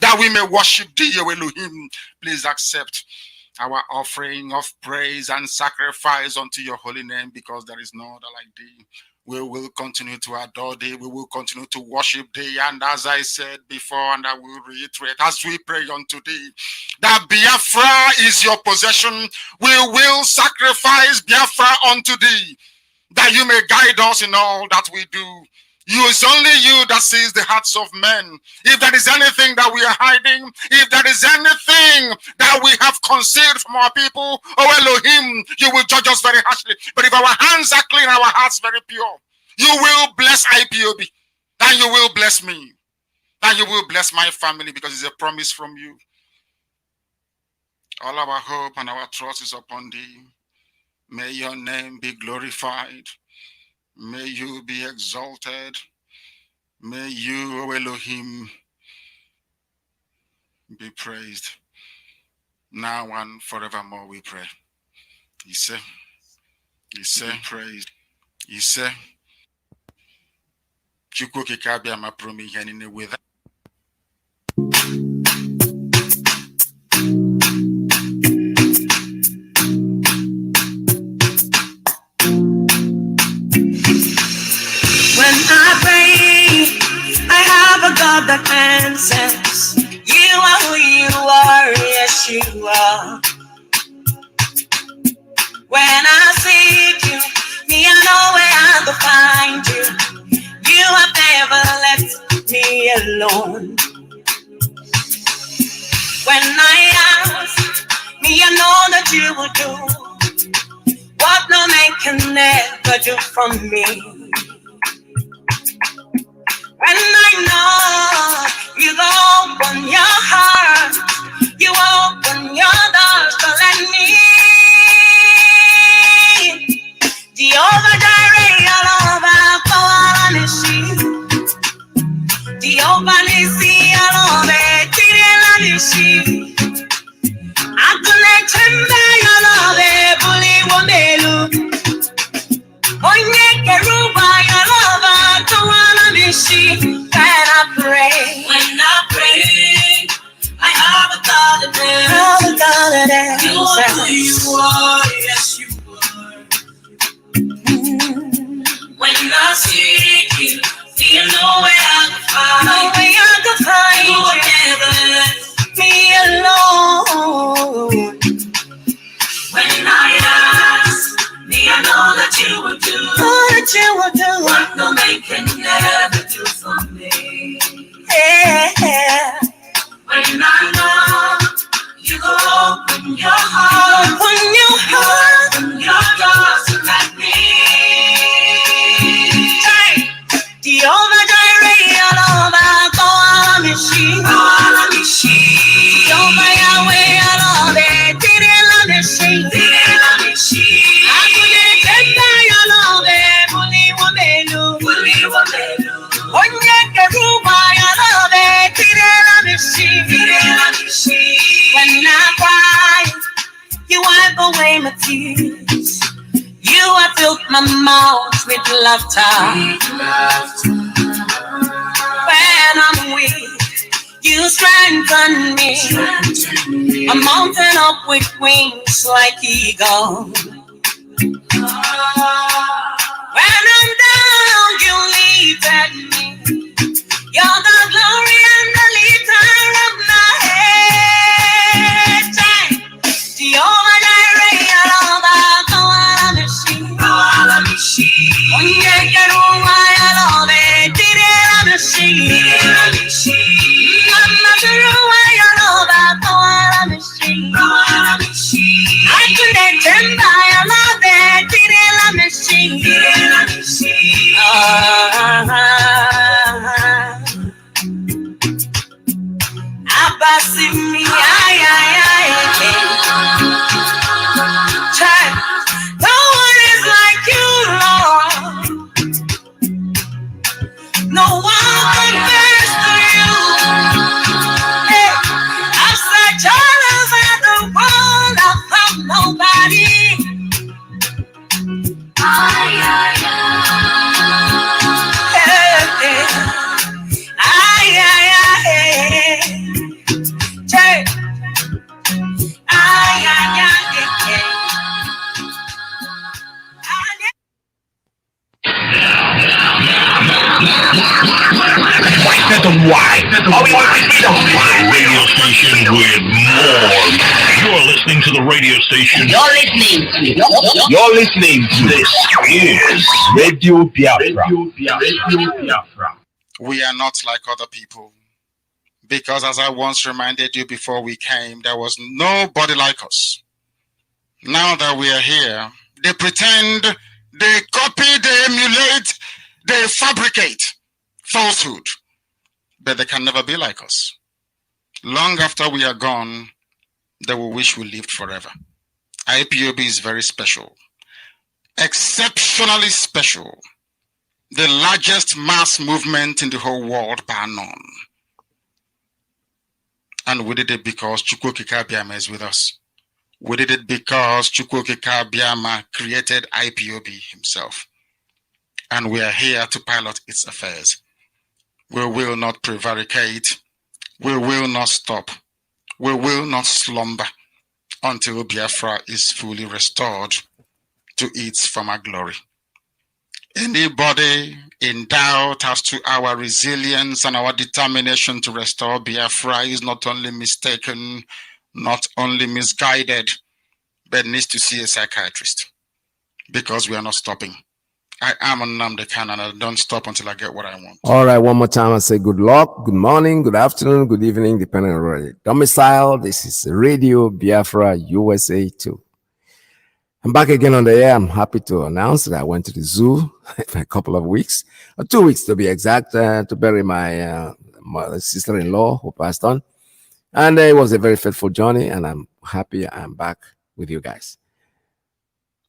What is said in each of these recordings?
that we may worship thee, O Elohim. Please accept our offering of praise and sacrifice unto your holy name, because there is no other like thee. We will continue to adore thee. We will continue to worship thee. And as I said before, and I will reiterate, as we pray unto thee, that Biafra is your possession, we will sacrifice Biafra unto thee, that you may guide us in all that we do. It's only you that sees the hearts of men. If there is anything that we are hiding, if there is anything that we have concealed from our people, oh Elohim, you will judge us very harshly. But if our hands are clean, our hearts very pure, you will bless IPOB, and you will bless me, and you will bless my family, because it's a promise from you. All our hope and our trust is upon thee. May your name be glorified. May you be exalted. May you, O Elohim, be praised. Now and forevermore we pray. He said, praised. He said, with God that answers. You are who you are, yes you are. When I seek you, me I know where to find you. You have never left me alone. When I ask, me I know that you will do what no man can never do for me. And I know you open your heart, you open your doors to let me. Jehovah Jireh, Jehovah Kawalanishi, Jehovah Nisi, Jehovah Tirelanishi, Akune Chemba, Jehovah Buli Wondelu, Onye Keruba, Jehovah Kawalanishi. When I pray, I have a God that answers. You are who you are, yes you are. When I seek you, do you know where to find? You will never let me alone. When I ask, me I know that you will do what no man can never do for me. Yeah. When I know you go open your heart, open your doors to let me. Jehovah Jireh, Jehovah Kawalanishi, Jehovah Yahweh, Jehovah Tirelanishi, Akune Chemba, Jehovah Buli Wondelu, Onye Keruba, Jehovah Tirelanishi. When I cry, you wipe away my tears. You have filled my mouth with laughter. When I'm weak, you strengthen me. I'm mounting up with wings like eagle. When I'm down, you lifted me. You're the glory and the lifter of my head. Jehovah Jireh, Jehovah Kawalanishi, Onye Keruba, Jehovah Tirelanishi, Mama Keruba, Jehovah Kawalanishi, Akune Chemba, Jehovah Tirelanishi. Abasimi, Child, no one is like you, Lord. No one compares why. Radio station with more. You're listening to the radio station. You're listening to this is Radio Biafra. We are not like other people. Because as I once reminded you before we came, there was nobody like us. Now that we are here, they pretend, they copy, they emulate, they fabricate falsehood. But they can never be like us. Long after we are gone, they will wish we lived forever. IPOB is very special. Exceptionally special. The largest mass movement in the whole world, bar none. And we did it because Chukwokika Abiyama is with us. We did it because Chukwokika Abiyama created IPOB himself. And we are here to pilot its affairs. We will not prevaricate. We will not stop. We will not slumber until Biafra is fully restored to its former glory. Anybody in doubt as to our resilience and our determination to restore Biafra is not only mistaken, not only misguided, but needs to see a psychiatrist, because we are not stopping. I am Nnamdi Kanu, and I don't stop until I get what I want. All right, one more time I say good luck, good morning, good afternoon, good evening, depending on where you're domicile. This is Radio Biafra USA 2. I'm back again on the air. I'm happy to announce that I went to the zoo for a couple of weeks, or 2 weeks to be exact, to bury my sister-in-law who passed on. And it was a very faithful journey, and I'm happy I'm back with you guys.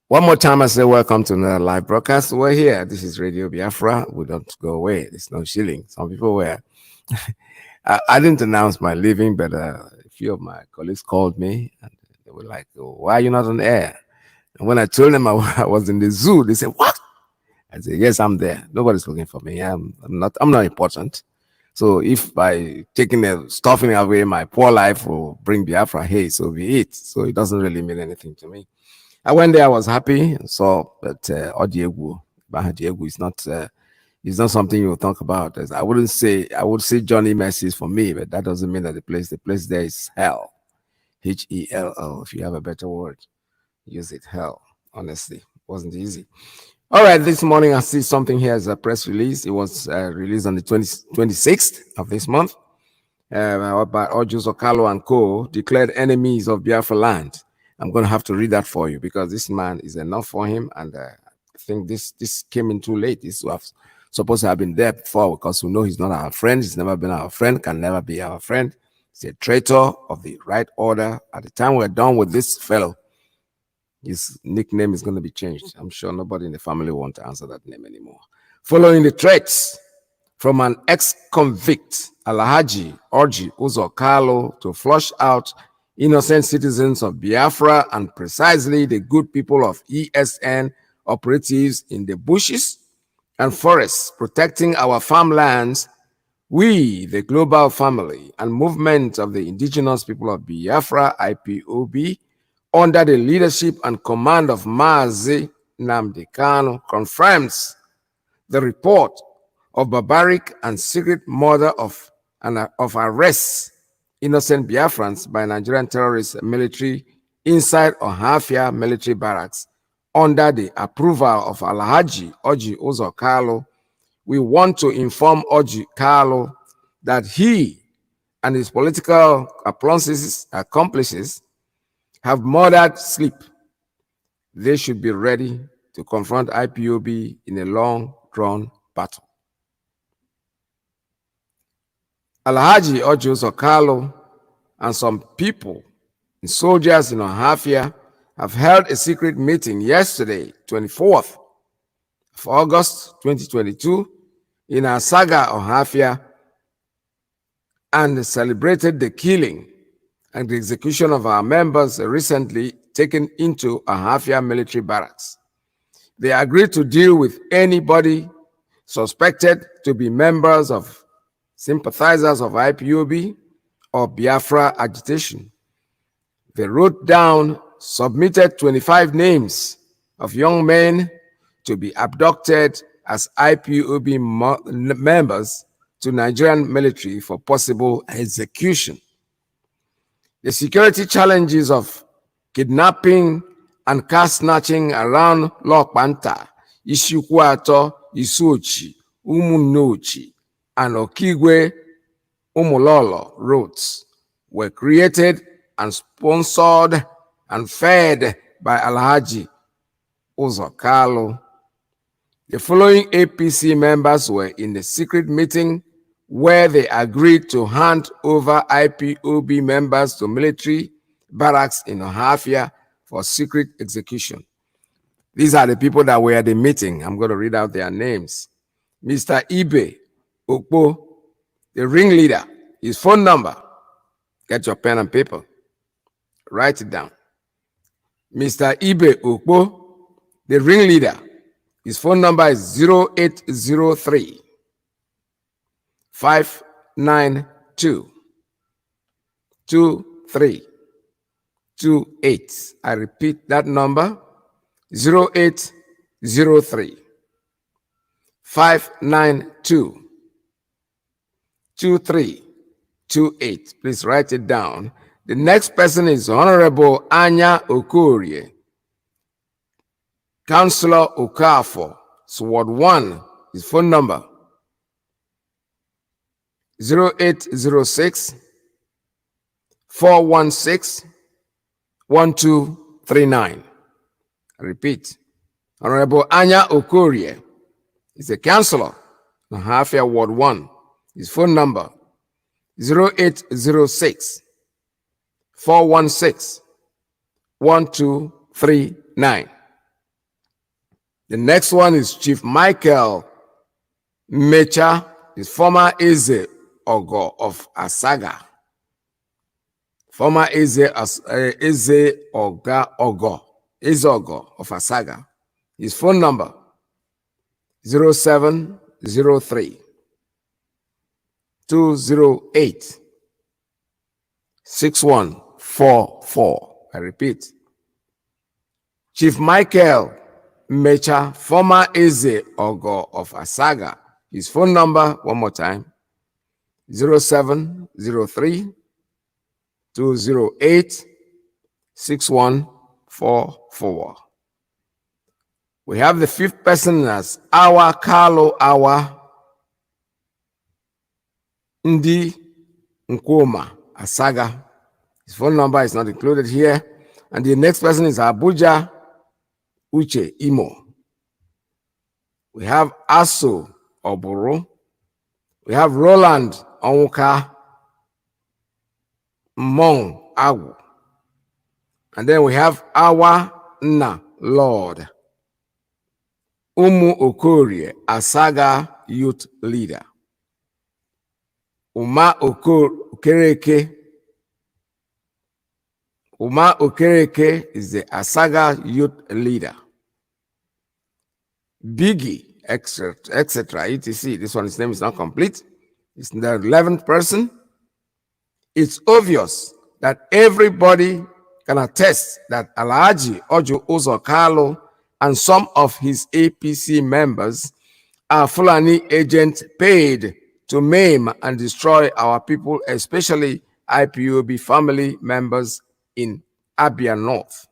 One more time, I say welcome to another live broadcast. We're here. This is Radio Biafra. We don't go away. There's no shilling. Some people were. I didn't announce my leaving, but a few of my colleagues called me, and they were like, "Why are you not on air?" And when I told them I was in the zoo, they said, "What?" I said, "Yes, I'm there. Nobody's looking for me. I'm not important. So if by stuffing away my poor life will bring Biafra, hey, so be it. So it doesn't really mean anything to me." I went there, I was happy and saw that Odiegu is not something you will talk about. I would say Johnny Mercy is for me, but that doesn't mean that the place there is hell. Hell. If you have a better word, use it. Hell. Honestly, wasn't easy. All right, this morning I see something here as a press release. It was released on the 26th of this month by Ojus Okalo and Co. declared enemies of Biafra land. I'm going to have to read that for you because this man is enough for him. And I think this came in too late. This was supposed to have been there before because we know he's not our friend. He's never been our friend, can never be our friend. He's a traitor of the right order. At the time we're done with this fellow, his nickname is going to be changed. I'm sure nobody in the family wants to answer that name anymore. Following the threats from an ex-convict, Alhaji Orji Uzokalo, to flush out innocent citizens of Biafra and precisely the good people of ESN operatives in the bushes and forests protecting our farmlands, we, the global family and movement of the indigenous people of Biafra, IPOB, under the leadership and command of Mazi Nnamdi Kanu, confirms the report of barbaric and secret murder of arrests innocent Biafrans by Nigerian terrorist military inside Ohafia military barracks under the approval of Alhaji Orji Uzokalo. We want to inform Orji Kalo that he and his political accomplices have murdered sleep. They should be ready to confront IPOB in a long-drawn battle. Alhaji Orji Uzokalo and some people and soldiers in Ohafia have held a secret meeting yesterday, 24th of August 2022, in Asaga, Ohafia, and celebrated the killing and the execution of our members recently taken into Ohafia military barracks. They agreed to deal with anybody suspected to be members of sympathizers of IPOB or Biafra agitation. They wrote down, submitted 25 names of young men to be abducted as IPOB members to Nigerian military for possible execution. The security challenges of kidnapping and car snatching around Lokpanta, Ishikwato, Isuochi, Umunochi, and Okigwe Umulolo roads were created and sponsored and fed by Alhaji Uzokalo. The following APC members were in the secret meeting where they agreed to hand over IPOB members to military barracks in Ohafia for secret execution. These are the people that were at the meeting. I'm going to read out their names. Mr. Ibe Okpo, the ringleader, his phone number. Get your pen and paper. Write it down. Mr. Ibe Okpo, the ringleader, his phone number is 0803 592 2328. I repeat that number, 0803 592 2328. Please write it down. The next person is Honorable Anya Okorie, Councillor Okafor, Sword 1, his phone number 0806 416 1239. I repeat, Honorable Anya Okorie is a councillor in Hafia Ward 1. His phone number 0806 416 1239. The next one is Chief Michael Mecha, his former Eze Ogo of Asaga. Former Eze Ogo of Asaga. His phone number 0703 208 6144. I repeat, Chief Michael Mecha, former Eze Ogo of Asaga. His phone number, one more time, 0703 208 6144. We have the fifth person as Awa Carlo Awa Ndi Nkoma Asaga. His phone number is not included here. And the next person is Abuja Uche Imo. We have Aso Oboro. We have Roland Onwuka Mong Agu. And then we have Awa Na Lord Umu Okorie, Asaga youth leader. Uma Okereke is the Asaga youth leader. Biggie, etc. etc. This one, his name is not complete. It's the 11th person. It's obvious that everybody can attest that Alhaji Ojo Uzokalo and some of his APC members are Fulani agents paid to maim and destroy our people, especially IPOB family members in Abia North.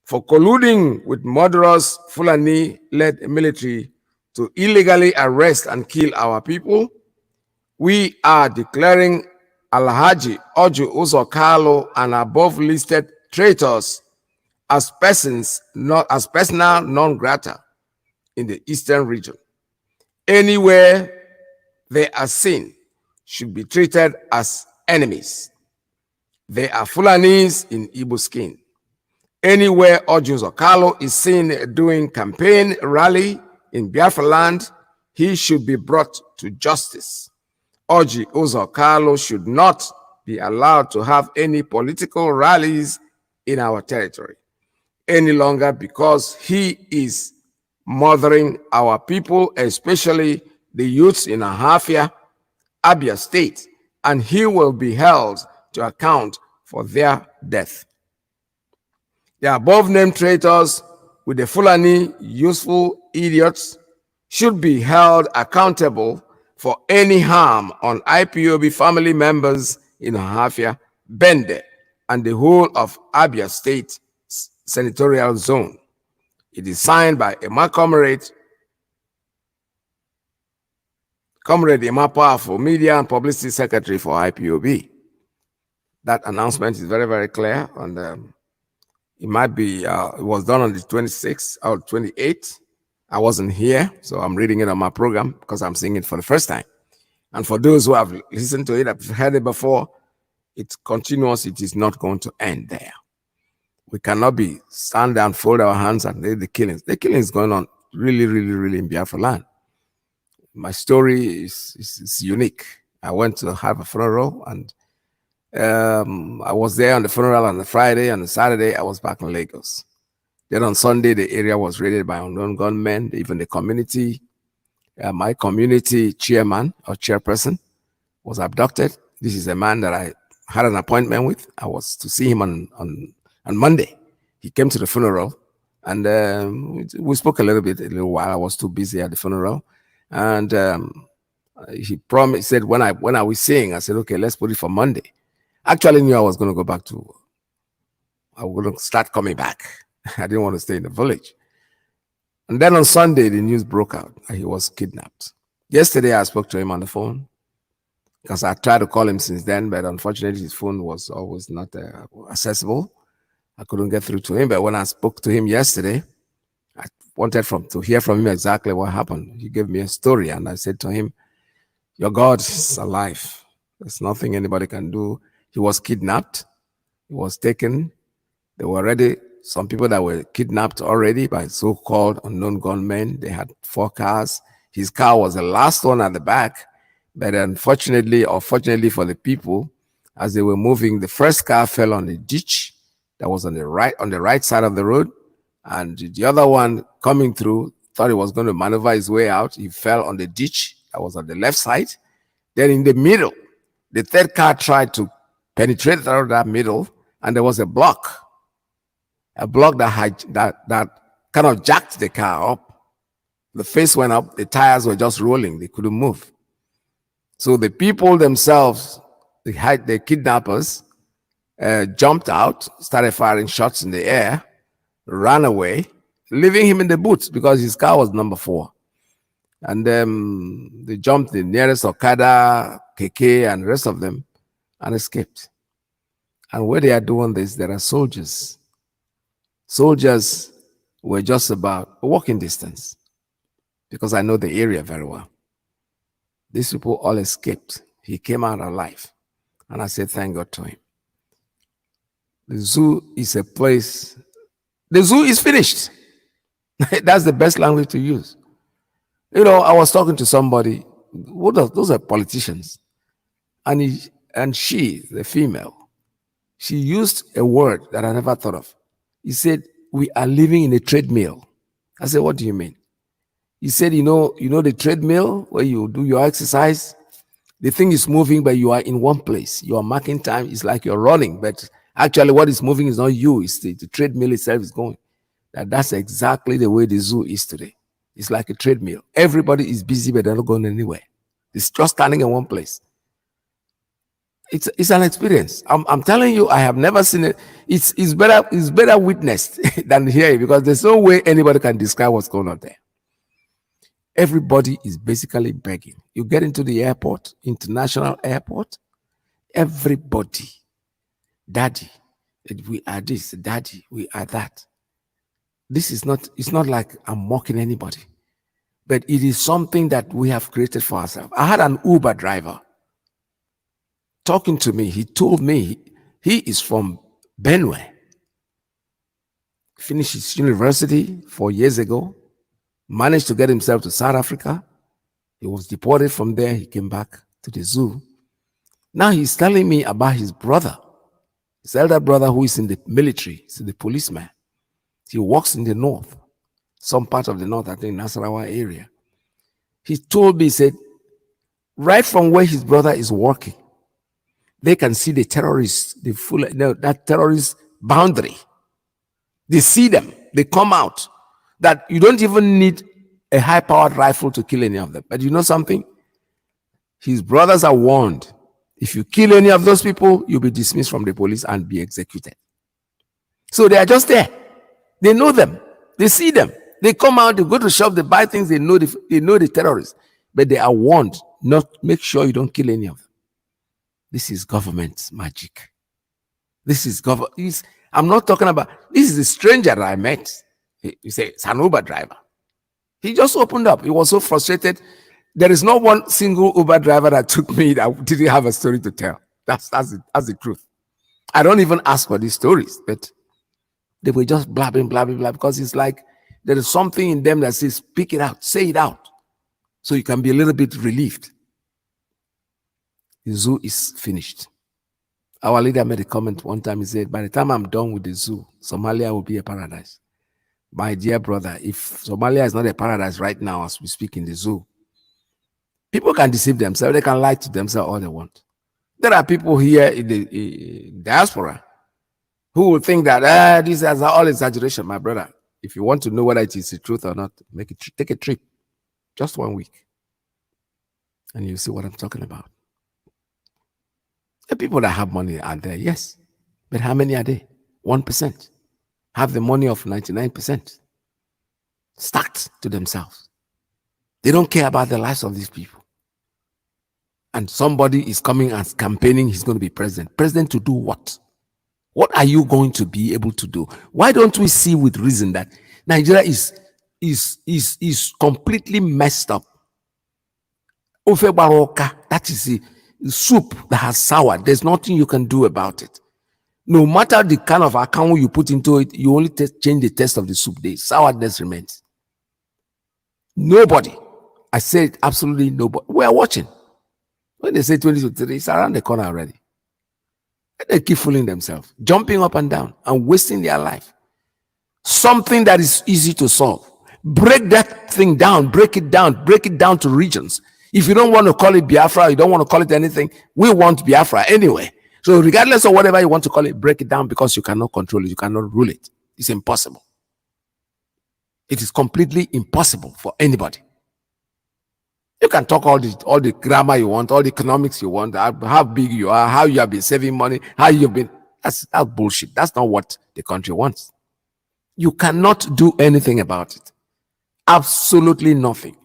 For colluding with murderous Fulani-led military to illegally arrest and kill our people, we are declaring Alhaji Ojo Uzokalo and above listed traitors as persons, not as persona non grata in the eastern region. Anywhere they are seen should be treated as enemies. They are Fulanis in Igbo skin. Anywhere Ojo Uzokalo is seen doing campaign rally in Biafra land, he should be brought to justice. Ojo Uzokalo should not be allowed to have any political rallies in our territory any longer because he is murdering our people, especially the youths in Ahafia, Abia State, and he will be held to account for their death. The above-named traitors with the Fulani useful idiots should be held accountable for any harm on IPOB family members in Ahafia, Bende, and the whole of Abia State Senatorial Zone. It is signed by Emma Comrade Emma Powerful, Media and Publicity Secretary for IPOB. That announcement is very, very clear. And it might be, it was done on the 26th or 28th. I wasn't here, so I'm reading it on my program because I'm seeing it for the first time. And for those who have listened to it, have heard it before, it's continuous. It is not going to end there. We cannot be stand down, fold our hands, and the killings. The killings going on really, really, really in Biafra land. My story is unique. I went to have a funeral, and I was there on the funeral on the Friday. On the Saturday, I was back in Lagos. Then on Sunday, the area was raided by unknown gunmen. Even the community, my community chairman or chairperson was abducted. This is a man that I had an appointment with. I was to see him on Monday. He came to the funeral, and we spoke a little while. I was too busy at the funeral, and he promised. He said, when are we seeing? I said, okay, let's put it for Monday. Actually, knew I was going to go back I was going to start coming back. I didn't want to stay in the village. And then on Sunday, the news broke out that he was kidnapped. Yesterday, I spoke to him on the phone because I tried to call him since then, but unfortunately, his phone was always not accessible. I couldn't get through to him. But when I spoke to him yesterday, I wanted to hear from him exactly what happened. He gave me a story, and I said to him, your God is alive. There's nothing anybody can do. He was kidnapped. He was taken. There were already some people that were kidnapped already by so-called unknown gunmen. They had 4 cars. His car was the last one at the back. But unfortunately, or fortunately for the people, as they were moving, the first car fell on the ditch that was on the right side of the road. And the other one coming through thought he was going to maneuver his way out. He fell on the ditch that was on the left side. Then in the middle, the third car tried to penetrate through that middle, and there was a block that kind of jacked the car up. The face went up, the tires were just rolling, they couldn't move. So the people themselves, the kidnappers, jumped out, started firing shots in the air, ran away, leaving him in the boot because his car was number 4. And they jumped the nearest Okada, KK, and the rest of them and escaped. And where they are doing this, there are soldiers. Soldiers were just about a walking distance because I know the area very well. These people all escaped. He came out alive. And I said, thank God to him. The zoo is a place. The zoo is finished. That's the best language to use. You know, I was talking to somebody. Those are politicians. And she, the female, she used a word that I never thought of. He said, we are living in a treadmill. I said, what do you mean? He said, you know the treadmill where you do your exercise? The thing is moving, but you are in one place. You are marking time. It's like you're running, but actually what is moving is not you. It's the treadmill itself is going. That's exactly the way the zoo is today. It's like a treadmill. Everybody is busy, but they're not going anywhere. It's just standing in one place. It's an experience. I'm telling you, I have never seen it. It's better witnessed than here because there's no way anybody can describe what's going on there. Everybody is basically begging. You get into the airport, international airport, everybody, daddy, we are this, daddy, we are that. This is not, it's not like I'm mocking anybody, but it is something that we have created for ourselves. I had an Uber driver talking to me. He told me he is from Benue, finished his university 4 years ago, managed to get himself to South Africa. He was deported from there. He came back to the zoo. Now he's telling me about his brother, his elder brother who is in the military. He's the policeman. He works in the north, some part of the north, I think Nasarawa area. He told me, he said, right from where his brother is working, they can see the terrorists, that terrorist boundary. They see them, they come out. That you don't even need a high-powered rifle to kill any of them. But you know something? His brothers are warned. If you kill any of those people, you'll be dismissed from the police and be executed. So they are just there. They know them. They see them. They come out, they go to shop, they buy things, they know the terrorists. But they are warned not make sure you don't kill any of them. This is government magic. This is government. I'm not talking about, this is a stranger that I met. He said, it's an Uber driver. He just opened up. He was so frustrated. There is not one single Uber driver that took me that didn't have a story to tell. That's the truth. I don't even ask for these stories, but they were just blabbing, because it's like there is something in them that says, speak it out, say it out, so you can be a little bit relieved. The zoo is finished. Our leader made a comment one time. He said, by the time I'm done with the zoo, Somalia will be a paradise. My dear brother, if Somalia is not a paradise right now as we speak in the zoo, people can deceive themselves. They can lie to themselves all they want. There are people here in the diaspora who will think that this is all exaggeration. My brother, if you want to know whether it is the truth or not, take a trip, just 1 week, and you see what I'm talking about. The people that have money are there, yes, but how many are they? 1%. Have the money of 99%, stacked to themselves. They don't care about the lives of these people. And somebody is coming and campaigning, he's going to be president. President to do what? What are you going to be able to do? Why don't we see with reason that Nigeria is completely messed up? Ofe baroka, that is a soup that has sour. There's nothing you can do about it. No matter the kind of account you put into it, you only change the taste of the soup. The sourness remains. Nobody, I said absolutely nobody. We are watching. When they say 2023, it's around the corner already. And they keep fooling themselves, jumping up and down and wasting their life. Something that is easy to solve. Break that thing down, break it down to regions. If you don't want to call it Biafra, you don't want to call it anything, we want Biafra anyway. So regardless of whatever you want to call it, break it down, because you cannot control it, you cannot rule it. It's impossible. It is completely impossible for anybody. You can talk all the grammar you want, all the economics you want, how big you are, how you have been saving money, how you've been. That's bullshit. That's not what the country wants. You cannot do anything about it. Absolutely nothing.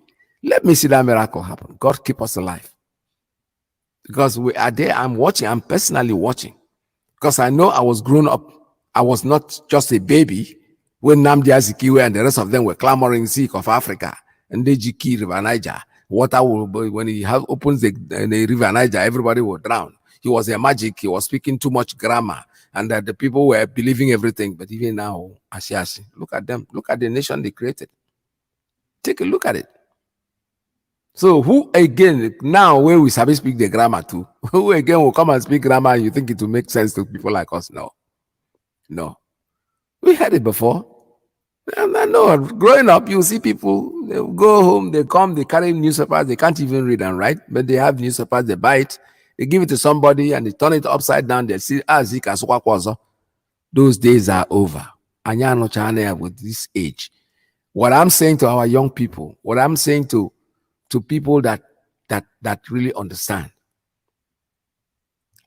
Let me see that miracle happen. God keep us alive. Because we are there. I'm personally watching. Because I know I was grown up. I was not just a baby when Nnamdi and the rest of them were clamoring sick of Africa and Dejiki River Niger. Water will, when he opens the River Niger, everybody will drown. He was a magic. He was speaking too much grammar, and that the people were believing everything. But even now, Ashiashi, look at them. Look at the nation they created. Take a look at it. So who again, now where we speak the grammar too, who again will come and speak grammar and you think it will make sense to people like us? No. We had it before. And I know, growing up, you see people, they go home, they come, they carry newspapers, they can't even read and write, but they have newspapers, they buy it, they give it to somebody and they turn it upside down, they see, those days are over. With this age. What I'm saying to our young people, what I'm saying to people that really understand,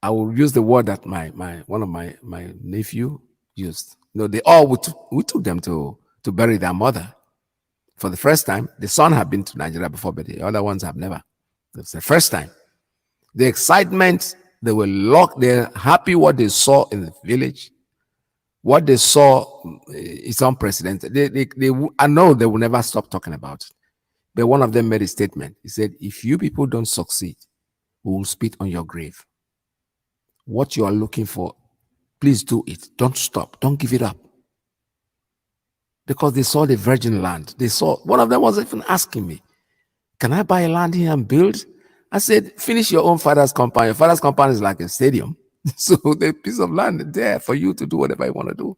I will use the word that one of my nephew used. They all we took them to bury their mother for the first time. The son had been to Nigeria before, but the other ones have never. It's the first time. The excitement, they were locked. They're happy what they saw in the village. What they saw is unprecedented. I know they will never stop talking about it. But one of them made a statement. He said, if you people don't succeed, we will spit on your grave. What you are looking for, please do it. Don't stop. Don't give it up. Because they saw the virgin land. One of them was even asking me, can I buy a land here and build? I said, finish your own father's compound. Your father's compound is like a stadium. So the piece of land is there for you to do whatever you want to do.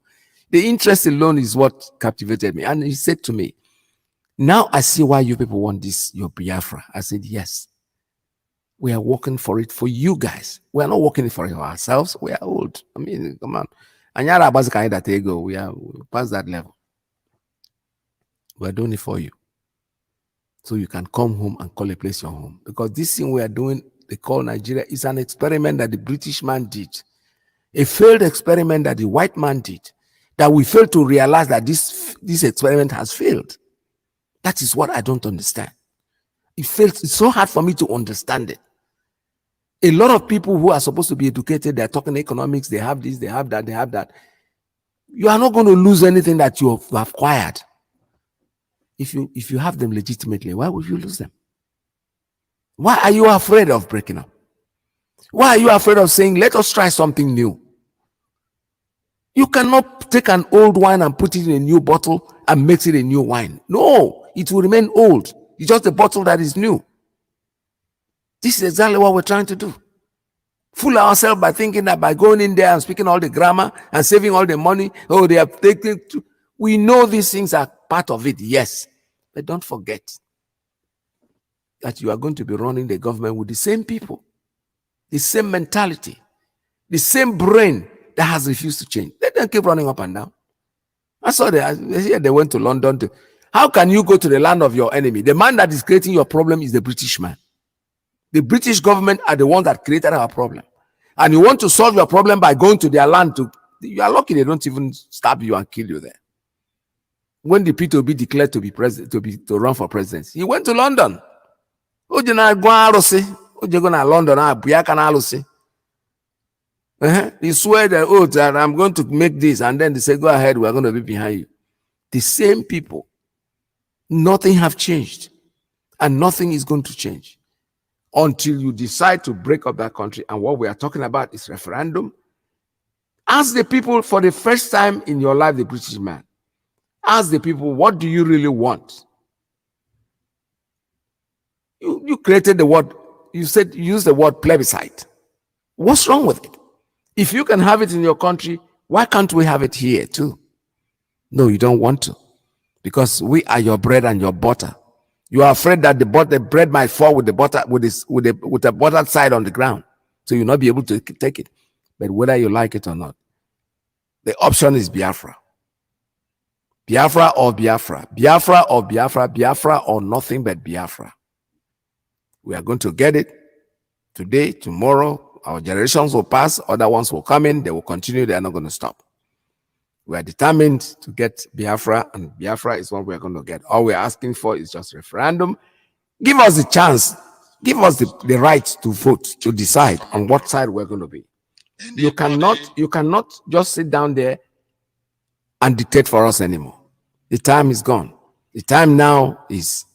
The interest alone is what captivated me. And he said to me, now I see why you people want this, your Biafra. I said, yes. We are working for it for you guys. We are not working for ourselves. We are old. I mean, come on. We are past that level. We're doing it for you. so you can come home and call a place your home. Because this thing we are doing, they call Nigeria, is an experiment that the British man did. A failed experiment that the white man did, that we failed to realize that this experiment has failed. That is what I don't understand. It's so hard for me to understand it. A lot of people who are supposed to be educated, they're talking economics, they have this, they have that, they have that. You are not going to lose anything that you have acquired. If you have them legitimately, why would you lose them? Why are you afraid of breaking up? Why are you afraid of saying, let us try something new? You cannot take an old wine and put it in a new bottle and mix it a new wine. No, it will remain old. It's just a bottle that is new. This is exactly what we're trying to do. Fool ourselves by thinking that by going in there and speaking all the grammar and saving all the money, they are taking. We know these things are part of it, yes. But don't forget that you are going to be running the government with the same people, the same mentality, the same brain that has refused to change. Let them keep running up and down. I saw they went to London. How can you go to the land of your enemy? The man that is creating your problem is the British man. The British government are the ones that created our problem. And you want to solve your problem by going to their land. You are lucky they don't even stab you and kill you there. When the P2B declared to be president, to run for president, he went to London. He swear that, that I'm going to make this, and then they say, go ahead, we're going to be behind you. The same people. Nothing have changed, and nothing is going to change until you decide to break up that country. And what we are talking about is referendum. Ask the people for the first time in your life, the British man. Ask the people, what do you really want? You created the word, you said, use the word plebiscite. What's wrong with it? If you can have it in your country, why can't we have it here too? No, you don't want to. Because we are your bread and your butter. You are afraid that the bread might fall with the butter, with the buttered side on the ground. So you'll not be able to take it. But whether you like it or not, the option is Biafra. Biafra or Biafra. Biafra or Biafra. Biafra or nothing but Biafra. We are going to get it today, tomorrow. Our generations will pass. Other ones will come in. They will continue. They are not going to stop. We are determined to get Biafra, and Biafra is what we are going to get. All we are asking for is just referendum. Give us the chance. Give us the right to vote, to decide on what side we're going to be. You cannot just sit down there and dictate for us anymore. The time is gone. The time now is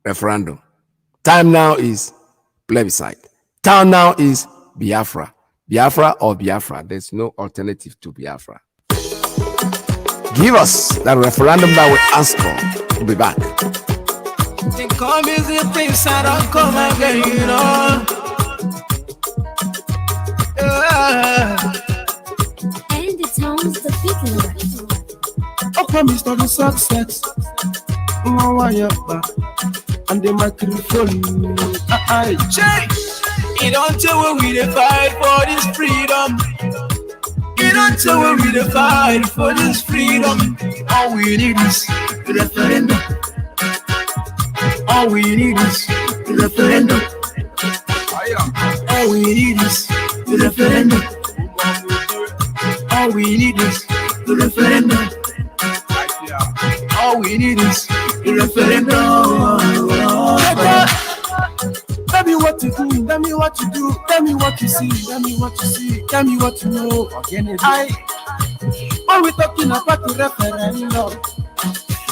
referendum. Time now is plebiscite. Time now is Biafra. Biafra or Biafra. There's no alternative to Biafra. Give us that referendum that we ask for. We'll be back. Come is the things I don't come again, you know. And it sounds the people. I promise to the success. And the microphone. You don't tell when we fight for this freedom. You don't tell when we fight for this freedom. All we need is the referendum. All we need is the referendum. All we need is the referendum. All we need is the referendum. All we need is the referendum. Tell me what to do, tell me what to do, tell me what you see, tell me what you see, tell me what you know. When we talking about the referendum,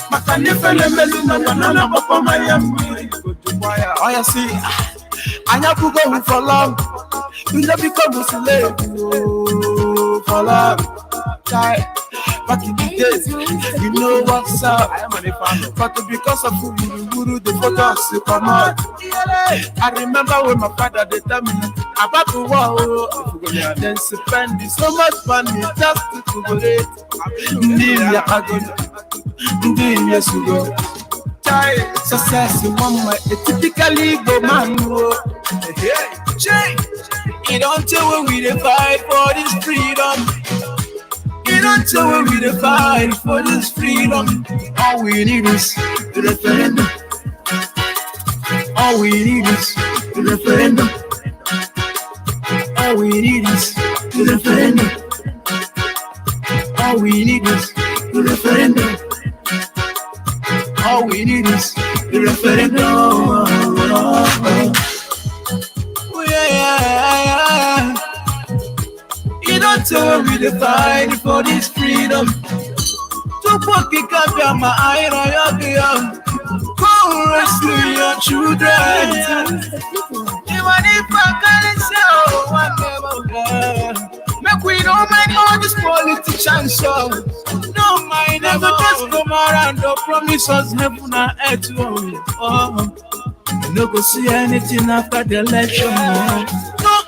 I see, I have to go for long. We never become a slave for long. Back in the days, you know what's up. But because of who you guru, the photos to come out. I remember when my father they tell me about the war. Then spend so much money just to collaborate. Success in one way, it typically go man. You don't tell when we fight for this freedom. You don't tell when we fight for this freedom. All we need is the referendum. All we need is a referendum. All we need is a referendum. All we need is a referendum. All we need is a referendum. Oh, yeah. You don't tell me the fight for this freedom. To put the cap on my eye, go rescue your children. Even if I can't say whatever, make we don't mind all these politicians. So no mind, never just come around and promise us heaven and earth. Oh, you no go see anything after the election. No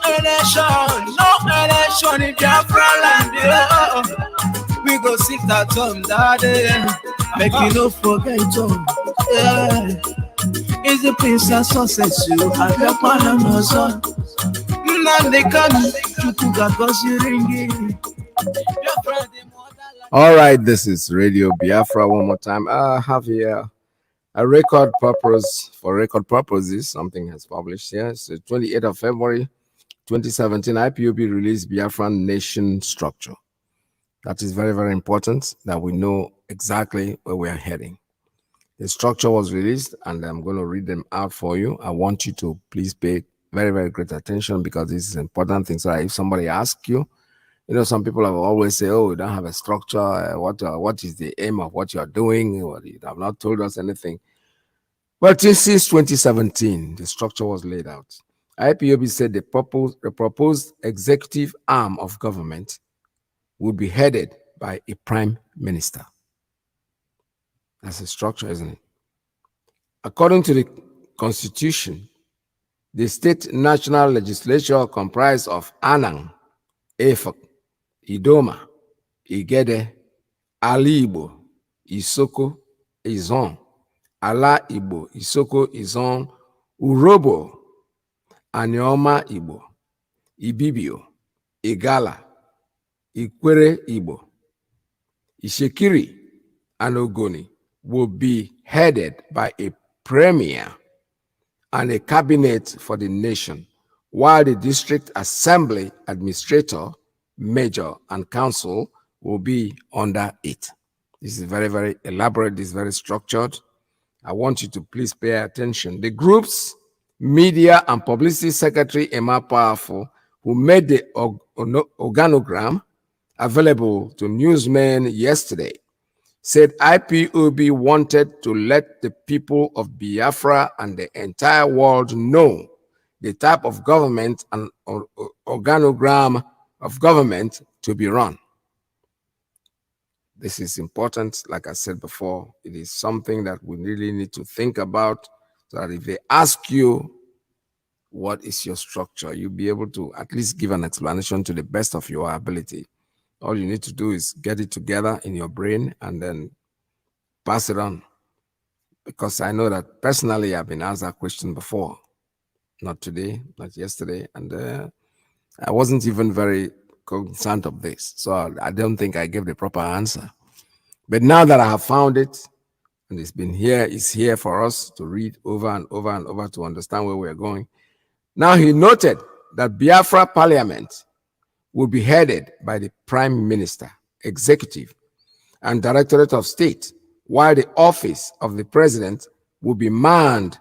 election in Biafra land. We go sit at home that day. Make you no forget home. It's the princess success you have your partner son. Nnamdi Kanu, you got cause you ringing. All right, this is Radio Biafra one more time. I have here a record purpose. For record purposes, something has published here. So 28th of February 2017, IPOB released Biafran nation structure. That is very, very important that we know exactly where we are heading. The structure was released, and I'm going to read them out for you. I want you to please pay very, very great attention, because this is important things. So if somebody asks you, some people have always say, "Oh, you don't have a structure. What is the aim of what you are doing? Well, you have not told us anything." But since 2017, the structure was laid out. IPOB said the proposed executive arm of government would be headed by a prime minister. That's a structure, isn't it? According to the Constitution, the state national legislature comprised of Anang, Efik, Idoma, Igede, Ali Igbo, Isoko, Izon, Ala Igbo, Isoko, Izon, Urobo, Anioma Igbo, Ibibio, Igala, Ikwere Igbo, Ishekiri, and Ogoni will be headed by a premier and a cabinet for the nation, while the district assembly administrator, major, and council will be under it. This is very, very elaborate. This is very structured. I want you to please pay attention. The group's media and publicity secretary, Emma Powerful, who made the organogram available to newsmen yesterday, said IPOB wanted to let the people of Biafra and the entire world know the type of government and organogram of government to be run. This is important. Like I said before, it is something that we really need to think about, so that if they ask you, what is your structure, you'll be able to at least give an explanation to the best of your ability. All you need to do is get it together in your brain and then pass it on. Because I know that personally I've been asked that question before. Not today, not yesterday. And I wasn't even very cognizant of this. So I don't think I gave the proper answer. But now that I have found it, and it's here for us to read over and over and over to understand where we're going. Now he noted that Biafra Parliament will be headed by the Prime Minister, Executive, and Directorate of State, while the office of the President will be manned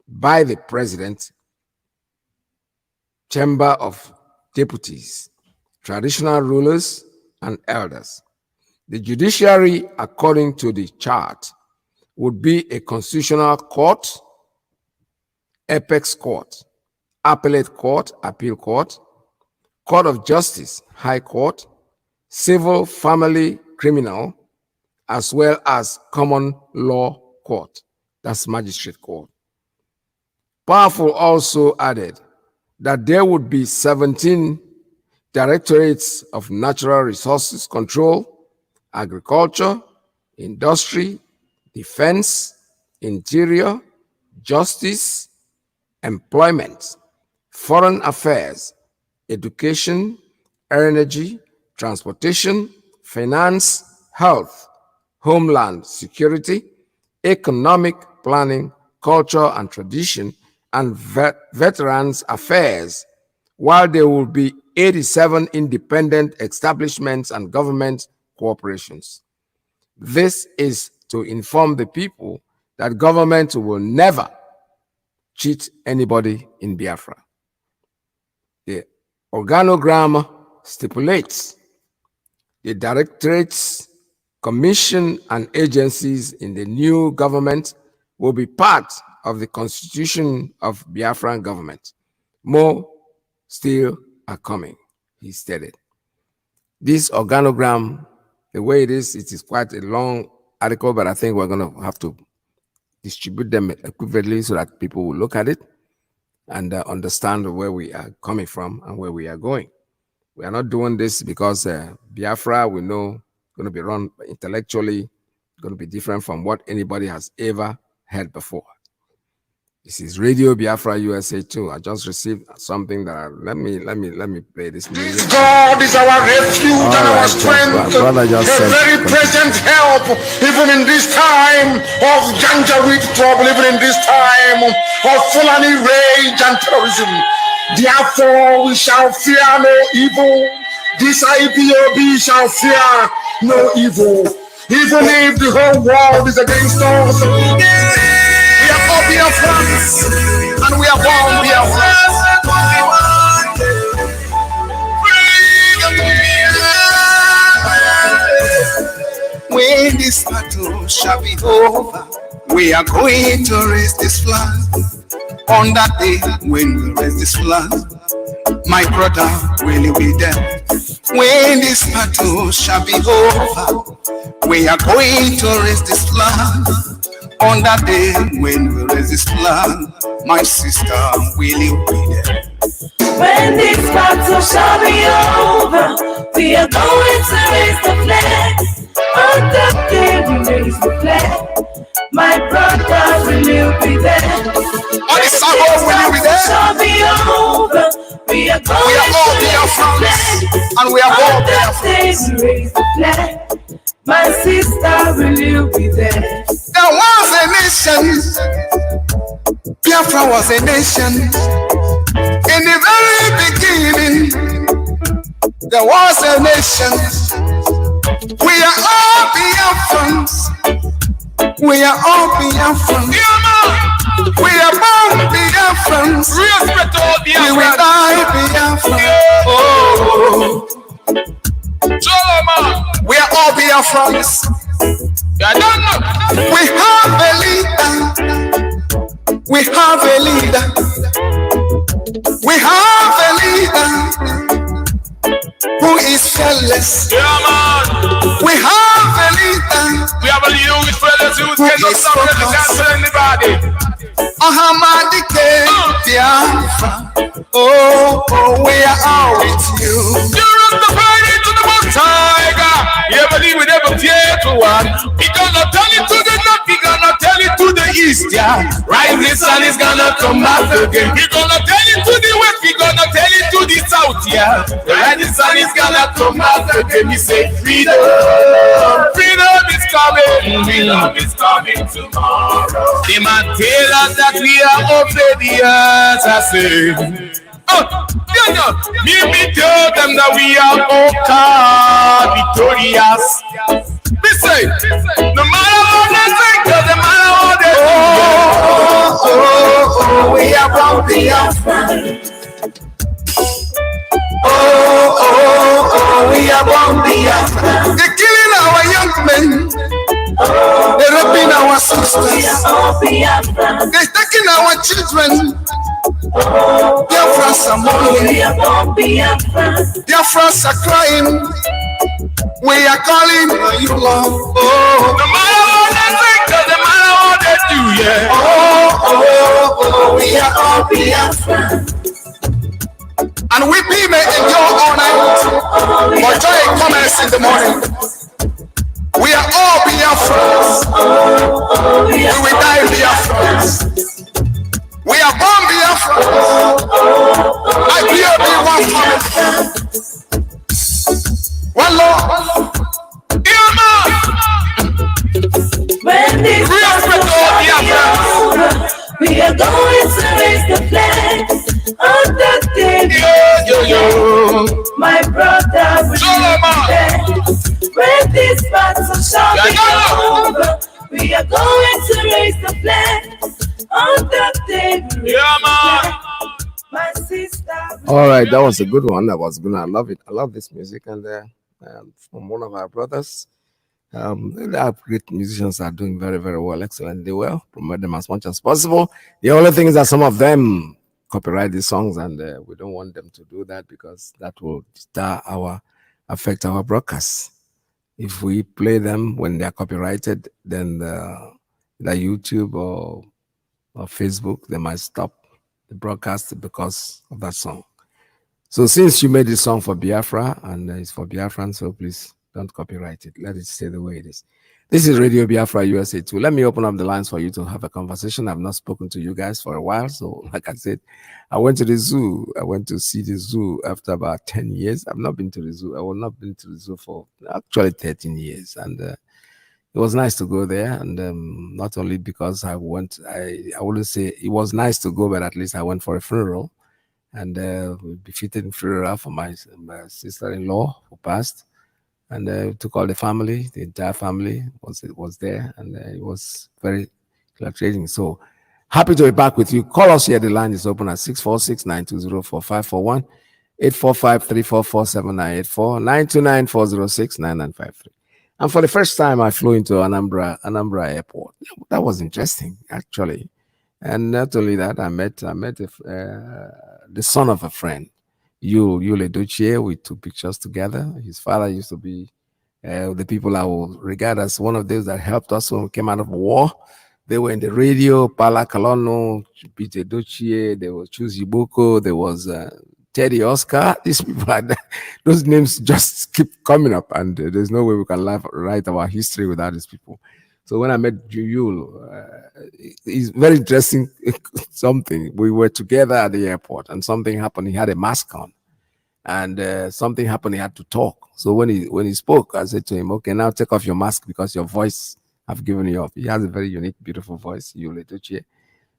by the President, Chamber of Deputies, traditional rulers, and elders. The judiciary, according to the chart, would be a constitutional court, apex court, appellate court, appeal court, court of justice, high court, civil, family, criminal, as well as common law court. That's magistrate court. Powerful also added that there would be 17 directorates of natural resources control, agriculture, industry, defense, interior, justice, employment, foreign affairs, education, energy, transportation, finance, health, homeland security, economic planning, culture and tradition, and Veterans Affairs, while there will be 87 independent establishments and government corporations. This is to inform the people that government will never cheat anybody in Biafra. The organogram stipulates the directorates, commission, and agencies in the new government will be part of the constitution of Biafran government. More still are coming, he stated. This organogram, the way it is quite a long article, but I think we're going to have to distribute them equivalently so that people will look at it and understand where we are coming from and where we are going. We are not doing this because Biafra, we know, going to be run intellectually, going to be different from what anybody has ever heard before. This is Radio Biafra USA 2. I just received something that let me play this music. God is our refuge and our strength, a very present help, even in this time of Janjaweed trouble, even in this time of Fulani rage and terrorism. Therefore, we shall fear no evil. This IPOB shall fear no evil. Even if the whole world is against us, we are all Biafrans, and we are born Biafrans. When this battle shall be over, we are going to raise this flag. On that day, when we raise this flag, my brother will be there. When this battle shall be over, we are going to raise this flag. On that day, when we raise this flag, my sister will be there. When this battle shall be over, we are going to raise the flag. On that day, we raise the flag. My brother will be there. On the Sabbath, will you be there? Shall be over. We are going all to raise the flag. And we are all On that day, we raise the flag. My sister will be there. There was a nation. Biafra was a nation. In the very beginning, there was a nation. We are all Biafrans. We are all Biafrans. We are born Biafrans. We will die Biafrans. Oh. We are all Biafrans. We have a leader. We have a leader. We have a leader who is fearless. We have a leader. We have a leader who is fearless, who cannot stop and cancel anybody. Ahamadike Biafra. Oh, we are all with you. You're the fighting to the most tiger. You ever leave with ever fear to one. We gonna tell it to the north, we gonna tell it to the east, yeah. Rising sun is gonna come back again. We gonna tell it to the west, we gonna tell it to the south, yeah. The rising sun is gonna come back again. We say freedom, freedom is coming, freedom is coming tomorrow. They might tell us that we are obedient, I say. Me tell them that we are victorious. We say, no matter what they think, doesn't matter what they do. We are born Biafra. We are born Biafra. They're killing our young men. They're raping our sisters. They're taking our children. Biafrans are mourning. Biafrans are crying. We are calling on you, Lord. No matter what they think, doesn't matter what they do, yeah. We are all Biafrans. And we may endure all night, but joy comes in the morning. We are all Biafrans. We will die Biafrans. We are born Biafra. I hear me one coming. One Lord. Dear man. When this battle shall be over, we are going to raise My brother, when this battle shall be over, we are going to raise the flag on that day. My sister. All right, that was a good one. That was good. I love it. I love this music, and from one of our brothers. Our great musicians are doing very, very well, excellently well. Promote them as much as possible. The only thing is that some of them copyright these songs, and we don't want them to do that because that will affect our broadcasts. If we play them when they are copyrighted, then the YouTube or Facebook, they might stop the broadcast because of that song. So since you made this song for Biafra and it's for Biafran, so please don't copyright it. Let it stay the way it is. This is Radio Biafra USA 2. Let me open up the lines for you to have a conversation. I've not spoken to you guys for a while. So like I said, I went to the zoo. I went to see the zoo after about 10 years. I've not been to the zoo. I have not been to the zoo for actually 13 years. And it was nice to go there. And not only because I wouldn't say it was nice to go, but at least I went for a funeral. And befitting funeral for my sister-in-law who passed. And took all the family, the entire family was there, and it was very fluctuating. So happy to be back with you. Call us here. The line is open at 646-920-4541, 845-344-7984, 929-406-9953. And for the first time, I flew into Anambra Airport. That was interesting, actually. And not only that, I met the son of a friend. Yule Dochie. We took pictures together. His father used to be the people I will regard as one of those that helped us when we came out of war. They were in the radio, Pala Kalono, Peter Dochie, there was Chuzi Boko, there was Teddy Oscar. These people, those names just keep coming up, and there's no way we can write our history without these people. So when I met Yule, it's very interesting something. We were together at the airport and something happened. He had a mask on and something happened. He had to talk. So when he spoke, I said to him, okay, now take off your mask because your voice I've given you up. He has a very unique, beautiful voice, Yule Dochie.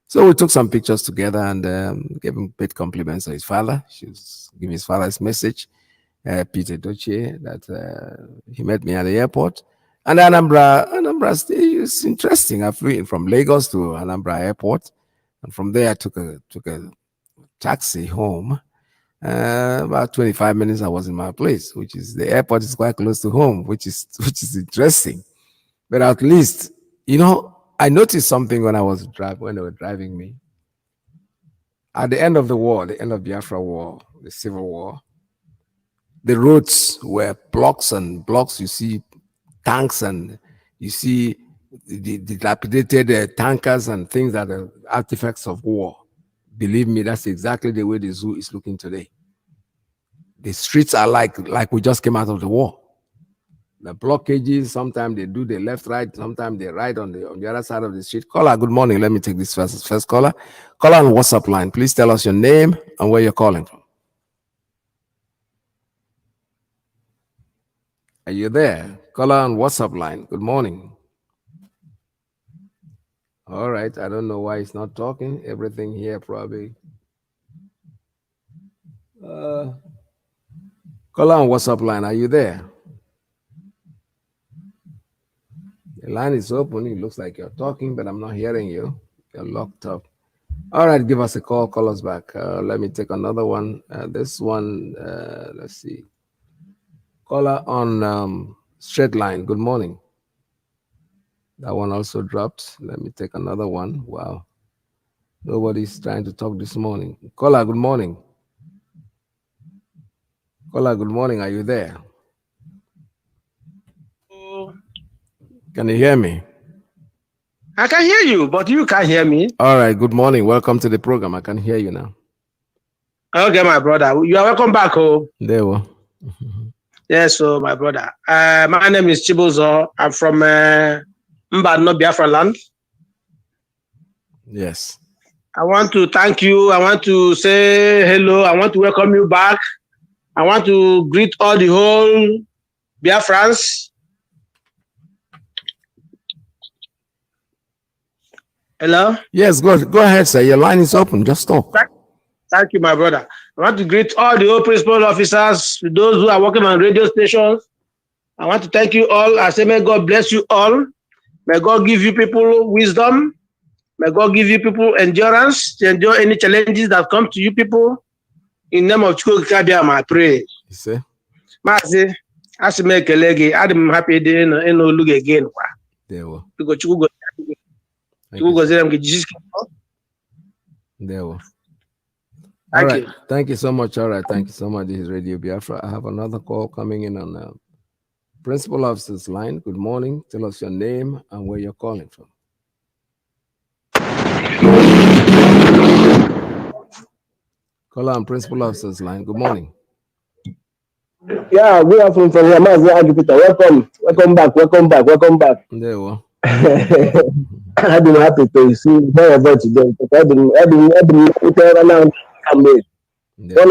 So we took some pictures together and gave him paid compliments to his father. She was giving his father his message, Peter Dochie, that he met me at the airport. And Anambra is interesting. I flew in from Lagos to Anambra Airport, and from there I took a taxi home. About 25 minutes I was in my place, which is the airport is quite close to home, which is interesting. But at least, I noticed something when they were driving me. At the end of the war, the end of Biafra war, the Civil War, the roads were blocks and blocks. You see tanks and you see the dilapidated tankers and things that are artifacts of war. Believe me, that's exactly the way the zoo is looking today. The streets are like we just came out of the war. The blockages, sometimes they do the left, right, sometimes they right on the other side of the street. Caller, good morning. Let me take this first caller. Caller on WhatsApp line. Please tell us your name and where you're calling from. Are you there? Caller on WhatsApp line. Good morning. All right. I don't know why he's not talking. Everything here probably. Caller on WhatsApp line. Are you there? The line is open. It looks like you're talking, but I'm not hearing you. You're locked up. All right. Give us a call. Call us back. Let me take another one. This one, let's see. Caller on straight line. Good morning. That one also dropped. Let me take another one. Wow. Nobody's trying to talk this morning. Caller, good morning. Caller, good morning. Are you there? Can you hear me? I can hear you, but you can't hear me. All right. Good morning. Welcome to the program. I can hear you now. Okay, my brother. You are welcome back. There we are. Yes, so my brother. My name is Chibuzo. I'm from Mbano, Biafra land. Yes. I want to thank you. I want to say hello. I want to welcome you back. I want to greet all the whole Biafrans. Hello? Yes, go ahead, sir. Your line is open. Just talk. Thank you, my brother. I want to greet all the old principal officers, those who are working on radio stations. I want to thank you all. I say, may God bless you all. May God give you people wisdom. May God give you people endurance to endure any challenges that come to you people. In the name of Chukwukabiam, I pray. You see? Mazi, as me kelege, I'm happy in look again. There we Because Chukwu go them get Jesus. There we Thank All right. you. Thank you so much. All right. Thank you so much. This is Radio Biafra. I have another call coming in on the principal officer's line. Good morning. Tell us your name and where you're calling from. Call on principal officer's line. Good morning. Yeah, good afternoon from here. Mazi Iyke. Welcome. Welcome back. Welcome back. Welcome back. There we I've been happy to see more about today. I've been around. One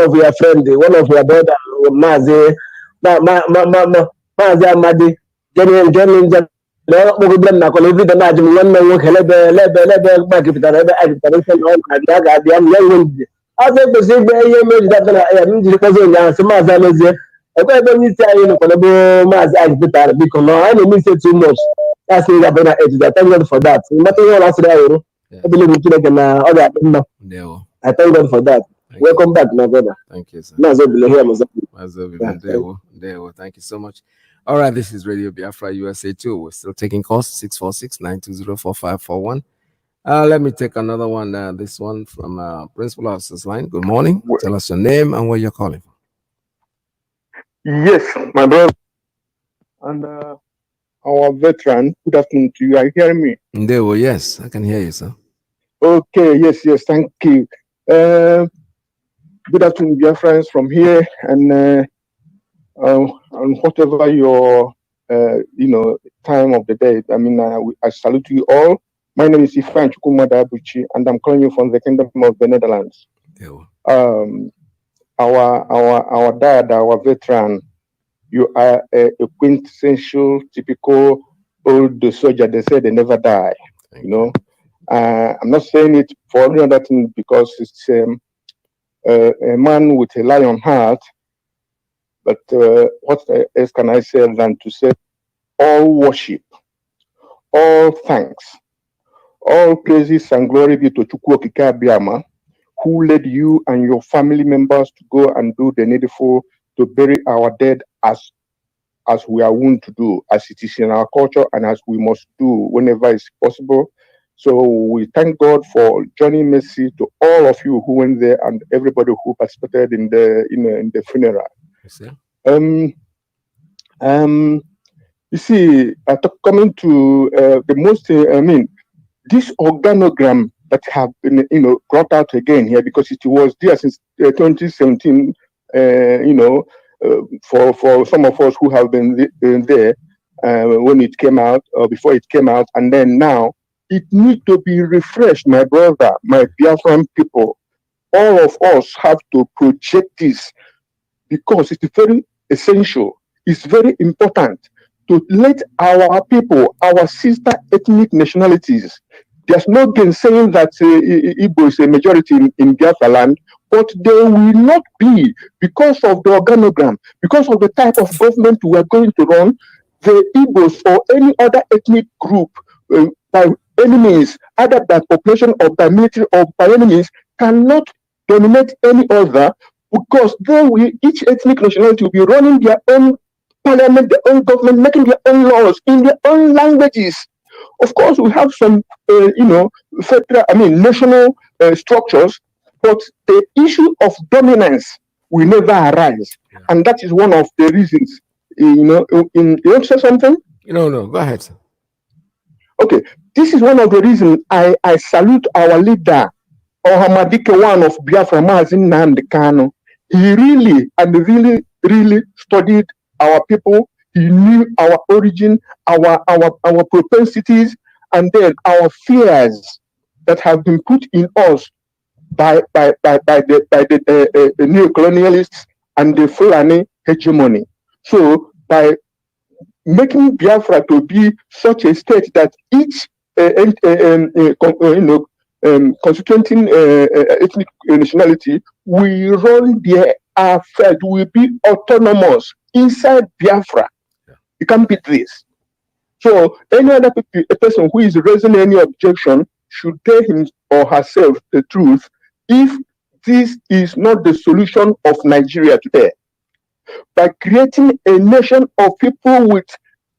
of your friends, one of your brother, Mazi Amadi, Jenny, every na kole vida na jimu wannan wo kele be ba ki fitara be ai fitara sai on adiya ga adiya mu yayin ji a sai ko sai be yayin me da kana ya min ji ko zo nya sai ma za le je e ko be ni sai ayin kole bo ma za ai fitara bi ko no I no me say too much that's say that better edge that thank God for that matter what I say I believe in kile na all that no I thank God for that. Welcome back, my brother. Thank you, sir. Thank you so much. All right, this is Radio Biafra USA 2. We're still taking calls 646-920-4541. Let me take another one. This one from Principal Officer's line. Good morning. Tell us your name and where you're calling from. Yes, my brother. And our veteran, good afternoon to you. Are you hearing me? Yes, I can hear you, sir. Okay, yes, thank you. Good afternoon, Biafrans from here, and whatever your time of the day. I mean, I salute you all. My name is Ifan Chukwumada Abuchi, and I'm calling you from the Kingdom of the Netherlands. Our dad, our veteran, you are a quintessential, typical old soldier. They say they never die. I'm not saying it for any other thing because it's a man with a lion heart. But what else can I say than to say all worship, all thanks, all praises and glory be to Chukwukabiam, who led you and your family members to go and do the needful to bury our dead as we are wont to do, as it is in our culture and as we must do whenever it's possible. So we thank God for joining mercy to all of you who went there and everybody who participated in the funeral. You see, coming to the most, this organogram that have been, brought out again here because it was there since 2017. For some of us who have been there when it came out or before it came out, and then now. It needs to be refreshed, my brother, my Biafran people. All of us have to project this because it's very essential. It's very important to let our people, our sister ethnic nationalities, there's no gain saying that Igbo is a majority in Biafra land, but they will not be because of the organogram, because of the type of government we are going to run. The Igbos or any other ethnic group by any means, either by population or by military or by any means, cannot dominate any other because each ethnic nationality will be running their own parliament, their own government, making their own laws in their own languages. Of course, we have some, national structures, but the issue of dominance will never arise. And that is one of the reasons, you want to say something? No, go ahead, sir. Okay, this is one of the reasons I salute our leader, Ohamadike one of Biafra, Mazi Nnamdi Kanu. He really studied our people. He knew our origin, our propensities, and then our fears that have been put in us by the neo-colonialists and the Fulani hegemony. So by making Biafra to be such a state that each constituting ethnic nationality will run their affairs, will be autonomous inside Biafra. You can't beat this. So any other a person who is raising any objection should tell him or herself the truth if this is not the solution of Nigeria today. By creating a nation of people with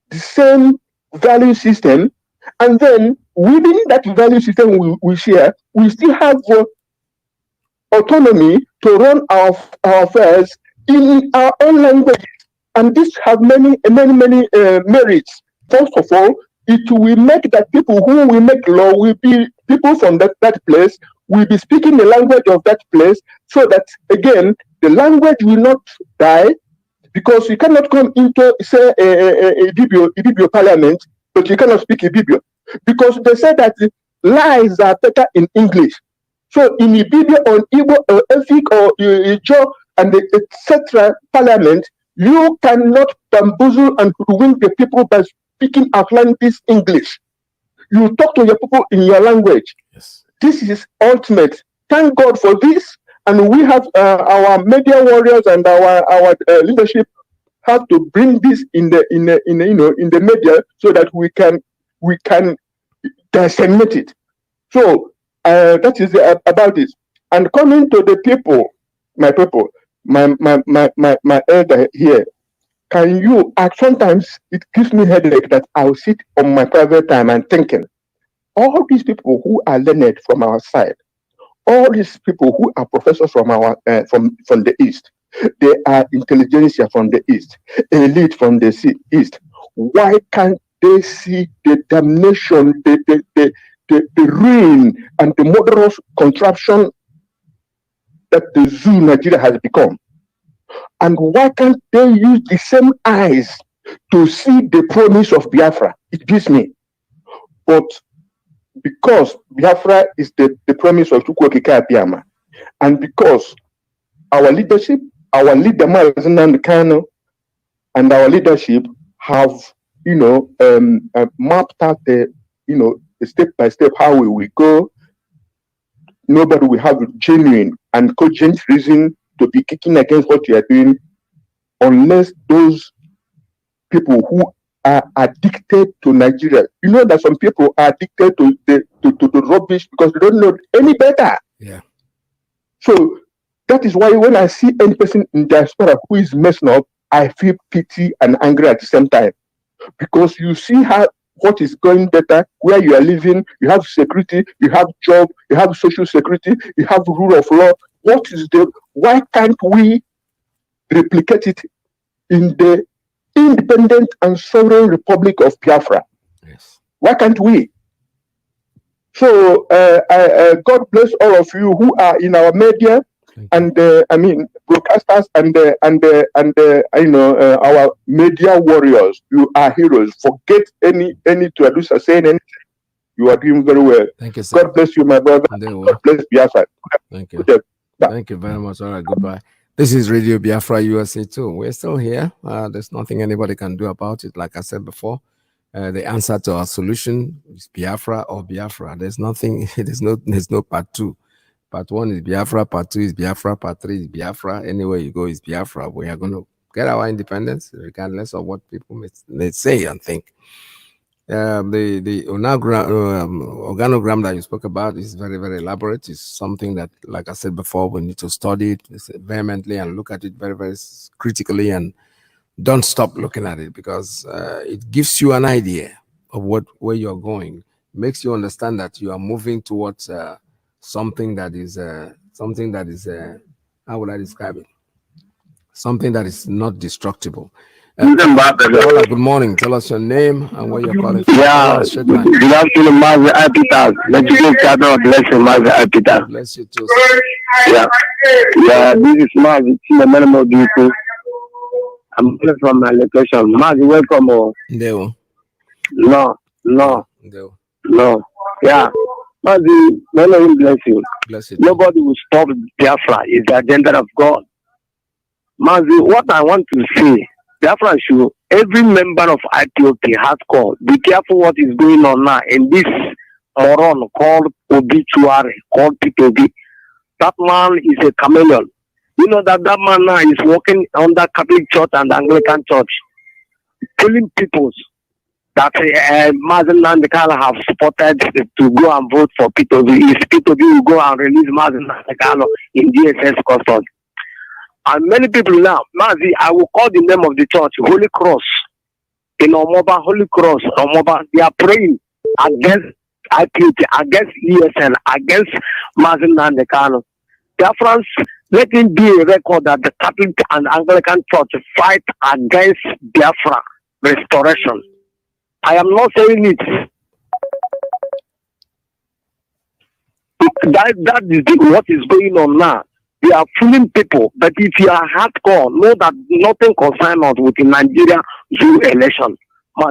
the same value system, and then within that value system we share, we still have autonomy to run our affairs in our own language. And this have many merits. First of all, it will make that people who will make law will be people from that place, will be speaking the language of that place, so that, again, the language will not die, because you cannot come into, say, a Ibibio parliament, but you cannot speak Ibibio. Because they say that lies are better in English. So in Ibibio or Igbo or Efik or Ijo and etc. parliament, you cannot bamboozle and win the people by speaking Atlantis English. You talk to your people in your language. Yes. This is ultimate. Thank God for this, and we have our media warriors and our leadership have to bring this in the media so that we can disseminate it. So that is about this. And coming to the people, my people, my elder here, can you, sometimes it gives me headache that I'll sit on my private time and thinking, all these people who are learned from our side, all these people who are professors from our from the East, they are intelligentsia from the East, elite from the East. Why can't they see the damnation, the ruin, and the murderous contraption that the zoo Nigeria has become? And why can't they use the same eyes to see the promise of Biafra? It gives me. But because Biafra is the promise of Chukwuokike Abiyama, and because our leadership, our leader Mazi Nnamdi Kanu, and our leadership have, mapped out the step by step how we will go, nobody will have a genuine and cogent reason to be kicking against what you are doing, unless those people who are addicted to Nigeria. You know that some people are addicted to the rubbish because they don't know any better. Yeah. So that is why when I see any person in diaspora who is messing up, I feel pity and angry at the same time. Because you see what is going better, where you are living, you have security, you have job, you have social security, you have rule of law. Why can't we replicate it in the independent and sovereign Republic of Biafra? Yes. Why can't we? So God bless all of you who are in our media and broadcasters and our media warriors. You are heroes. Forget any traducer saying anything. You are doing very well. Thank you, sir. God bless you, my brother. God bless Biafra. Thank you. Thank you very much. All right, goodbye. This is Radio Biafra USA 2. We're still here. There's nothing anybody can do about it. Like I said before, the answer to our solution is Biafra or Biafra. There's nothing. There's no part 2. Part 1 is Biafra. Part 2 is Biafra. Part 3 is Biafra. Anywhere you go is Biafra. We are going to get our independence, regardless of what people may say and think. The organogram that you spoke about is very, very elaborate. It's something that, like I said before, we need to study it vehemently and look at it very, very critically, and don't stop looking at it, because it gives you an idea of where you're going. It makes you understand that you are moving towards something that is how would I describe it? Something that is not destructible. Good morning. Tell us your name and where you're calling from. Yeah, good afternoon, Mazi Iyke. Let you give God bless you, Mazi Iyke. Bless you too, sir. Yeah, this is Mazi Iyke. I'm calling from my location. Mazi, welcome. No. Yeah, Mazi, may Lord bless you. Bless you. Nobody will stop Biafra. It's the agenda of God. Mazi, what I want to say, Biafra should, every member of IPOK has called. Be careful what is going on now in this moron called obituary, called P2B. That man is a chameleon. You know that man now is working under Catholic Church and Anglican Church, telling people that Mazi Nnamdi have supported to go and vote for P2B. If P2B will go and release Mazi Nnamdi in DSS custody. And many people now, Mazi, I will call the name of the church, Holy Cross. In Omoba, Holy Cross, Omoba, they are praying against IPT, against ESN, against Mazi Nnamdi. Biafrans, let it be a record that the Catholic and Anglican Church fight against Biafra restoration. I am not saying it. That is what is going on now. We are fooling people, but if you are hardcore, know that nothing concerns us with the Nigeria Zoo election.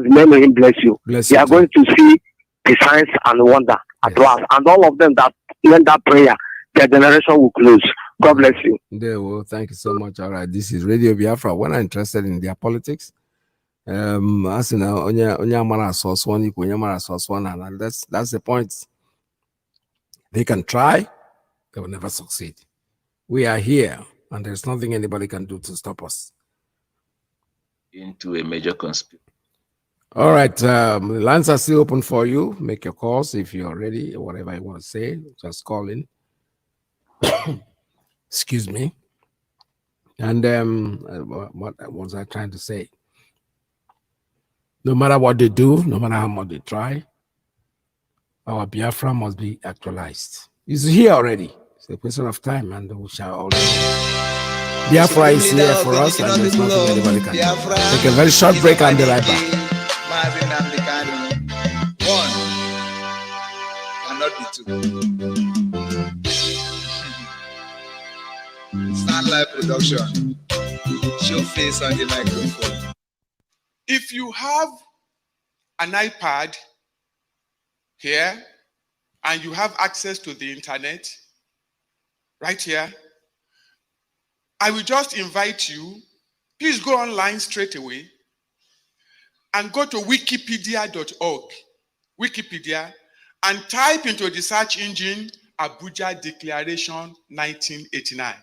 May him bless you. Bless you you are too. going to see the signs and wonder at last. And all of them that end that prayer, their generation will close. God bless you. There, well, thank you so much. All right, this is Radio Biafra. When I'm interested in their politics, as you know, and that's the point. They can try, they will never succeed. We are here, and there's nothing anybody can do to stop us. Into a major conspiracy. All right, the lines are still open for you. Make your calls if you're ready, or whatever you want to say. Just call in. Excuse me. And what was I trying to say? No matter what they do, no matter how much they try, our Biafra must be actualized. It's here already. It's a question of time, and we shall all Biafra is here for us, and there's nothing anybody can do. Take a very short break and be right back. One cannot be two. Stand live production. Show face on the microphone. If you have an iPad here and you have access to the internet right here, I will just invite you, please go online straight away and go to wikipedia.org, Wikipedia, and type into the search engine Abuja Declaration 1989.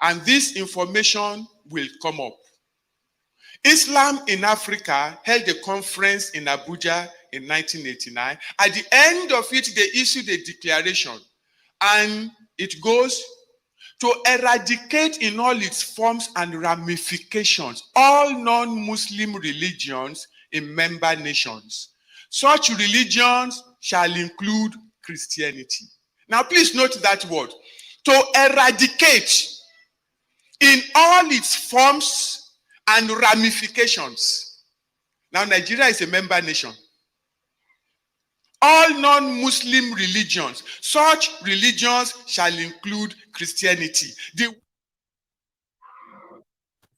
And this information will come up. Islam in Africa held a conference in Abuja in 1989. At the end of it, they issued a declaration, and it goes to eradicate in all its forms and ramifications all non-Muslim religions in member nations. Such religions shall include Christianity. Now, please note that word. To eradicate in all its forms and ramifications. Now, Nigeria is a member nation. All non-Muslim religions, such religions shall include Christianity.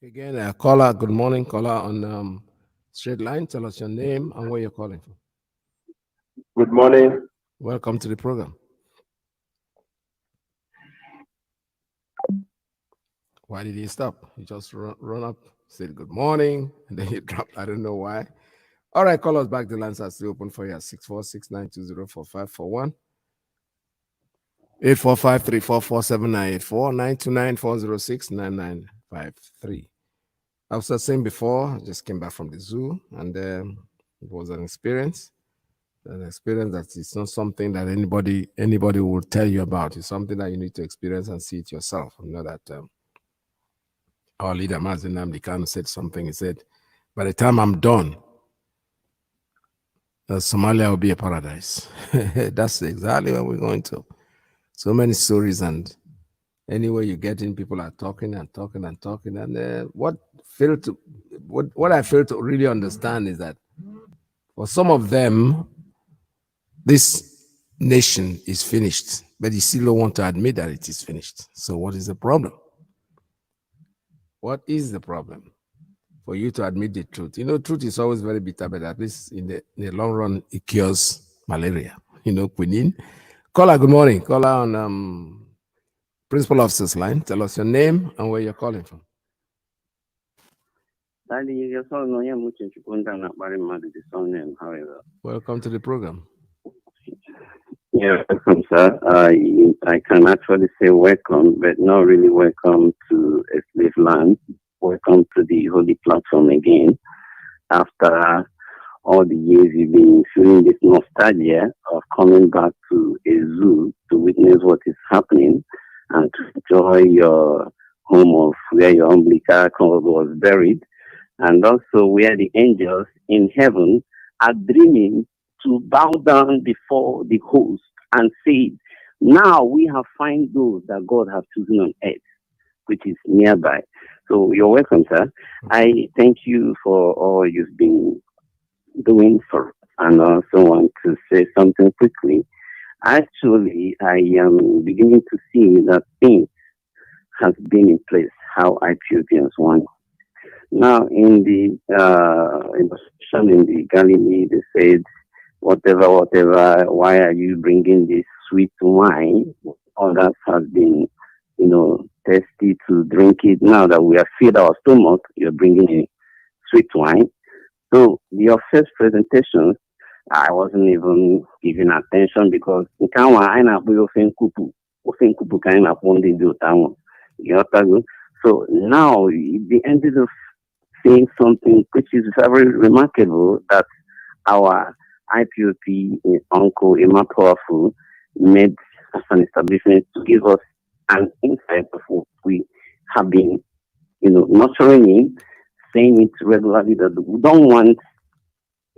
Again, caller, good morning, caller on straight line. Tell us your name and where you're calling from. Good morning. Welcome to the program. Why did he stop? He just run up, said good morning, and then he dropped. I don't know why. All right, call us back. The lines are still open for you at 646-920-4541. 845-344-7984, 929-406-9953. I was saying before, I just came back from the zoo, and it was an experience that is not something that anybody will tell you about. It's something that you need to experience and see it yourself. You know that our leader, Mazi Nnamdi Kanu, said something. He said, by the time I'm done, Somalia will be a paradise. That's exactly what we're going to. So many stories, and anywhere you get in, people are talking and talking and talking. And what I fail to really understand is that for some of them, this nation is finished, but you still don't want to admit that it is finished. So what is the problem? What is the problem? For you to admit the truth. You know, truth is always very bitter, but at least in the long run, it cures malaria. You know, quinine. Caller, good morning. Caller on Principal Officer's line. Tell us your name and where you're calling from. Welcome Welcome to the program. Yeah, welcome, sir. I can actually say welcome, but not really welcome to a slave land. Welcome to the holy platform again. After all the years you've been feeling this nostalgia of coming back to a zoo to witness what is happening and to enjoy your home of where your umbilical cord was buried, and also where the angels in heaven are dreaming to bow down before the host and say, now we have found those that God has chosen on earth, which is nearby. So you're welcome, sir. I thank you for all you've been doing for us, and also want to say something quickly. Actually, I am beginning to see that things has been in place how Ethiopians want. Now, in the in the Galilee, they said, whatever, why are you bringing this sweet wine? Others have been, thirsty to drink it. Now that we have filled our stomach, you're bringing a sweet wine. So your first presentation, I wasn't even giving attention because so now they ended up saying something which is very remarkable, that our IPOP uncle Emma Powerful made as an establishment to give us an insight of what we have been, nurturing in, saying it regularly, that we don't want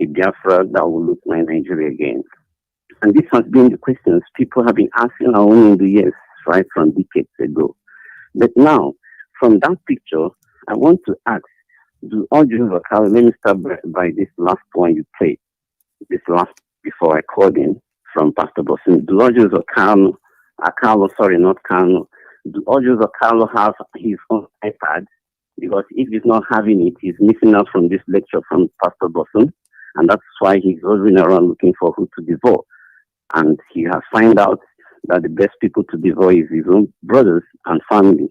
a Biafra that will look like Nigeria again. And this has been the questions people have been asking our own in the years, right from decades ago. But now, from that picture, I want to ask, do all Jews of Kanu, let me start by this last one you played, before I called in from Pastor Bosin. Do all Jews of Kanu, not Kanu, do all Jews of Kanu have his own iPad? Because if he's not having it, he's missing out from this lecture from Pastor Bosin, and that's why he's running around looking for who to devour. And he has found out that the best people to devour is his own brothers and family.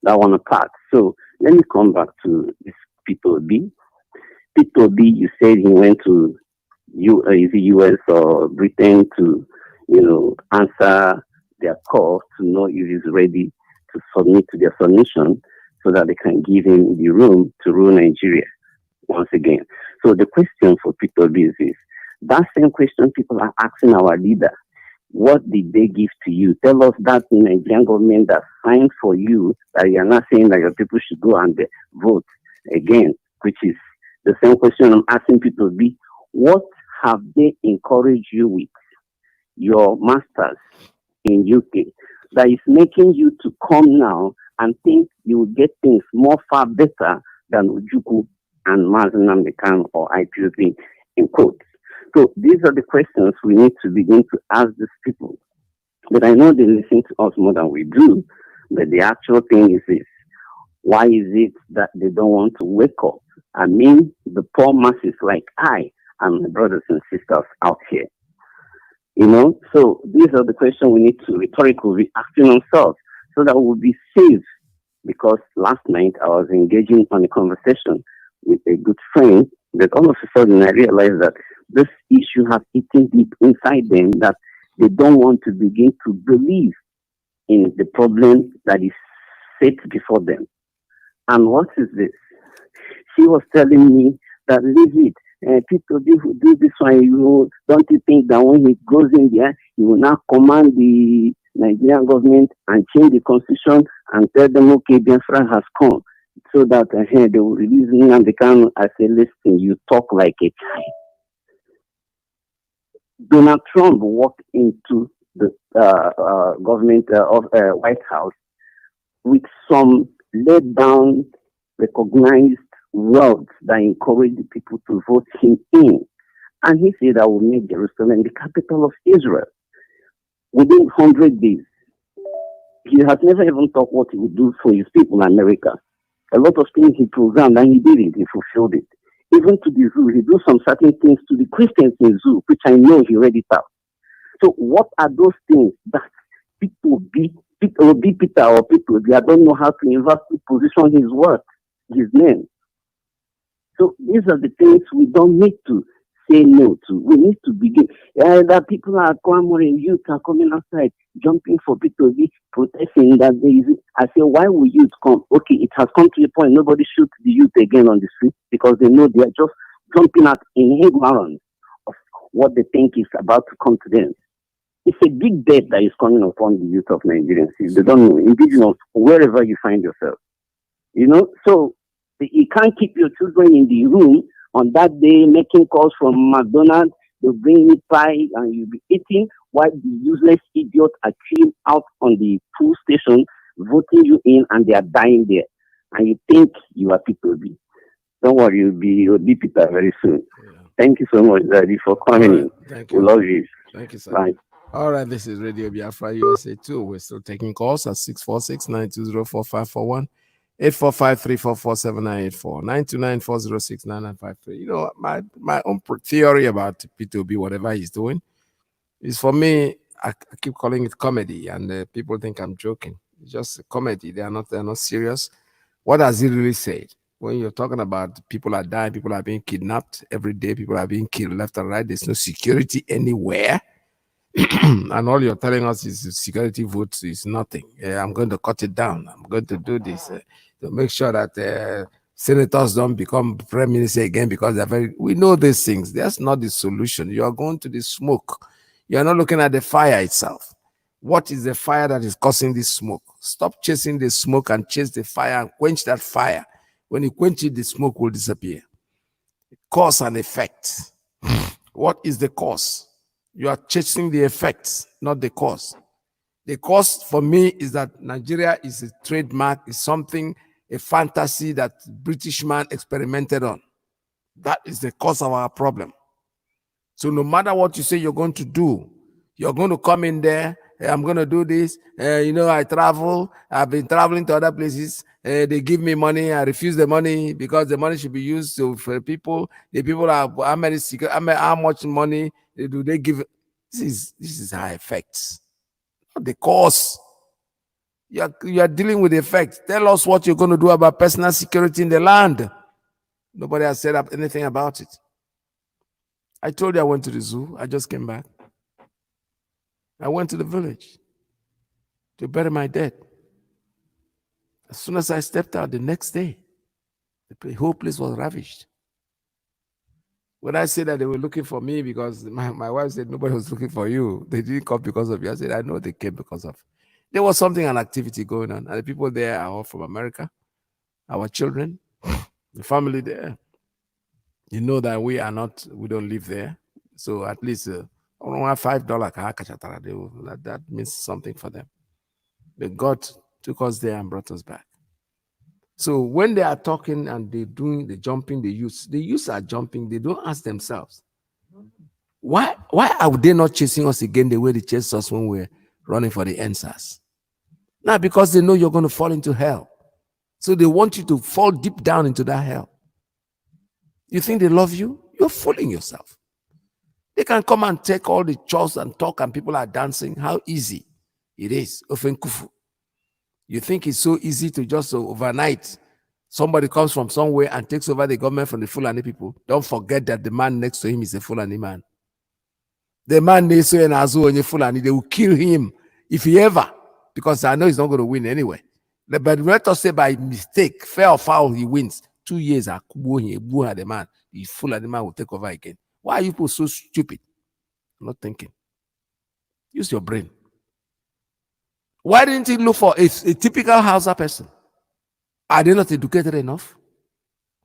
That one apart. So let me come back to this Peter B. Peter B, you said he went to US or Britain to, answer their call to know if he's ready to submit to their submission so that they can give him the room to rule Nigeria once again. So the question for Peter B is this. That same question people are asking our leader. What did they give to you? Tell us that the Nigerian government that signed for you, that you are not saying that your people should go and vote again, which is the same question I'm asking people to be. What have they encouraged you with? Your masters in UK, that is making you to come now and think you will get things more far better than Ujuku and Mazi Iyke or IPOP in quotes. So these are the questions we need to begin to ask these people. But I know they listen to us more than we do, but the actual thing is this. Why is it that they don't want to wake up? I mean, the poor masses like I and my brothers and sisters out here. So these are the questions we need to rhetorically be asking ourselves so that we'll be safe. Because last night I was engaging on a conversation with a good friend, but all of a sudden I realized that this issue has eaten deep inside them, that they don't want to begin to believe in the problem that is set before them. And what is this? She was telling me that leave it. People do this one. Don't you think that when he goes in there, he will now command the Nigerian government and change the constitution and tell them, okay, Biafra has come, so that they will release Nnamdi Kanu. I say, listen, you talk like a child. Donald Trump walked into the government of White House with some laid down, recognized words that encouraged the people to vote him in. And he said, I will make Jerusalem the capital of Israel within 100 days. He has never even thought what he would do for his people in America. A lot of things he programmed and he did it, he fulfilled it. Even to the zoo, he do some certain things to the Christians in the zoo, which I know he read it out. So what are those things that people be Peter or people, they don't know how to inversely position his word, his name. So these are the things we don't need to say no to. We need to begin. That people are clamoring, youth are coming outside, jumping for P2B, protesting that there is. I say, why will youth come? Okay, it has come to a point nobody shoots the youth again on the street because they know they are just jumping at in ignorance of what they think is about to come to them. It's a big debt that is coming upon the youth of Nigerians. They don't know, indigenous, wherever you find yourself. So you can't keep your children in the room on that day making calls from McDonald's. They'll bring you pie and you'll be eating while the useless idiots are chilling out on the pool station, voting you in, and they are dying there. And you think you are people be. Don't worry, you'll be Peter very soon. Yeah. Thank you so much, Daddy, for coming in. Thank you. We love you. Thank you, sir. Bye. All right, this is Radio Biafra USA 2. We're still taking calls at 646-920-4541, 845-344-7984, 929-406-9953. My own theory about P2B, whatever he's doing, is for me, I keep calling it comedy, and people think I'm joking. It's just a comedy. They're not serious. What has he really said? When you're talking about people are dying, people are being kidnapped every day, people are being killed left and right, there's no security anywhere. And all you're telling us is security votes is nothing. I'm going to cut it down. I'm going to do this to make sure that senators don't become prime minister again because we know these things. That's not the solution. You are going to the smoke. You are not looking at the fire itself. What is the fire that is causing this smoke? Stop chasing the smoke and chase the fire and quench that fire. When you quench it, the smoke will disappear. Cause and effect. What is the cause? You are chasing the effects, not the cause. The cause for me is that Nigeria is a trademark, is something, a fantasy that British man experimented on. That is the cause of our problem. So no matter what you say you're going to do, you're going to come in there, I'm going to do this. I travel. I've been traveling to other places. They give me money. I refuse the money because the money should be used for people. The people are how much money do they give? This is our effects, not the cause. You are dealing with the effects. Tell us what you're going to do about personal security in the land. Nobody has said anything about it. I told you I went to the zoo. I just came back. I went to the village to bury my dead. As soon as I stepped out the next day, the whole place was ravished. When I said that they were looking for me because my wife said nobody was looking for you, they didn't come because of you. I said, I know they came because of. There was an activity going on, and the people there are all from America, our children, the family there. You know that we don't live there. So at least $5, that means something for them. But God took us there and brought us back. So when they are talking and they're doing the jumping, the youths are jumping, they don't ask themselves, why are they not chasing us again the way they chased us when we're running for the answers? Now, because they know you're going to fall into hell. So they want you to fall deep down into that hell. You think they love you? You're fooling yourself. They can come and take all the chores and talk and people are dancing. How easy it is. You think it's so easy to just overnight somebody comes from somewhere and takes over the government from the Fulani people. Don't forget that the man next to him is a Fulani man. The man next to him Fulani, they will kill him if he ever, because I know he's not going to win anyway. But let us say by mistake, fair or foul, he wins. 2 years, the man, the Fulani man will take over again. Why are you people so stupid? I'm not thinking. Use your brain. Why didn't he look for a typical Hausa person? Are they not educated enough?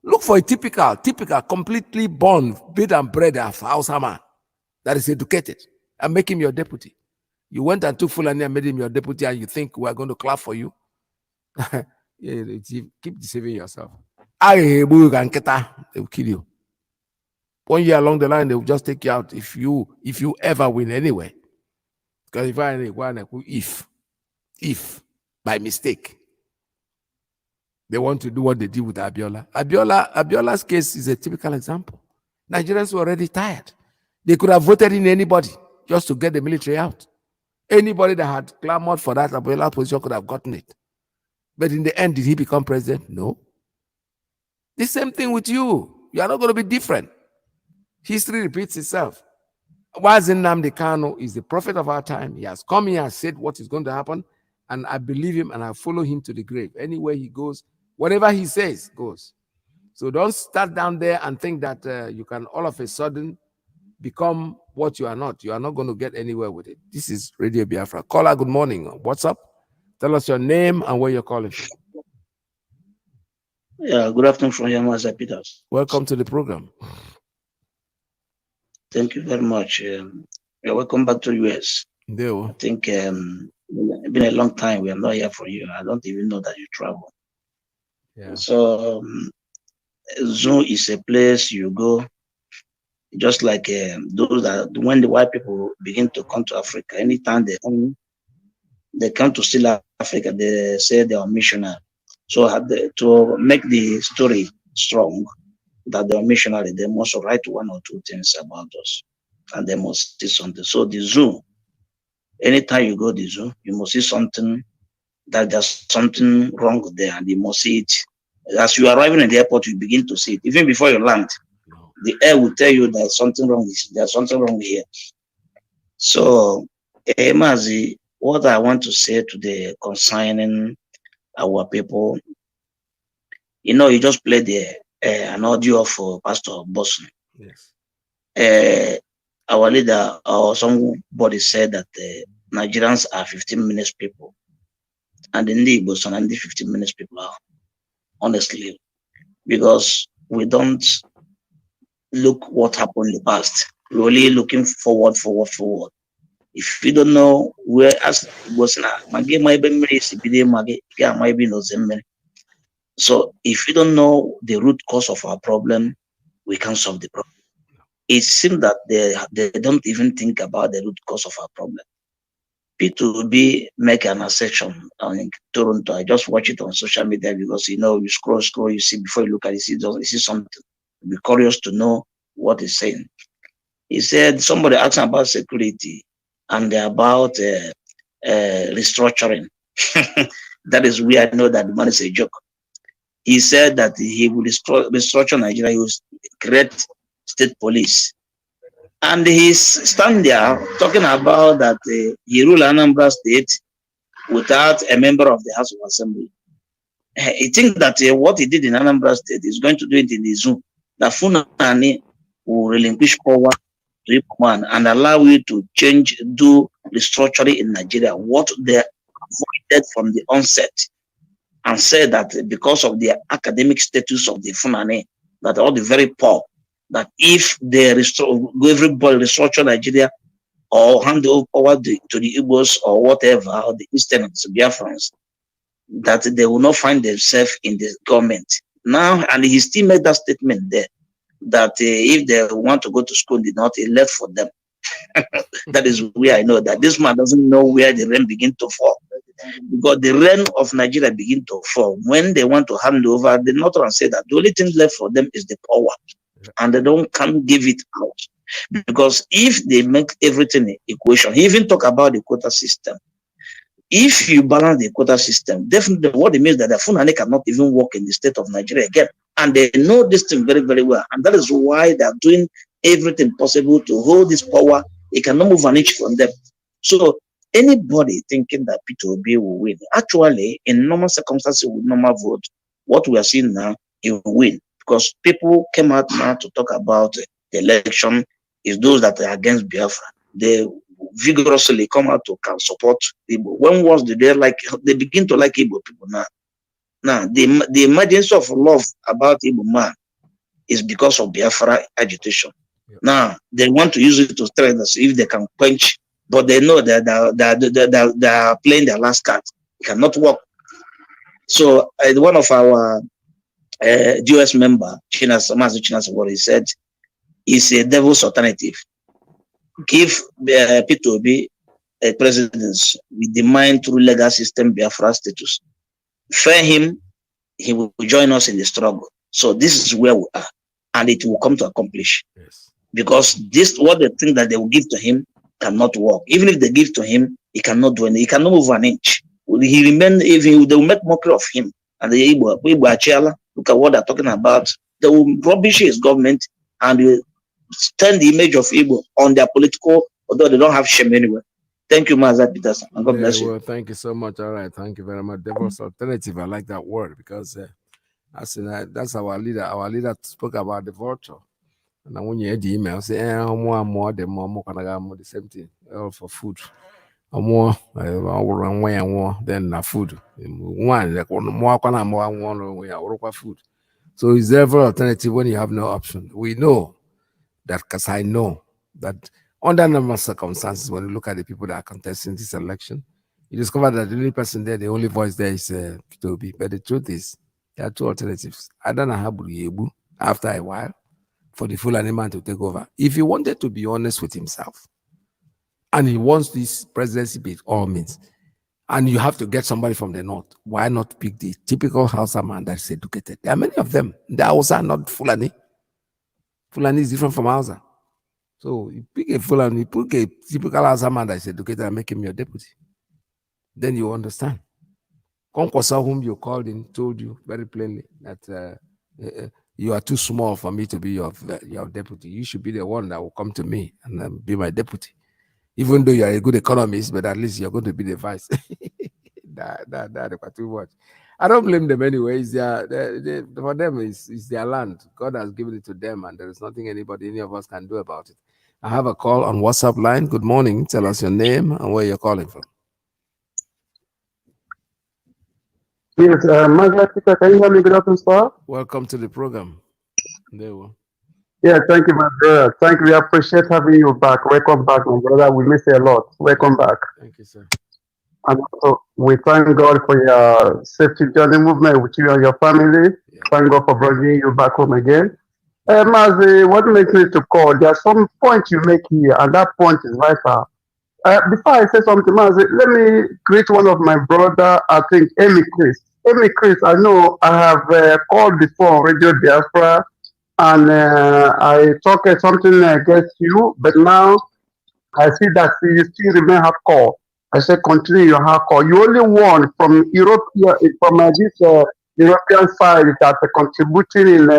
Look for a typical, completely born, bred and bred Hausa man that is educated and make him your deputy. You went and took Fulani and made him your deputy and you think we're going to clap for you? Keep deceiving yourself. They will kill you. 1 year along the line, they will just take you out if you ever win anyway. Because if by mistake they want to do what they did with Abiola's case is a typical example. Nigerians were already tired. They could have voted in anybody just to get the military out. Anybody that had clamored for that Abiola position could have gotten it. But in the end, did he become president? No. The same thing with you. You are not going to be different. History repeats itself. Mazi Nnamdi Kanu is the prophet of our time. He has come here and said what is going to happen, and I believe him and I follow him to the grave. Anywhere he goes, whatever he says goes. So don't start down there and think that you can all of a sudden become what you are not. You are not going to get anywhere with it. This is Radio Biafra. Caller, good morning. What's up? Tell us your name and where you're calling from. Yeah, good afternoon from Yamaza Peters. Welcome to the program. Thank you very much. Welcome back to US. I think it's been a long time. We are not here for you. I don't even know that you travel. Yeah. So Zoom is a place you go, just like those that when the white people begin to come to Africa, anytime they come to steal Africa, they say they are missionary. So to make the story strong, that they are missionary, they must write one or two things about us, and they must see something. So the zoo, anytime you go to the zoo, you must see something, that there's something wrong there, and you must see it. As you are arriving at the airport, you begin to see it. Even before you land, the air will tell you there's something wrong. There's something wrong here. So, Mazi, what I want to say today concerning our people, you just played an audio for Pastor Boston. Yes. Our leader or somebody said that Nigerians are 15 minutes people, and in the Boston and the 15 minutes people are, honestly, because we don't look what happened in the past. We're only looking forward. If you don't know where as Boston, so if you don't know the root cause of our problem, we can't solve the problem. It seems that they don't even think about the root cause of our problem. P2B make an assertion in Toronto. I just watch it on social media because you scroll, you see before you look at it, you see something. Be curious to know what he's saying. He said somebody asked him about security and about restructuring. That is where I know that the man is a joke. He said that he will restructure Nigeria, he will create state police. And he's standing there talking about that he ruled Anambra State without a member of the House of Assembly. He thinks that what he did in Anambra State is going to do it in the Zoom. That Funani will relinquish power to Ipob and allow you to do restructuring in Nigeria, what they avoided from the onset, and said that because of the academic status of the Funani, that all the very poor, that if they everybody restructure Nigeria or hand over power to the Igbos or whatever, or the Easterners, Biafrans, that they will not find themselves in the government. Now, and he still made that statement there, that if they want to go to school, they not left for them. That is where I know that this man doesn't know where the rain begin to fall. Because the rain of Nigeria begin to fall. When they want to hand over, the Northern say that the only thing left for them is the power. And they can't give it out. Because if they make everything an equation, he even talk about the quota system. If you balance the quota system, definitely what it means that the Fulani cannot even work in the state of Nigeria again. And they know this thing very, very well. And that is why they are doing everything possible to hold this power. It cannot move an inch from them. So anybody thinking that P2B will win, actually, in normal circumstances with normal vote, what we are seeing now, he will win. Because people came out now to talk about the election is those that are against Biafra. They vigorously come out to support Igbo. When was the day they begin to like Igbo people now? Now the emergence of love about Igbo man is because of Biafra agitation. Yeah. Now they want to use it to threaten us if they can quench, but they know that they are playing their last card. It cannot work. So one of our US member, Mazi Iyke, what he said is a devil's alternative. Give P2B a presidency with the mind through legal system Biafra status. Fair him, he will join us in the struggle. So this is where we are, and it will come to accomplish. Yes. Because this, what they think that they will give to him, cannot work. Even if they give to him, he cannot do anything. He cannot move an inch. He remain. Even they will make mockery of him. And the Igbo Achela, look at what they're talking about. They will rubbish his government, and turn the image of Igbo on their political, although they don't have shame anyway. Thank you, Mazi Peterson, and God bless you. Well, thank you so much. All right, thank you very much. Devil's alternative. I like that word because that's our leader. Our leader spoke about the vulture. And when you hear the email, say, more, the same thing. All for food. More, then food. More, food. So is there ever alternative when you have no option? We know that, because I know that under normal circumstances, when you look at the people that are contesting this election, you discover that the only person there, the only voice there is Toby. But the truth is, there are two alternatives. I don't know how after a while for the Fulani man to take over. If he wanted to be honest with himself, and he wants this presidency by all means, and you have to get somebody from the north, why not pick the typical Hausa man that's educated? There are many of them. The Hausa are not Fulani. Fulani is different from Hausa. So you pick a Fulani, pick a typical Hausa man that's educated and make him your deputy. Then you understand. Konkosa, whom you called in, told you very plainly that you are too small for me to be your deputy. You should be the one that will come to me and be my deputy. Even though you are a good economist, but at least you're going to be the vice. That's too much. I don't blame them anyway. For them, it's their land. God has given it to them, and there is nothing any of us can do about it. I have a call on WhatsApp line. Good morning. Tell us your name and where you're calling from. Yes, Mazi, can you hear me? Good afternoon, sir. Welcome to the program. There we go. Yeah, thank you, my brother. Thank you. We appreciate having you back. Welcome back, my brother. We miss you a lot. Welcome back. Thank you, sir. And also, we thank God for your safety journey movement with you and your family. Yeah. Thank God for bringing you back home again. Mazi, what makes me to call? There are some points you make here, and that point is vital. Before I say something, Mazi, let me greet one of my brother, I think, Amy Chris. Amy Chris, I know I have called before on Radio Biafra, and I talked something against you, but now I see that you still remain hardcore. I said, continue your hardcore. You only won from this European side that are contributing in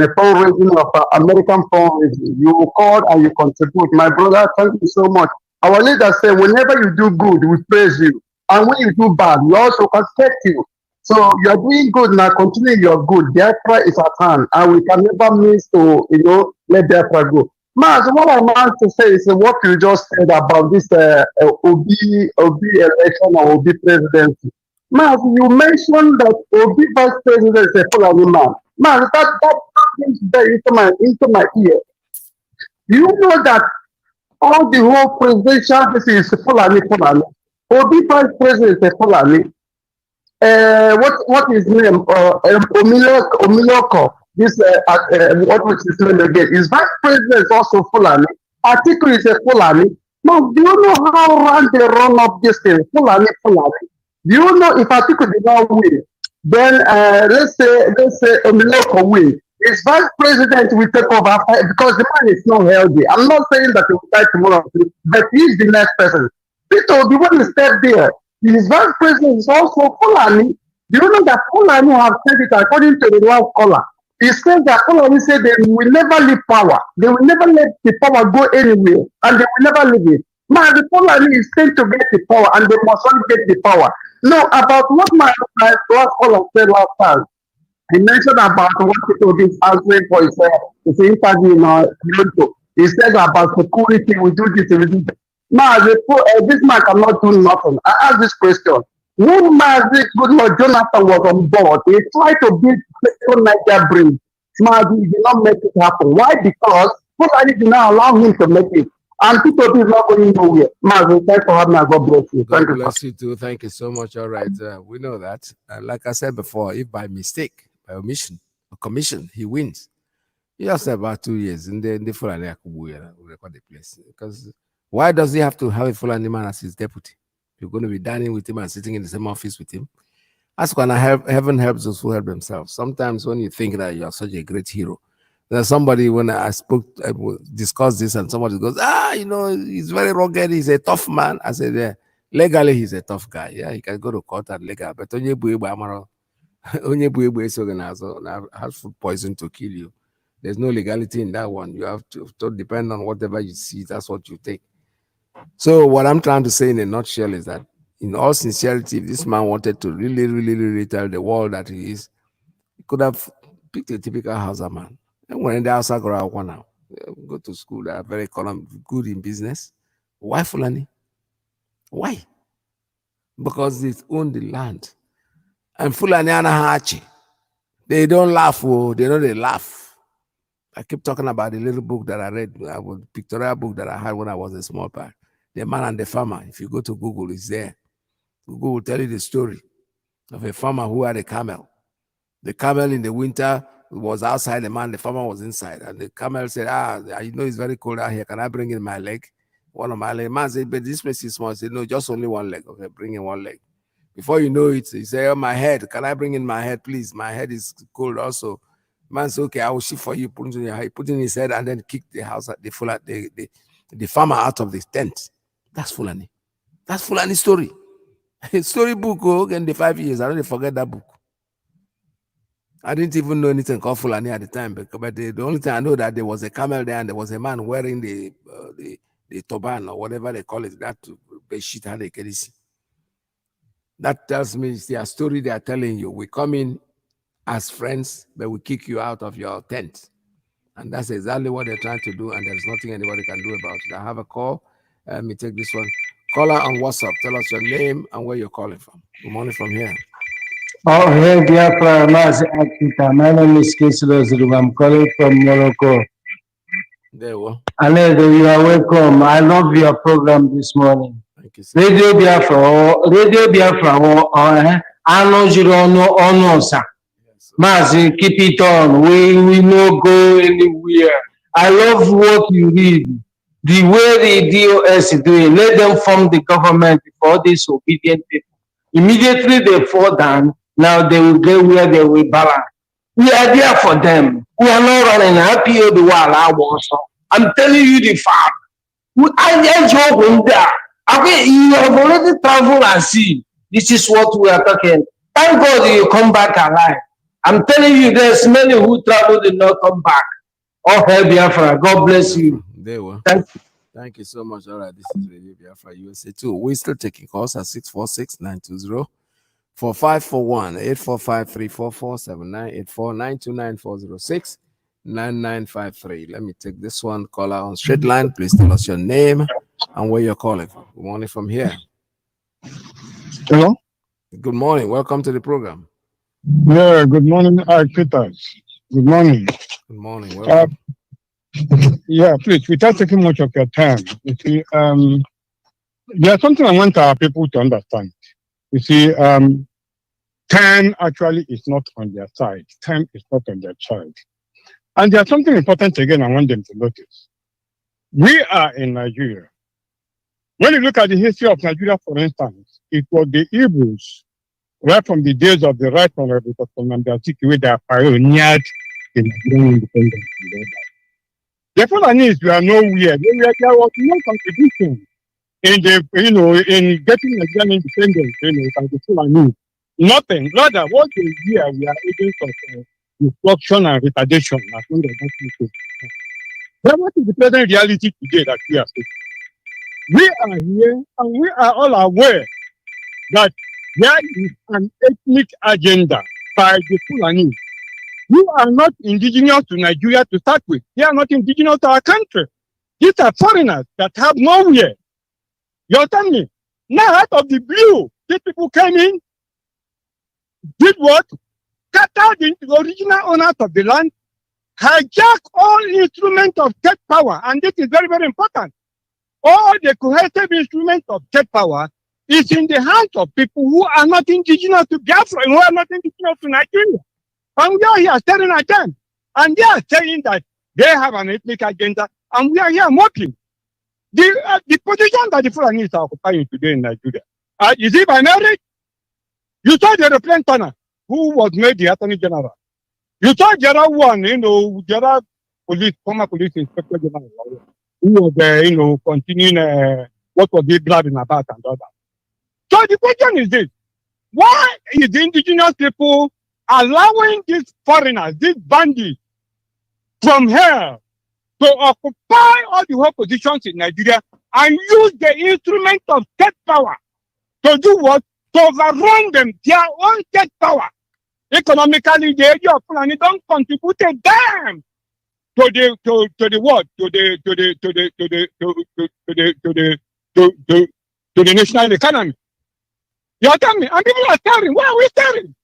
a fundraising of American fundraising. You called and you contribute. My brother, thank you so much. Our leader said, whenever you do good, we praise you. And when you do bad, we also respect you. So you are doing good now, continue your good. Biafra is at hand, and we can never miss to, let Biafra go. Mazi, what I want to say is what you just said about this Obi election or Obi presidency. Mazi, you mentioned that Obi vice president is a Fulani man. Mazi, that comes very into my ear. You know that all the whole presidential is Fulani. Obi vice president is a Fulani. What is his name? Omiloko. This what was his name again? His vice president is also Fulani. Atiku is a Fulani. Now, do you know how they run up this thing? Fulani. Do you know if Atiku did not win, then let's say Omiloko win, his vice president will take over because the man is not healthy. I'm not saying that he will die tomorrow, but he's the next person. Peter, the one who stepped there. His vice president is also Fulani. Do you know that Fulani have said it according to the last caller? He said that Fulani said they will never leave power. They will never let the power go anywhere, and they will never leave it. Man, the Fulani is sent to get the power, and they must not get the power. No, about what my last caller said last time. He mentioned about what people is answering for his interview in YouTube. He said about security, we do this, we do that. Now, this man cannot do nothing. I ask this question. When Mazi Goodlord Jonathan was on board, he tried to build Second Niger Bridge. Mazi did not make it happen. Why? Because somebody did not allow him to make it. And people is not going nowhere. Mazi, thanks for having me. God bless you. God bless you too. Thank you so much. All right. We know that. Like I said before, if by mistake, by omission or commission, he wins, he has about 2 years in the Fulani will record the place. Because why does he have to have a Fulani man as his deputy? You're going to be dining with him and sitting in the same office with him. That's when heaven helps those who help themselves. Sometimes when you think that you are such a great hero, there's somebody, when I discussed this, and somebody goes, he's very rugged, he's a tough man. I said, yeah, legally he's a tough guy. Yeah, he can go to court and legal, but has food poison to kill you. There's no legality in that one. You have to depend on whatever you see. That's what you take. So what I'm trying to say in a nutshell is that, in all sincerity, if this man wanted to really, really, really tell the world that he is, he could have picked a typical Hausa man. And when the Hausa grow up now, go to school, they are very good in business. Why Fulani? Why? Because they own the land. And Fulani Anahachi, they don't laugh, oh, they know they laugh. I keep talking about the little book that I read, the pictorial book that I had when I was a small boy. The Man and the Farmer. If you go to Google, it's there. Google will tell you the story of a farmer who had a camel. The camel in the winter was outside, the farmer was inside. And the camel said, you know it's very cold out here. Can I bring in my leg? One of my legs. Man said, but this place is small. He said, no, just only one leg. Okay, bring in one leg. Before you know it, he said, oh, my head. Can I bring in my head, please? My head is cold also. Man said, okay, I will shift for you. Put it in your head. He put it in his head and then kick the farmer out of the tent. That's Fulani. That's Fulani story. Story book, in the 5 years. I don't forget that book. I didn't even know anything called Fulani at the time, but the only thing I know that there was a camel there and there was a man wearing the turban or whatever they call it, that bedsheet had a kedisi. That tells me it's their story they are telling you. We come in as friends, but we kick you out of your tent. And that's exactly what they're trying to do, and there's nothing anybody can do about it. I have a call. Let me take this one. Caller on WhatsApp. Tell us your name and where you're calling from. Good morning from here. Oh, hey, Biafra, Mazi Iyke. My name is Kesilos. I'm calling from Morocco. There we go. Alego, you are welcome. I love your program this morning. Thank you, sir. Radio Biafra, Mazi, keep it on. We no go anywhere. I love what you read. The way the DOS is doing, let them form the government for disobedient people. Immediately they fall down. Now they will get where they will balance. We are there for them. We are not running happy the world. I'm telling you the fact. I joke there. I mean, you have already traveled and see. This is what we are talking. Thank God you come back alive. I'm telling you, there's many who traveled and not come back. Oh, hey, Biafra. God bless you. There we go. Thank you so much. All right, this is Radio Biafra USA 2. We're still taking calls at 646-920-4541, 845-344-7984-929-406-9953. Let me take this one. Caller on straight line. Please tell us your name and where you're calling from. Good morning from here. Hello. Good morning. Welcome to the program. Yeah, good morning, Peter. Good morning. Good morning. Welcome. Yeah, please, without taking much of your time, you see, there's something I want our people to understand. You see, time actually is not on their side. Time is not on their side. And there's something important again I want them to notice. We are in Nigeria. When you look at the history of Nigeria, for instance, it was the Igbos, right from the days of the right honorable Nnamdi where they pioneered the Nigerian independence. The Fulanis were nowhere. There was no contribution in the, in getting Nigerian independence, by the Fulani. Nothing. Rather, what they hear, we are agents of destruction and retardation. As long as that's then what is the present reality today that we are facing? We are here and we are all aware that there is an ethnic agenda by the Fulani. You are not indigenous to Nigeria to start with. They are not indigenous to our country. These are foreigners that have nowhere. You understand me? Now, out of the blue, these people came in, did what? Cut out the original owners of the land, hijack all instruments of state power, and this is very, very important. All the cohesive instruments of state power is in the hands of people who are not indigenous to Biafra, who are not indigenous to Nigeria. And we are here staring at them. And they are saying that they have an ethnic agenda, and we are here mocking. The position that the Fulanis are occupying today in Nigeria, is it by marriage? You saw the Referendum Turner, who was made the Attorney General. You saw the other one, the other former police inspector general, who was, continuing what was he blabbing about and all that. So the question is this: why is the indigenous people allowing these foreigners, these bandits, from here to occupy all the whole positions in Nigeria and use the instrument of state power to do what? To overrun them, their own state power. Economically, the area of Fulani don't contribute a damn to the national economy. You tell me, and people are staring. Why are we staring?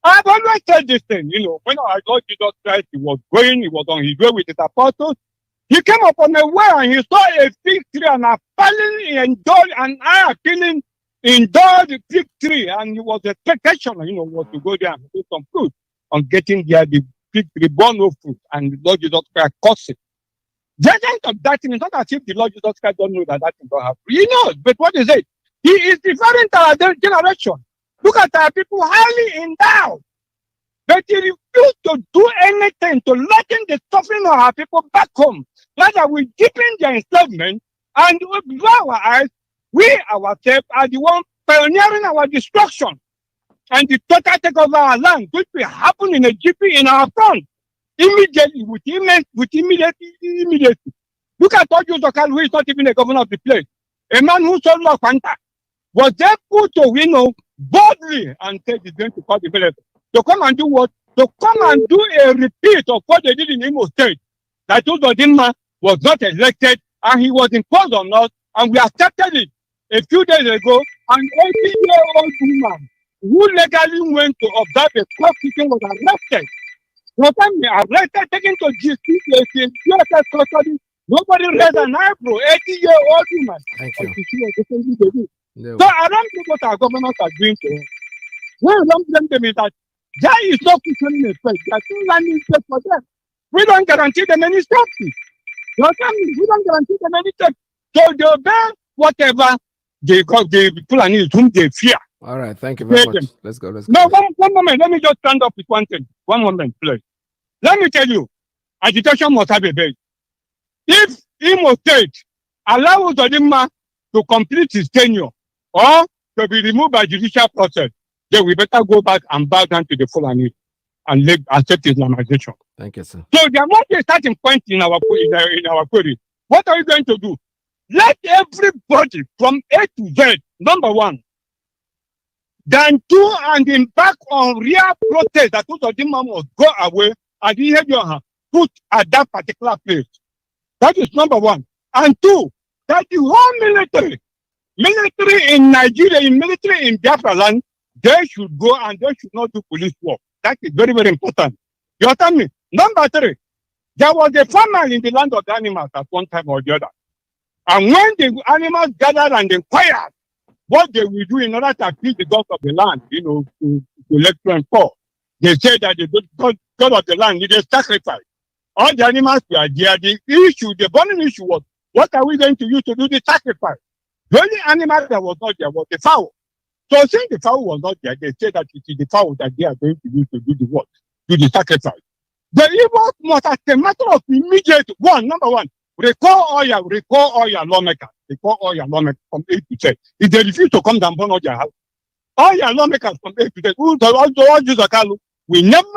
I've always said this thing, you know, when I got Jesus Christ, he was on his way with his apostles. He came upon a way and he saw a fig tree and a feeling indulged the fig tree, and he was expectation, you know, was to go there and do some fruit. On getting there, the fig tree bore no fruit, and the Lord Jesus Christ cursed it. The essence of that thing is not as if the Lord Jesus Christ don't know that thing don't happen. He knows, but what is it? He is referring to our generation. Look at our people highly endowed, but he refused to do anything to lighten the suffering of our people back home. Rather, we deepen their enslavement, and before our eyes, we ourselves are the ones pioneering our destruction and the total takeover of our land, which will happen in a jiffy in our front, immediately, immediately. Look at Socio-political, who is not even the governor of the place. A man who sold law Fanta was able to, boldly and said he's going to call the village to come and do what? To come and do a repeat of what they did in Imo State. That Uzodinma was not elected and he was imposed on us, and we accepted it a few days ago. An 80-year-old woman who legally went to observe a court sitting was arrested. Arrested, taken to GC, custody. Nobody raised an eyebrow. 80-year-old woman. Thank you. No. So I don't think what our governors are doing to us. What I don't blame them is that there is no questioning effect. They are still landing space for them. We don't guarantee them any safety. You understand me? We don't guarantee them any safety. So they obey whatever they got, the Fulani whom they fear. All right, thank you very much. Let's go. No, one moment. Let me just stand up with one thing. One moment, please. Let me tell you, agitation must have a base. If Imo State allows Odimma to complete his tenure or to be removed by judicial process, then we better go back and bow down to the Fulani and accept Islamization. Thank you, sir. So there must be a starting point in our query. What are you going to do? Let everybody from A to Z, number one, then do and embark on real protest that those of them must go away and put at that particular place. That is number one. And two, that the whole military in Nigeria, military in Biafra land, they should go and they should not do police work. That is very, very important. You understand me? Number three, there was a famine in the land of the animals at one time or the other. And when the animals gathered and inquired what they will do in order to appease the gods of the land, to elect and call, they said that the God of the land needed sacrifice. All the animals were there. The burning issue was, what are we going to use to do the sacrifice? The only animal that was not there was the fowl. So since the fowl was not there, they said that it is the fowl that they are going to use to do the work, do the sacrifice. The evil must, as a matter of immediate number one, recall all your lawmakers. Recall all your lawmakers from A to Z. If they refuse to come down, burn all your house. All your lawmakers from A to Z, we never,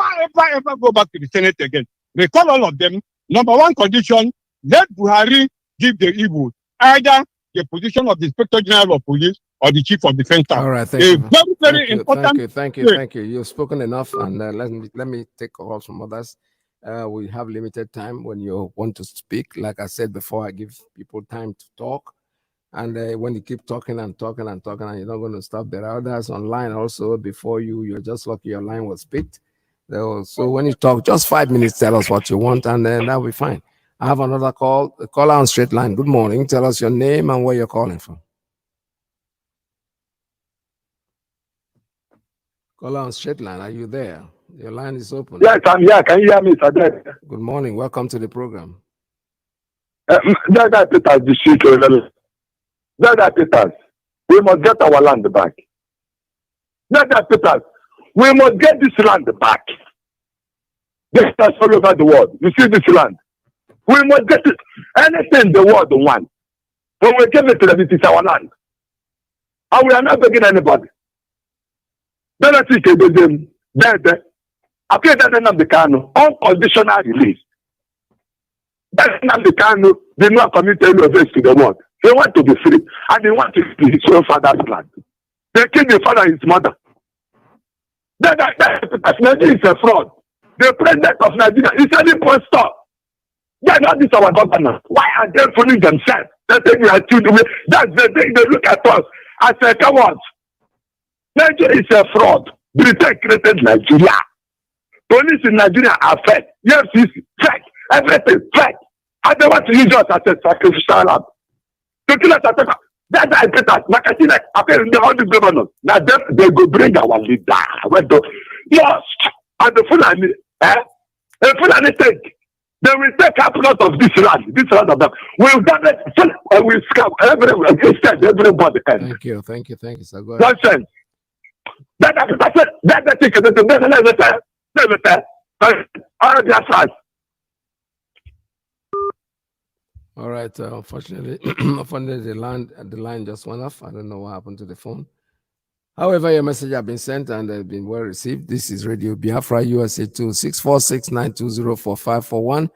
ever go back to the Senate again. Recall all of them. Number one condition, let Buhari give the evil either the position of the Inspector General of Police or the Chief of Defense Staff. All right, thank you. Very important. Thank you. You've spoken enough, and let me take calls from others. We have limited time when you want to speak. Like I said before, I give people time to talk. And when you keep talking and talking and talking, and you're not going to stop, there are others online also before you. You're just lucky your line was picked. So when you talk, just 5 minutes, tell us what you want, and then that'll be fine. I have another call. The caller on straight line. Good morning. Tell us your name and where you're calling from. Caller on straight line. Are you there? Your line is open. Yes, I'm here. Can you hear me, sir? Good morning. Welcome to the program. Dada Peters, we must get our land back. Dada Peters, we must get this land back. This is all over the world. You see this land? We must get it. Anything the world wants. When we give it to them, it is our land. And we are not begging anybody. Dada Iyke, Nnamdi Kanu, unconditional release. That Nnamdi Kanu did not commit any offense to the world. They want to be free, and they want to be his own father's land. They killed the father and his mother. Nigeria is a fraud. The president of Nigeria is an impostor. They are not this our government. Why are they fooling themselves? They think we are too. That's the thing. They look at us as a cowards. Nigeria is a fraud. Britain created Nigeria. Police in Nigeria are fake. Yes, it's fake. Everything fake. And they want to use us as a sacrificial lamb. To kill us as a that's why I get that. Makasina, after all the governors, now they go bring our leader. Lost. And the Fulani, the Fulani take. They will take half lot of this land of them. We'll damage, we'll scam everywhere, everybody. Thank you, sir. Go ahead. Nonsense. That's All right. Unfortunately, the line just went off. I don't know what happened to the phone. However, your message has been sent and been well received. This is Radio Biafra USA 2 646-920-4541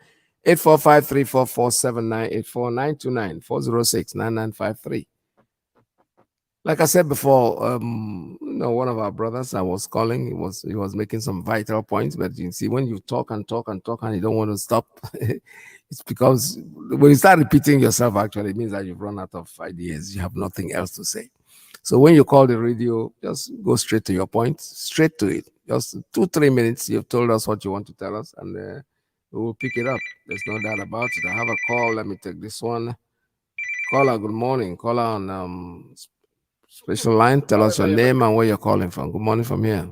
845-344-7984 929-406-9953. Like I said before, one of our brothers I was calling, he was making some vital points, but you see, when you talk and you don't want to stop, it's because when you start repeating yourself, actually, it means that you've run out of ideas. You have nothing else to say. So when you call the radio, just go straight to your point, straight to it. Just 2-3 minutes, you've told us what you want to tell us, and we will pick it up. There's no doubt about it. I have a call. Let me take this one. Caller, good morning. Caller on special line. Tell us your name and where you're calling from. Good morning from here.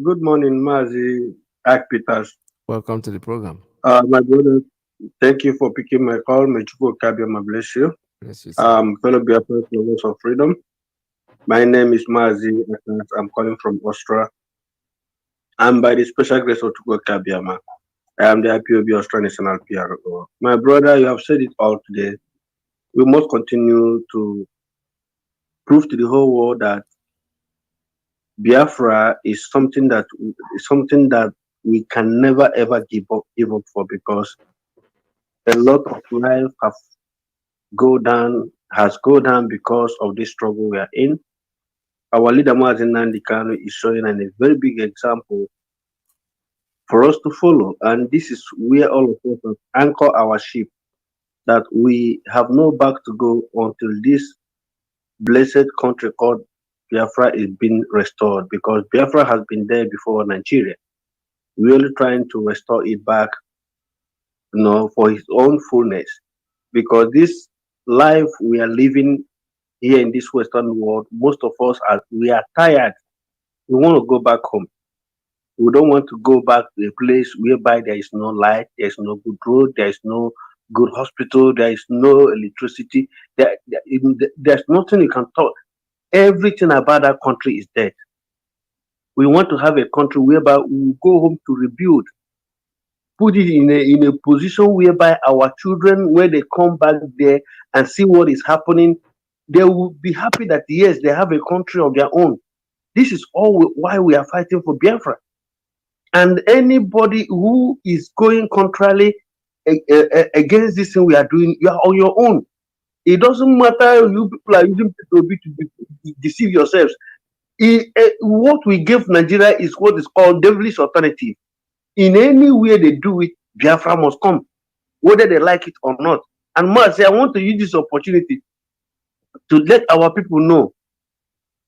Good morning, Mazi Iyke. Welcome to the program. My brother, thank you for picking my call. May Chukwuka Kabiyama bless you. Fellow Biafrans, lovers of freedom. My name is Mazi Iyke. I'm calling from Austria. And by the special grace of Chukwuka Kabiyama, I am the IPOB Austria National PRO. My brother, you have said it all today. We must continue to prove to the whole world that Biafra is something that we can never ever give up for, because a lot of life has gone down because of this struggle we are in. Our leader Mazi Nnamdi is showing a very big example for us to follow, and this is where all of us must anchor our ship, that we have no back to go until this blessed country called Biafra is being restored, because Biafra has been there before Nigeria. We're really trying to restore it back, for its own fullness, because this life we are living here in this Western world, most of us we are tired. We want to go back home. We don't want to go back to a place whereby there is no light, there is no good road, there is no good hospital, there is no electricity, there's nothing you can talk. Everything about that country is dead. We want to have a country whereby we go home to rebuild, put it in a position whereby our children, when they come back there and see what is happening, they will be happy that yes, they have a country of their own. This is why we are fighting for Biafra. And anybody who is going contrarily against this thing we are doing, you are on your own. It doesn't matter, you people are using to deceive yourselves. What we give Nigeria is what is called devilish alternative. In any way they do it, Biafra must come, whether they like it or not. And Mazi, I want to use this opportunity to let our people know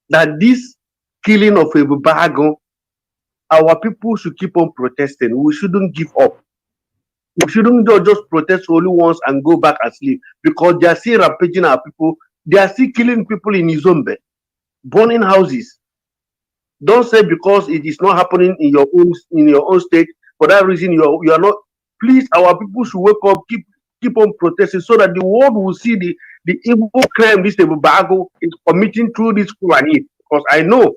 that this killing of a Bahago, our people should keep on protesting. We shouldn't give up. We shouldn't just protest only once and go back and sleep, because they are still rampaging our people. They are still killing people in Izombe, burning houses. Don't say because it is not happening in your own state, for that reason you are not. Please, our people should wake up, keep on protesting, so that the world will see the evil crime this Bago is committing through this Fulani. Because I know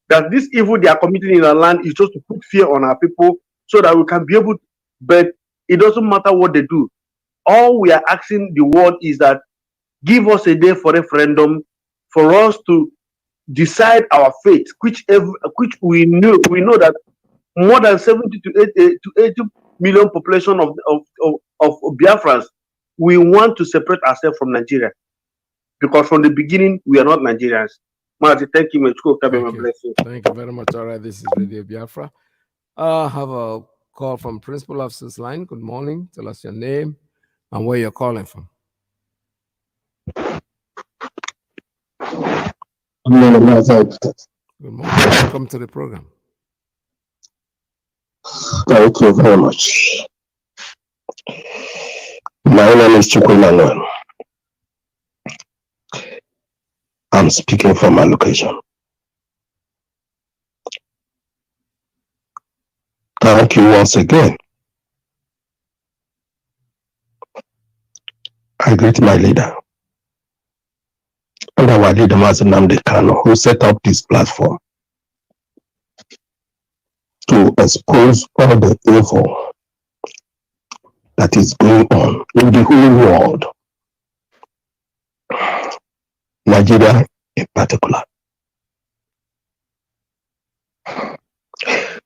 that this evil they are committing in our land is just to put fear on our people, so that we can be able to, but it doesn't matter what they do. All we are asking the world is that give us a day for referendum, for us to decide our fate, which we know that more than 70 to million population of Biafrans, we want to separate ourselves from Nigeria. Because from the beginning, we are not Nigerians. Mazi, thank you. Bless you. Thank you very much. All right, this is Radio Biafra. I have a call from Principal Officer's line. Good morning. Tell us your name and where you're calling from. Good morning. Welcome to the program. Thank you very much. My name is Chukwuemmanuel. I'm speaking from my location. Thank you once again. I greet my leader and our leader, Mazi Kanu, who set up this platform to expose all the evil that is going on in the whole world, Nigeria in particular.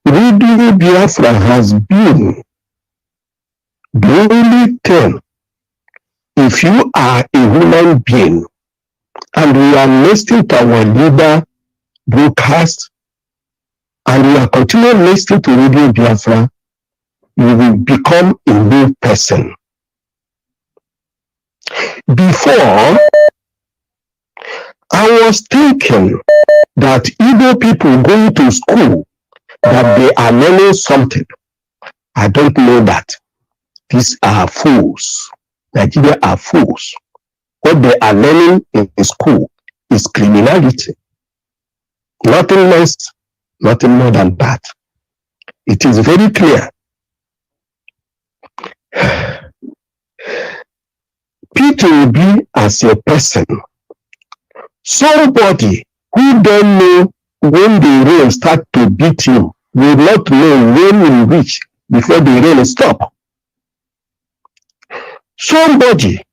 Radio Biafra has been the only thing. If you are a human being and you are listening to our leader broadcast and you are continuing listening to Radio Biafra, you will become a new person. Before, I was thinking that Igbo people going to school, that they are learning something. I don't know that. These are fools. Nigeria are fools. What they are learning in school is criminality. Nothing less, nothing more than that. It is very clear. Peter will be as a person. Somebody who don't know when the rain start to beat him will not know when he reach before the rain stop. Somebody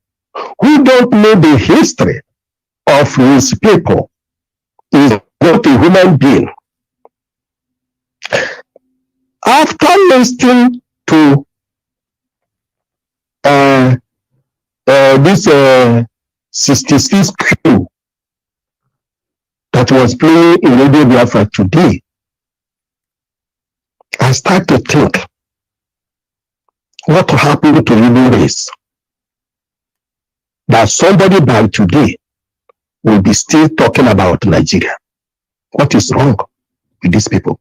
who don't know the history of his people is not a human being. After listening to this 66 crew that was playing in Radio Biafra today, I start to think, what happened to Igbo race? That somebody by today will be still talking about Nigeria. What is wrong with these people?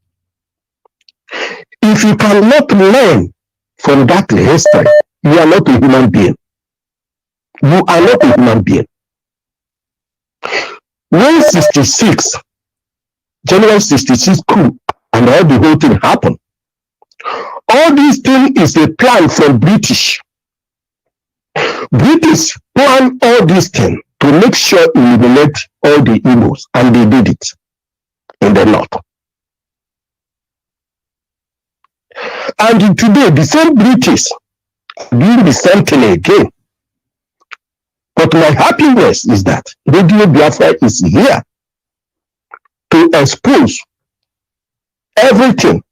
If you cannot learn from that history, you are not a human being. You are not a human being. When 66, January 66 coup, and all the whole thing happened, all this thing is a plan from British. British plan all these things to make sure eliminate all the Igbos, and they did it in the north. And today, the same British are doing the same thing again. But my happiness is that Radio Biafra is here to expose everything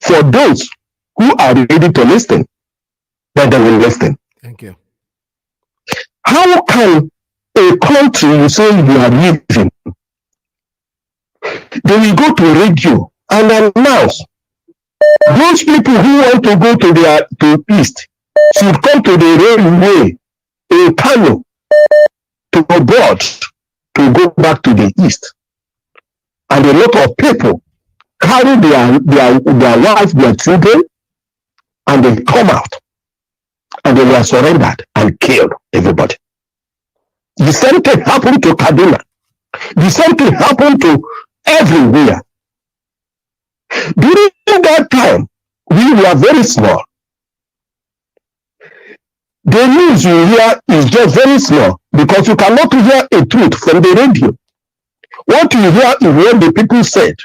for those who are ready to listen, that they will listen. Thank you. How can a country you say you are living, they will go to radio and announce those people who want to go to east should come to the railway in Kanu to board to go back to the east, and a lot of people carry their wives, their children, and they come out and they were surrendered and killed everybody. The same thing happened to Kaduna. The same thing happened to everywhere. During that time, we were very small. The news you hear is just very small because you cannot hear a truth from the radio. What you hear is what the people said.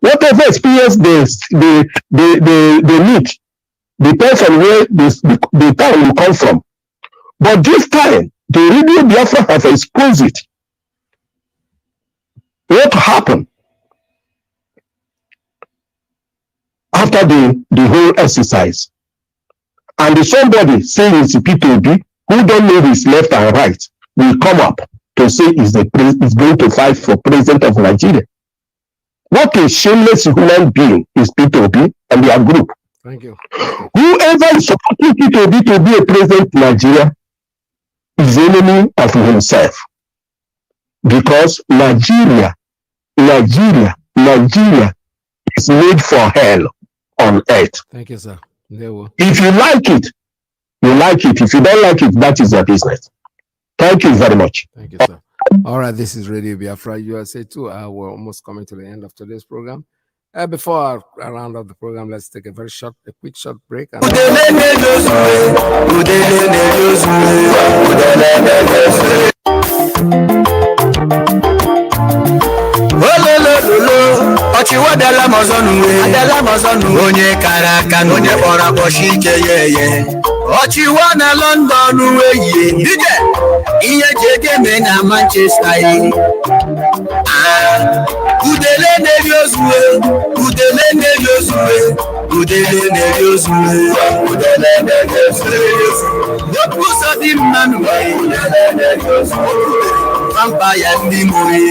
Whatever experience they meet depends on where the town will come from. But this time, the Radio Biafra has exposed it. What happened? after the whole exercise. And somebody saying it's P2B who don't know his left and right will come up to say is going to fight for president of Nigeria. What a shameless human being is P2B and their group. Thank you. Whoever is supporting P2B to be a president in Nigeria is enemy of himself. Because Nigeria is made for hell on earth. Thank you, sir. If you like it, you like it. If you don't like it, that is your business. Thank you very much. Thank you, sir. All right, this is Radio Biafra USA 2. We're almost coming to the end of today's program. Before I round up the program, let's take a quick short break. And ọchịwadala mọzọnụ onye kara aka onye kpọrọ akpọchi ike ye ọchịwa na London weye dije ihe ji eme na Manchester yi udele na-eri ozue udele na-eri ozue udele na-eri ozue udele na-eri ozue wepụ ụzọ dị mmanụ udele na-eri ozue pampa ya ndị moyi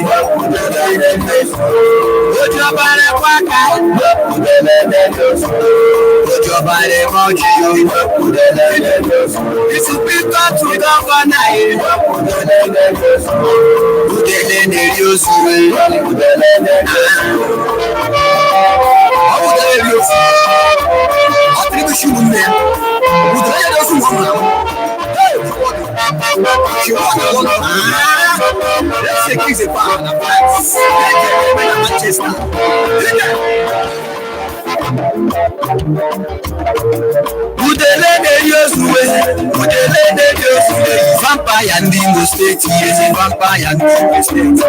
ojọbara kwaka ojọbara mọji isupikọ tu gọvanọ udele na-eri ozue ọtịrịbụshi ụmụnne ya udele ya dozu ụmụnne she won the one. Let's say he's a fan of Manchester. Udele na-eyozue, vampire ndị Imo steeti, ezi vampire ndị Imo steeti.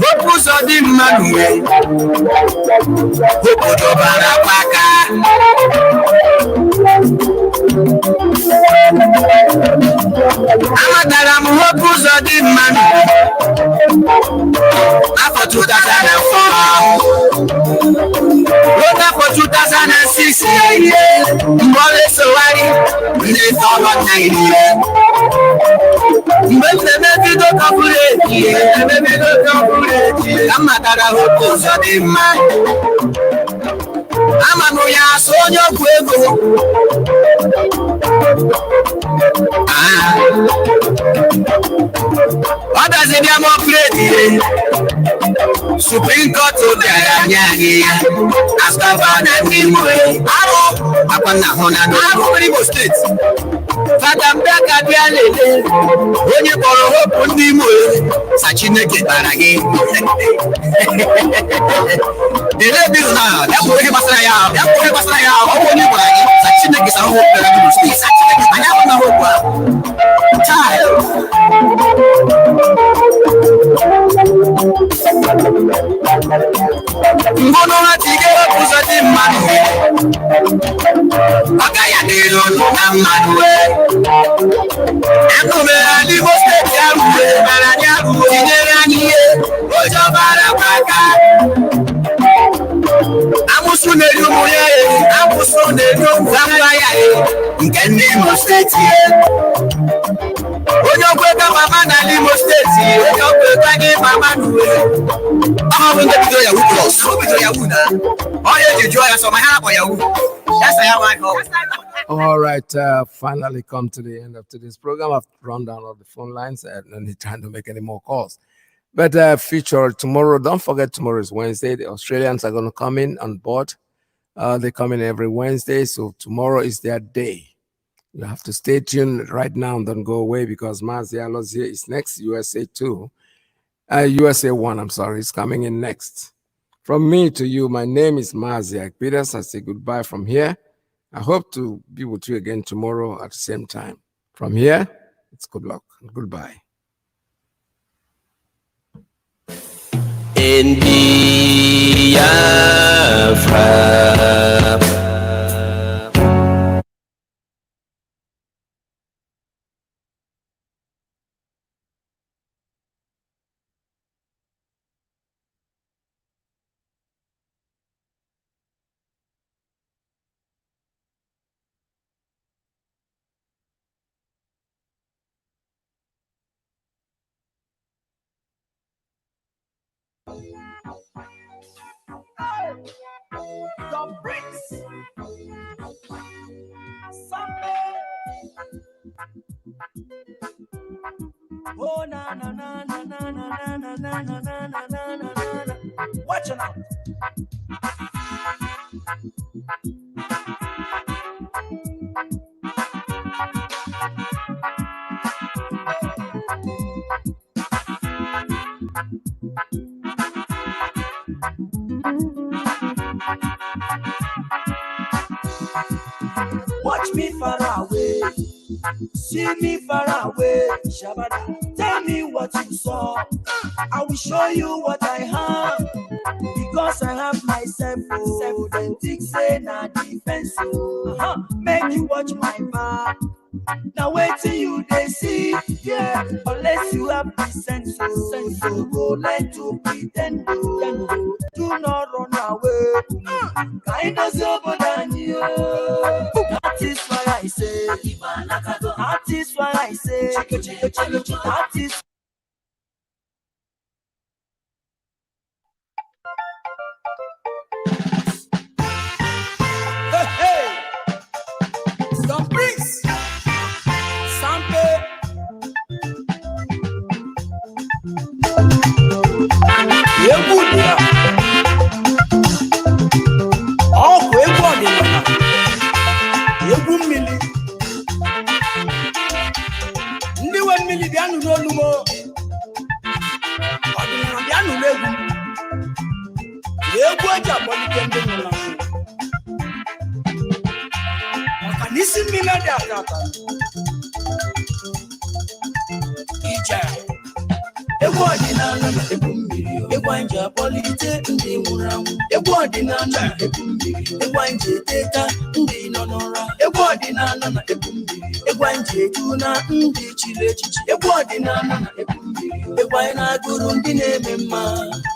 Wepụ ụzọ dị mmanụ wee, obodo bara kwaka. Amatara m wepụ ụzọ dị mmanụ afọ 2004 ruo afọ 2006 mgbe ọ na-esogharị ndị tọrọ Naịjirịa mgbe m na-eme bido kọpụreti ka m matara wepụ ụzọ dị mma ama m ya asụ onye ọgwụ ego ọ dazi bịa m ọpụreti Supreme Court bịara nye anyị ya asụkaba na ndị Imo arụ akwa nna hụ na arụ Imo steeti fada mbịa ka bịa lele onye kpọrọ hopu ndị Imo sa Chineke kpara gị delebiru na ya kwuru ihe gbasara ya ọ bụ onye gwara gị sa Chineke sa hopu bịara Imo steeti anyị ahụ na hopu ahụ Ngono hatige ụzọ dị mmanụ ọ gaghị adịrị ọnụ na mmanụ akụbere n'Imo steeti ahụ tinyere anyị ihe ojọbara kwaka amụsụ na-eri ụmụ ya amụsụ na-eri ụmụ ya nke ndị Imo steeti onye okwe ka mama na Imo steeti onye okwe ka gị mama n'uwe ọhụrụ ndị bido yahu plus bido yahu na onye ji jụọ ya sọ ma ha akpọ yahu ya sa ya nwa. All right, finally come to the end of today's program. I've run down all the phone lines and no need trying to make any more calls. But future tomorrow, don't forget tomorrow is Wednesday. The Australians are going to come in on board. They come in every Wednesday, so tomorrow is their day. You have to stay tuned right now and don't go away because Mazi Iyke is next. USA 2. USA 1, I'm sorry, is coming in next. From me to you, my name is Mazi Iyke. I say goodbye from here. I hope to be with you again tomorrow at the same time. From here, it's good luck and goodbye. In Biafra. The bricks. Oh na na na na na na na na na na na na na na. Watch it out. Watch me far away, see me far away, Shabada. Tell me what you saw, I will show you what I have. Because I have myself, oh, then think say na defense, oh. Make you watch my back. Now wait till you they see, yeah. Unless you have the sense, so go let to pretend, do not run away. Kind of over than you. That is why I say, that is why I say, that is. Hey, hey, some priests. Egwu dị ya, ọgwụ egwu ọdịnala, egwu mmiri. Ndị nwe mmiri bịanụ n'olumo, ọdịnala bịanụ n'egwu. Egwu eji akpọlite ndị nwụrụ anwụ. Maka n'isi mmiri dị ata ata. Ije. Egwu ọdịnala na egwu mmiri, egwu anyị akpọlite ndị nwụrụ anwụ. Egwu ọdịnala na egwu mmiri, egwu anyị eteta ndị nọ n'ụra. Egwu ọdịnala na egwu mmiri, egwu anyị eju na ndị chiri echichi. Egwu ọdịnala na egwu mmiri, egwu anyị na-agụrụ ndị na-eme mma.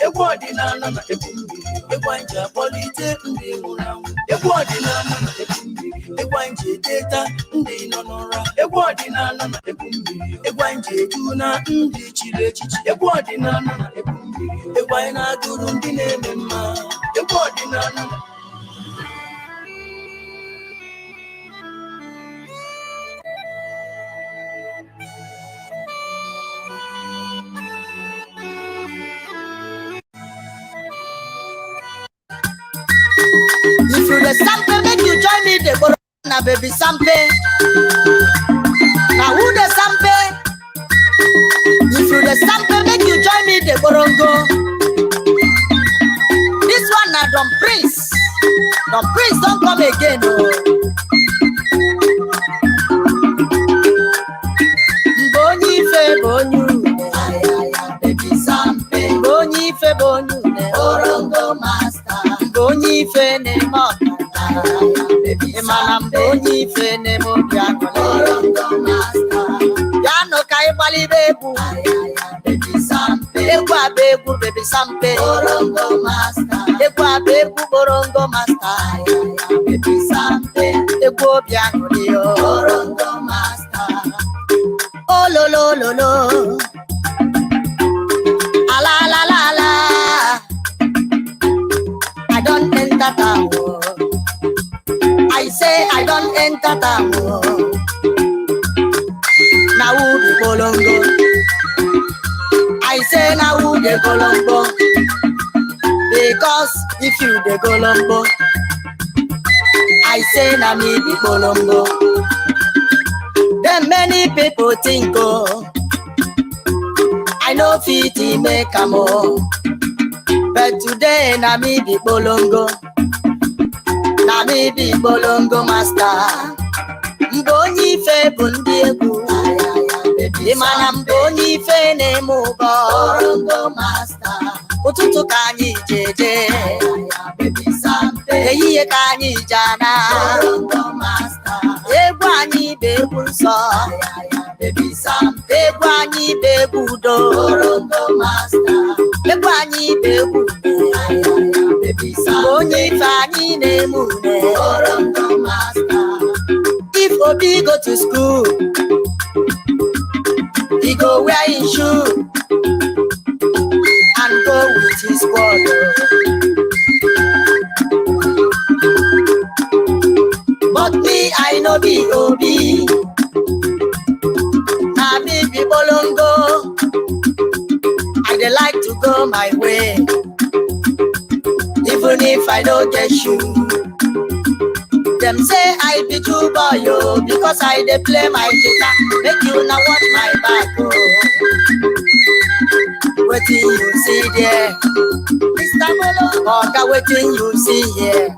Egwu ọdịnala na egwu mmiri, egwu anyị akpọlite ndị nwụrụ anwụ. Egwu ọdịnala na egwu mmiri, egwu anyị eteta ndị nọ n'ụra. Egwu ọdịnala na egwu mmiri, egwu anyị eju na ndị chiri echichi. Egwu ọdịnala na egwu mmiri, egwu anyị na-agụrụ ndị na-eme mma. Egwu ọdịnala. If you the sample, make you join me the borrow na baby sample. Now who the sample? If you the sample, make you join me the borongo. This one na Don Prince. Don Prince don't come again. Oh. Boni fe bonu, baby sample. Boni fe bonu, borongo master. Boni fe ne mama, baby manam. Boni fe ne mo piano, borongo master. Piano kai bali bebu. Ekwa bebu baby sampe borongo master. Ekwa bebu borongo master. Baby sampe ekwo piano dio borongo master. Oh lo lo lo lo. Ala la la la. I don't enter town. I say I don't enter town. Now who be bolongo? I say now who the Colombo? Because if you the Colombo, I say now me the Colombo. Then many people think oh, I know fit make a more. But today now me the Bolongo. Now me the Bolongo master. Mbonyi fe bundi egu. Imana mbonyi fe ne mugo. Borongo master. Ututu kanyi jeje. Eyiye kanyi jana. Borongo master. Egwanyi bebu nso. Egwanyi bebu do. Borongo master. Egwanyi bebu. Mbonyi fanyi ne mune. Borongo master. If Obi go to school, he go wear his shoe and go with his squad. But me, I know B.O.B. I be Bolongo. I dey like to go my way, even if I don't get you. Them say I be true boy, yo, because I dey play my guitar. Make you now watch my back, oh. Waiting you see there, Mr. Bolo, Oga, waiting you see here.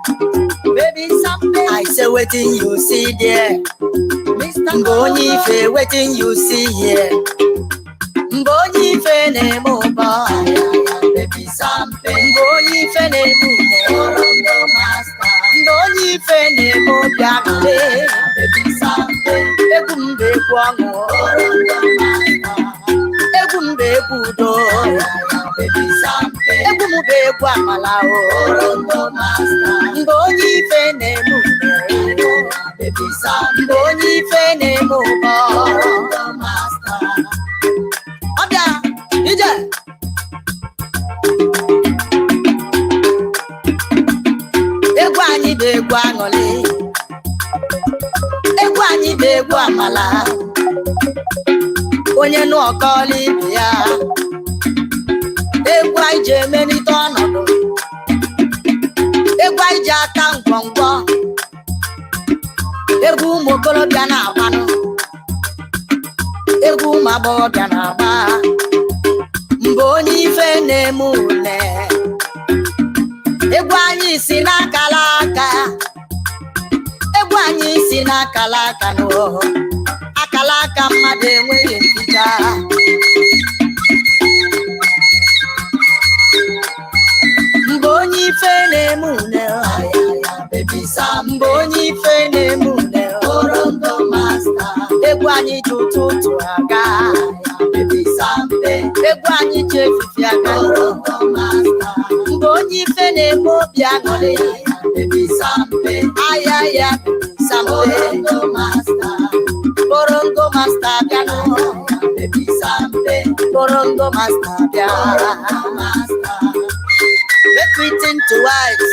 Baby, something I say waiting you see there. Mr. Mbonyife, waiting you see here. Mbonyife ne moba, baby, something. Mbonyife ne moba, Mbonyife ne moba, baby, something. Egumbe kwango, egumbe kudo, baby, something. Egumbe kwa malao, Mbonyife ne moba, baby, something. Mbonyife ne moba. Abia, DJ. Egwu anyị bụ egwu aṅụrị, egwu anyị bụ egwu amala. Onye nụ ọkọọla ibe ya, egwu anyị ji emelite ọnọdụ, egwu anyị ji aka ngwọngwọ, egwu ụmụ okorobịa na-agbanụ, egwu ụmụ agbọghọbịa na-agba. Mgbe onye ife na-eme une, egwu anyị si n'akala aka, egwu anyị si n'akala aka n'ụhụ, akala aka mmadụ enweghị mpịcha. Mgbe onye ife na-eme une, mgbe onye ife na-eme une, egwu anyị ji ụtụtụ aga, egwu anyị ji efifi aga. Mgbe onye ife na-eme obi aṅụrị, aya ya sampe, Borongo Master bịa, Borongo Master bịa. Make we think twice.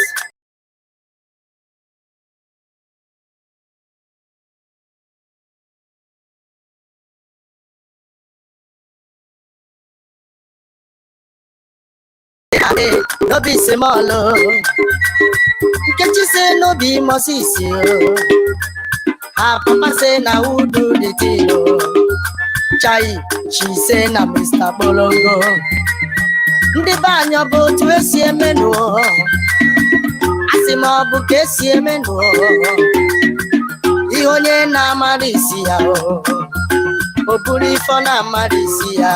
No be small, Nkechi say no be Moses, her papa say na who do the thing, Chai, she say na Mr. Bolongo. Ndị be anyị bụ otu esi emenụ, asị m ọ bụ ka esi emenụ, ihe onye na-amara isi ya, o buru ife ọ na-amara isi ya.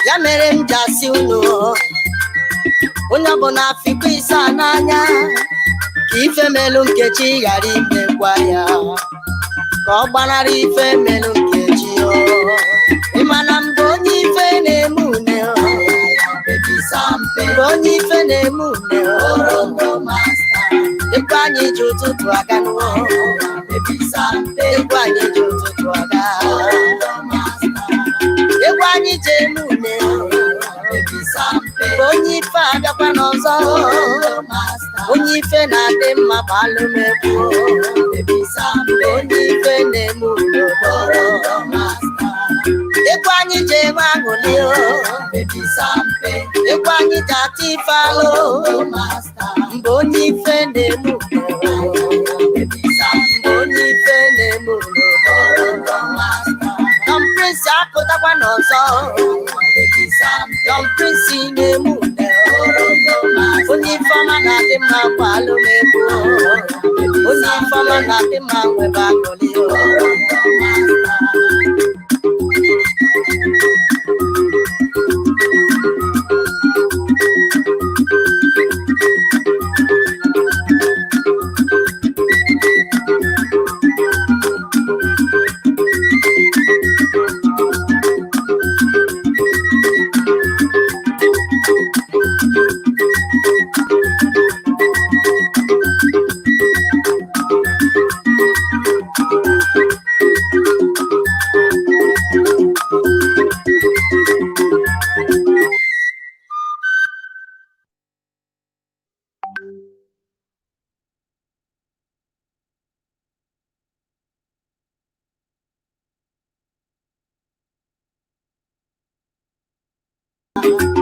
Ya mere m ji asị unu, onye ọbụla afịkọ ise n'anya, ka ife melu Nkechi ghara imekwa ya, ka ọ gbanarị ife melu Nkechi. Ịmana mgbe onye ife na-eme une, mgbe onye ife na-eme une, egwu anyị ji ụtụtụ aga n'ụwa, egwu anyị ji ụtụtụ aga, egwu anyị ji eme une, onye ife agakwa n'ọzọ, onye ife na-adị mma bụ alụmegwu, onye ife na-eme une, egwu anyị ji enwe aṅụrị, egwu anyị ji ata ife alụ, mgbe onye ife na-eme une, mgbe onye ife na-eme une. Tom Prince apụtakwa n'ọzọ, Tom Prince na-eme une, onye ifeọma na-adị mma bụ alụmegwu, onye ifeọma na-adị mma nwebe aṅụrị.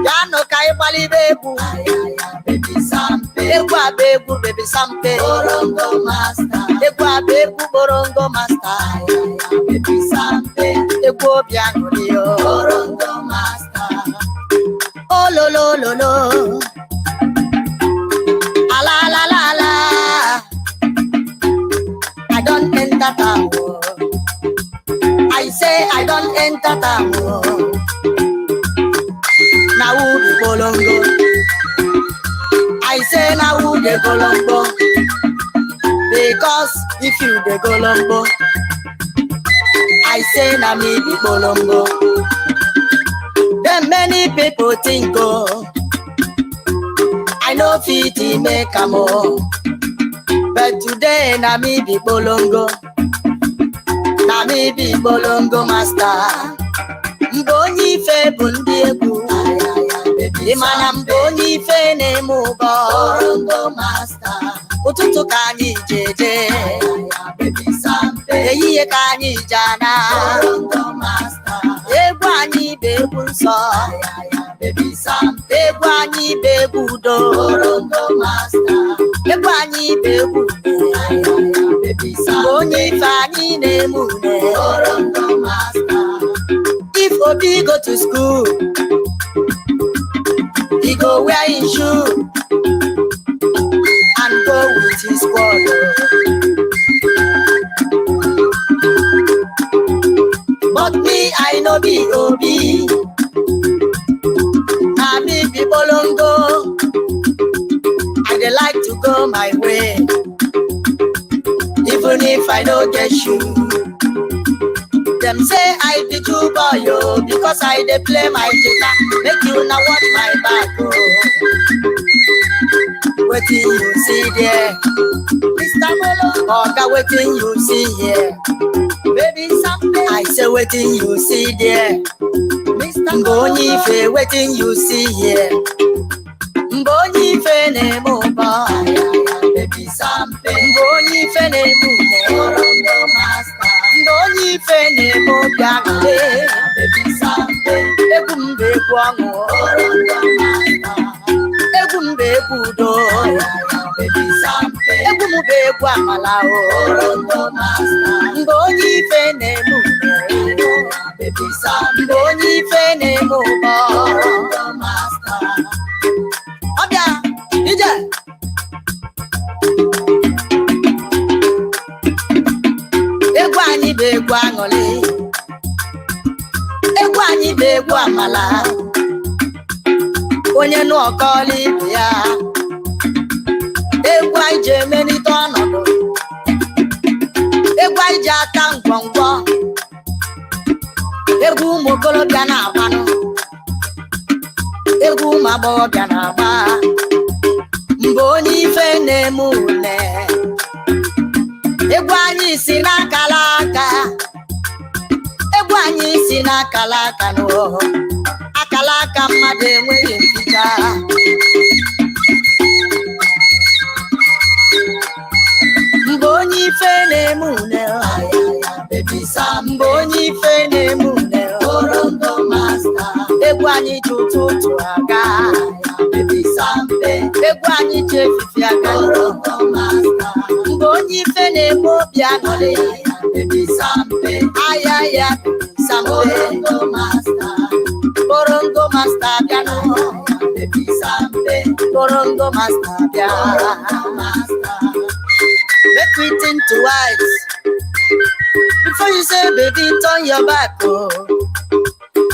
Yano kai bali bebu. Baby sampe. Egwa bebu baby sampe. Borongo master. Egwa bebu borongo master. Baby sampe. Egwo biano dio. Borongo master. Oh lo lo lo lo. Ala la la la. I don't enter town. I say I don't enter town. Now who be Bolongo? I say now who the Bolongo? Because if you the Bolongo, I say now me be Bolongo. Then many people think oh, I know fit make a more, but today now me be Bolongo. Now me be Bolongo master. Mbonyi fe bundi egu. Imana mbonyi fe ne mugo. Borongo master. Ututu kanyi jeje. Baby sampe. Eyiye kanyi jana. Borongo master. Egwu anyi bebu nso. Baby sampe. Egwu anyi bebu do. Borongo master. Egwu anyi bebu do. Baby sampe. Mbonyi fe anyi ne mune. Borongo master. If Obi go to school, he go wear his shoe and go with his squad. But me, I know be Obi. I be Bolongo. I dey like to go my way, even if I don't get shoe. Them say I be true boy, yo, because I dey play my guitar. Make you now watch my back, oh. Waiting you see there, Mr. Bolo. Oga, waiting you see here, baby something. I say waiting you see there, Mr. Mbonyi fe. Waiting you see here, Mbonyi fe ne moba. Baby something. Mbonyi fe ne mune. Borongo master. Mbonyi fe ne moba. Baby something. Egumbe kwango. Borongo master. Egumbe kudo. Baby something. Egumbe kwa malao. Borongo master. Mbonyi fe ne mune. Baby something. Mbonyi fe ne moba. Borongo master. Obia, ije. Egwu anyị bụ egwu aṅụrị. Egwu anyị bụ egwu amala. Onye nụ ọkọọlị ibe ya. Egwu anyị ji emelite ọnọdụ. Egwu anyị ji aka ngwọngwọ. Egwu ụmụ okorobịa na-agbanụ. Egwu ụmụ agbọghọbịa na-agba. Mgbe onye ife na-eme une. Egwu anyị si n'akala aka. Egwu anyị si n'akala aka n'ụhụ. Akala aka mmadụ enweghị mpịcha. Mgbe onye ife na-eme une. Mgbe onye ife na-eme une. Borongo master. Egwu anyị ji ụtụtụ aga. Egwu anyị ji efifi aga. Borongo master. Mgbe onye ife na-eme obi aṅụrị. Ayaya sampe. Borongo master. Borongo master bịa n'ụlọ. Borongo master bịa. Make we think twice before you say baby turn your back, oh.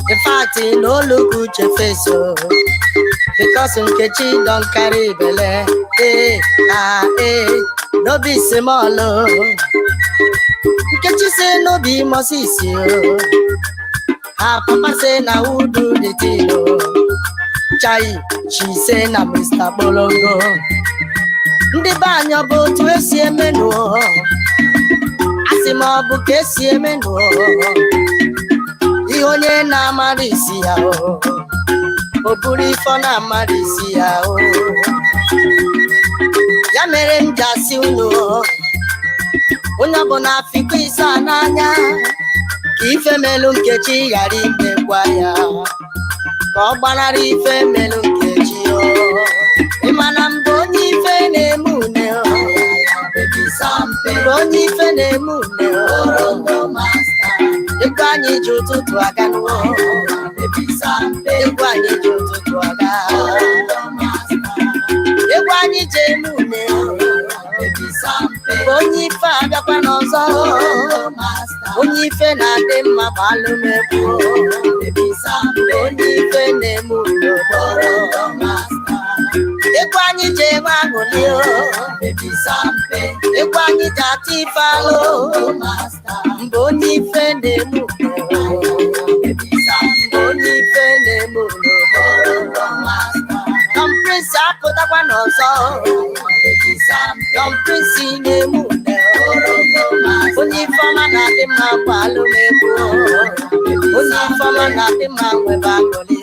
In fact, no look at your face, oh. Because Nkechi don't carry belle. No be small, oh. Nkechi say no be Mosisi, oh. Her papa say na who do the thing, oh. Chai, she say na Mr. Bolongo. Ndị be anyị ọ bụ otu esi eme nụọ. Asị m ọ bụ ka esi eme nụọ. Ihe onye na-amara isi ya, oh. O buru ife ọ na-amara isi ya, oh. Ya mere m ji asị unu, onye ọ bụ na afịkọ ise a n'anya, ka ife melụ Nkechi ghara imekwa ya. ka ọ gbanarị ife mmelụ nkechi ịmana mgbe onye ife na-eme une mgbe onye ife na-eme une egwu anyị ji ụtụtụ aga n'ụwa egwu anyị ji ụtụtụ aga egwu anyị ji eme une onye ife abịakwa n'ọzọ onye ife na-adị mma bụ alụmegbu onye ife na-eme une egwu anyị ji enwe aṅụrị egwu anyị ji atụ ife alụ mgbe onye ife na-eme onye ife na-eme Prince apụtakwa n'ọzọ Prince na-eme onye ifeọma na-adị mma kwa alụmegbu onye ifeọma na-adị mma nwebe aṅụrị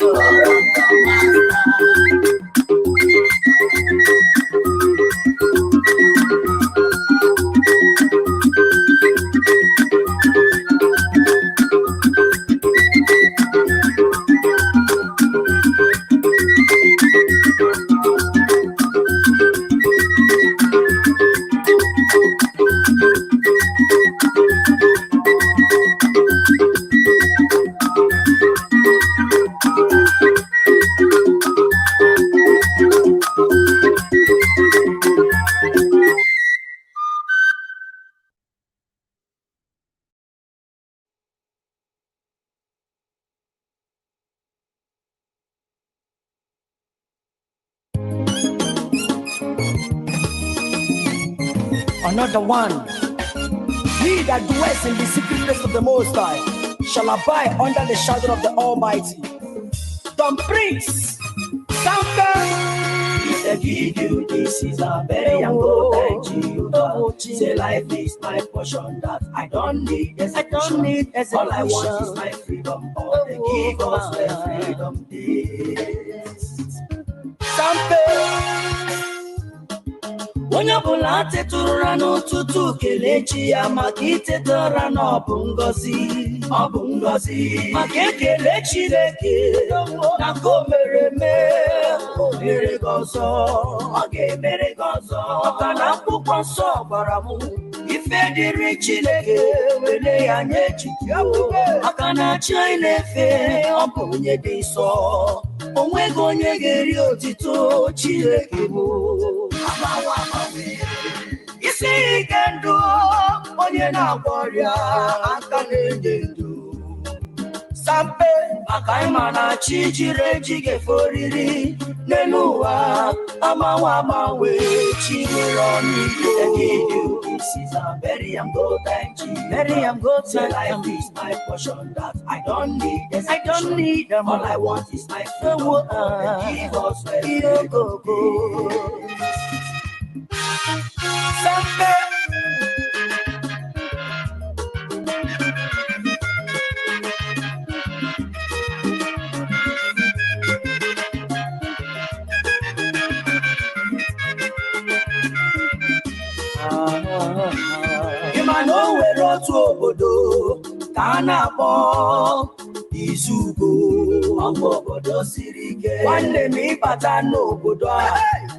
Another one. He that dwells in the secret place of the Most High shall abide under the shadow of the Almighty. Don Prince, Something give you this is a very young golden Jehovah. Say life is my portion that I don't need execution. All I want is my freedom. All they give us the freedom is. Something. Onye ọbụla tetụrụ n'ụtụtụ kelechi ya maka itetụra na ọ bụ ngọzi maka ekele Chineke na nke o mere eme o mere gị ọzọ ọ ga-emere gị ọzọ maka na akwụkwọ nsọ gwara m ife dịrị Chineke were ya nye Chukwu maka na chi anyị na-efe ọ bụ onye dị nsọ o nweghị onye ga-eri otito Chineke bụ isi ike ndụ onye na-agwọ ọrịa aka na-enye ndụ sampe maka ịma na chi jiri eji ga-efe oriri n'elu ụwa agbanwe chi nwere ọnụ igbo this is a very young golden life is my portion that I don't need them all I want is my freedom give us ịma na o nwere otu obodo ka a na-akpọ Izugo ọgwụ obodo siri ike nwanne m ịbata n'obodo a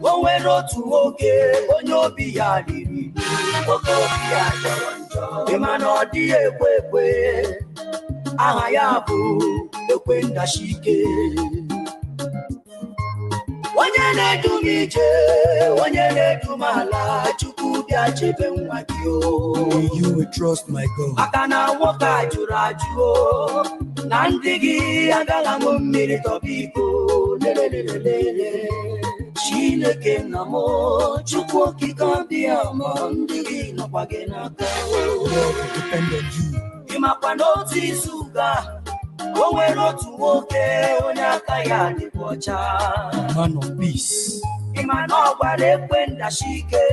o nwere otu nwoke onye obi ya riri nwoke obi ya jọrọ njọ ịma na ọ dịghị ekwe aha ya bụ Ekwendashike onye na-edu m ije onye na-edu m ala Chukwu bịa chebe nwa gị you will trust my God maka na nwoke a jụrụ ajụ na ndị gị agaghị aṅụ mmiri tọba iko lelelelele Chineke nna m Chukwu okike ọbịa ma ndị gị nọkwa gị n'aka ịmakwa n'otu izu ụka o nwere otu nwoke onye aka ya dịkwa ọcha man of peace ịma na ọ gwara Ekwendashike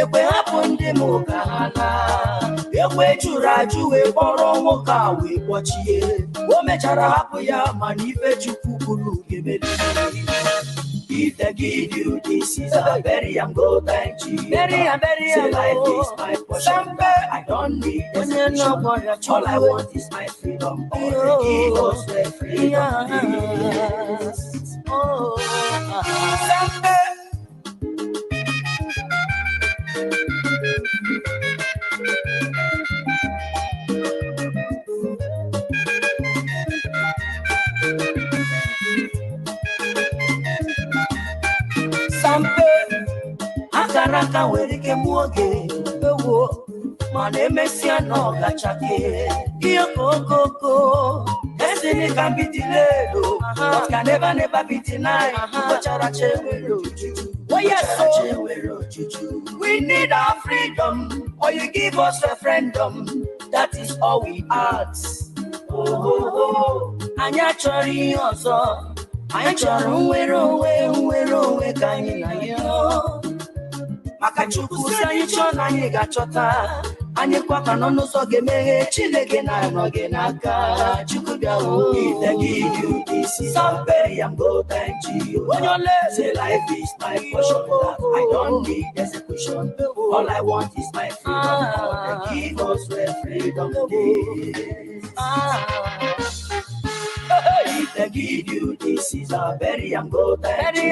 ekwe hapụ ndị m ka ha laa ekwe jụrụ ajụ wee kpọrọ nwoke a wee kpọchie o mechara hapụ ya mana ife Chukwu kwuru ga-emeri If they give you this is a very I'm go thank you. Say life is my portion. I don't need execution. All I want is my freedom. All they give us the freedom. Sampe akaraka nwere ike mwoge ewo mana emesia no gachake iyo kokoko destiny can be delayed but can never be denied. Oh yes, so we need our freedom or you give us referendum. That is all we ask. Anya chori ozo anyị chọrọ nwere onwe ka anyị na ya maka Chukwu si anyị chọọ na anyị ga-achọta anyị kwaka nọ n'ụzọ ga-emeghe Chineke na-anọghị n'aka Chukwu bịa if they give you this is somebody I'm go thank you. When you say life is my portion, I don't need execution. All I want is my freedom. Give us where freedom is. If they give you this is a very I'm go thank you.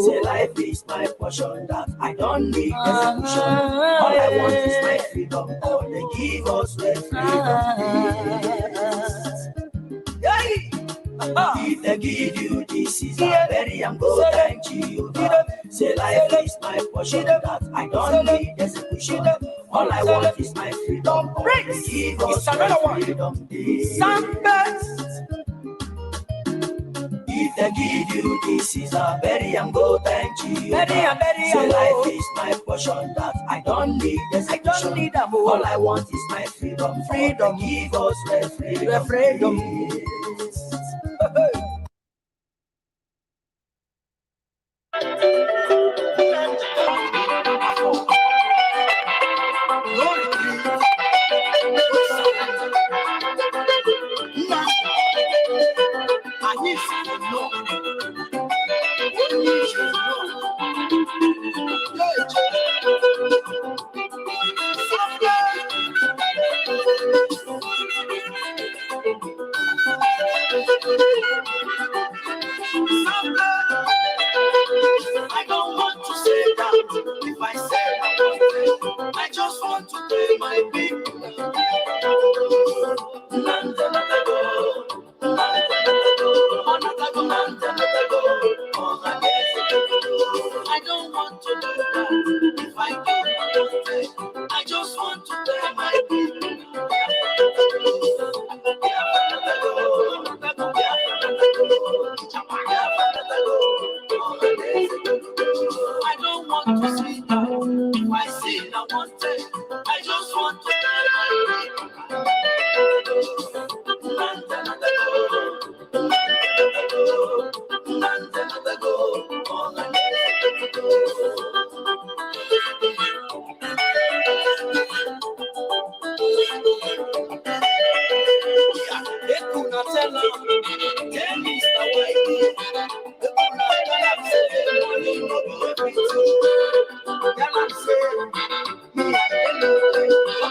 Say life is my portion that I don't need execution. All I want is my freedom. All they give us where freedom is. If they give you this is a very I'm go thank you. Say life is my portion that I don't need execution. All I want is my freedom. All they give us where freedom is. If they give you this is a very I'm go thank you. Say life is my portion that I don't need execution. All I want is my freedom. Freedom give us where freedom is. I don't want to say that. If I say that, I just want to pay my people. I don't want to do that. If I do, I just want to pay my people. I don't want to see that. If I see that one day, I just want to tell my people.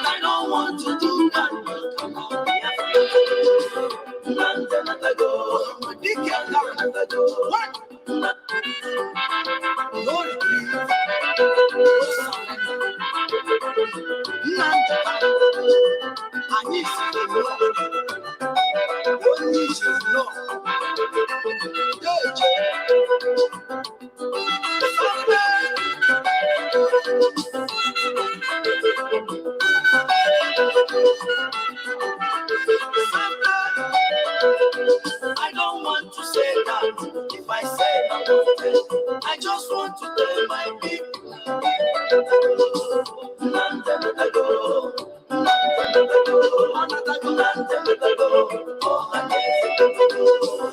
I don't want to do that. I don't want to say that. If I say that, I just want to tell my people.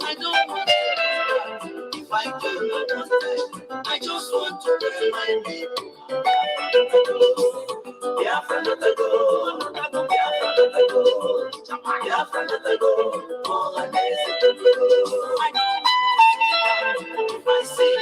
I don't want to say that. If I do, I just want to tell my people. Biafran, I don't know if I see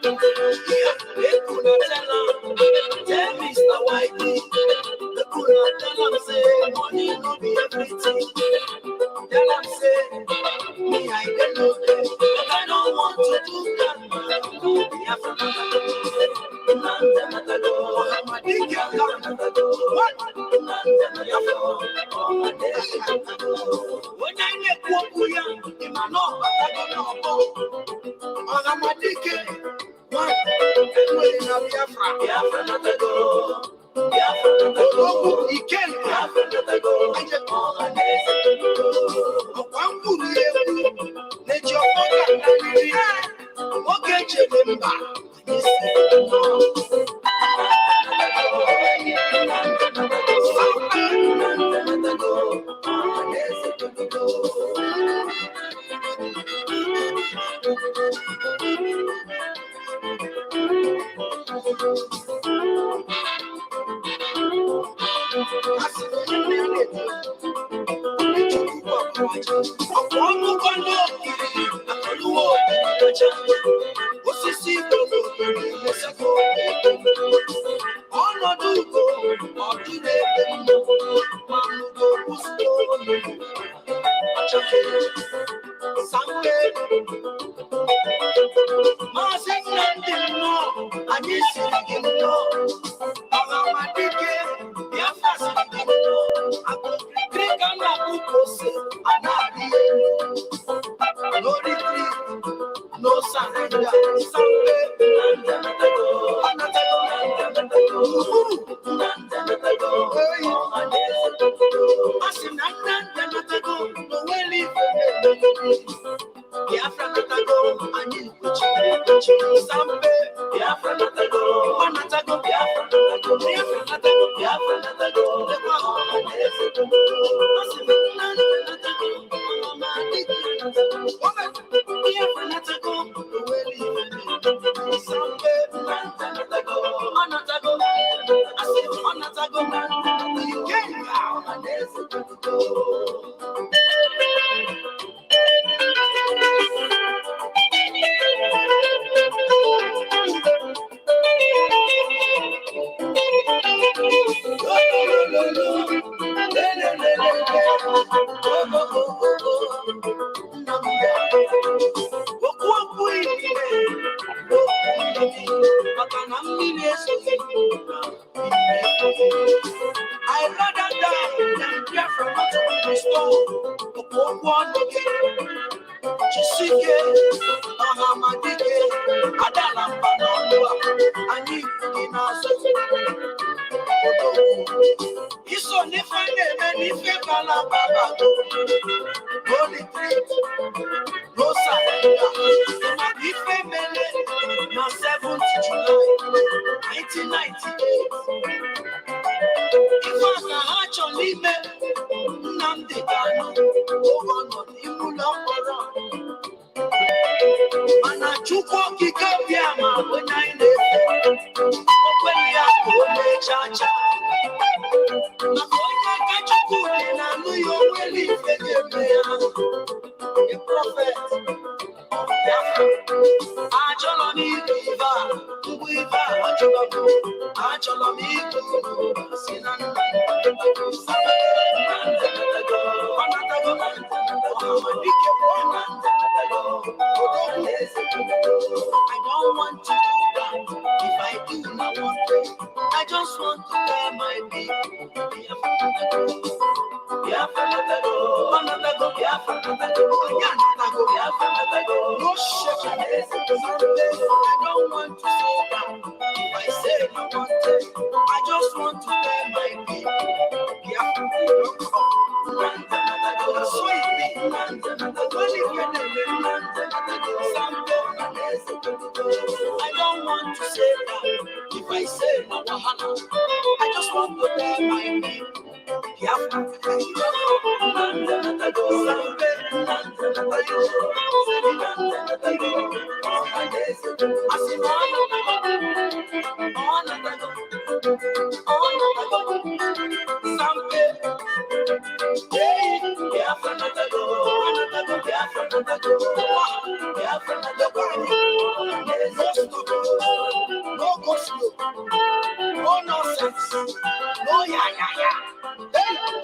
They could not tell Mr. Whitey. They could not tell him say money no be everything. Tell him say me I can okay, but I don't want to do that. When I make Wakuya, in my love, I don't know. I'm a dickhead. What? Biafra, Biafra, not a go. Biafra, not a go. He can't. Biafra, not a go. I just call a name. One good year. Let your father know. Okay, remember. Mazi Nnamdi no, anyị siri gị nnọọ. Ọhamadike, Biafra siri gị nnọọ. Akụkiri ka na-akpụ ose, a na-arị elu. No retreat, no surrender. Sampe, Nnamdi anatago, anatago, Nnamdi anatago, ọhaneze. Asị na Nnamdi anatago, no nwere ife na-eme. Biafra natago, anyị kpuchi Sampe, Biafra natago, Biafra natago, Biafra natago, Biafra natago, lekwa ọhaneze. Asị na Nnamdi natago, ọhamadike natago, Biafra natago, oweri ife Sampe, Nnamdi natago, ọnatago, asị ọnatago, ike nga ọhaneze natago. I rather die than Biafra not to be restored. Chisike, Ọhamadike, Adalamba n'ọlụa, anyị dị n'azụ. Iso n'ife na-eme n'ife Kalababa, no retreat, no surrender. Ife mele na 7th July 1998. Ife aka ha chọ n'ime Nnamdi Kanu, ogo nọ n'ihu ụlọ mkpọrọ. Mana Chukwu okike bịa ma onye anyị na-efe, okwenye ya ka o mee chacha. Maka onye ka Chukwu dị na-anụ ya onwere ife ga-eme ya. A prophet of Biafra. Achọrọ m ịbụ ibe a, mgbe ibe a achọrọ m. Achọrọ m ịbụ si na nna I don't want to do that. If I do, I want to. I just want to tell my people. No shaking. I don't want to say that. If I say I want to, I just want to tell my people. I don't want to say that. If I say no, I just want to tell my people. Biafra, Oh, yeah, yeah, yeah.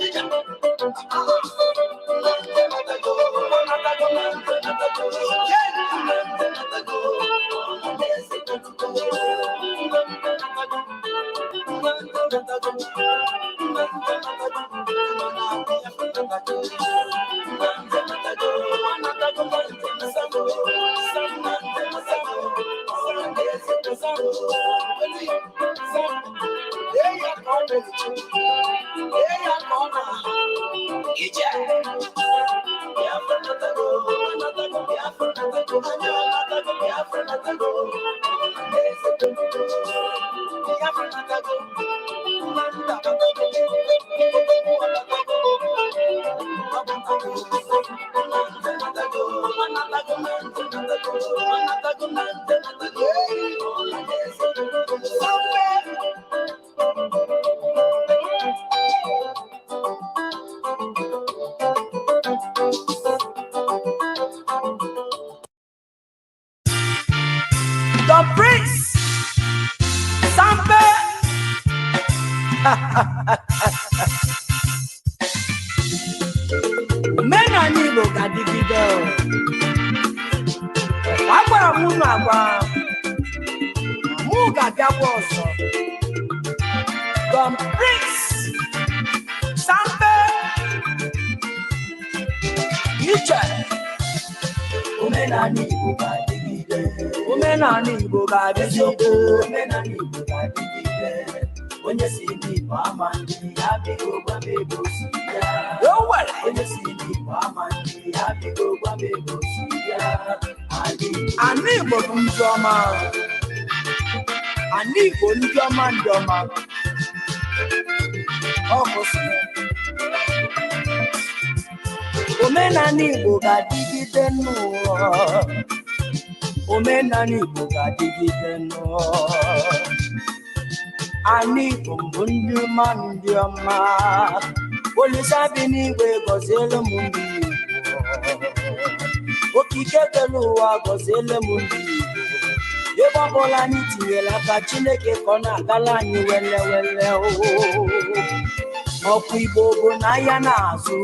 The prince, Sampe. Men are Igbo gadigide. Agwara m unu agwa, mụ ga-abịakwa ọzọ. The prince, Sampe. Iche. Omenani Igbo gadigide. Omenani Igbo gadigide. Omenani Igbo gadigide. Onye si n'Igbo ama ndị ya biko gwa m ego si ya. Onye si n'Igbo ama ndị ya biko gwa m ego si ya. Ani Igbo bụ ndị ọma. Ani Igbo ndị ọma ndị ọma. Ọ kwụsịrị. Omenani Igbo ga-adịgide n'ụwa. Omenani Igbo ga-adịgide n'ụwa. Anyị Igbo bụ ndị ọma ndị ọma. Olisa bi n'igwe gọziele m ndị Igbo. Okike kere ụwa gọziele m ndị Igbo. Ebe ọbụla anyị tinyere aka Chineke ka ọ na-agala anyị wele wele. Ọkụ Igbo bụ na ya na-azụ.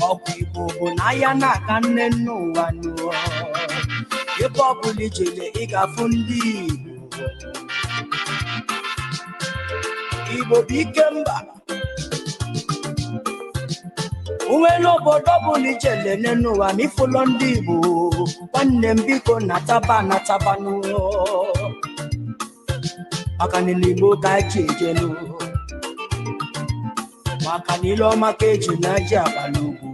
Ọkụ Igbo bụ na ya na-aka nne n'ụwa n'ụwa. Ebe ọbụla ijele ịgafụ ndị Igbo. Igbo bụ ike mba. Uwe n'obodo ọbụla ijele n'ụwa ma ịfụlọ ndị Igbo. Nwanne m biko nataba n'ụwa. Maka na Igbo ka eji eje n'ụwa. Maka na ile ọma ka eji na ji abalị ugwu.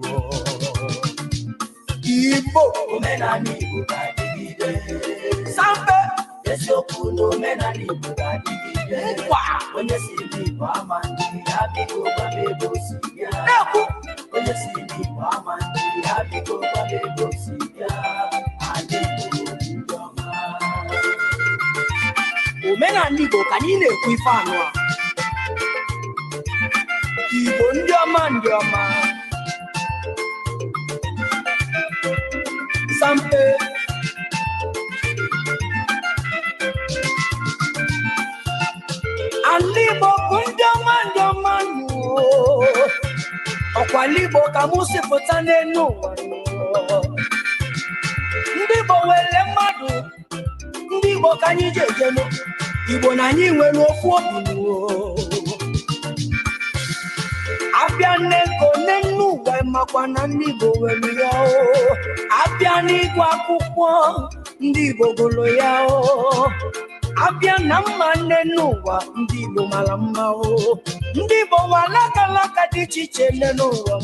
Igbo omenala Igbo ga-adịgide. Sampe eziokwu na omenala Igbo ga-adịgide. Onye si n'Igbo ama ndị ya biko gwa m ego si ya. Onye si n'Igbo ama ndị ya biko gwa m ego si ya. Anyị Igbo ndị ọma. Omenala Igbo ka anyị na-ekwu ife anụ a. Igbo ndị ọma ndị ọma. Sampe. Ala Igbo bụ ndị ọma ndị ọma nụ. Ọkwala Igbo ka mụ si pụta n'elu ụwa. Ndị Igbo wele mmadụ. Ndị Igbo ka anyị ji ejenu. Igbo na anyị nwere ofu obi n'ụwa. Abịa n'ego n'enu ụwa makwa na ndị Igbo nwere ya. Abịa n'ịgụ akwụkwọ ndị Igbo gụrụ ya. Abịa na mma n'enu ụwa ndị Igbo mara mma. Ndị Igbo nwere alaka dị iche iche n'enu ụwa.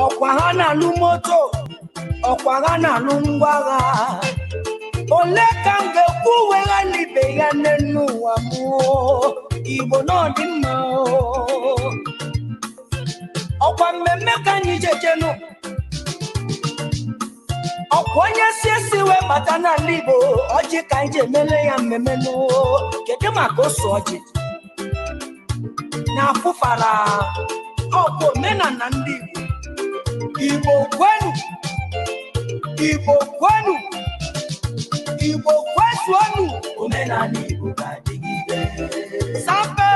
Ọkwa ha na-alụ moto. Ọkwa ha na-alụ ngwa agha. Ole ka m ga-ekwu wegha n'ibe ya n'enu ụwa m. Igbo n'ọdị mma. Ọkwa mmemme ka anyị jejenu. Ọkwa onye si esi wee bata n'ala Igbo. Ọjị ka anyị ji emele ya mmemme n'o. Kedu maka ose ọjị? Na afụfara. Ọkwa omenala ndị Igbo. Igbo kwenu. Igbo kwenu. Igbo kwezuonu. omenani Igbo ga-adịgide. Sampe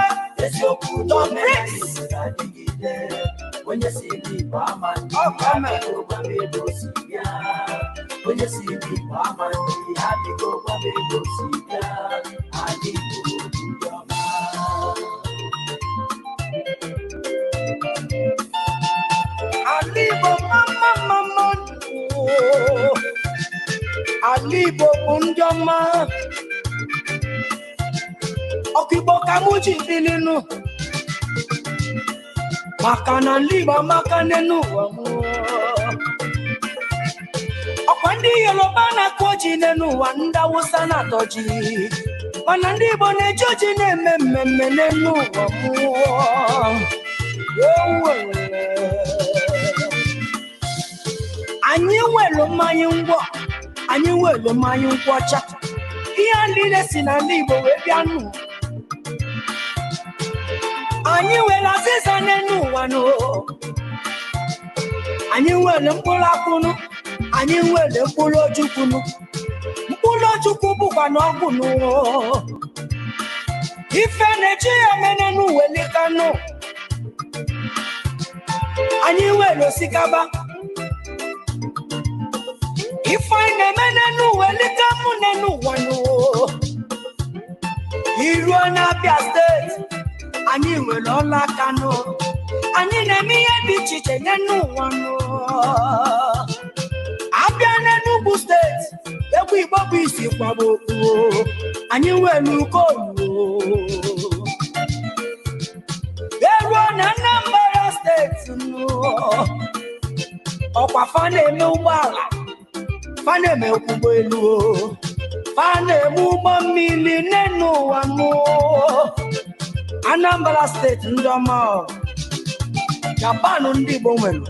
eziokwu n'omenani Igbo ga-adịgide. Onye si n'Igbo ama ndị abịgo gwa m ebe o si bịa. Onye si n'Igbo ama ndị abịgo gwa m ebe o si bịa. Anyị Igbo ndị ọma. Alibo mama Alibo bụ ndị ọma. Ọkigbo ka mụ ji dilinu maka na Alibo amaka n'enu ụwa mụ. Ọkwa ndị Yoruba na-akụ ji n'enu ụwa, ndị Hausa na-atọ ji, mana ndị Igbo na-eji oji na-eme mmemme n'enu ụwa mụ. Anyị nwere mmanya ngwọ, anyị nwere mmanya nkwọcha. Ihe niile si na ndị Igbo wee bịa nụ. Anyị nwere azịza n'enu ụwa nụ. Anyị nwere mkpụrụ akwụnụ, anyị nwere mkpụrụ ojukwunu. Mkpụrụ ojukwu bụkwa n'ọgwụ nụ. Ife na-eji ya mene n'uwe likanụ. Anyị nwere osikapa. Ife anyị na-eme n'uwe likanụ n'enu ụwa nụ. Iruo na Abia steeti, anyị nwere ọla Kanu. Anyị na-eme ihe dị iche iche n'enu ụwa nụ. Abịa n'Enugu steeti, egwu Igbo bụ isi kwaba okwu. Anyị nwere ukolu. Eruo na Anambra steeti nụ, ọkwa fa na-eme ụgbọala, fa na-eme ụgbọelu, fa na-eme ụgbọ mmiri n'enu ụwa nụ. Anambra steeti ndị ọma, Japan ndị Igbo nwere.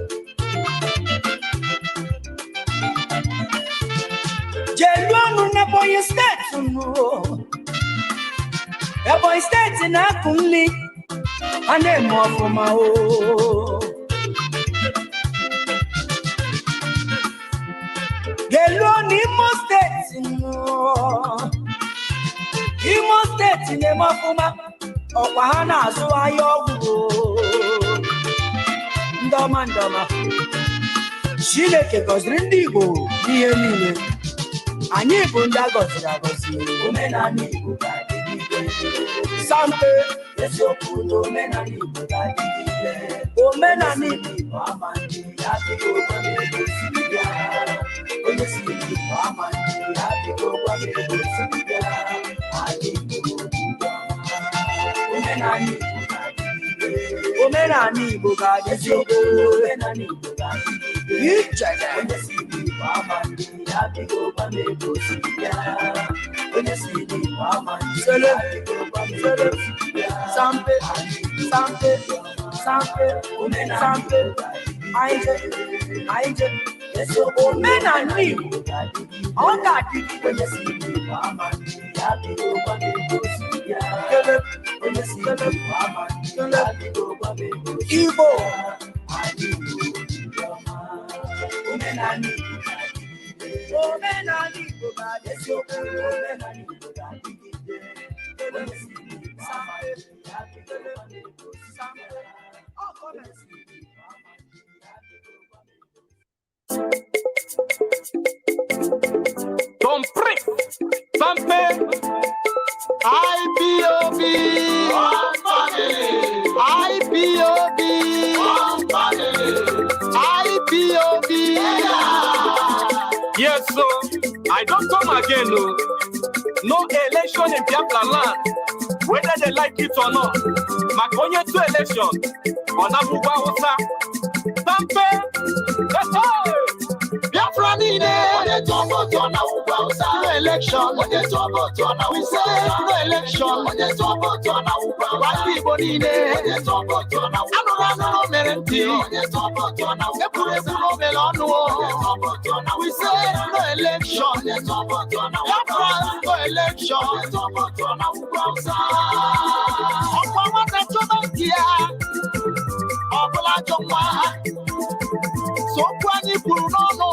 Jeluonu n'Ebonyi steeti nụ. Ebonyi steeti na-akụ nri, a na-eme ọfụma o. Jeluonu Imo steeti nụ. Imo steeti na-eme ọfụma, ọkwa ha na-azụ ahịa ọgwụ. Ndị ọma ndị ọma, Chineke gọziri ndị Igbo n'ihe niile. Anyị bụ ndị a gọziri agọzi. Omenala Igbo ga-adịgide. Sampe eziokwu na omenala Igbo ga-adịgide. Omenala Igbo ama ndị abịgo gwa m ebe o si bịa. Onye si Igbo ama ndị abịgo gwa m ebe o si bịa. Anyị Igbo ndị ọma. Omenala Igbo ga-adịgide. Omenala Igbo ga-adịgide. Omenala Igbo ga-adịgide. Onye si Igbo ama ndị abịgo gwa m ebe o si bịa. Onye si Igbo ama ndị abịgo gwa m ebe o si bịa. Sampe, sampe, sampe, sampe. Aije, omenala Igbo ọ ga-adịgide. Onye si Igbo ama ndị abịgo gwa m ebe o si bịa. Onye si Igbo ama ndị abịgo gwa m ebe o si bịa. Igbo omenala Igbo ga-adịgide. Omenala Igbo ga-adịgide. Omenala Igbo ga-adịgide. Onye si Igbo ama ndị abịgo gwa m ebe o si bịa. Onye si Igbo ama ndị abịgo gwa m ebe o si bịa. Compris, Sampe, IPOB, IPOB, IPOB. Yes, so I don't come again. No election in Biafra land, whether they like it or not. Makonye to election, on Abuja Hausa. Sampe, let's go. Biafra nine, onye to vote on Abuja Hausa. No election, onye to vote on Abuja. We say no election, onye to vote on Abuja. White people nine, onye to vote on Abuja. Anurano merenti, onye to vote on Abuja. Epure melonu, onye to vote on Abuja. We say no election, onye to vote on Abuja. Biafra no election, onye to vote on Abuja. Ọ̀pọ̀ wọn tẹ tó bá kíá, ọ̀bùlà jọ wá. Sokwu anyị kwuru n'ọnụ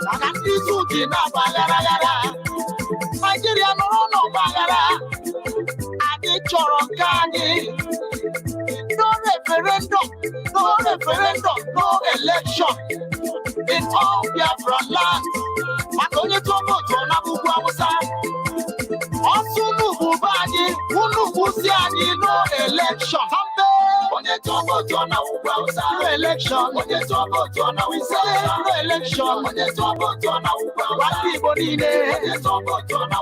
maka ndị isi uji na-agba aghara. Naijiria nọrọ n'ọgba aghara. no election in all Biafran land. Makonye tobo tona bubu awusa. Osunu bubani, unu busiani, no election. Onye tobo tona bubu awusa. No election. Onye tobo tona we say no election. Onye tobo tona bubu awusa. Wati bonine. Onye tobo tona.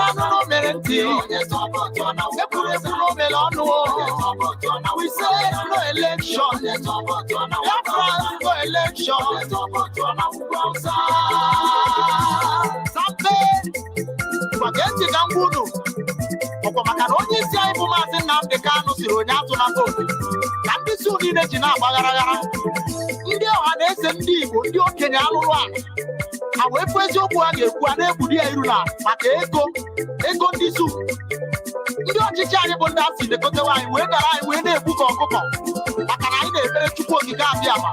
Ano merenti. Onye tobo tona. Ekure kuno melonu. Onye tobo tona we say no election. Onye tobo tona. Biafran no election. Onye tobo tona bubu awusa. Bageti gangunu ọkwa maka na onye isi anyị bụ Mazi Nnamdi Kanu siri onye atụ na votu ka ndị si niile ji na-agbagharagara ndị ọha na-eze ndị Igbo ndị okenye alụrụ ala ha wee fụ eziokwu ha ga-ekwu a na-egbudi ya iru na maka ego ndị zu ndị ọchịchị anyị bụ ndị asị dekotewa anyị wee dara anyị wee na-egbu ka ọkụkọ maka na anyị na-ekpere Chukwu okike abịa ma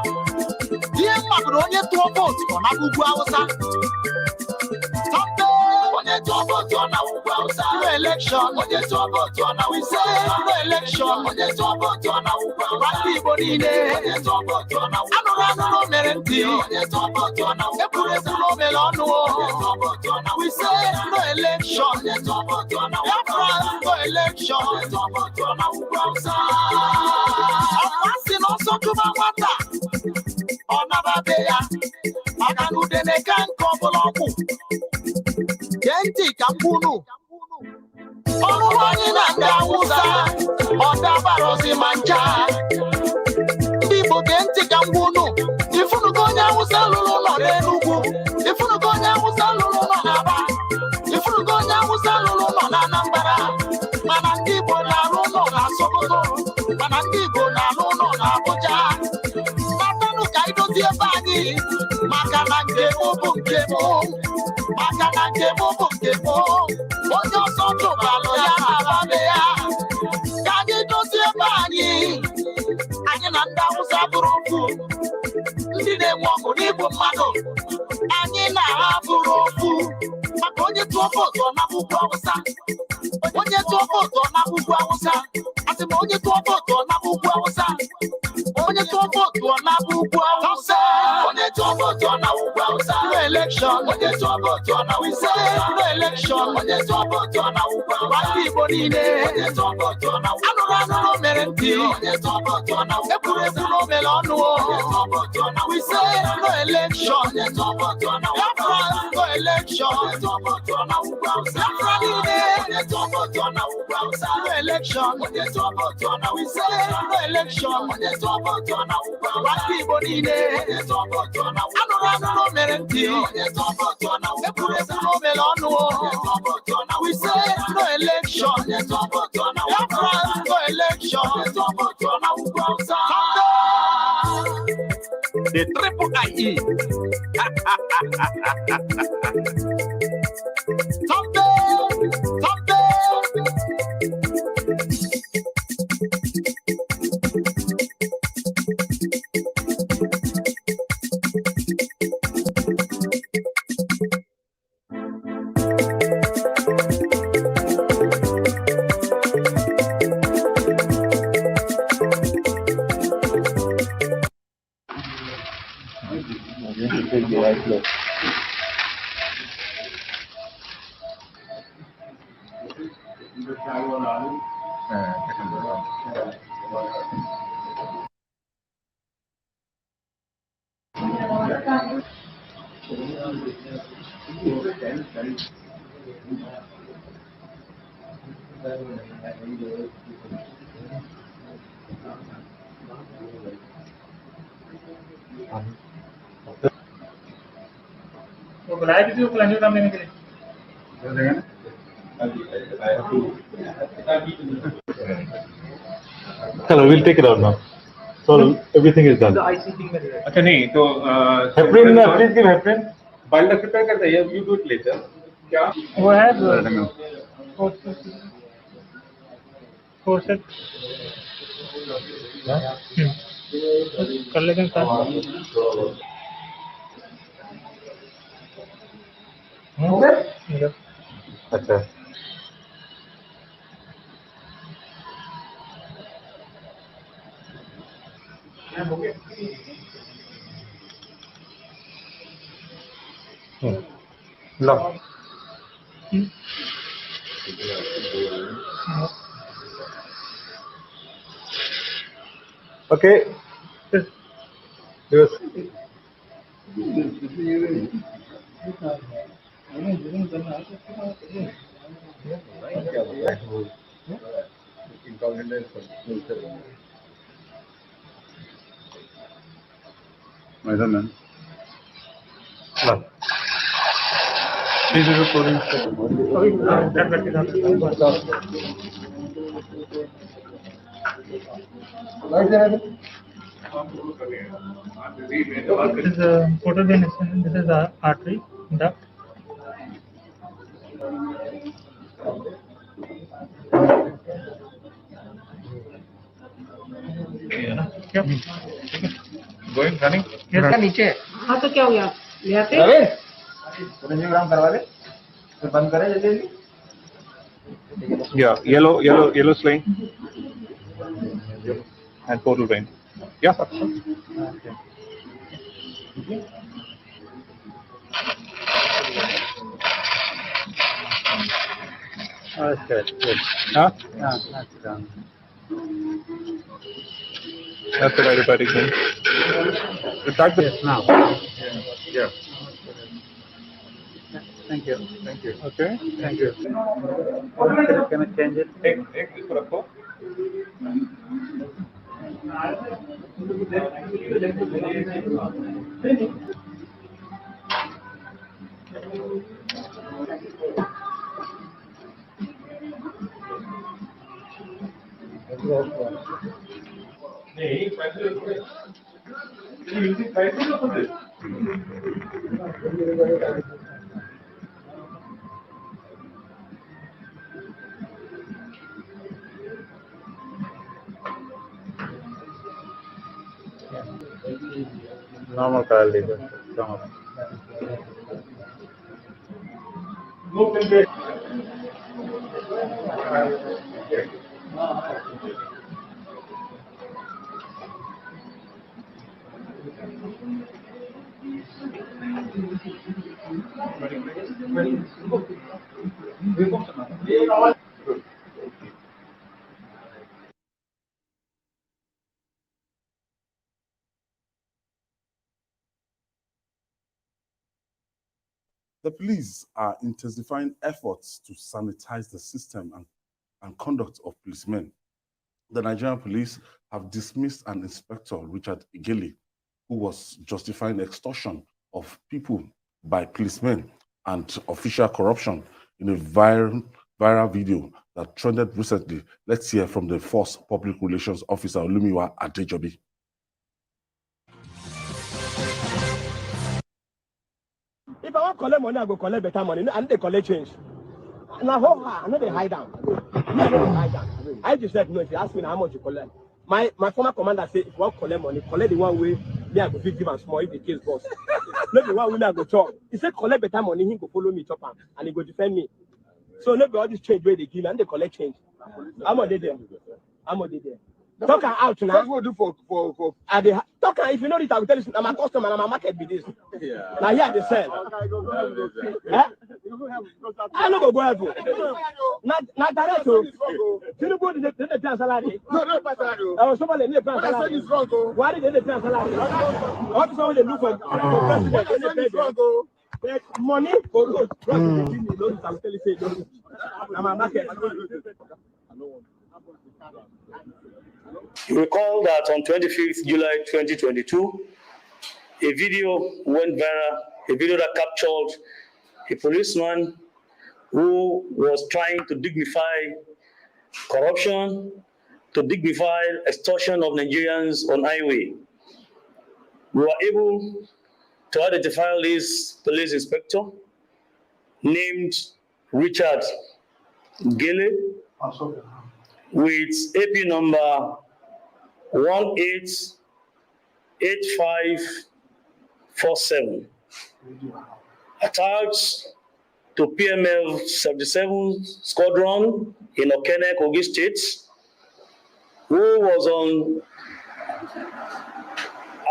ihe mma bụ na onye tụọ vootu ọ na ugwu Hausa no election, onye tobo tona we say no election, onye tobo tona wandi bonine, onye tobo tona ano merenti, onye tobo tona ekure kuno melonu, onye tobo tona we say no election, onye tobo tona Biafra no election, onye tobo tona uwausa. Amasi no so tuma wata, onababeya, makanu dene kan koboloku. Genti kambunu Ọmụmanyị na ndị Awụsa ọdabarozi ma ncha ndị Igbo genti kambunu ifunugo onye Awụsa lụrụ ụlọ n'Enugu ifunugo onye Awụsa lụrụ ụlọ n'Aba ifunugo onye Awụsa lụrụ ụlọ na Anambra mana ndị Igbo na-alụ ụlọ na Sokoto mana ndị Igbo na-alụ ụlọ na Abuja natanụ ka idozi ebe anyị maka na nke bụ nke bụ maka na nke bụ nke bụ onye ọsọ chụbalụ ya na-ababe ya ka anyị dozie ebe anyị na ndị Awụsa bụrụ okwu ndị na-enwe ọgụ n'igbu mmadụ anyị na ha bụrụ okwu maka onye tụọ vootu ọ nabụ ugwu Awụsa onye tụọ vootu ọ nabụ ugwu Awụsa asị m onye tụọ vootu ọ nabụ ugwu Awụsa onye tụọ vootu ọ nabụ ugwu Awụsa onye tụọ vootu ọ nabụ ugwu Awụsa no election onye tụọ vootu ọ nabụ ise no election onye tụọ vootu ọ nabụ ugwu Awụsa ndị Igbo niile onye tụọ vootu ọ nabụ anụrụ mere ntị onye tụọ vootu ọ nabụ ekwurekwu n'omere ọnụ onye tụọ vootu ọ nabụ ise no election onye tụọ vootu ọ nabụ Biafra no election onye tụọ vootu ọ nabụ ugwu Awụsa Biafra niile onye tụọ vootu ọ nabụ ugwu Awụsa no election onye tụọ vootu ọ nabụ ise no election onye tụọ vootu ọ nabụ ugwu Awụsa ndị Igbo niile onye tụọ vootu ọ nabụ anụrụ mere ntị onye tụọ vootu ọ nabụ ekwurekwu n'omere ọnụ onye tụọ vootu ọ nabụ ise no election onye tụọ vootu ọ nabụ Biafra no election onye tụọ vootu ọ nabụ ugwu Awụsa the triple IE. Hello, we'll take it out now. So everything is done. अच्छा नहीं तो heparin please give heparin. Binder prepare करते हैं. You do it later. क्या? वो है corset. कर लेते हैं सर. अच्छा. No. Okay. Yes. I don't know. No. This is a polling This is a photogenesis. This is the artery duct. Going running. इसका नीचे हाँ तो क्या हो गया ले आते रंजीग्राम करवा दे तो बंद करें जल्दी Yeah, yellow sling and total vein. Yeah. Okay. Good. Huh? That's done. That's the diabetic thing. Attack the yes, now. Yeah. Thank you. Thank you. Okay. Thank you. Can I change it? Take this for a call. Normal car leader. The police are intensifying efforts to sanitize the system and conduct of policemen. The Nigerian police have dismissed an inspector, Richard Igeli, who was justifying extortion of people by policemen and official corruption in a viral video that trended recently. Let's hear from the Force Public Relations Officer, Olumiwa Adejobi. If I want to collect money, I go collect better money, and they collect change. Now, I know they hide down. I just said no. If you ask me how much you collect, my former commander said, if you want to collect money, collect the one way. Me, I go give him small if the case boss. Not the one way I go chop. He said collect better money, he go follow me chop and he go defend me. So not all this change where they give and they collect change. I'm not there. Talk out now. That's what do for. Talk if you know it, I will tell you. I'm a customer. I'm a market with this. Yeah. Now here they sell. I don't go help you. Not direct. You don't go to the plan salary. No plan salary. I was somebody need plan salary. Why did they plan salary? What is all they look for president? Money for good. I'm a market. You recall that on 25th July 2022, a video went viral, a video that captured a policeman who was trying to dignify corruption, to dignify extortion of Nigerians on highway. We were able to identify this police inspector named Richard Gele with AP number 188547, attached to PML 77 Squadron in Okene, Kogi State, who was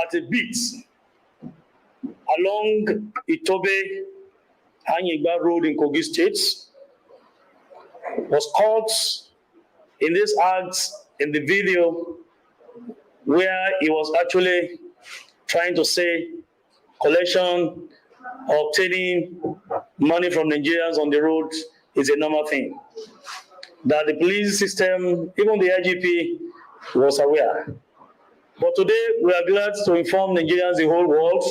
at a beat along Itobe Anyigba Road in Kogi State, was caught in this act in the video where he was actually trying to say collection or obtaining money from Nigerians on the road is a normal thing. That the police system, even the IGP, was aware. But today, we are glad to inform Nigerians, the whole world,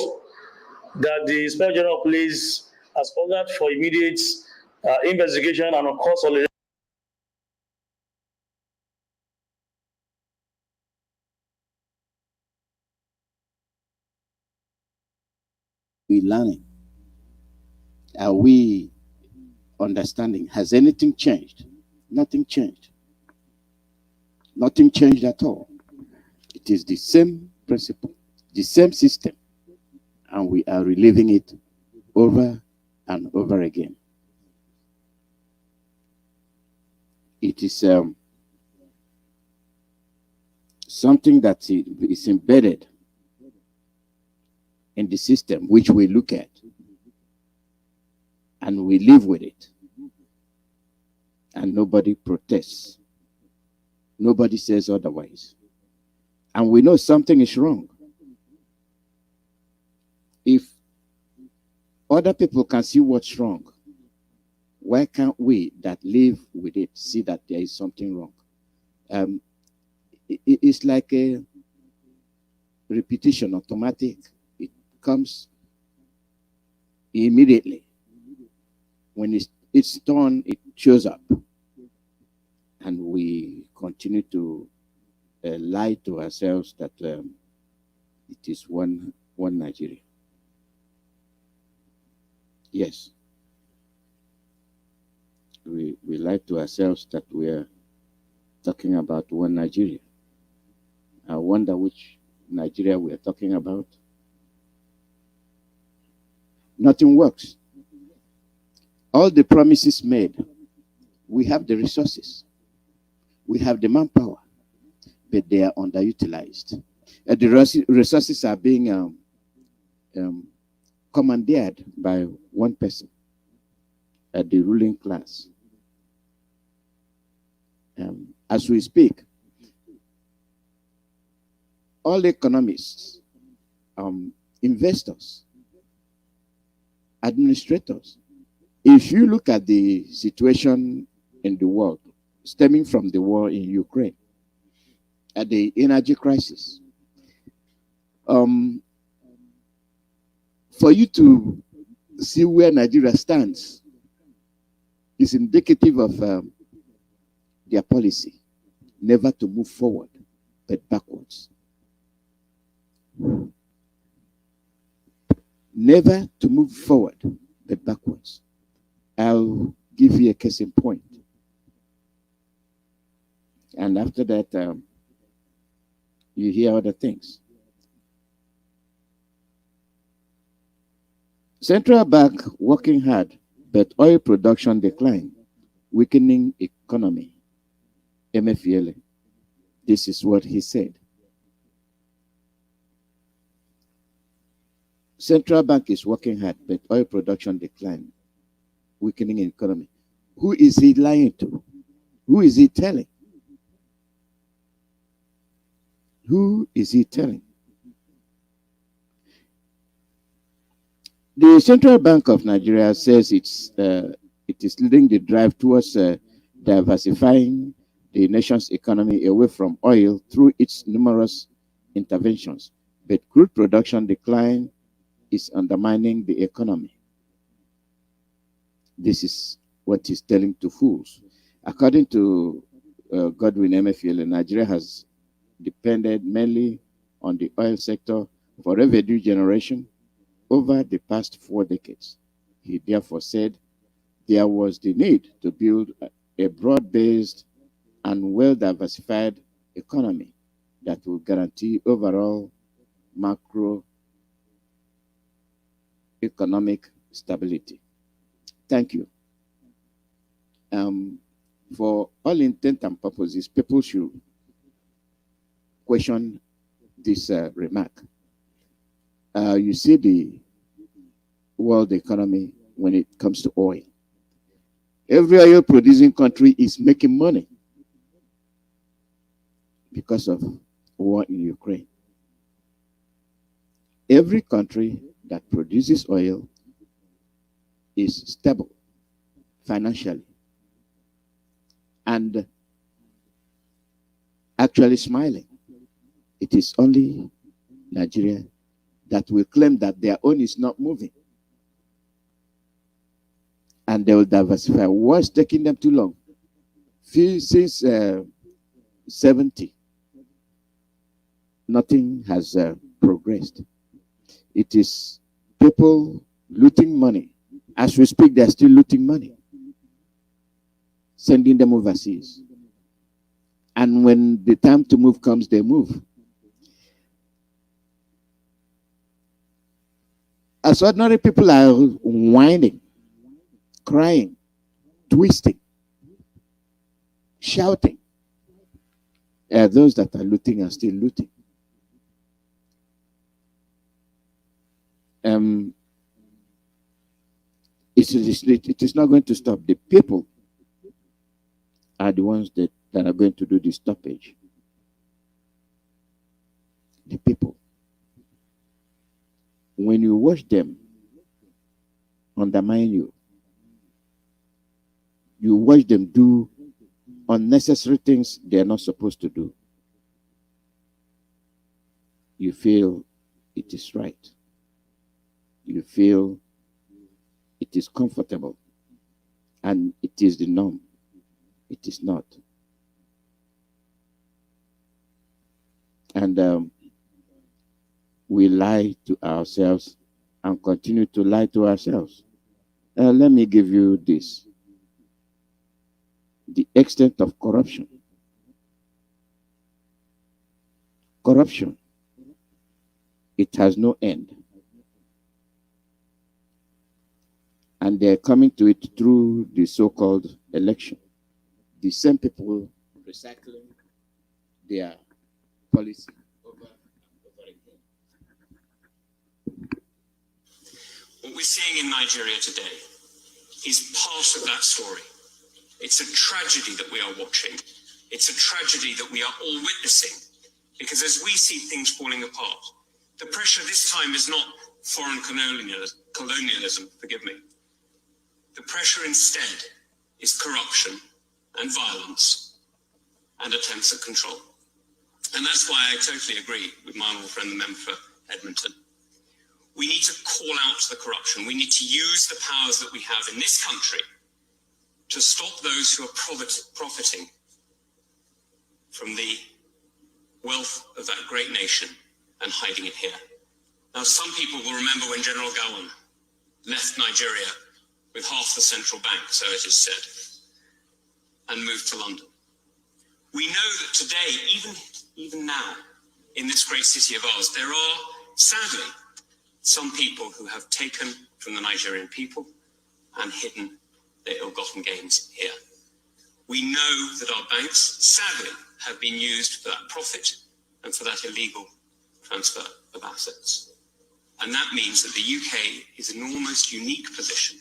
that the Inspector General of Police has ordered for immediate investigation and of course, we learning? Are we understanding? Has anything changed? Nothing changed. Nothing changed at all. It is the same principle, the same system, and we are reliving it over and over again. It is something that is embedded in the system, which we look at and we live with it, and nobody protests. Nobody says otherwise. And we know something is wrong. If other people can see what's wrong, why can't we that live with it see that there is something wrong? It's like a repetition, automatic. It comes immediately. When it's done, it shows up. And we continue to lie to ourselves that it is one Nigeria. Yes. We lie to ourselves that we are talking about one Nigeria. I wonder which Nigeria we are talking about. Nothing works. All the promises made, we have the resources. We have the manpower, but they are underutilized. The resources are being commandeered by one person, the ruling class. As we speak, all economists, investors, administrators, if you look at the situation in the world, stemming from the war in Ukraine, at the energy crisis, for you to see where Nigeria stands is indicative of their policy, never to move forward, but backwards. Never to move forward, but backwards. I'll give you a case in point. And after that, you hear other things. Central Bank working hard, but oil production decline, weakening economy. MFL. This is what he said. Central Bank is working hard, but oil production decline, weakening economy. Who is he lying to? Who is he telling? Who is he telling? The Central Bank of Nigeria says it is leading the drive towards diversifying the nation's economy away from oil through its numerous interventions. But crude production decline is undermining the economy. This is what he's telling to fools. According to Godwin MFL, Nigeria has depended mainly on the oil sector for revenue generation over the past 4 decades. He therefore said there was the need to build a broad-based and well-diversified economy that will guarantee overall macroeconomic stability. Thank you. For all intent and purposes, people should question this remark. You see the world economy when it comes to oil. Every oil producing country is making money because of war in Ukraine. Every country that produces oil is stable financially and actually smiling. It is only Nigeria that will claim that their own is not moving. And they will diversify. What's taking them too long? Since 70, nothing has progressed. It is people looting money. As we speak, they're still looting money, sending them overseas. And when the time to move comes, they move. As ordinary people are whining, crying, twisting, shouting, those that are looting are still looting. It is not going to stop. The people are the ones that are going to do the stoppage. The people. When you watch them undermine you, you watch them do unnecessary things they are not supposed to do, you feel it is right. You feel it is comfortable and it is the norm. It is not. And we lie to ourselves and continue to lie to ourselves. Let me give you this. The extent of corruption. Corruption, it has no end. And they're coming to it through the so-called election. The same people recycling their policy over and over again. What we're seeing in Nigeria today is part of that story. It's a tragedy that we are watching. It's a tragedy that we are all witnessing, because as we see things falling apart, the pressure this time is not foreign colonialism, forgive me. The pressure instead is corruption and violence and attempts at control. And that's why I totally agree with my honourable friend, the member for Edmonton. We need to call out the corruption. We need to use the powers that we have in this country to stop those who are profiting from the wealth of that great nation and hiding it here. Now, some people will remember when General Gowon left Nigeria with half the central bank, so it is said, and moved to London. We know that today, even now, in this great city of ours, there are, sadly, some people who have taken from the Nigerian people and hidden their ill-gotten gains here. We know that our banks, sadly, have been used for that profit and for that illegal transfer of assets. And that means that the UK is in an almost unique position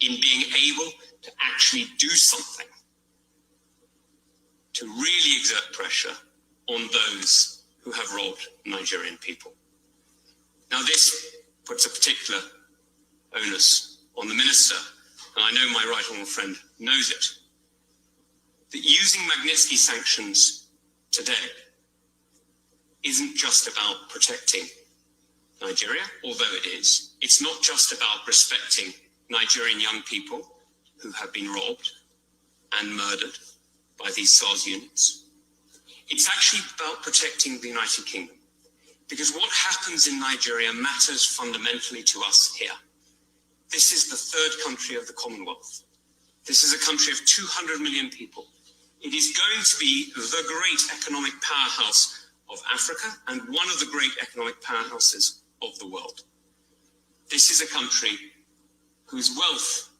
in being able to actually do something to really exert pressure on those who have robbed Nigerian people. Now, this puts a particular onus on the minister, and I know my right honourable friend knows it, that using Magnitsky sanctions today isn't just about protecting Nigeria, although it is. It's not just about respecting Nigerian young people who have been robbed and murdered by these SARS units. It's actually about protecting the United Kingdom, because what happens in Nigeria matters fundamentally to us here. This is the third country of the Commonwealth. This is a country of 200 million people. It is going to be the great economic powerhouse of Africa and one of the great economic powerhouses of the world. This is a country whose wealth,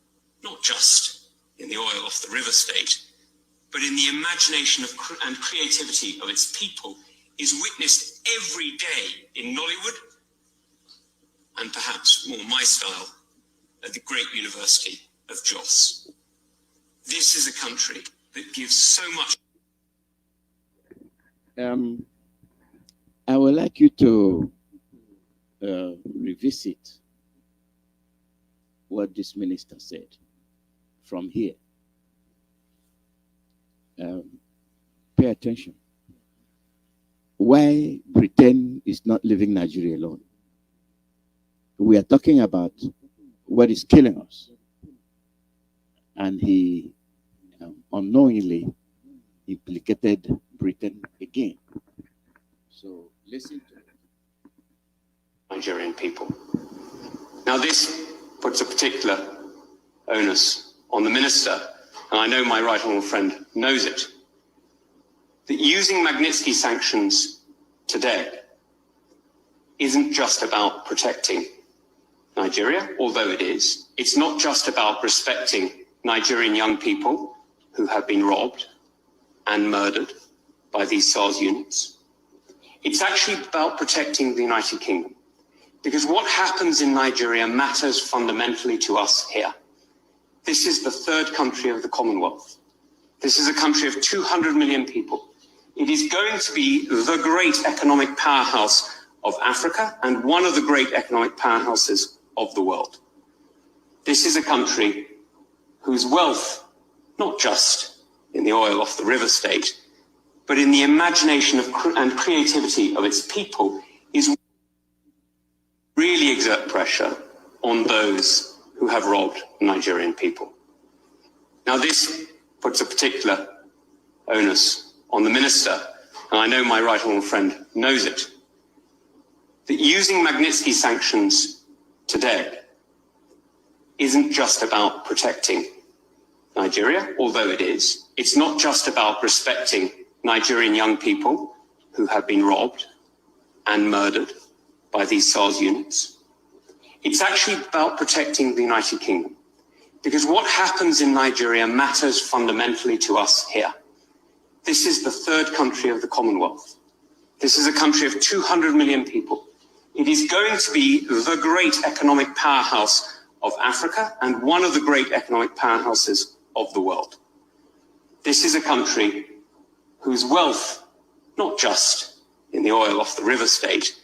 not just in the oil off the river state, but in the imagination and creativity of its people, is witnessed every day in Nollywood, and perhaps more my style, at the great University of Jos. This is a country that gives so much. I would like you to revisit what this minister said from here. Pay attention. Why Britain is not leaving Nigeria alone? We are talking about what is killing us. And he unknowingly implicated Britain again. So listen to it. Nigerian people. Now this puts a particular onus on the minister, and I know my right honourable friend knows it, that using Magnitsky sanctions today isn't just about protecting Nigeria, although it is. It's not just about respecting Nigerian young people who have been robbed and murdered by these SARS units. It's actually about protecting the United Kingdom, because what happens in Nigeria matters fundamentally to us here. This is the third country of the Commonwealth. This is a country of 200 million people. It is going to be the great economic powerhouse of Africa and one of the great economic powerhouses of the world. This is a country whose wealth, not just in the oil off the river state, but in the imagination and creativity of its people, is really exert pressure on those who have robbed Nigerian people. Now this puts a particular onus on the minister, and I know my right honourable friend knows it, that using Magnitsky sanctions today isn't just about protecting Nigeria, although it is. It's not just about respecting Nigerian young people who have been robbed and murdered by these SARS units. It's actually about protecting the United Kingdom, because what happens in Nigeria matters fundamentally to us here. This is the third country of the Commonwealth. This is a country of 200 million people. It is going to be the great economic powerhouse of Africa and one of the great economic powerhouses of the world. This is a country whose wealth, not just in the oil off the river state,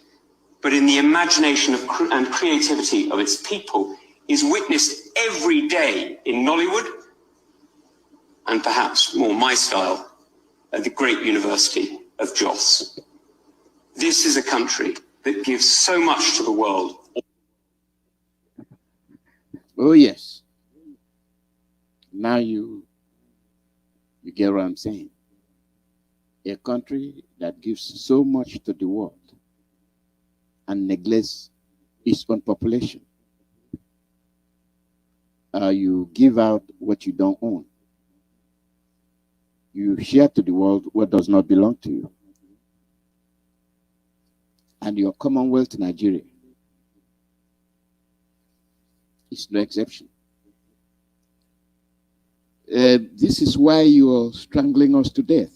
but in the imagination and creativity of its people, is witnessed every day in Nollywood, and perhaps more my style, at the great University of Jos. This is a country that gives so much to the world. Oh yes. Now you get what I'm saying. A country that gives so much to the world and neglects its own population. You give out what you don't own. You share to the world what does not belong to you. And your Commonwealth, Nigeria, is no exception. This is why you are strangling us to death,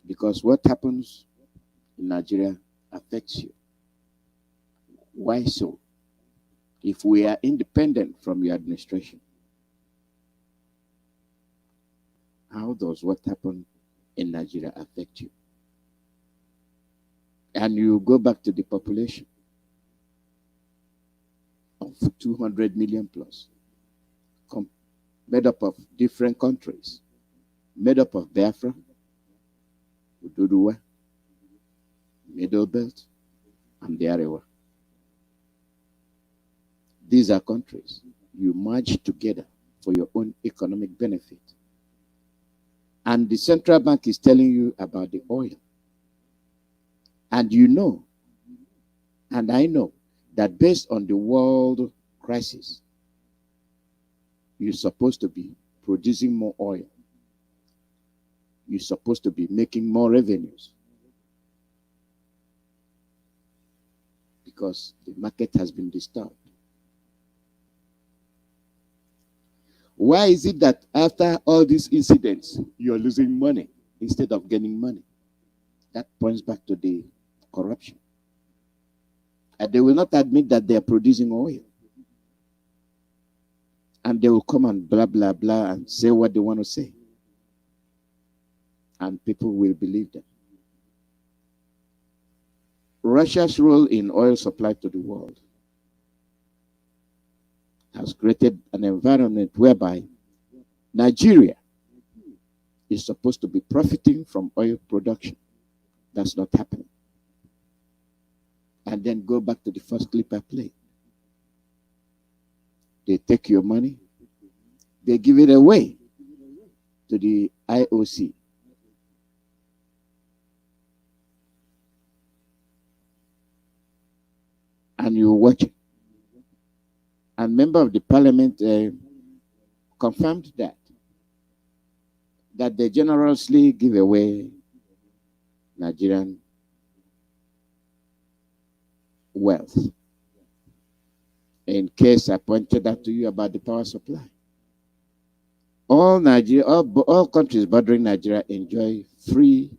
because what happens in Nigeria affects you. Why so? If we are independent from your administration, how does what happened in Nigeria affect you? And you go back to the population of 200 million plus, made up of different countries, made up of Biafra, Ududuwa, Middle Belt, and the Arewa. These are countries you merge together for your own economic benefit. And the central bank is telling you about the oil. And you know, and I know, that based on the world crisis, you're supposed to be producing more oil. You're supposed to be making more revenues, because the market has been disturbed. Why is it that after all these incidents, you're losing money instead of gaining money? That points back to the corruption. And they will not admit that they are producing oil. And they will come and blah, blah, blah and say what they want to say. And people will believe them. Russia's role in oil supply to the world has created an environment whereby Nigeria is supposed to be profiting from oil production. That's not happening. And then go back to the first clip I played. They take your money, they give it away to the IOC. And you watch it. And member of the parliament confirmed that they generously give away Nigerian wealth. In case I pointed out to you about the power supply. All countries bordering Nigeria enjoy free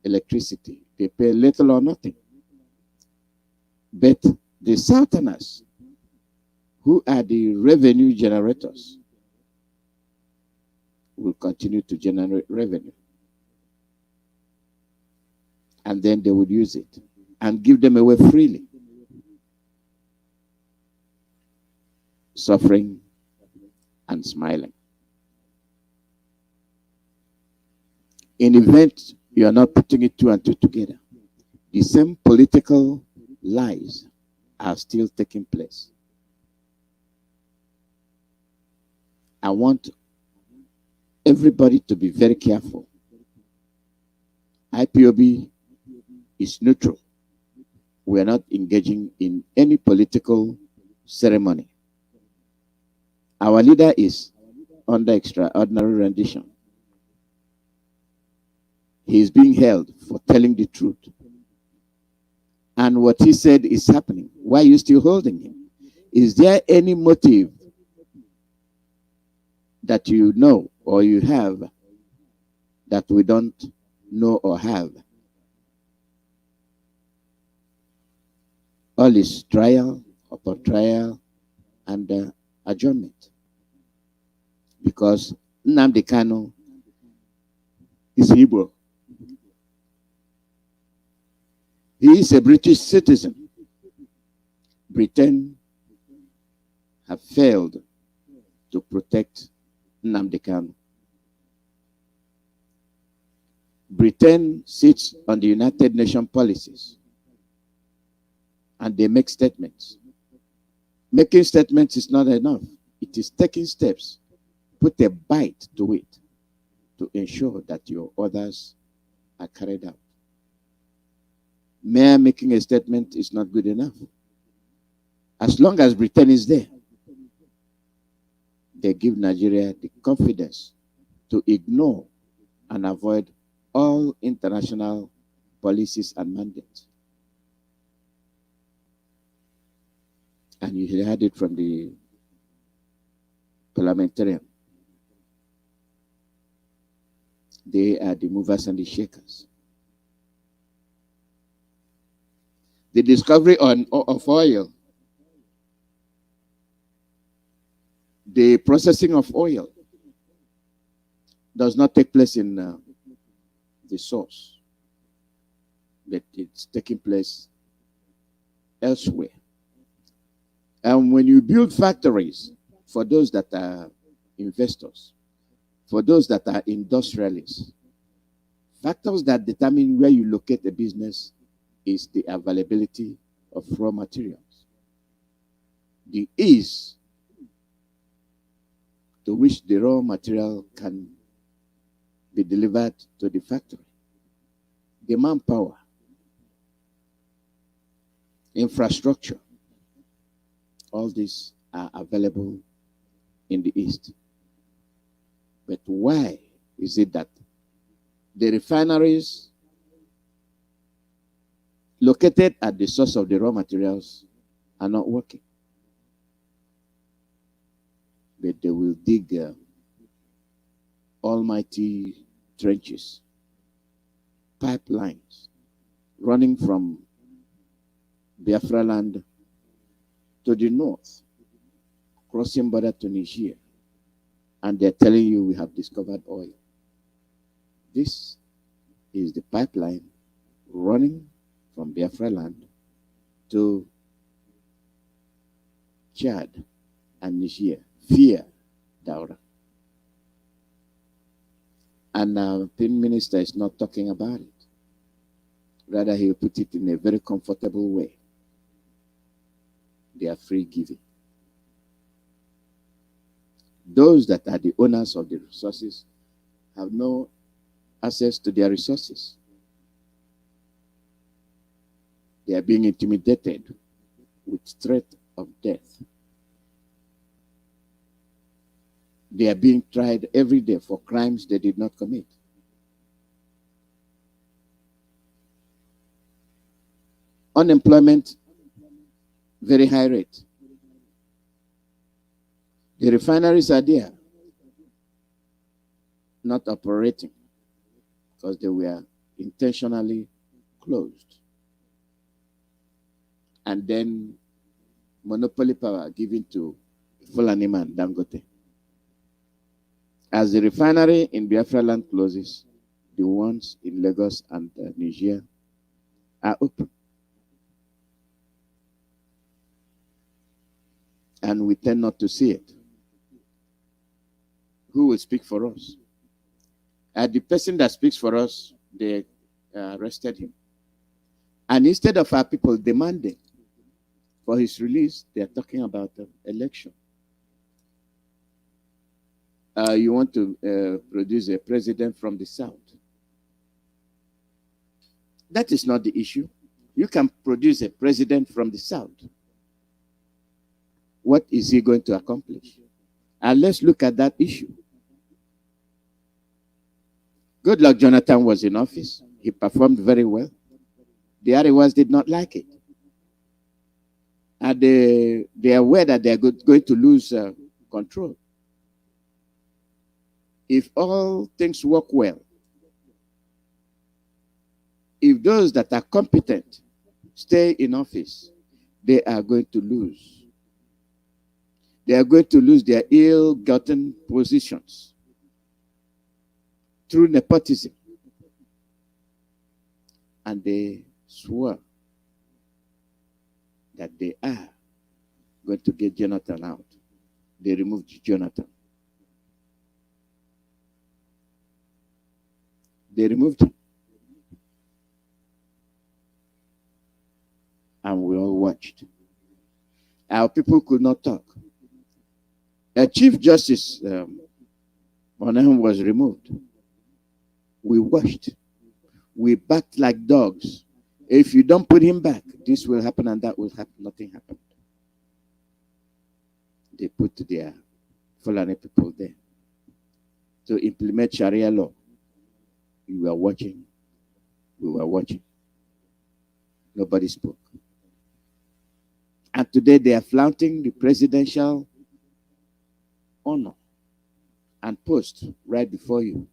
electricity. They pay little or nothing. But the Southerners, who are the revenue generators, will continue to generate revenue. And then they would use it and give them away freely. Suffering and smiling. In event you are not putting it two and two together, the same political lies are still taking place. I want everybody to be very careful. IPOB is neutral. We are not engaging in any political ceremony. Our leader is under extraordinary rendition. He is being held for telling the truth. And what he said is happening. Why are you still holding him? Is there any motive that you know or you have that we don't know or have? All is trial upon trial and adjournment. Because Nnamdi Kanu is Igbo. He is a British citizen. Britain have failed to protect Nnamdi Kanu. Britain sits on the United Nations policies and they make statements. Making statements is not enough. It is taking steps. Put a bite to it to ensure that your orders are carried out. Mere making a statement is not good enough. As long as Britain is there, they give Nigeria the confidence to ignore and avoid all international policies and mandates. And you heard it from the parliamentarian. They are the movers and the shakers. The discovery of oil, the processing of oil does not take place in the source, but it's taking place elsewhere. And when you build factories, for those that are investors, for those that are industrialists, factors that determine where you locate a business is the availability of raw materials, the ease to which the raw material can be delivered to the factory, the manpower, infrastructure, all these are available in the East. But why is it that the refineries located at the source of the raw materials are not working? But they will dig almighty trenches, pipelines running from Biafra land to the north, crossing border to Niger, and they're telling you we have discovered oil. This is the pipeline running from Biafra land to Chad and Niger via Daura. And the Prime Minister is not talking about it. Rather, he will put it in a very comfortable way. They are free giving. Those that are the owners of the resources have no access to their resources. They are being intimidated with threat of death. They are being tried every day for crimes they did not commit. Unemployment, very high rate. The refineries are there, not operating because they were intentionally closed. And then monopoly power given to Fulani man Dangote. As the refinery in Biafra land closes, the ones in Lagos and Niger are open. And we tend not to see it. Who will speak for us? The person that speaks for us, they arrested him. And instead of our people demanding for his release, they are talking about the election. You want to produce a president from the South. That is not the issue. You can produce a president from the South. What is he going to accomplish? And let's look at that issue. Goodluck Jonathan was in office. He performed very well. The Arewas did not like it. And they are aware that they are going to lose control. If all things work well, if those that are competent stay in office, they are going to lose. They are going to lose their ill-gotten positions through nepotism. And they swore that they are going to get Jonathan out. They removed Jonathan. They removed him. And we all watched. Our people could not talk. A Chief Justice Monahan was removed. We watched. We backed like dogs. If you don't put him back, this will happen and that will happen. Nothing happened. They put their Fulani people there to implement Sharia law. We were watching. We were watching. Nobody spoke. And today they are flaunting the presidential honor and post right before you.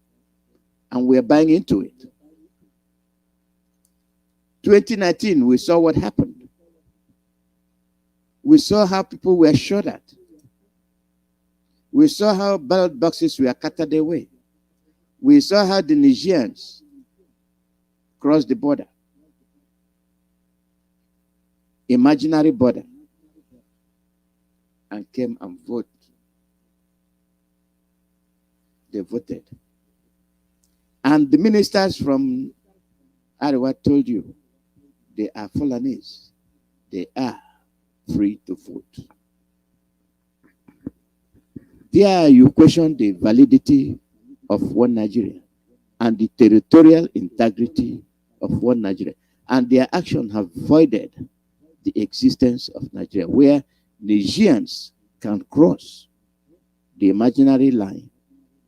And we are buying into it. 2019, we saw what happened. We saw how people were shot at. We saw how ballot boxes were carted away. We saw how the Nigerians crossed the border. Imaginary border. And came and voted. They voted. And the ministers from Arewa told you, they are Fulanese. They are free to vote. There you question the validity of one Nigeria and the territorial integrity of one Nigeria. And their actions have voided the existence of Nigeria, where Nigerians can cross the imaginary line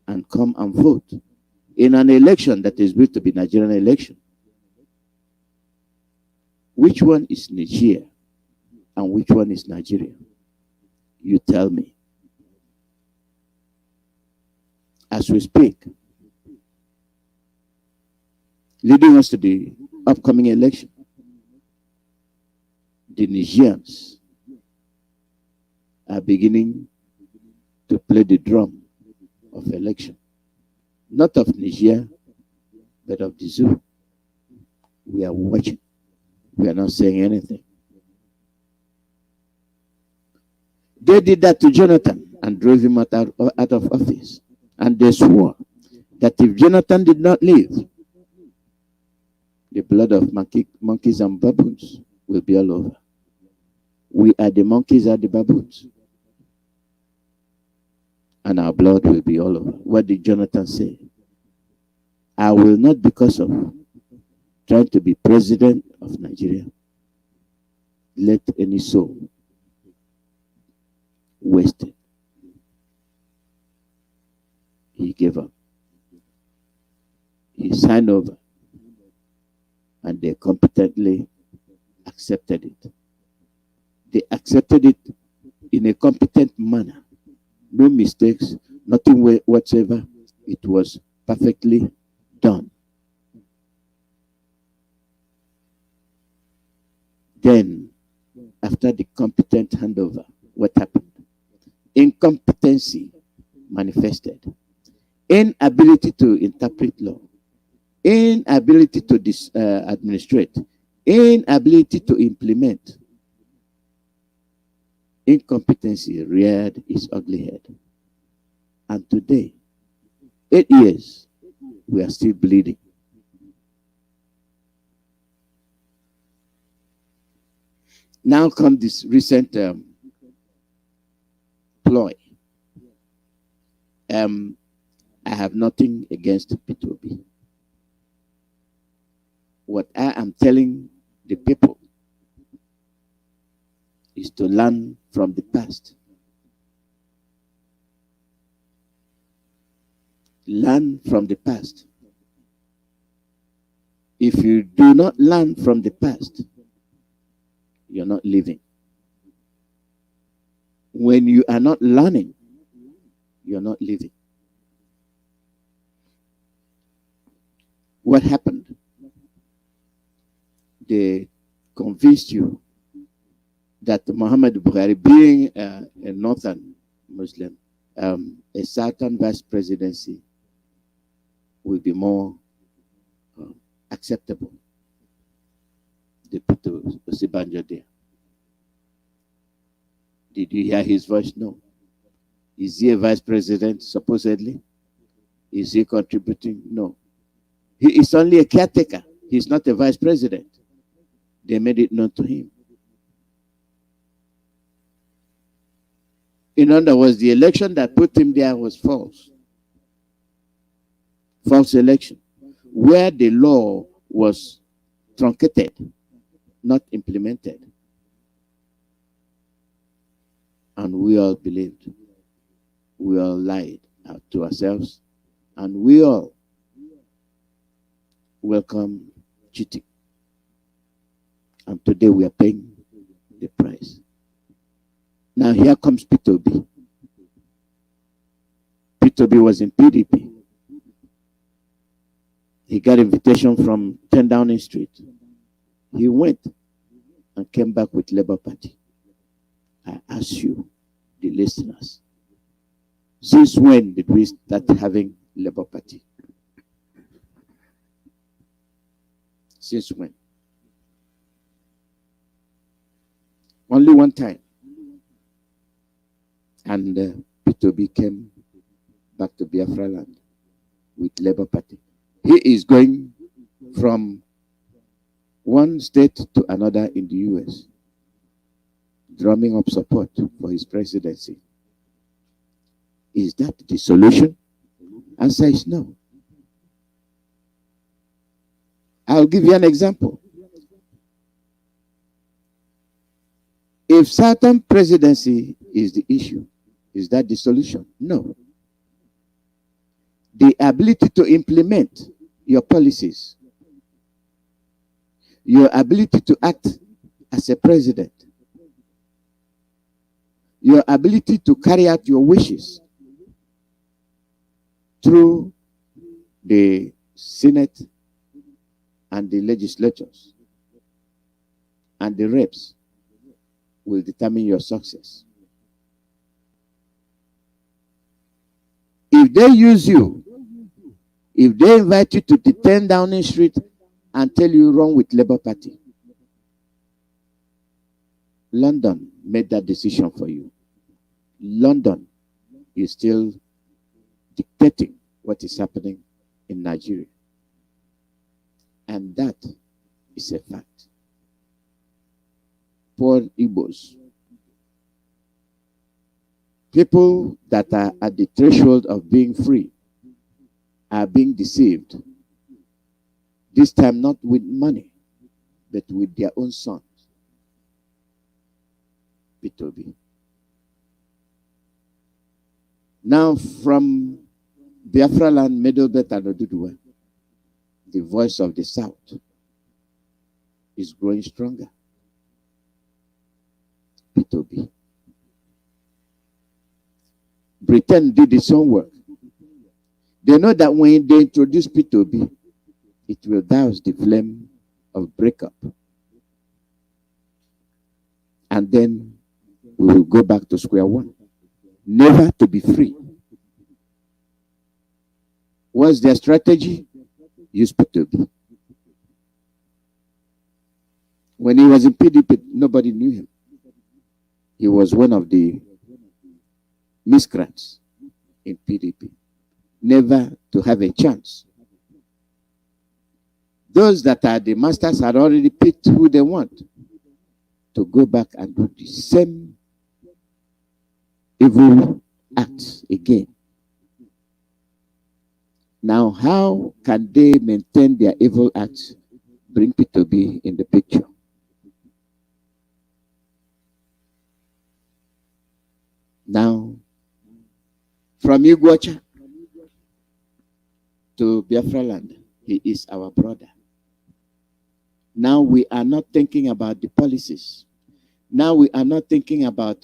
and come and vote in an election that is built to be Nigerian election. Which one is Nigeria and which one is Nigeria? You tell me. As we speak, leading us to the upcoming election, the Nigerians are beginning to play the drum of election. Not of Niger, but of the zoo. We are watching. We are not saying anything. They did that to Jonathan and drove him out of office. And they swore that if Jonathan did not leave, the blood of monkeys and baboons will be all over. We are the monkeys and the baboons. And our blood will be all over. What did Jonathan say? I will not, because of trying to be president of Nigeria, let any soul waste it. He gave up. He signed over. And they competently accepted it. They accepted it in a competent manner. No mistakes, nothing whatsoever. It was perfectly done. Then, after the competent handover, what happened? Incompetency manifested. Inability to interpret law. Inability to administrate. Inability to implement. Incompetency reared its ugly head. And today, 8 years, we are still bleeding. Now comes this recent ploy. I have nothing against P2B. What I am telling the people is to learn from the past. Learn from the past. If you do not learn from the past, you're not living. When you are not learning, you're not living. What happened? They convinced you that Muhammad Buhari, being a northern Muslim, a certain vice presidency will be more acceptable. They put Osibanjo there. Did you hear his voice? No. Is he a vice president, supposedly? Is he contributing? No. He is only a caretaker. He's not a vice president. They made it known to him. In other words, the election that put him there was false. False election. Where the law was truncated, not implemented. And we all believed. We all lied to ourselves. And we all welcome cheating. And today we are paying the price. Now here comes P2B. P2B was in PDP. He got invitation from 10 Downing Street. He went and came back with Labour Party. I ask you, the listeners, since when did we start having Labour Party? Since when? Only one time. And P2B came back to Biafra land with Labour Party. He is going from one state to another in the US, drumming up support for his presidency. Is that the solution? Answer is no. I'll give you an example. If certain presidency is the issue, is that the solution? No. The ability to implement your policies, your ability to act as a president, your ability to carry out your wishes through the Senate and the legislatures and the reps will determine your success. If they use you, if they invite you to the 10 Downing Street and tell you run with Labour Party, London made that decision for you. London is still dictating what is happening in Nigeria. And that is a fact. Poor Igbos, people that are at the threshold of being free, are being deceived. This time not with money, but with their own sons. P2B. Now from Biafra land, Middle Belt and Oduduwa, the voice of the South is growing stronger. P2B. Britain did its own work. They know that when they introduce P2B, it will douse the flame of breakup. And then we will go back to square one. Never to be free. What's their strategy? Use P2B. When he was in PDP, nobody knew him. He was one of the miscreants in PDP. Never to have a chance. Those that are the masters had already picked who they want to go back and do the same evil acts again. Now, how can they maintain their evil acts? Bring P2B in the picture. Now, from Iguacha to Biafra land, he is our brother. Now we are not thinking about the policies. Now we are not thinking about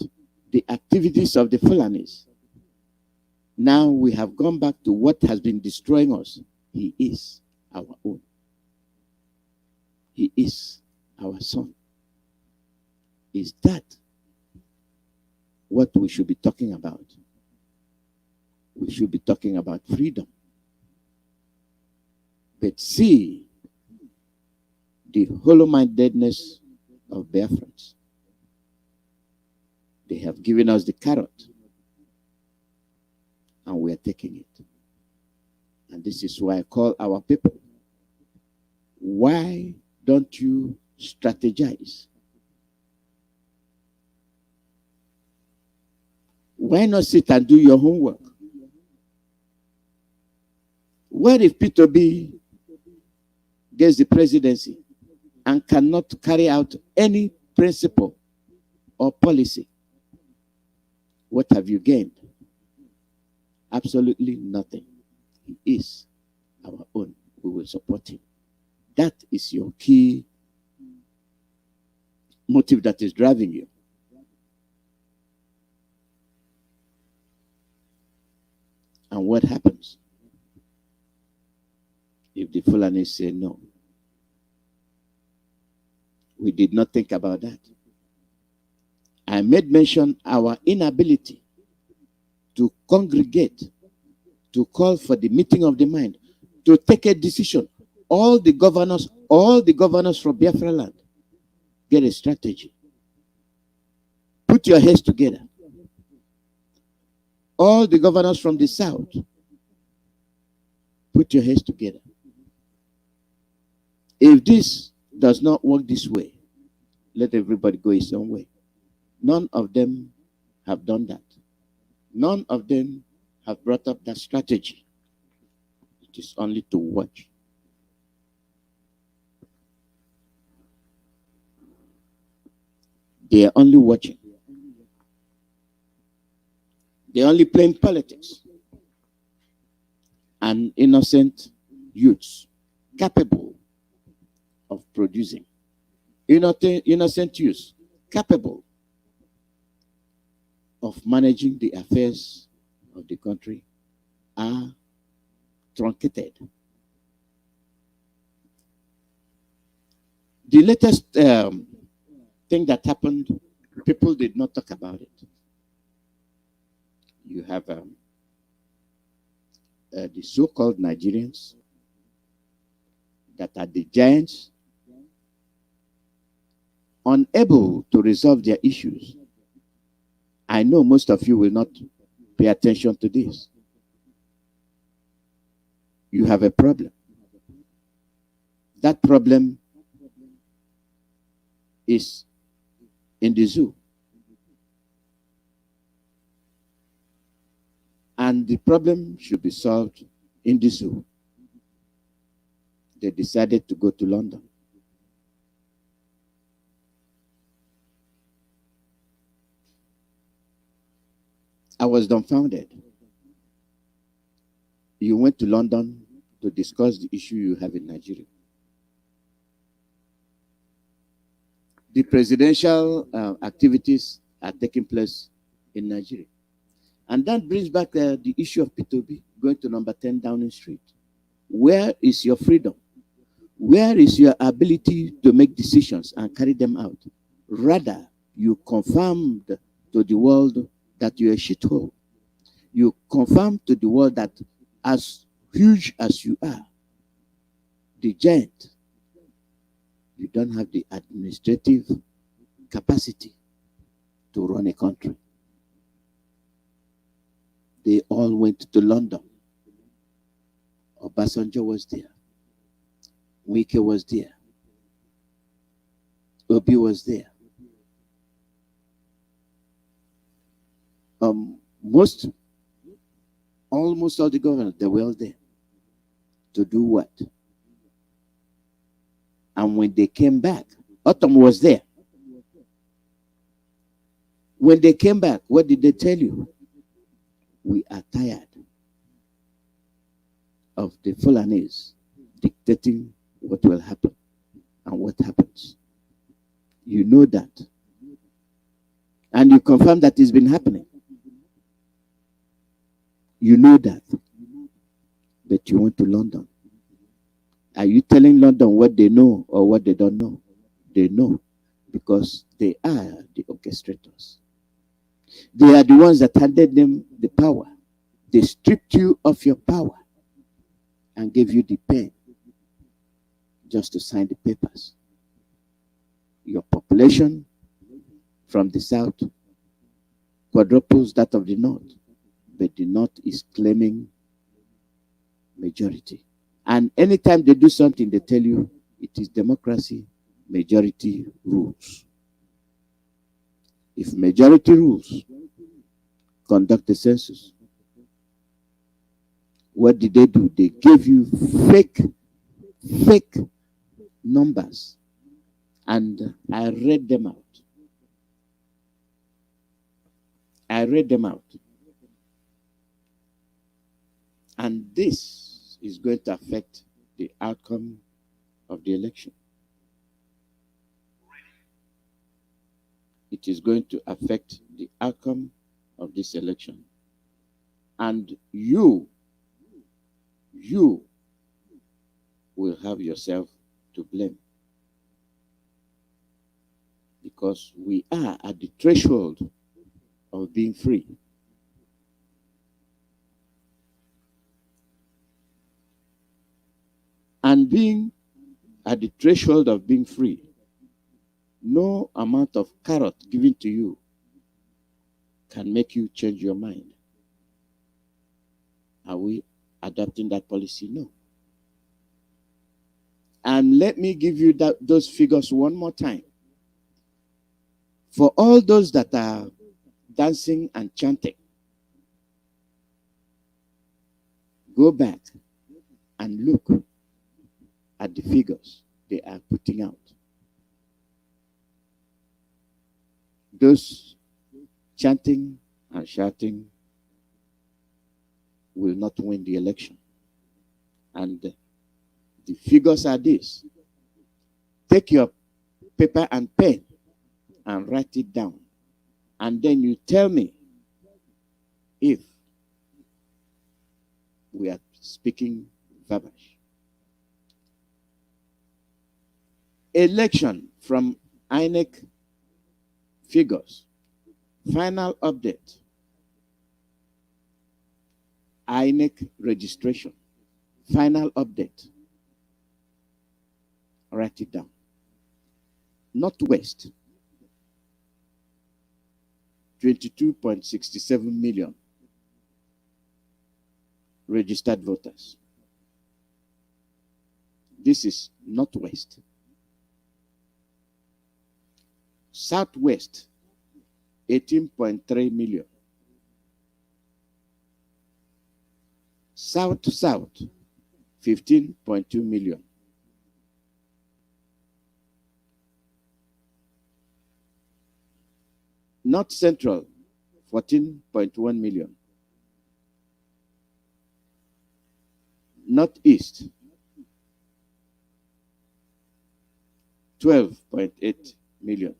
the activities of the Fulanis. Now we have gone back to what has been destroying us. He is our own. He is our son. Is that what we should be talking about? We should be talking about freedom. But see the hollow-mindedness of Biafrans. They have given us the carrot, and we are taking it. And this is why I call our people. Why don't you strategize? Why not sit and do your homework? What if P2B gets the presidency and cannot carry out any principle or policy? What have you gained? Absolutely nothing. He is our own. We will support him. That is your key motive that is driving you. And what happens if the Fulanis say no? We did not think about that. I made mention our inability to congregate, to call for the meeting of the mind, to take a decision. All the governors from Biafra land, get a strategy. Put your heads together. All the governors from the south, put your heads together. If this does not work this way, let everybody go his own way. None of them have done that. None of them have brought up that strategy. It is only to watch. They are only watching. They are only playing politics. And innocent youths capable of producing. Innocent youths capable of managing the affairs of the country are truncated. The latest thing that happened, people did not talk about it. You have the so-called Nigerians that are the giants, unable to resolve their issues. I know most of you will not pay attention to this. You have a problem. That problem is in the zoo. And the problem should be solved in the zoo. They decided to go to London. I was dumbfounded. You went to London to discuss the issue you have in Nigeria. The presidential activities are taking place in Nigeria. And that brings back the issue of P2B going to number 10 Downing Street. Where is your freedom? Where is your ability to make decisions and carry them out? Rather, you confirmed to the world that you're a shithole. You confirm to the world that as huge as you are, the giant, you don't have the administrative capacity to run a country. They all went to London. Obasanjo was there. Iyke was there. Obi was there. Almost all the governors, they were all there. To do what? And when they came back, Autumn was there. When they came back, what did they tell you? We are tired of the Fulanis dictating what will happen and what happens. You know that. And you confirm that it's been happening. You know that. But you went to London. Are you telling London what they know or what they don't know? They know because they are the orchestrators. They are the ones that handed them the power. They stripped you of your power and gave you the pen just to sign the papers. Your population from the south quadruples that of the north, but the north is claiming majority. And anytime they do something, they tell you it is democracy, majority rules. If majority rules, conduct the census. What did they do? They gave you fake numbers. And I read them out. And this is going to affect the outcome of the election. It is going to affect the outcome of this election. And you will have yourself to blame. Because we are at the threshold of being free. And being at the threshold of being free, no amount of carrot given to you can make you change your mind. Are we adopting that policy? No. And let me give you those figures one more time. For all those that are dancing and chanting, go back and look at the figures they are putting out. Those chanting and shouting will not win the election. And the figures are this. Take your paper and pen and write it down. And then you tell me if we are speaking verbiage. Election from INEC figures. Final update. INEC registration. Final update. Write it down. Northwest, 22.67 million registered voters. This is Northwest. Southwest, 18.3 million. South, 15.2 million. North Central, 14.1 million. Northeast, 12.8 million.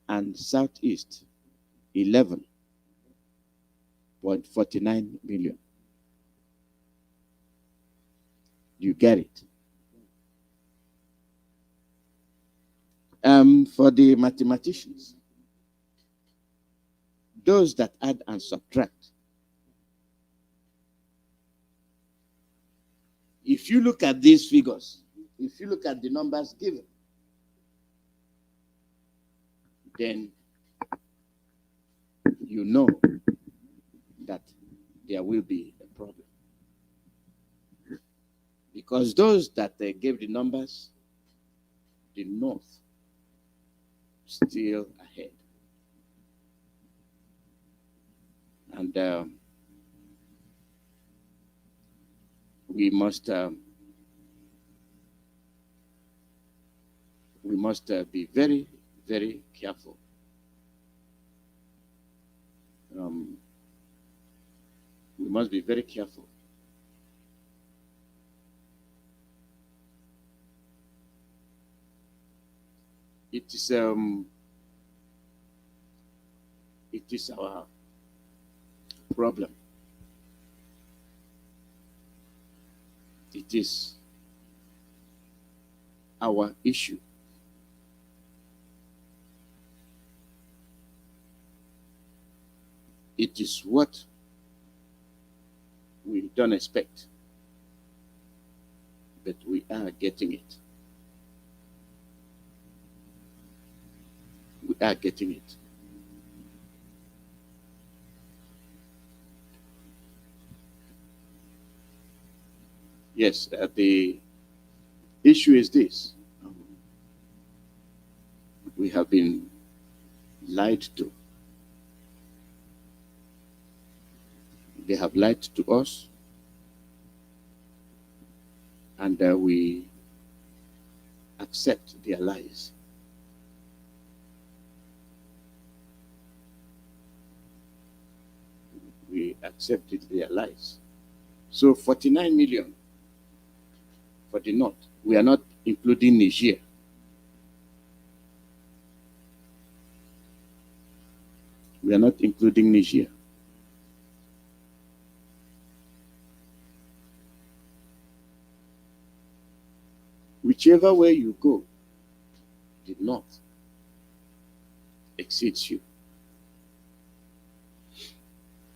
And Southeast, 11.49 million. You get it? For the mathematicians, those that add and subtract, if you look at these figures, if you look at the numbers given, then you know that there will be a problem. Because those that gave the numbers, the North still ahead. And we must be very, very careful. We must be very careful. It is our problem. It is our issue. It is what we don't expect, but we are getting it. We are getting it. Yes, the issue is this. We have been lied to. They have lied to us, and we accept their lies. We accepted their lies. So 49 million for the North. We are not including Niger. We are not including Niger. Whichever way you go, the North exceeds you.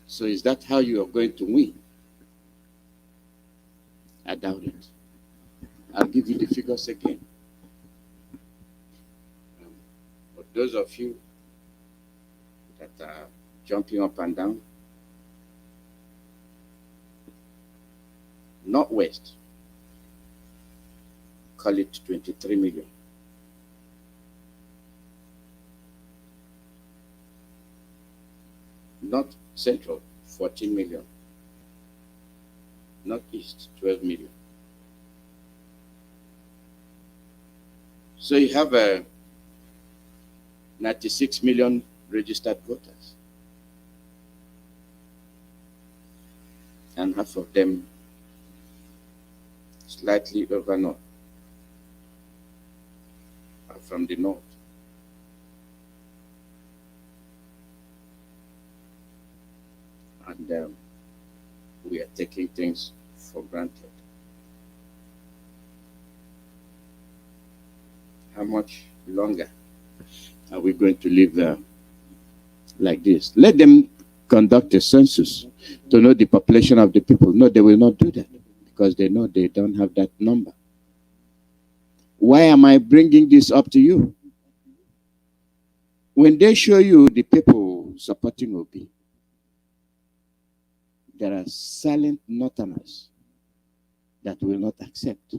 So is that how you are going to win? I doubt it. I'll give you the figures again. For those of you that are jumping up and down, Northwest, call it 23 million. North Central, 14 million. Northeast, 12 million. So you have 96 million registered voters. And half of them slightly over north are from the north. And we are taking things for granted. How much longer are we going to live like this? Let them conduct a census to know the population of the people. No, they will not do that because they know they don't have that number. Why am I bringing this up to you? When they show you the people supporting Obi, there are silent northerners that will not accept.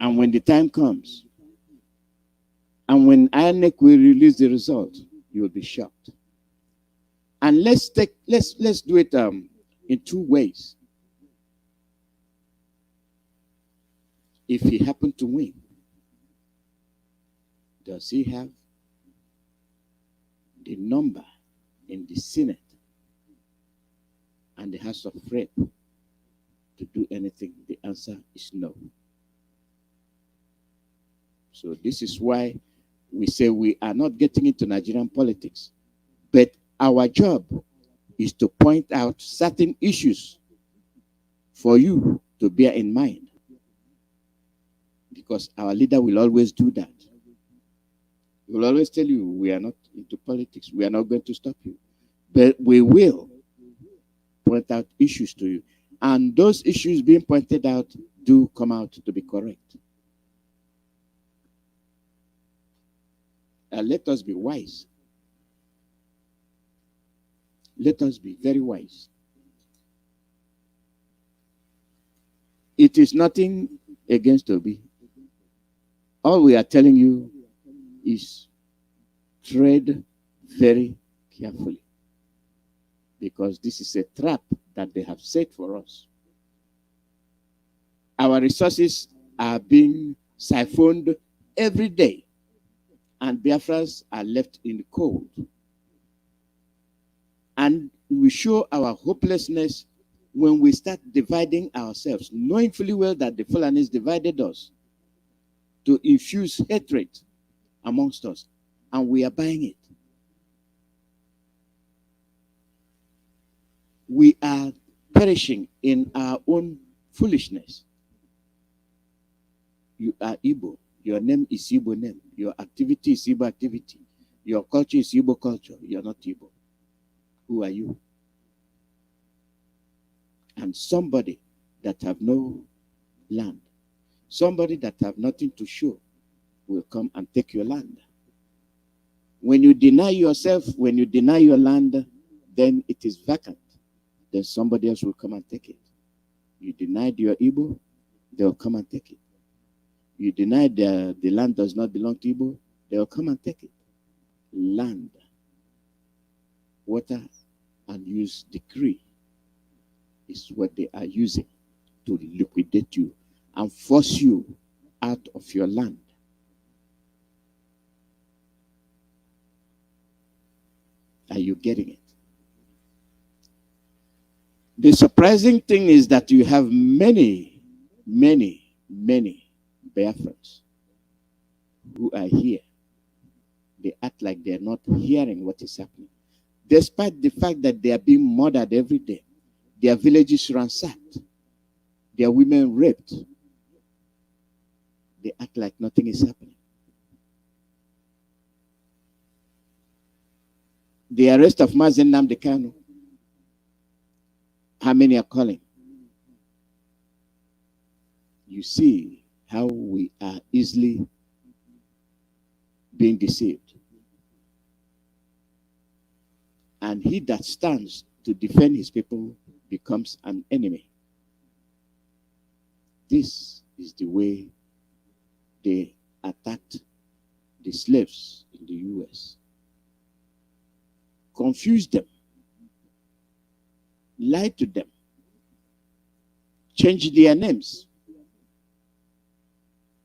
And when the time comes, and when INEC will release the result, you will be shocked. And let's do it in two ways. If he happened to win, does he have the number in the Senate and the House of Rep to do anything? The answer is no. So this is why we say we are not getting into Nigerian politics, but our job is to point out certain issues for you to bear in mind, because our leader will always do that. He will always tell you, we are not into politics, we are not going to stop you, but we will point out issues to you, and those issues being pointed out do come out to be correct. Let us be wise. Let us be very wise. It is nothing against Obi. All we are telling you is tread very carefully, because this is a trap that they have set for us. Our resources are being siphoned every day, and Biafrans are left in the cold. And we show our hopelessness when we start dividing ourselves, knowing fully well that the Fulanis divided us to infuse hatred amongst us, and we are buying it. We are perishing in our own foolishness. You are Igbo. Your name is Igbo name. Your activity is Igbo activity. Your culture is Igbo culture. You are not Igbo. Who are you? And somebody that have no land, somebody that have nothing to show, will come and take your land. When you deny yourself, when you deny your land, then it is vacant. Then somebody else will come and take it. You denied your Igbo, they will come and take it. You deny the land does not belong to Igbo, they will come and take it. Land, water, and use decree is what they are using to liquidate you and force you out of your land. Are you getting it? The surprising thing is that you have many Biafrans who are here. They act like they're not hearing what is happening, despite the fact that they are being murdered every day, their villages ransacked, their women raped. They act like nothing is happening. The arrest of Mazi Nnamdi, how many are calling? You see how we are easily being deceived. And he that stands to defend his people becomes an enemy. This is the way they attacked the slaves in the US. Confused them, lied to them, changed their names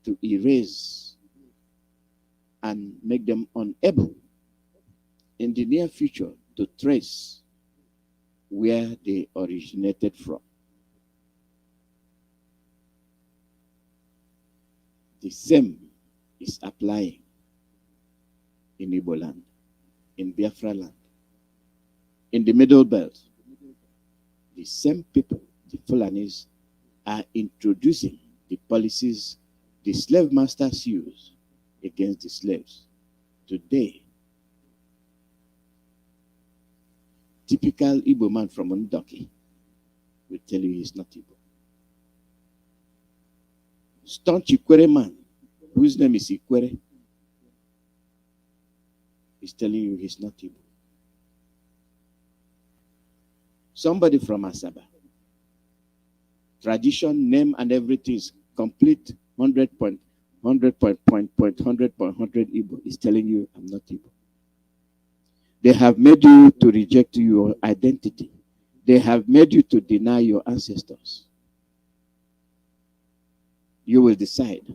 to erase and make them unable in the near future to trace where they originated from. The same is applying in Igbo land, in Biafra land, in the Middle Belt. The same people, the Fulanis, are introducing the policies the slave masters use against the slaves. Today, typical Igbo man from Ondoki will tell you he's not Igbo. Staunch Ikwere man, whose name is Ikwere, is telling you he's not Igbo. Somebody from Asaba, tradition, name, and everything is complete 100 Igbo is telling you I'm not Igbo. They have made you to reject your identity. They have made you to deny your ancestors. You will decide.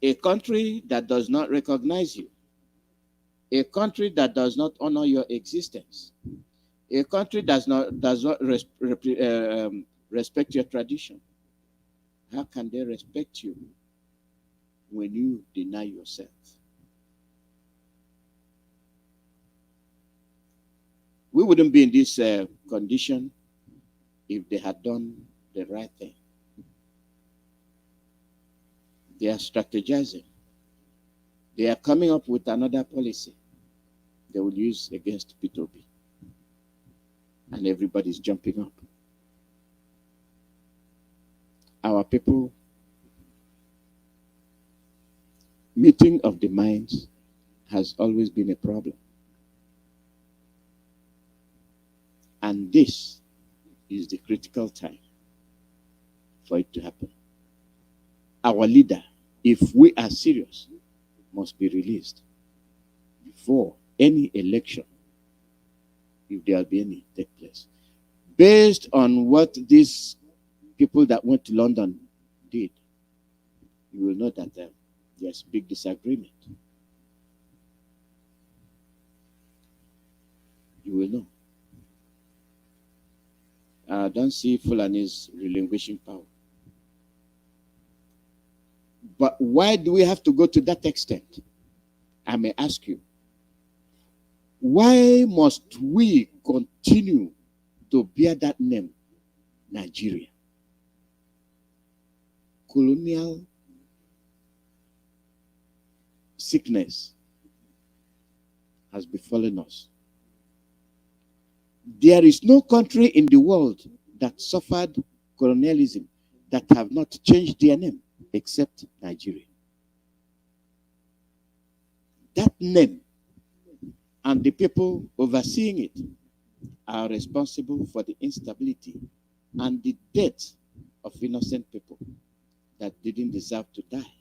A country that does not recognize you, a country that does not honor your existence, a country does not respect your tradition. How can they respect you when you deny yourself? We wouldn't be in this condition if they had done the right thing. They are strategizing. They are coming up with another policy they will use against P2P. And everybody's jumping up. Our people, meeting of the minds has always been a problem. And this is the critical time for it to happen. Our leader, if we are serious, must be released before any election, if there will be any, take place. Based on what these people that went to London did, you will know that there's big disagreement. You will know. I don't see Fulanis relinquishing power. But why do we have to go to that extent? I may ask you. Why must we continue to bear that name, Nigeria? Colonial sickness has befallen us. There is no country in the world that suffered colonialism that have not changed their name except Nigeria. That name and the people overseeing it are responsible for the instability and the death of innocent people that didn't deserve to die.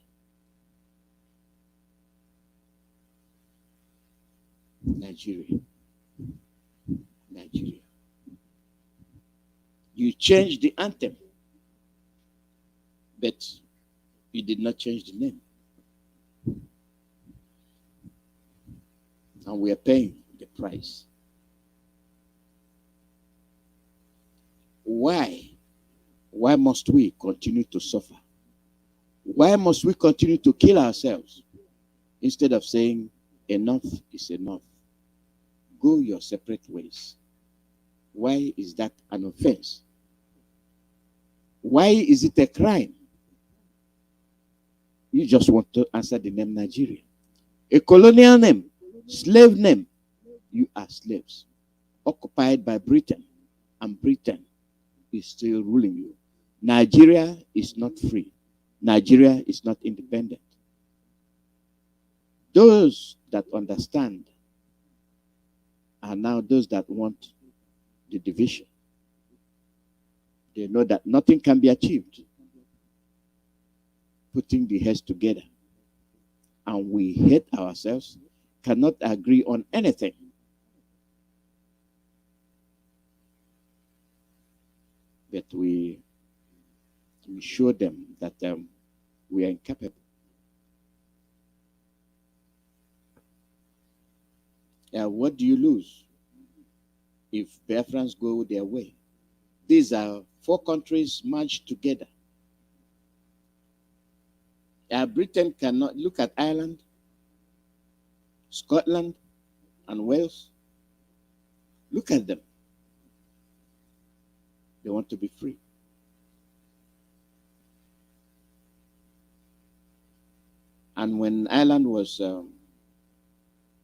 Nigeria. Nigeria. You changed the anthem, but you did not change the name. And we are paying the price. Why? Why must we continue to suffer? Why must we continue to kill ourselves instead of saying enough is enough? Go your separate ways. Why is that an offense? Why is it a crime? You just want to answer the name Nigeria. A colonial name, slave name. You are slaves, occupied by Britain, and Britain is still ruling you. Nigeria is not free. Nigeria is not independent. Those that understand are now those that want the division. They know that nothing can be achieved putting the heads together. And we hate ourselves, cannot agree on anything. But we show them that we are incapable. What do you lose if Biafrans go their way? These are 4 countries merged together. Britain cannot look at Ireland, Scotland, and Wales. Look at them. They want to be free. And when Ireland was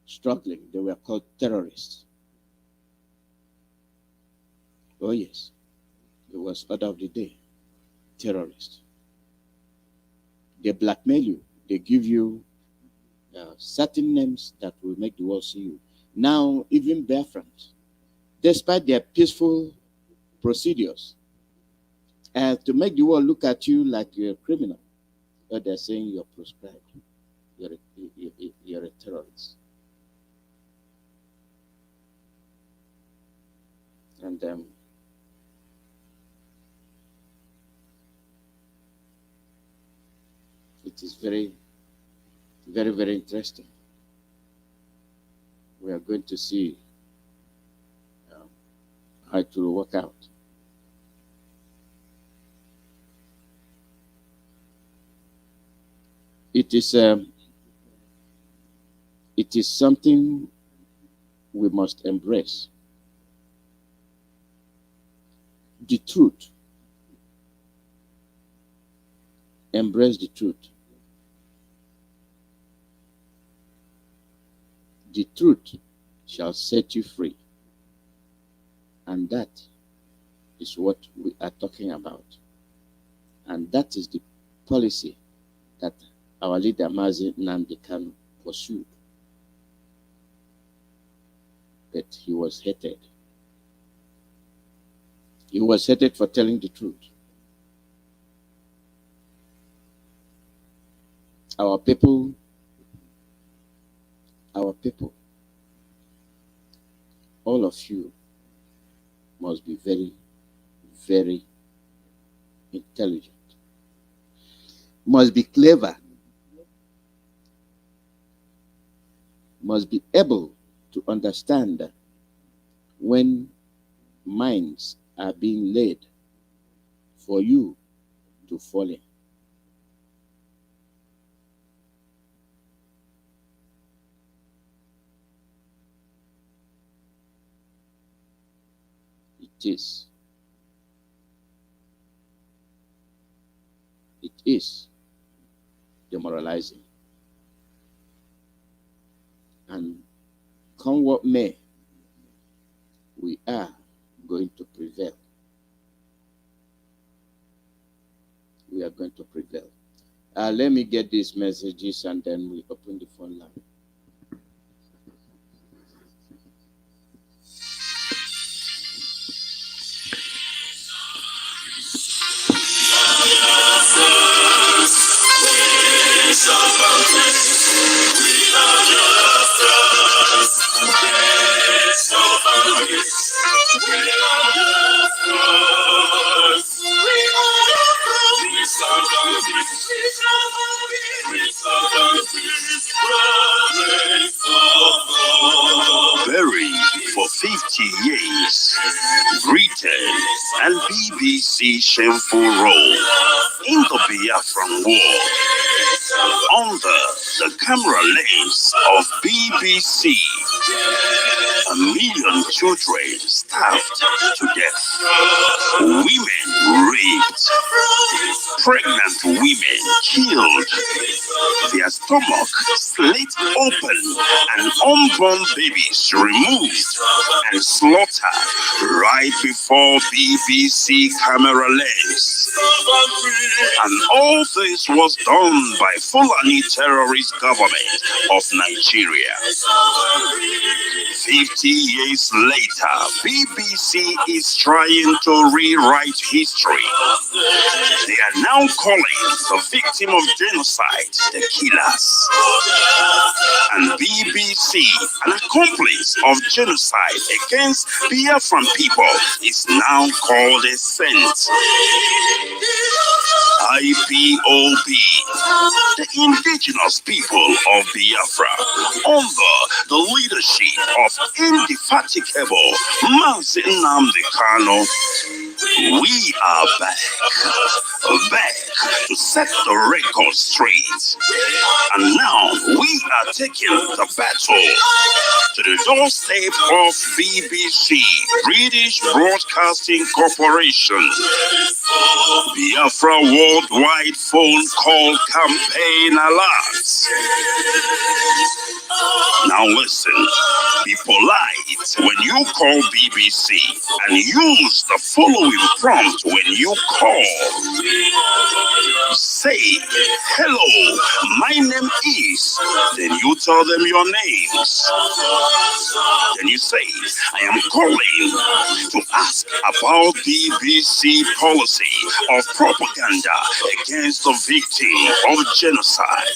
struggling, they were called terrorists. Oh yes, it was order of the day, terrorists. They blackmail you. They give you certain names that will make the world see you. Now, even Biafrans, despite their peaceful procedures, to make the world look at you like you're a criminal, or they're saying you're proscribed, you're a terrorist. And it is very, very, very interesting. We are going to see how it will work out. It is something we must embrace. The truth. Embrace the truth. The truth shall set you free. And that is what we are talking about. And that is the policy that our leader Mazi Nnamdi pursued. But he was hated. He was hated for telling the truth. Our people, all of you must be very, very intelligent, must be clever, must be able to understand when minds are being laid for you to fall in. It is demoralizing. And come what may, we are going to prevail. We are going to prevail. Let me get these messages and then we open the phone line. Buried for 50 years, Britain and BBC shameful role in the Biafran war. Under the camera lens of BBC, 1 million children starved to death, women raped, pregnant women killed, their stomach slit open, and unborn babies removed and slaughtered right before BBC camera lens. And all this was done by Fulani terrorist government of Nigeria. 50 years later, BBC is trying to rewrite history. They are now calling the victim of genocide the killers. And BBC, an accomplice of genocide against Biafran people, is now called a saint. IPOB, the indigenous people of Biafra, under the leadership of indefatigable Mazi Nnamdi Kanu, we are back to set the record straight. And now we are taking the battle to the doorstep of BBC, British Broadcasting Corporation. Biafra worldwide phone call campaign alerts. Now listen, be polite when you call BBC and use the following prompt when you call. Say, hello, my name is, then you tell them your names. Then you say, I am calling to ask about BBC policy of propaganda against the victim of genocide.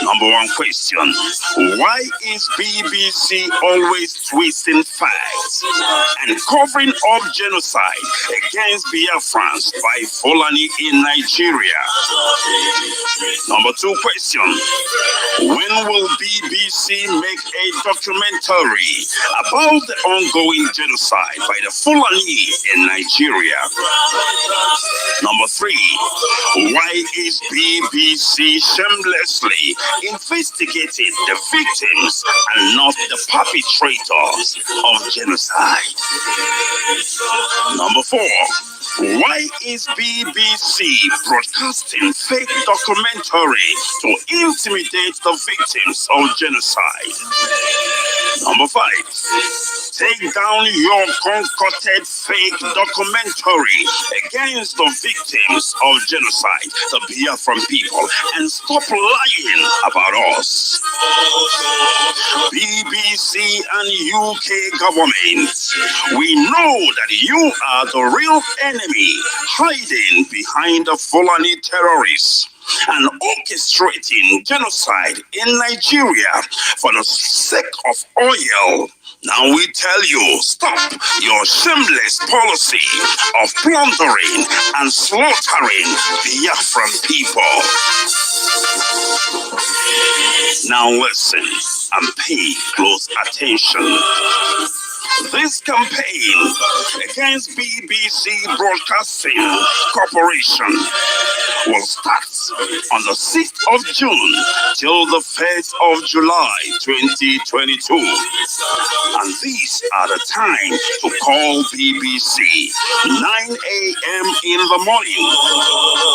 Number one question, why is BBC always twisting facts and covering up genocide against Biafrans by Fulani in Nigeria? Number two question, when will BBC make a documentary about the ongoing genocide by the Fulani in Nigeria? Number three, why is BBC shamelessly investigating the victims and not the perpetrators of genocide? Number four, why is BBC broadcasting fake documentary to intimidate the victims of genocide? Number five, take down your concocted fake documentary against the victims of genocide, the Biafran people, and stop lying about us. BBC and UK government, we know that you are the real enemy hiding behind the Fulani terrorists and orchestrating genocide in Nigeria for the sake of oil. Now we tell you, stop your shameless policy of plundering and slaughtering Biafran people. Now listen and pay close attention. This campaign against BBC Broadcasting Corporation will start on the 6th of June till the 1st of July 2022. And these are the time to call BBC: 9 a.m. in the morning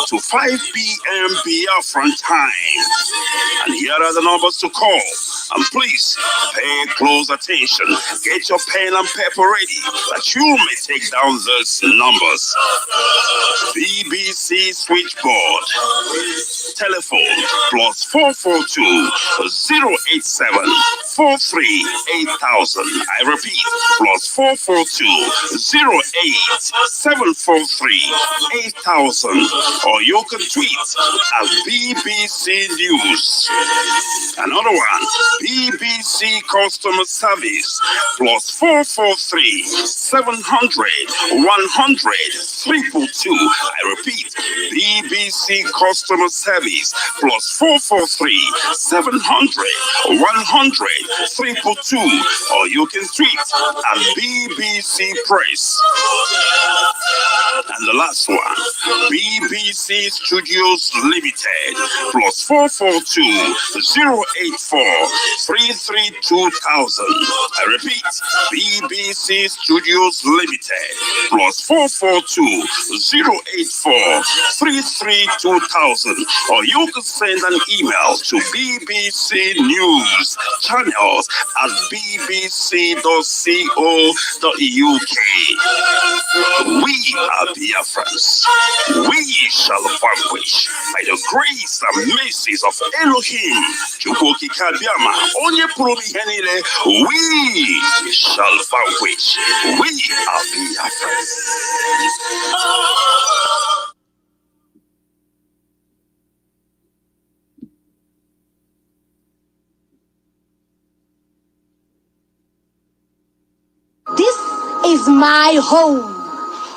to 5 p.m. Biafran time. And here are the numbers to call. And please pay close attention. Get your pen and paper ready that you may take down these numbers. BBC switchboard. Telephone +442 087 43 8000. I repeat, +442 08 743 8000. Or you can tweet at BBC News. Another one, BBC Customer Service +443 700 100 322. I repeat, BBC Customer Service +443 700 100 322. Or you can tweet at BBC Press. And the last one, BBC Studios Limited +442 084 33 2000. I repeat, BBC Studios Limited +442 084 33 2000. Or you can send an email to BBC News channels at bbc.co.uk. We are Biafrans. We shall vanquish by the grace and mercies of Elohim. We shall vanquish. We are Biafrans. This is my home,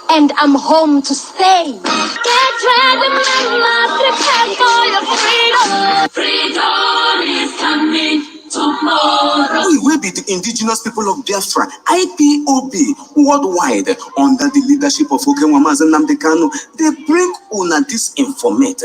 and I'm home to stay. Get ready, mama, prepare for your freedom. Freedom is coming tomorrow. We will be the indigenous people of Biafra, IPOB, worldwide, under the leadership of Mazi Nnamdi. They bring una this informate.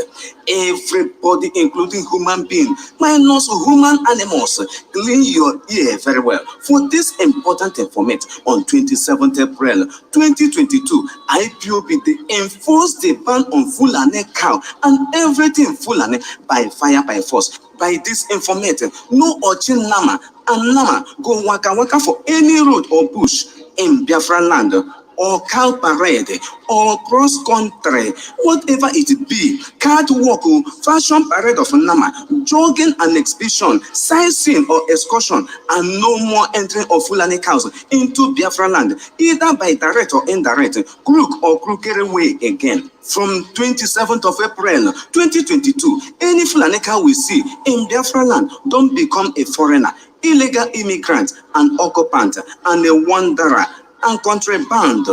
Everybody, including human being, minus human animals, clean your ear very well. For this important informate, on 27th April 2022, IPOB they enforced the ban on Fulani cow and everything Fulani by fire by force. by this information. No Ochin Nama and Nama go waka waka for any road or bush in Biafra land, or cow parade, or cross country, whatever it be, catwalk, fashion parade of Nama, jogging and exhibition, sightseeing or excursion, and no more entry of Fulani cows into Biafra land, either by direct or indirect, crook or crookery way again. From 27th of April 2022, any Fulani cow we see in Biafra land don't become a foreigner, illegal immigrant, an occupant, and a wanderer, and contraband.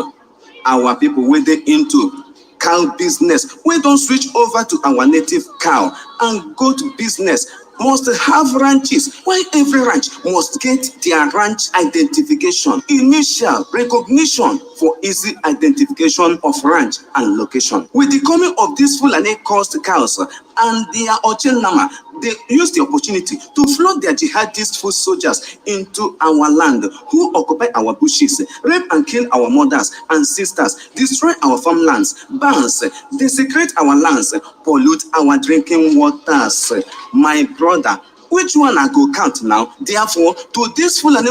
Our people waiting into cow business. We don't switch over to our native cow and goat business. Must have ranches. Why every ranch must get their ranch identification, initial recognition for easy identification of ranch and location. With the coming of these Fulani caused cows and their Ochin Nama, they use the opportunity to flood their jihadist foot soldiers into our land, who occupy our bushes, rape and kill our mothers and sisters, destroy our farmlands, bans, desecrate our lands, pollute our drinking waters. My brother, which one I go count now? Therefore, to this Fulani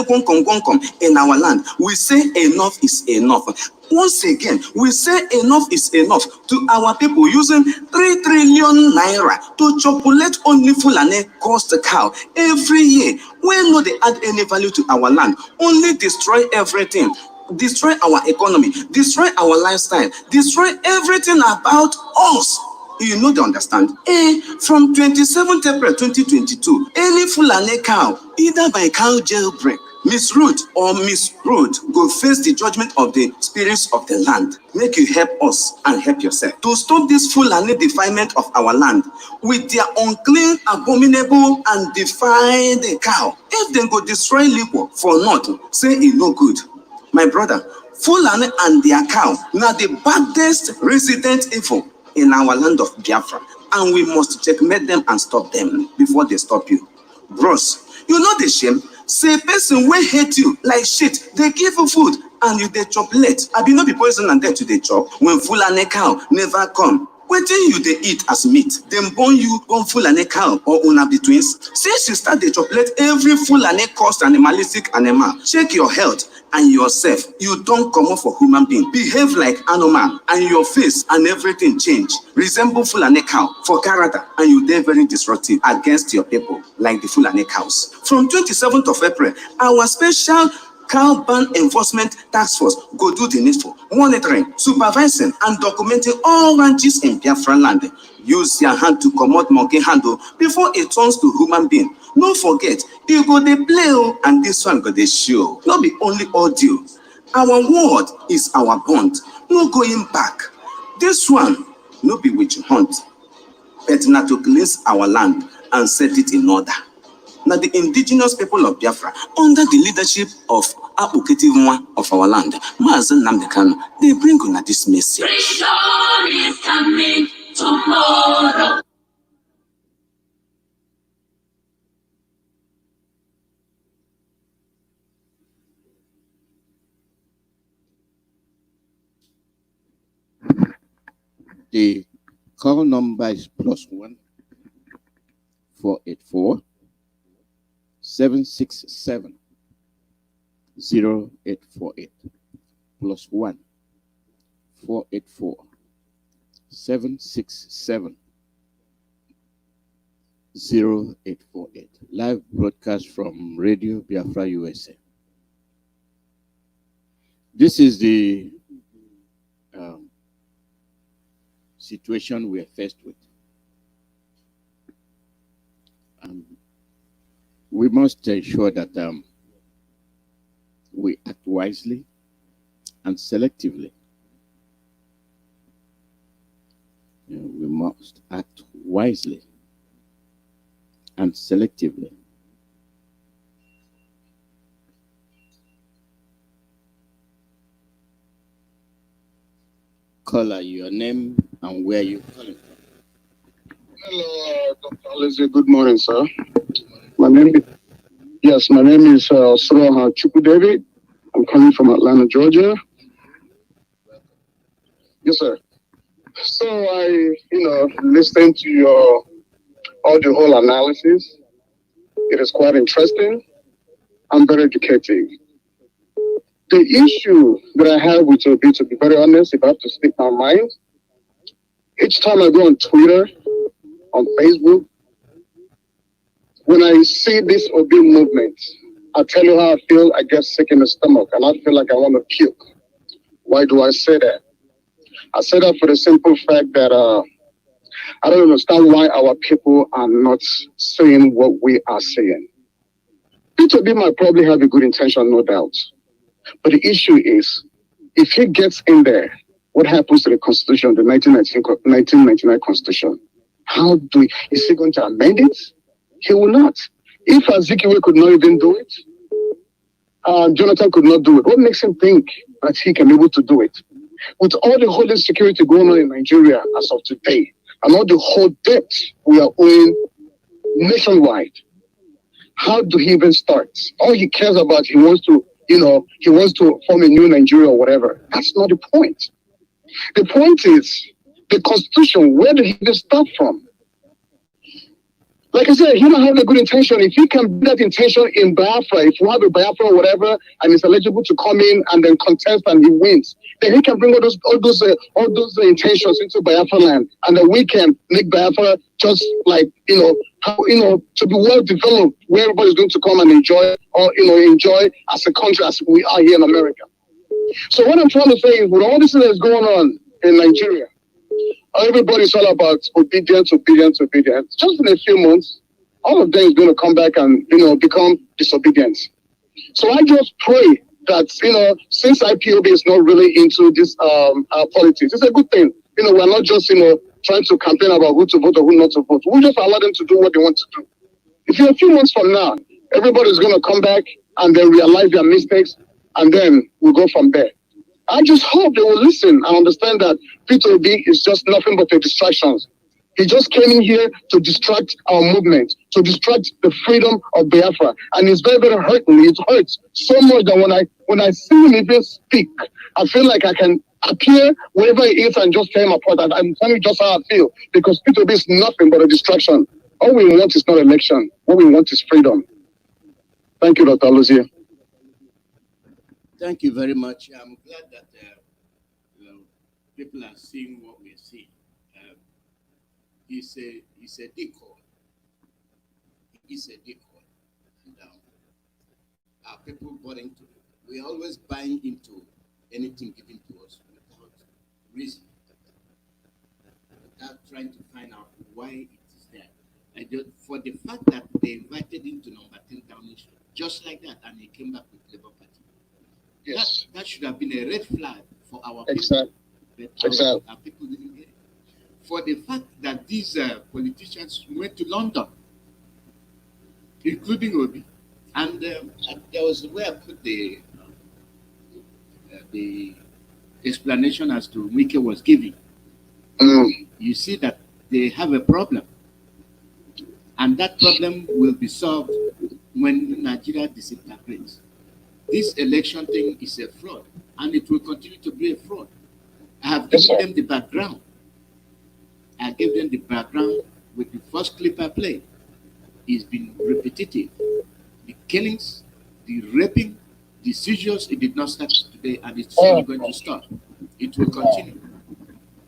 in our land, we say enough is enough. Once again, we say enough is enough to our people using 3 trillion naira to chocolate only Fulani cost cow every year. When no they add any value to our land, only destroy everything. Destroy our economy, destroy our lifestyle, destroy everything about us. You know, they understand. From 27th April 2022, any Fulani cow, either by cow jailbreak, misroot or misroot, go face the judgment of the spirits of the land. Make you help us and help yourself to stop this Fulani defilement of our land with their unclean, abominable, and defiled cow. If they go destroy liquor for nothing, say it no good. My brother, Fulani and their cow, now the baddest resident evil in our land of Biafra, and we must checkmate them and stop them before they stop you. Bros, you know the shame? Say person will hate you like shit, they give you food and you they chop late. I be not be poison and dead to the chop when Fulani cow never come. Waiting you they eat as meat, then born you born Fulani cow or una be twins. Since you start the chocolate every Fulani cost animalistic animal, check your health and yourself. You don't come up for human being. Behave like animal and your face and everything change. Resemble Fulani cow for character and you they very disruptive against your people like the Fulani cows. From 27th of April, our special cow ban enforcement task force go do the needful, monitoring, supervising, and documenting all ranches in Biafran land. Use your hand to commot monkey handle before it turns to human being. No forget, you go they play and this one go they show. Not be only audio. Our word is our bond. No going back. This one no be witch hunt, but not to cleanse our land and set it in order. Now the indigenous people of Biafra, under the leadership of Abuketivwa of our land, Mazi Nnamdi, they bring on this message. Freedom is coming tomorrow. The call number is +1 484 767 0848 +1 484 767 0848. Live broadcast from Radio Biafra USA. This is the situation we are faced with. We must ensure that we act wisely and selectively. We must act wisely and selectively. Caller, your name and where you calling from. Hello, Dr. Alice. Good morning, sir. My name is Sroha Chukwudevi. I'm calling from Atlanta, Georgia. Yes, sir. So I, listened to your all the whole analysis. It is quite interesting and very educative. The issue that I have with Obi, to be very honest, if I have to speak my mind, each time I go on Twitter, on Facebook, when I see this Obi movement, I tell you how I feel. I get sick in the stomach and I feel like I want to puke. Why do I say that? I say that for the simple fact that I don't understand why our people are not saying what we are saying. P2B might probably have a good intention, no doubt. But the issue is, if he gets in there, what happens to the Constitution, the 1999 Constitution? Is he going to amend it? He will not. If Azikiwe could not even do it, Jonathan could not do it, what makes him think that he can be able to do it? With all the whole insecurity going on in Nigeria as of today, and all the whole debt we are owing nationwide, how do he even start? All he cares about, he wants to form a new Nigeria or whatever. That's not the point. The point is, the Constitution, where did he even start from? Like I said, he don't have a good intention. If he can do that intention in Biafra, if you have a Biafra or whatever, and is eligible to come in and then contest and he wins, then he can bring all those intentions into Biafra land, and then we can make Biafra just like to be well developed, where everybody's going to come and enjoy as a country as we are here in America. So what I'm trying to say is, with all this that is going on in Nigeria, everybody's all about obedience. Just in a few months, all of them is going to come back and become disobedience. So I just pray that since IPOB is not really into this politics, it's a good thing. We're not just trying to campaign about who to vote or who not to vote. We just allow them to do what they want to do. If in a few months from now, everybody's going to come back and then realize their mistakes, and then we'll go from there. I just hope they will listen and understand that P2B is just nothing but a distraction. He just came in here to distract our movement, to distract the freedom of Biafra. And it's very, very hurting. It hurts so much that when I see him even speak, I feel like I can appear wherever he is and just tear him apart. And I'm telling you just how I feel. Because P2B is nothing but a distraction. All we want is not election. What we want is freedom. Thank you, Dr. Lucia. Thank you very much. I'm glad that people are seeing what we're seeing. It's a decoy. It's a decoy. And our people bought into it. We're always buying into anything given to us without reason, without trying to find out why it is there. And for the fact that they invited him to number 10 Downing Street, just like that, and he came back with Labour Party. Yes. That should have been a red flag for our people. Exactly. But our people didn't get it. For the fact that these politicians went to London, including Obi, and there was where I put the explanation as to Iyke was giving. You see that they have a problem, and that problem will be solved when Nigeria disintegrates. This election thing is a fraud, and it will continue to be a fraud. I have given them the background. I gave them the background with the first clip I played. It's been repetitive. The killings, the raping, the seizures, it did not start today, and it's not going to stop. It will continue.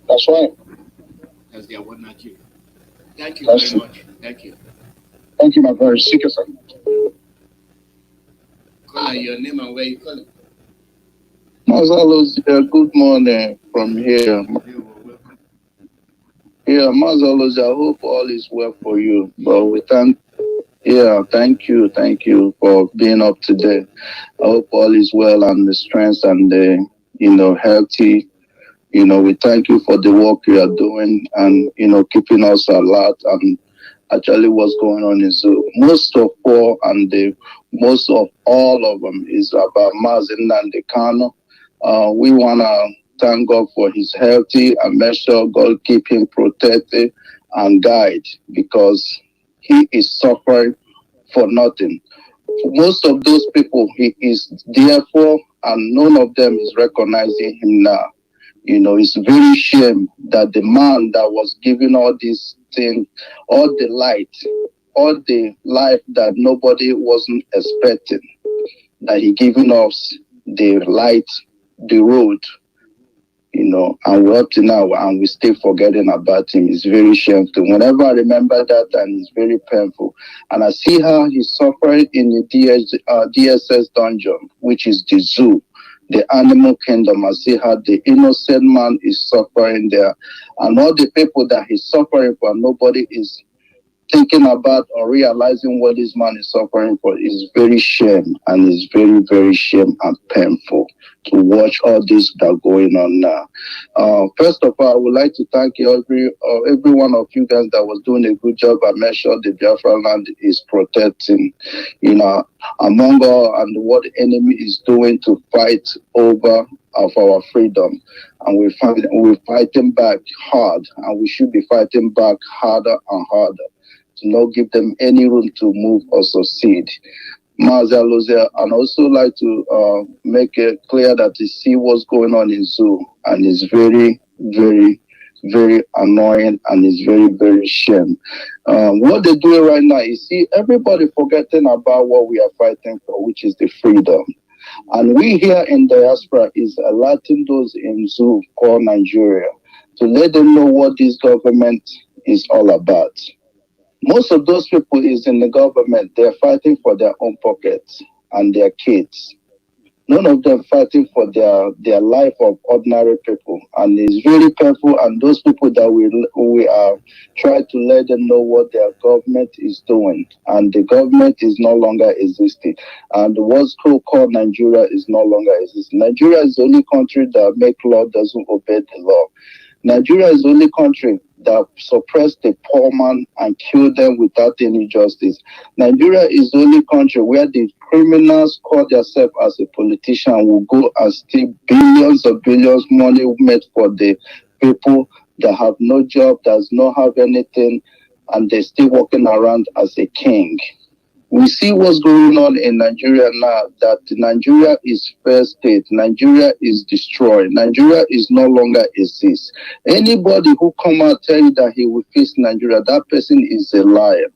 That's right. As they are one Nigeria. Thank you very much. Thank you. Thank you, my brother. Seek yourself. Call your name and where you calling. Mazalos, good morning from here. Yeah, Mazalos, I hope all is well for you. But we thank you for being up today. I hope all is well and the strength and the healthy. We thank you for the work you are doing and keeping us alert and actually what's going on is most of all of them is about Mazi Iyke. We want to thank God for his healthy and make sure God keep him protected and guide because he is suffering for nothing. For most of those people he is there for and none of them is recognizing him now. You know, it's very shame that the man that was giving all these things, all the light, all the life that nobody wasn't expecting, that he giving us the light, the road, you know, and we're up to now and we still forgetting about him. It's very shameful. Whenever I remember that, and it's very painful. And I see how he's suffering in the DSS dungeon, which is the zoo, the animal kingdom. I see how the innocent man is suffering there. And all the people that he's suffering for, nobody is thinking about or realizing what this man is suffering for. Is very shame, and it's very, very shame and painful to watch all this that are going on now. First of all, I would like to thank you, every one of you guys that was doing a good job. I make sure the Biafra land is protecting, you know, among all and what the enemy is doing to fight over of our freedom. And we're fighting back hard, and we should be fighting back harder and harder to not give them any room to move or succeed. Mazi Iyke, and also like to make it clear that you see what's going on in Zoo, and it's very, very, very annoying, and it's very, very shame. What they're doing right now, you see, everybody forgetting about what we are fighting for, which is the freedom. And we here in diaspora is alerting those in Zoo called Nigeria to let them know what this government is all about. Most of those people is in the government. They're fighting for their own pockets and their kids. None of them fighting for their life of ordinary people. And it's really painful. And those people that we are trying to let them know what their government is doing. And the government is no longer existing. And what's called Nigeria is no longer existing. Nigeria is the only country that make law doesn't obey the law. Nigeria is the only country that suppressed the poor man and killed them without any justice. Nigeria is the only country where the criminals call themselves as a politician will go and steal billions of billions money made for the people that have no job, does not have anything, and they're still walking around as a king. We see what's going on in Nigeria now, that Nigeria is failed state. Nigeria is destroyed. Nigeria is no longer exists. Anybody who come out tell you that he will fix Nigeria, that person is a liar.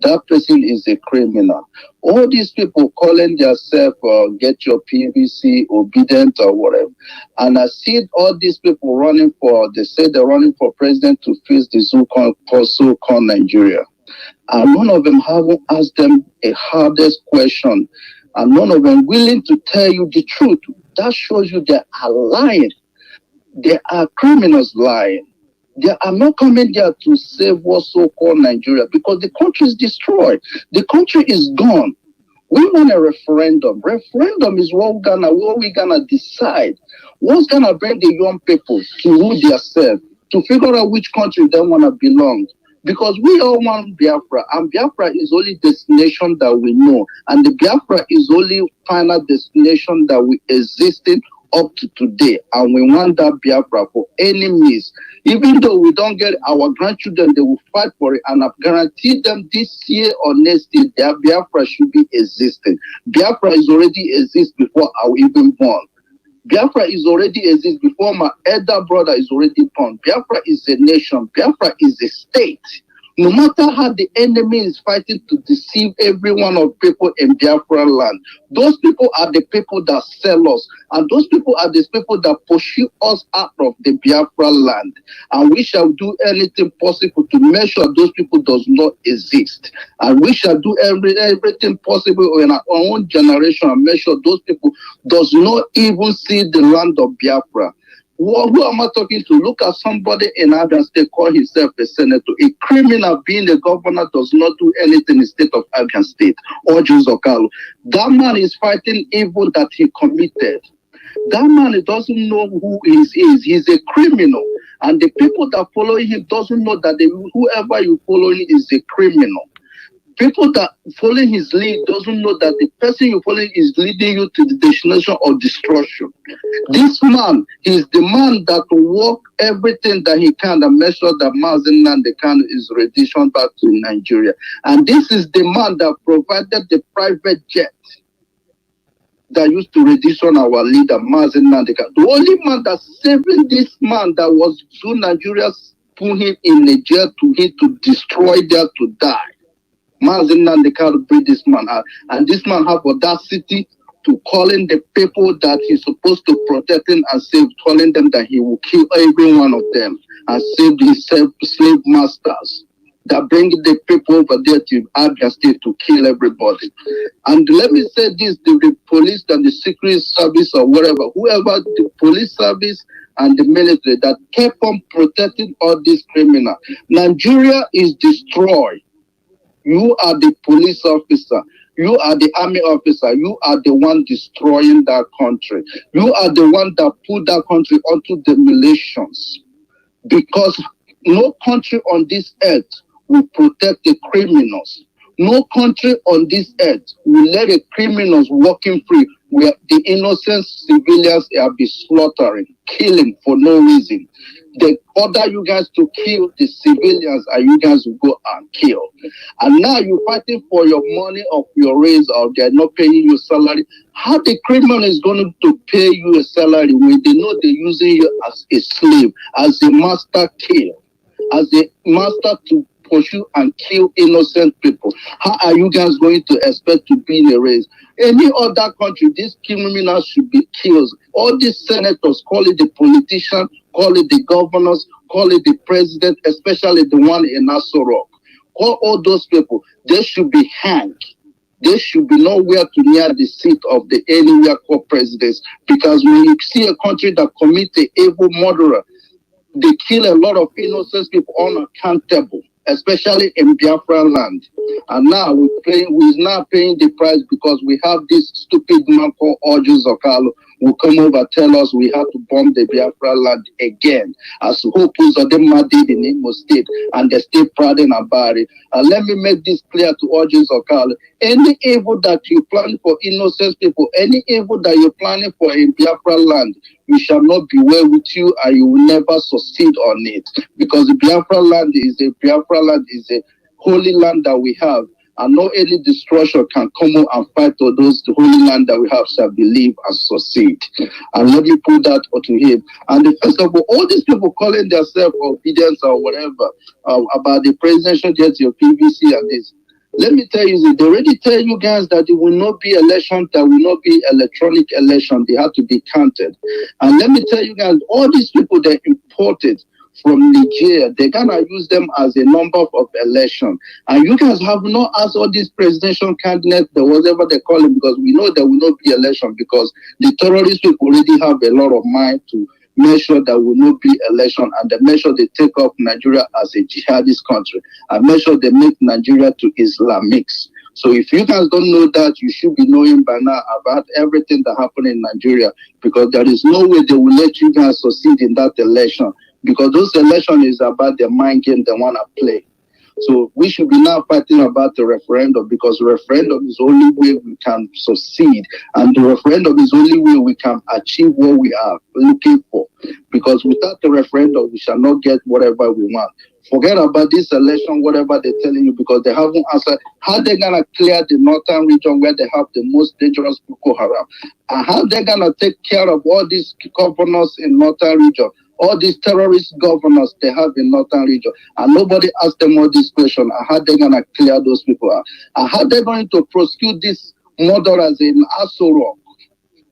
That person is a criminal. All these people calling themselves get your PVC, obedient or whatever. And I see all these people running for, they say they're running for president to fix the so-called Nigeria. And none of them haven't asked them a hardest question. And none of them willing to tell you the truth. That shows you they are lying. They are criminals lying. They are not coming there to save what's so-called Nigeria because the country is destroyed. The country is gone. We want a referendum. Referendum is what we're gonna decide. What's gonna bring the young people to rule themselves, to figure out which country they want to belong. Because we all want Biafra, and Biafra is only destination that we know, and the Biafra is only final destination that we existing up to today, and we want that Biafra for any means. Even though we don't get our grandchildren, they will fight for it, and I've guaranteed them this year or next year that Biafra should be existing. Biafra is already exist before I was even born. Biafra is already exist before my elder brother is already born. Biafra is a nation. Biafra is a state. No matter how the enemy is fighting to deceive every one of people in Biafra land, those people are the people that sell us. And those people are the people that pursue us out of the Biafra land. And we shall do anything possible to make sure those people does not exist. And we shall do everything possible in our own generation and make sure those people does not even see the land of Biafra. Who am I talking to? Look at somebody in Abia State call himself a senator. A criminal being a governor does not do anything in the state of Abia State or Juzokalo. That man is fighting evil that he committed. That man doesn't know who he is. He's a criminal. And the people that follow him doesn't know that whoever you following is a criminal. People that follow his lead doesn't know that the person you follow is leading you to the destination of destruction. This man is the man that will work everything that he can and make sure that Mazi Iyke is returned back to Nigeria. And this is the man that provided the private jet that used to rendition our leader, Mazi Iyke. The only man that saving this man that was so Nigeria put him in the jail to destroy there to die. Mazi Iyke bring this man out. And this man have audacity to calling the people that he's supposed to protect him and save, telling them that he will kill every one of them and save his slave masters that bring the people over there to Abia State to kill everybody. And let me say this, the police and the secret service or whatever, whoever, the police service and the military that kept on protecting all these criminals. Nigeria is destroyed. You are the police officer. You are the army officer. You are the one destroying that country. You are the one that put that country onto demolitions. Because no country on this earth will protect the criminals. No country on this earth will let the criminals walking free where the innocent civilians have been slaughtering, killing for no reason. They order you guys to kill the civilians and you guys will go and kill. And now you're fighting for your money of your raise or they're not paying you salary. How the criminal is going to pay you a salary when they know they're using you as a slave, as a master kill, as a master to pursue and kill innocent people? How are you guys going to expect to be in a race? Any other country, these criminals should be killed. All these senators, call it the politician, call it the governors, call it the president, especially the one in Aso Rock. Call all those people, they should be hanged. They should be nowhere to near the seat of the anywhere called presidents. Because when you see a country that commits an evil murderer, they kill a lot of innocent people unaccountable, especially in Biafra land. And now we're now paying the price because we have this stupid man called Orjus Okalo who come over tell us we have to bomb the Biafra land again, as Hopus or them did in Imo State, and they still prouding about it. And let me make this clear to Orjus Okalo. Any evil that you plan for innocent people, any evil that you're planning for in Biafra land, we shall not be well with you and you will never succeed on it. Because the Biafra land is a holy land that we have, and no any destruction can come out and fight for those the holy land that we have shall believe and succeed. And let me put that to him. And first of all these people calling themselves obedience or whatever about the presidential duty of PVC and this. Let me tell you, they already tell you guys that it will not be election, there will not be electronic election. They have to be counted. And let me tell you guys, all these people they imported from Nigeria, they're gonna use them as a number of election. And you guys have not asked all these presidential candidates, whatever they call them, because we know there will not be election because the terrorist people already have a lot of mind to make sure there will not be election, and they make sure they take up Nigeria as a jihadist country and make sure they make Nigeria to Islamics. So if you guys don't know that, you should be knowing by now about everything that happened in Nigeria, because there is no way they will let you guys succeed in that election, because those elections is about the mind game they want to play. So we should be now fighting about the referendum, because referendum is the only way we can succeed, and the referendum is the only way we can achieve what we are looking for. Because without the referendum, we shall not get whatever we want. Forget about this election, whatever they're telling you, because they haven't answered how they're gonna clear the northern region where they have the most dangerous Boko Haram, and how they're gonna take care of all these governors in northern region. All these terrorist governors they have in northern region, and nobody asked them all these questions. And how they gonna clear those people out? And how they going to prosecute these murderers in Aso Rock?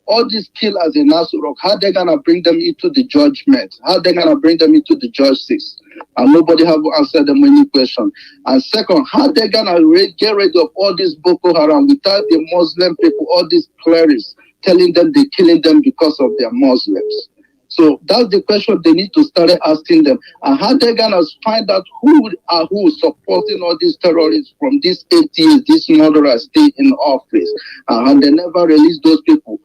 All these killers in Aso Rock, how they gonna bring them into the judgment? How they gonna bring them into the justice? And nobody have answered them any question. And second, how they gonna get rid of all these Boko Haram without the Muslim people, all these clerics telling them they're killing them because of their Muslims? So that's the question they need to start asking them. And how they gonna find out who supporting all these terrorists from these 8 years, these murderers stay in office. And they never release those people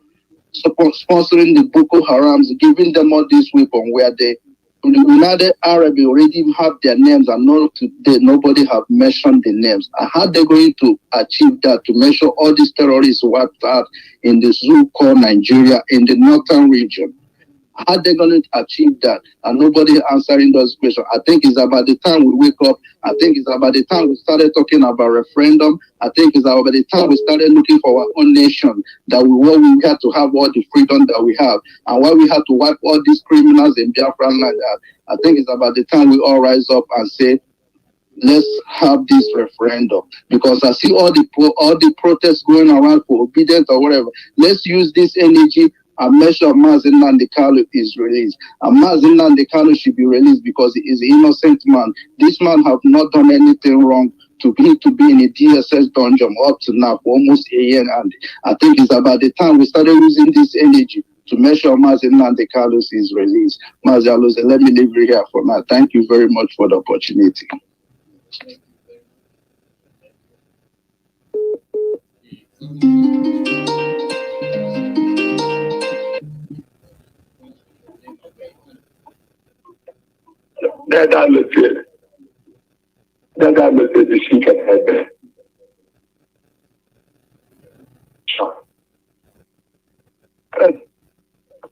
sponsoring the Boko Harams, giving them all these weapons where the United Arab already have their names, and nobody have mentioned the names. And how they going to achieve that, to make sure all these terrorists wiped out in the zoo called Nigeria in the northern region? How are they going to achieve that? And nobody answering those questions. I think it's about the time we wake up. I think it's about the time we started talking about referendum. I think it's about the time we started looking for our own nation, that we had to have all the freedom that we have, and why we had to wipe all these criminals in Biafran land. I think it's about the time we all rise up and say, let's have this referendum, because I see all the protests going around for obedience or whatever. Let's use this energy and make sure Mazi Iyke is released. And Mazi Iyke should be released because he is an innocent man. This man have not done anything wrong to be in a DSS dungeon up to now for almost a year. And I think it's about the time we started using this energy to make sure Mazi Iyke is released. Mazi Iyke, let me leave you here for now. Thank you very much for the opportunity.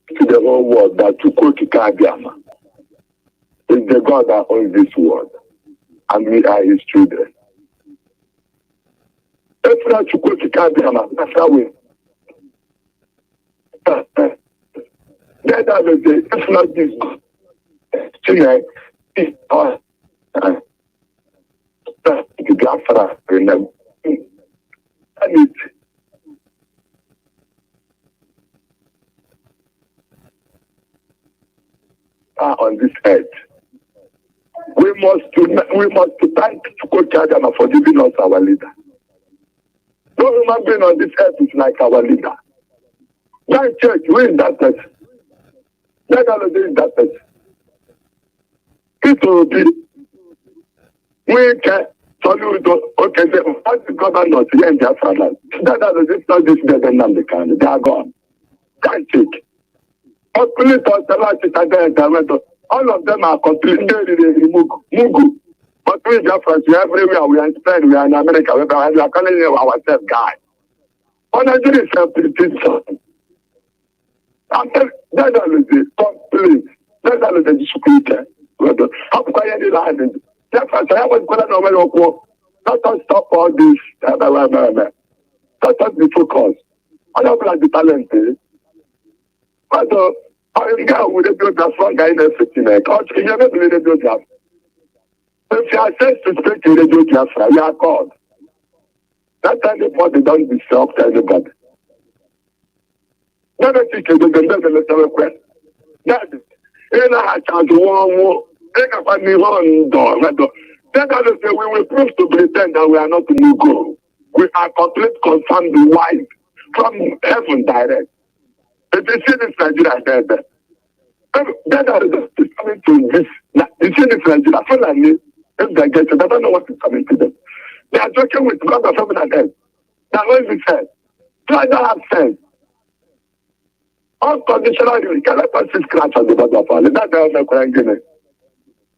To the whole world that Biafra is the God that owns this world, and we are his children. If not Biafra, that's how we. If not this children, Biafra, remember. And on this earth, we must thank Chukwu for giving us our leader. No human being on this earth is like our leader. That church, who is that person? That is that person. It will be we can salute okay, the governors here in Biafra land. That is not this Nnamdi Kanu. They are gone. Can't take. All of them are completely Mugu. But we Biafrans, we are everywhere. We are in Spain, we are in America, we are calling ourselves guys. On a very self-petition. That is the complete. That is the discretion. How can you land? Let us stop all this. Let us be focused. I don't like the talent. But I got with a good strong guy in the city. You never believe in job. If you are sent to speak in the Biafra, you are called. That time the body don't disrupt anybody. Never think you don't let them request. That is, in a chance, one then we will prove to pretend that we are not Mugu. We are complete confirmed wife from heaven direct. If you see this Nigeria there, then is coming to this. You see this Nigeria, Fulani, if they get it, I don't know what is coming to them. They are joking with God of heaven and earth. Now, what is it said? Try to have sense. Unconditional, you cannot put scratch on the bottom of all. That's the Quran.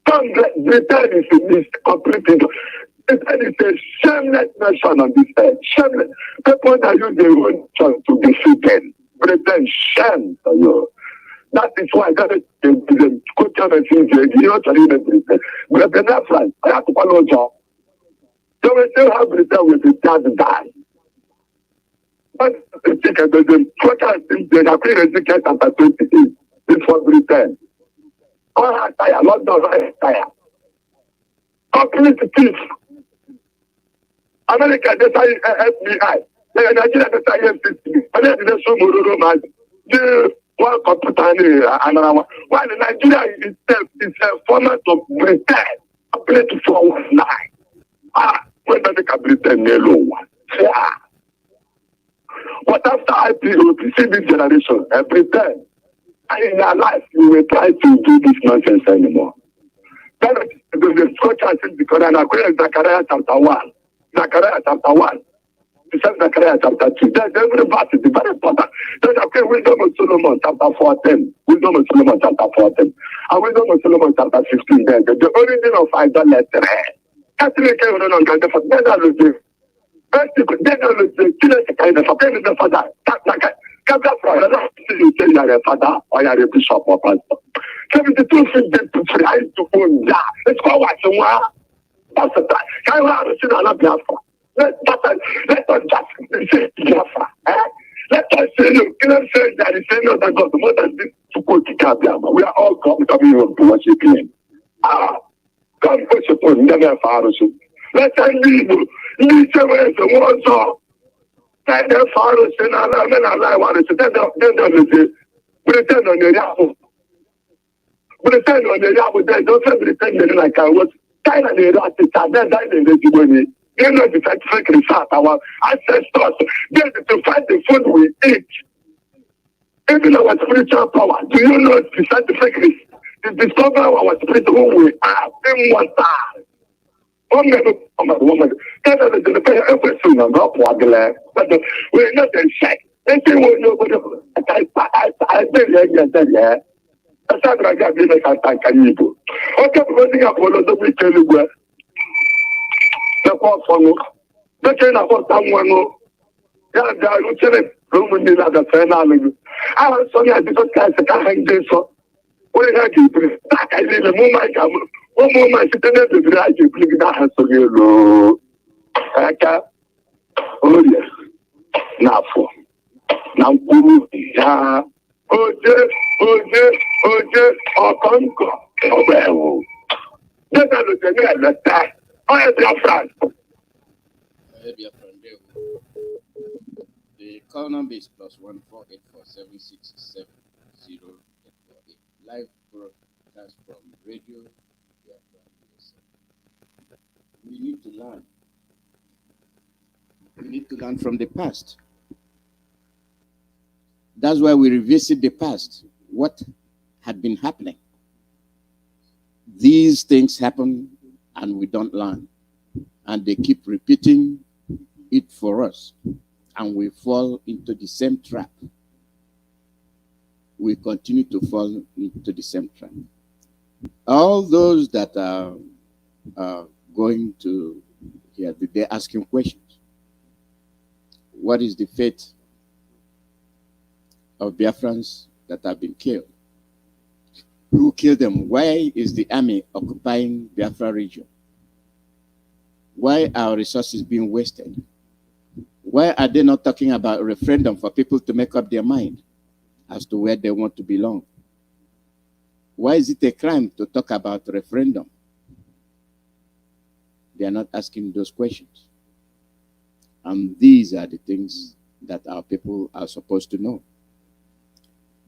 Britain is completely. Britain is a shameless nation on this earth. Shameless. People that use their own chance to defeat them. Britain, shame for you. That is why that is the culture and things you know to leave Britain. But the Biafran, I have to follow job. So we still have Britain with the third die. But the ticket, the culture things they are pretty educated after 28. It's for Britain. All tire, London tire. Complete peace. America, they say FBI. Nigeria, they say FCC. And then they show Mororo man. The one computer another one. While Nigeria itself is a format of Britain. Complete 419. When they can Britain yellow one. Yeah. But after IPO, you see this generation, Britain. And in our life, we will try to do this nonsense anymore. That is the scripture says because in Zechariah chapter 1. Zechariah chapter 1. It says Zechariah chapter 2. Then every verse is very important. Then Wisdom of Solomon chapter 14. Wisdom of Solomon chapter 14. And Wisdom of Solomon chapter 15. Then the origin of idolatry. Catholic until you say you are a father or you are a bishop or pastor. 72 feet to try to phone. Yeah, it's called watching. That's the time. Can you understand that Biafra? Let us just say Biafra. Let us say, you cannot say that the same other God, more than this support-political Biafra. We are all coming to worship Him. God worship Him, never far. Let us leave the one song. Let them follow, say, no, I want to say, then pretend on the apple. Pretend on the apple, they don't pretend like I was. Kind of the Rapture, then the money. You know the scientific research, our ancestors, they to find the food we eat. Even our spiritual power. Do you know the scientific research? To discover our spirit who we are in one time. Woman, that is the pay everything on top of the land. But we're not in check. They say, well, nobody, I think, yeah. That's how I got me like I can you. Okay, running up all of the weekend. The call for no. The chain of someone. Yeah, they are lieutenant Roman at the final. I was sorry, I didn't catch the car hang this up. What did I do? I did a moment. One moment, I didn't have the drive to click that has to be low. Oh, yes. Now for. Now, yeah. Oje, Okonko, Obewo. That's how the thing is that time. Oh, yes, Biafran. The call number is +1 484 Live broadcast from Radio Biafra. We need to learn. We need to learn from the past. That's why we revisit the past. What had been happening? These things happen and we don't learn. And they keep repeating it for us. And we fall into the same trap. We continue to fall into the same trap. All those that are going to here, they're asking questions. What is the fate of Biafrans that have been killed? Who killed them? Why is the army occupying Biafra region? Why are resources being wasted? Why are they not talking about a referendum for people to make up their mind as to where they want to belong? Why is it a crime to talk about referendum? They are not asking those questions. And these are the things that our people are supposed to know.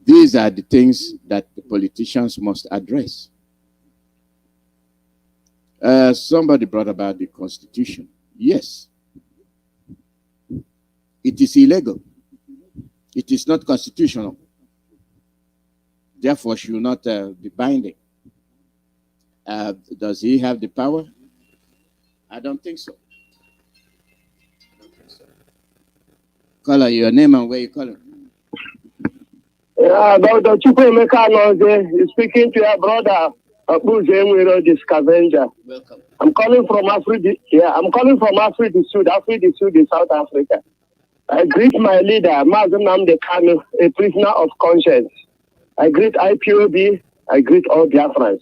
These are the things that the politicians must address. Somebody brought about the Constitution. Yes. It is illegal. It is not constitutional. Therefore, should not be binding. Does he have the power? I don't think so. Caller, your name and where you calling? Yeah, Dr. Chukwemeka Noze is speaking to your brother, Abuze the scavenger. Welcome. I'm calling from Africa. Yeah, I'm calling from Africa Sud. Africa Sud in South Africa. I greet my leader, Mazi Nnamdi Kanu, a prisoner of conscience. I greet IPOB. I greet all Biafrans.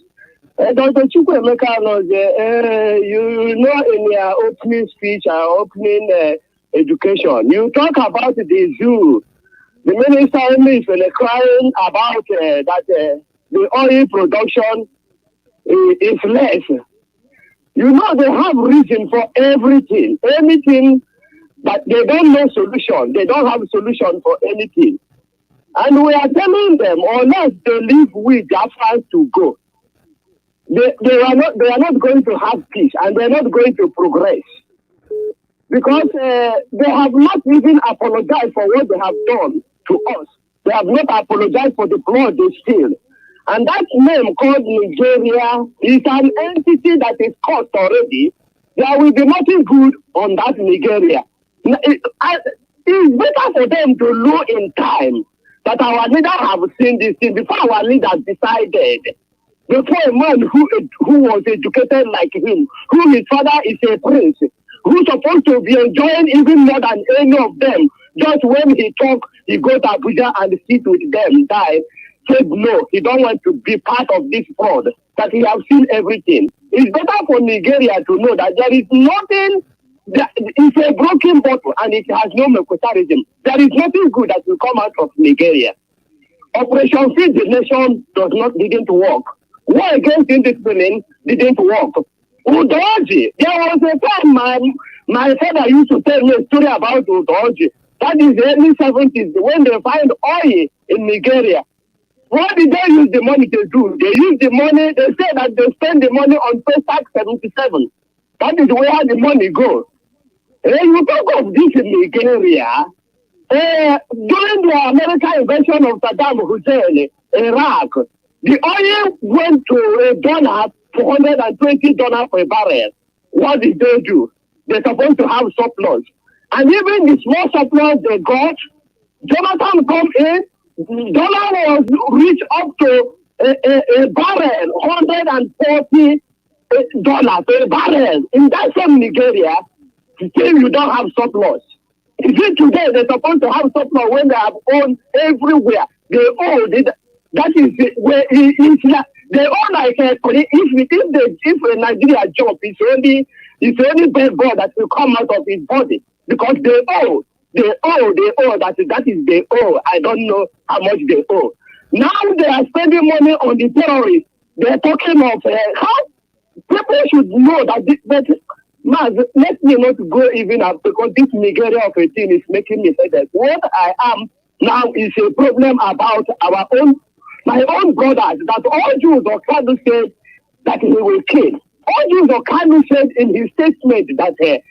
Dr. Chukwemeka Noze, you know, in your opening speech, opening education, you talk about the zoo. The minister is crying about that the oil production is less. You know, they have reason for everything. Anything, but they don't know solution. They don't have solution for anything. And we are telling them, unless they leave with Biafrans to go, they are not going to have peace and they're not going to progress. Because they have not even apologized for what they have done to us. They have not apologized for the blood they steal. And that name called Nigeria is an entity that is cursed already. There will be nothing good on that Nigeria. It's better for them to know in time that our leaders have seen this thing before our leaders decided. Before a man who was educated like him, who his father is a prince, who's supposed to be enjoying even more than any of them, Just when he talk, he go to Abuja and sit with them, die. Said no, he don't want to be part of this fraud, that he has seen everything. It's better for Nigeria to know that there is nothing, it's a broken bottle and it has no mechanism. There is nothing good that will come out of Nigeria. Operation Feed the Nation didn't work. War against indiscipline didn't work. Udoji, there was a time my father used to tell me a story about Udoji. That is the early 70s, when they find oil in Nigeria. What did they use the money to do? They use the money, they say that they spend the money on Pesach 77. That is where the money goes. You talk of this in Nigeria, during the American invasion of Saddam Hussein, Iraq, the oil went to $420 for a barrel. What did they do? They're supposed to have surplus. And even the small surplus they got, Jonathan come in, dollar was reached up to a barrel, $140 a barrel. In that same Nigeria, still you don't have surplus. Is it today they're supposed to have surplus when they have owned everywhere? They own it. That is where they own like if a Nigeria job it's only bad ball that will come out of his body because they owe. That is they owe. I don't know how much they owe. Now they are spending money on the terrorists. They're talking of how people should know that Maz, let me not go even up because this Nigeria of a thing is making me say that what I am now is a problem about my own brothers, that all Jews or Kanu said that he will kill. All Jews or Kanu said in his statement that he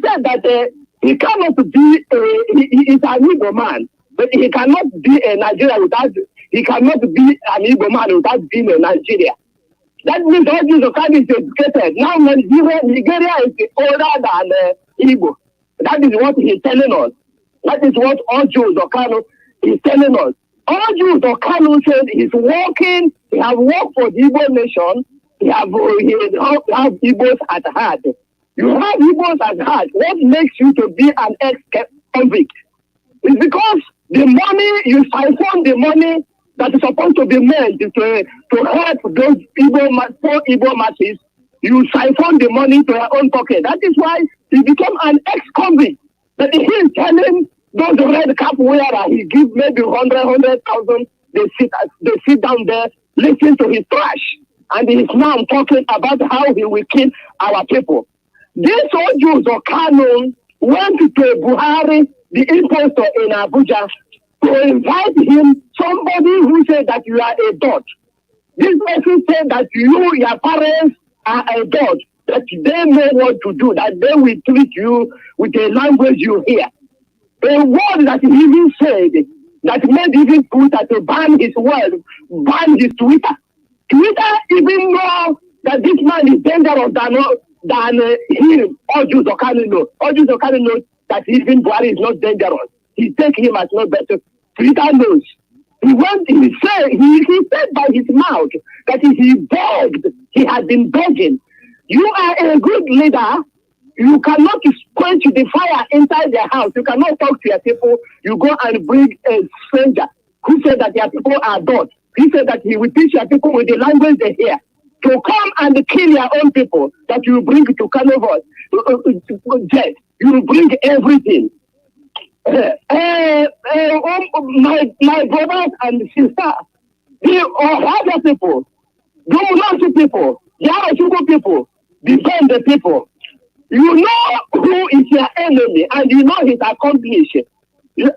said that he cannot be he is an Igbo man, but he cannot be a Nigeria he cannot be an Igbo man without being a Nigeria. That means all Jews or Kanu is educated. Now Nigeria is older than Igbo. That is what he's telling us. That is what all Jews or Kanu is telling us. All Jews or Kanu said he's working, he has worked for the Igbo nation, he have Igbos at heart. You have Igbos at heart. What makes you to be an ex-convict? It's because the money, you siphon the money that is supposed to be meant to help those poor Igbo masses, you siphon the money to your own pocket. That is why he became an ex-convict. But he is telling those red cap wearer, he gives maybe 100,000, they sit down there, listen to his trash. And he is now talking about how he will kill our people. These old Jews or Kanu went to Buhari, the impostor in Abuja, to invite him, somebody who said that you are a dot. This person said that your parents are a dot, that they know what to do, that they will treat you with a language you hear. A word that he even said, that made even Twitter to ban his word, ban his Twitter. Twitter even know that this man is dangerous than him. All Jews or Kanu know. All Jews or Kanu know that even Buhari is not dangerous. He take him as no better. Twitter knows. He said by his mouth that he begged. He had been begging. You are a good leader. You cannot quench the fire inside their house. You cannot talk to your people. You go and bring a stranger who said that your people are God. He said that he will teach your people with the language they hear to come and kill your own people, that you bring to Carnival, jet. You will bring everything. My brothers and sisters, the other people, the Ulansi people, the Arasuko people, defend the people. You know who is your enemy and you know his accomplishment.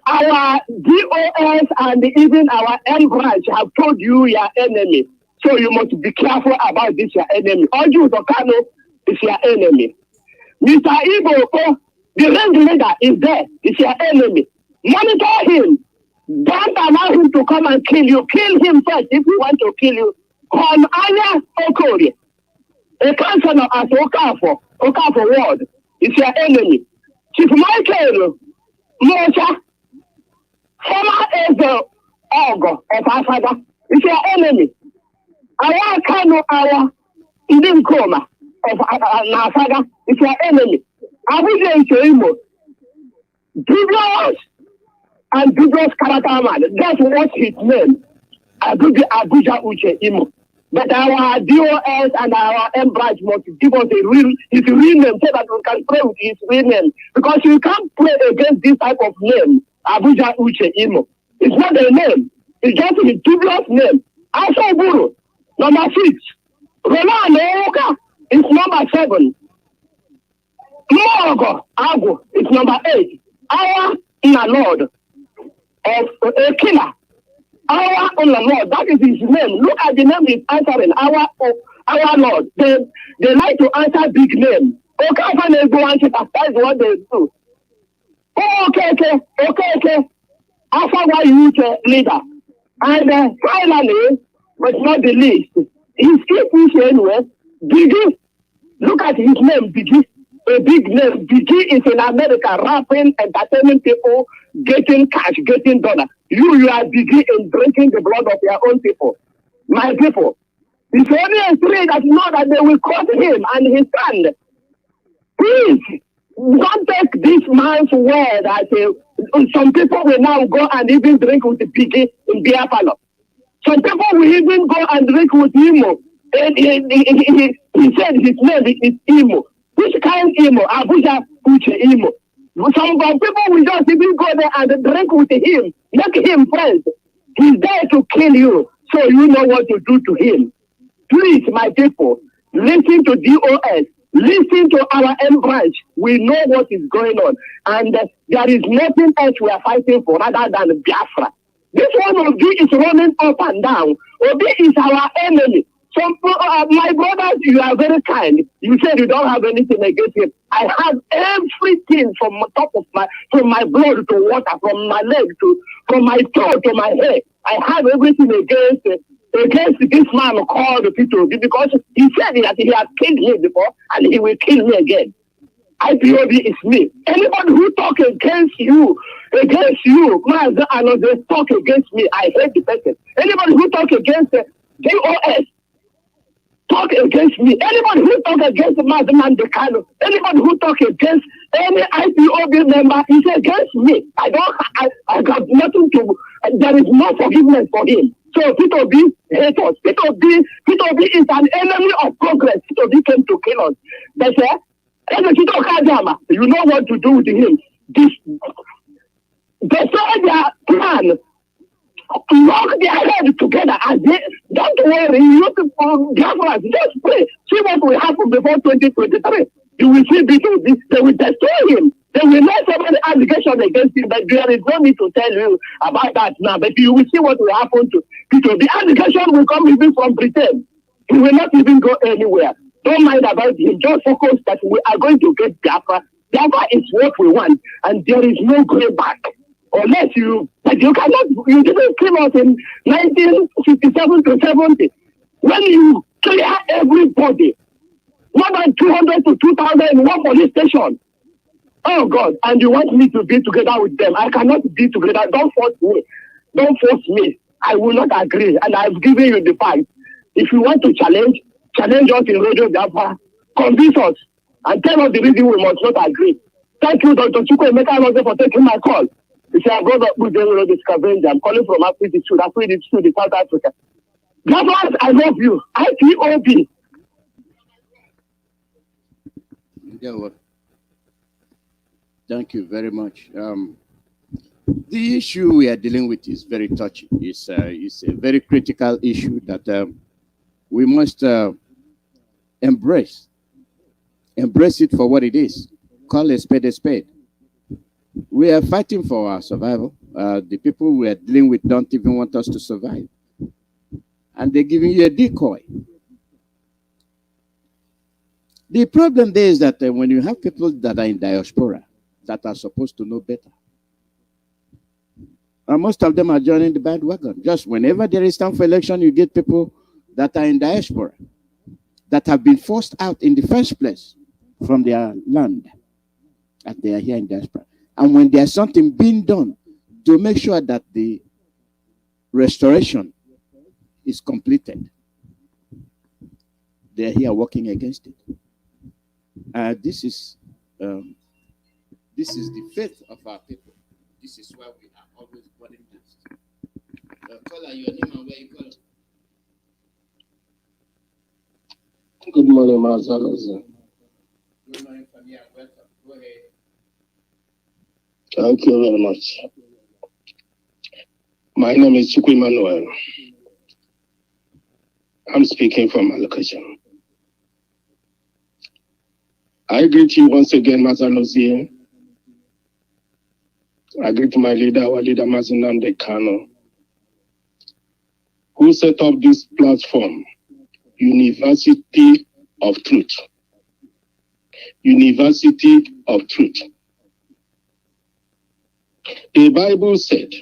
Our DOS and even our M branch have told you your enemy. So you must be careful about this, your enemy. All Jews or Kanu is your enemy. Mr. Igbo, the ring leader is there, is your enemy. Monitor him. Don't allow him to come and kill you. Kill him first if he want to kill you. Come Anya Okori, a councillor at Okafor Ward, is your enemy. Chief Michael Mocha, former Ezo Ogo of Afada, is your enemy. Our Kanu, our Indian Koma of Nafaga, is your enemy. Abuja Uche Imo. Dubious and dubious character man. That's what his name. Abuja Uche Imo. But our DOS and our M branch must give us his real name so that we can pray with his real name. Because you can't pray against this type of name, Abuja Uche Imo. It's not a name. It's just his dubious name. Asa Guru, number 6. Roland Oka is number 7. Mogo Agu is number 8. Our inner Lord of a killer. Our Lord, that is his name. Look at the name he's answering. Our Lord. They like to answer big name. Okay, they go and that's what they do. Okay. After why you leader. And finally, but not the least, he's keeping anyway. Biggie. Look at his name, Biggie. A big name. Biggie is in America, rapping, entertaining people, getting cash, getting dollar. You are Biggie in drinking the blood of your own people. My people. It's only a three that know that they will cut him and his stand. Please, don't take this man's word that some people will now go and even drink with the Biggie in Biafra. Some people will even go and drink with Imo. And he said his name is Imo. Which kind Imo? Abuja Uche Imo. Some people will just even go there and drink with him, make him friends. He's there to kill you, so you know what to do to him. Please, my people, listen to DOS, listen to our M branch. We know what is going on, and there is nothing else we are fighting for other than Biafra. This one Obi is running up and down. Obi is our enemy. So, my brothers, you are very kind. You said you don't have anything against him. I have everything from my blood to water, from my leg from my toe to my hair. I have everything against this man called Peter because he said that he has killed me before and he will kill me again. IPOB is me. Anybody who talk against you, Mazi and they talk against me, I hate the person. Anybody who talk against DOS, talk against me. Anybody who talk against Nnamdi Kanu, anybody who talk against any IPOB member is against me. I got nothing to. There is no forgiveness for him. So Peter B hates us. Peter B is an enemy of progress. Peter B came to kill us. They say, you know what to do with him. They saw their plan. Lock their head together and don't worry, you people, Biafrans, just pray. See what will happen before 2023. You will see people, they will destroy him. They will not have any allegation against him, but there is no need to tell you about that now. But you will see what will happen to people. The allegation will come even from Britain. He will not even go anywhere. Don't mind about him. Just focus that we are going to get Biafra. Biafra is what we want, and there is no going back. Unless but you didn't kill us in 1957 to 70. When you clear everybody, more than 200 to 2,000 in one police station. Oh God, and you want me to be together with them. I cannot be together. Don't force me. Don't force me. I will not agree. And I've given you the fact. If you want to challenge us in Radio Biafra, convince us and tell us the reason we must not agree. Thank you, Dr. Chukwuemeka, for taking my call. It's our brother the scavenger. I'm calling from Africa to South Africa. Biafrans, I love you. IPOB. Yeah, thank you very much. The issue we are dealing with is very touchy. It's a very critical issue that we must embrace. Embrace it for what it is. Call a spade a spade. We are fighting for our survival. The people we are dealing with don't even want us to survive. And they're giving you a decoy. The problem there is that when you have people that are in diaspora that are supposed to know better, and most of them are joining the bandwagon. Just whenever there is time for election, you get people that are in diaspora that have been forced out in the first place from their land, and they are here in diaspora. And when there's something being done to make sure that the restoration is completed, they're here working against it. This is This is the faith of our people. This is why we are always burning dust. Caller, your name and where you call? Good morning, Mazi. Good morning from here. Welcome. Go ahead. Thank you very much. My name is Emmanuel. I'm speaking from my location. I greet you once again, Mazi. I greet my leader, our leader, Nnamdi Kanu, who set up this platform, University of Truth. University of Truth. The Bible said,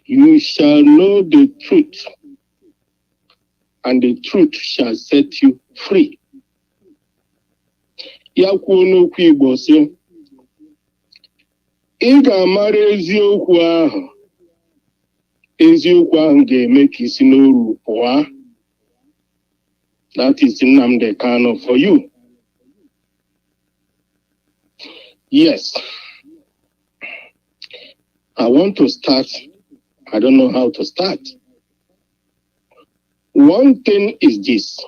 you shall know the truth, and the truth shall set you free. Yakwuno Igbo sị, ị ga-amara eziokwu ahụ, eziokwu ahụ ga-eme ka isi n'oru pụọ. That is Nnamdi Kanu for you. Yes. I want to start. I don't know how to start. One thing is this.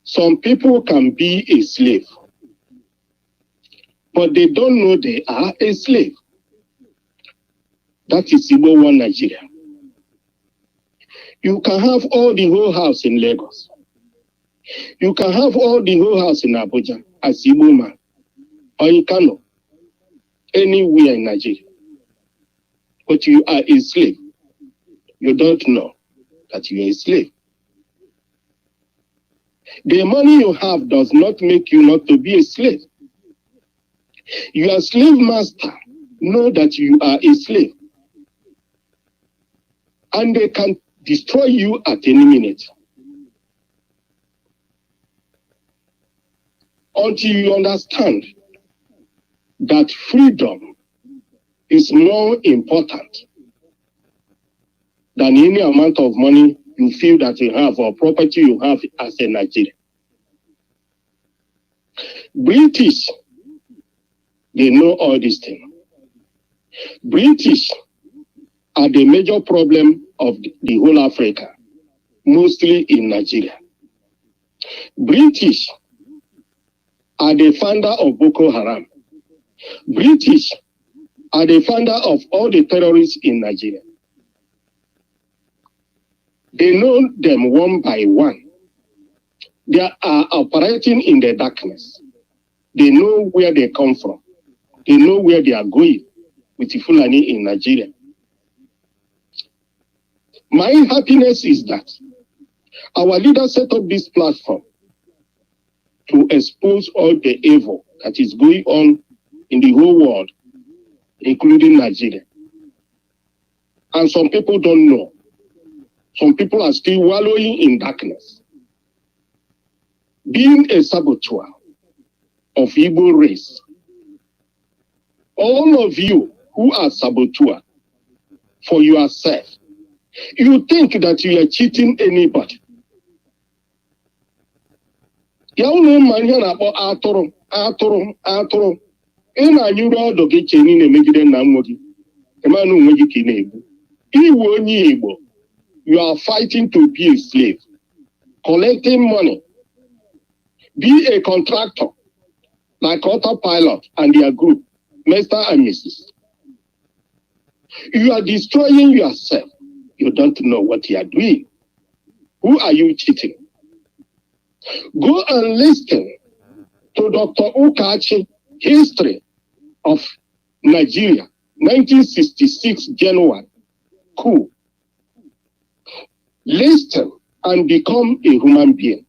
Some people can be a slave, but they don't know they are a slave. That is Igbo One Nigeria. You can have all the whole house in Lagos. You can have all the whole house in Abuja as Igbo man, or in Kanu, anywhere in Nigeria. But you are a slave. You don't know that you are a slave. The money you have does not make you not to be a slave. Your slave master know that you are a slave. And they can destroy you at any minute. Until you understand that freedom is more important than any amount of money you feel that you have or property you have as a Nigerian. British, they know all these things. British are the major problem of the whole Africa, mostly in Nigeria. British are the founder of Boko Haram. British are the founder of all the terrorists in Nigeria. They know them one by one. They are operating in the darkness. They know where they come from. They know where they are going with the Fulani in Nigeria. My happiness is that our leaders set up this platform to expose all the evil that is going on in the whole world, including Nigeria. And some people don't know. Some people are still wallowing in darkness. Being a saboteur of Igbo race, all of you who are saboteur for yourself, you think that you are cheating anybody. Yaunu manya na po atoro. Ina nyuru odo ge cheni ne megide na nwogi. Emanu nwogi kinebu. Iwo onye Igbo. You are fighting to be a slave, collecting money, be a contractor, like autopilot and their group, Mr. and Mrs. You are destroying yourself. You don't know what you are doing. Who are you cheating? Go and listen to Dr. Ukachi, History of Nigeria, 1966 January. Cool. Listen and become a human being.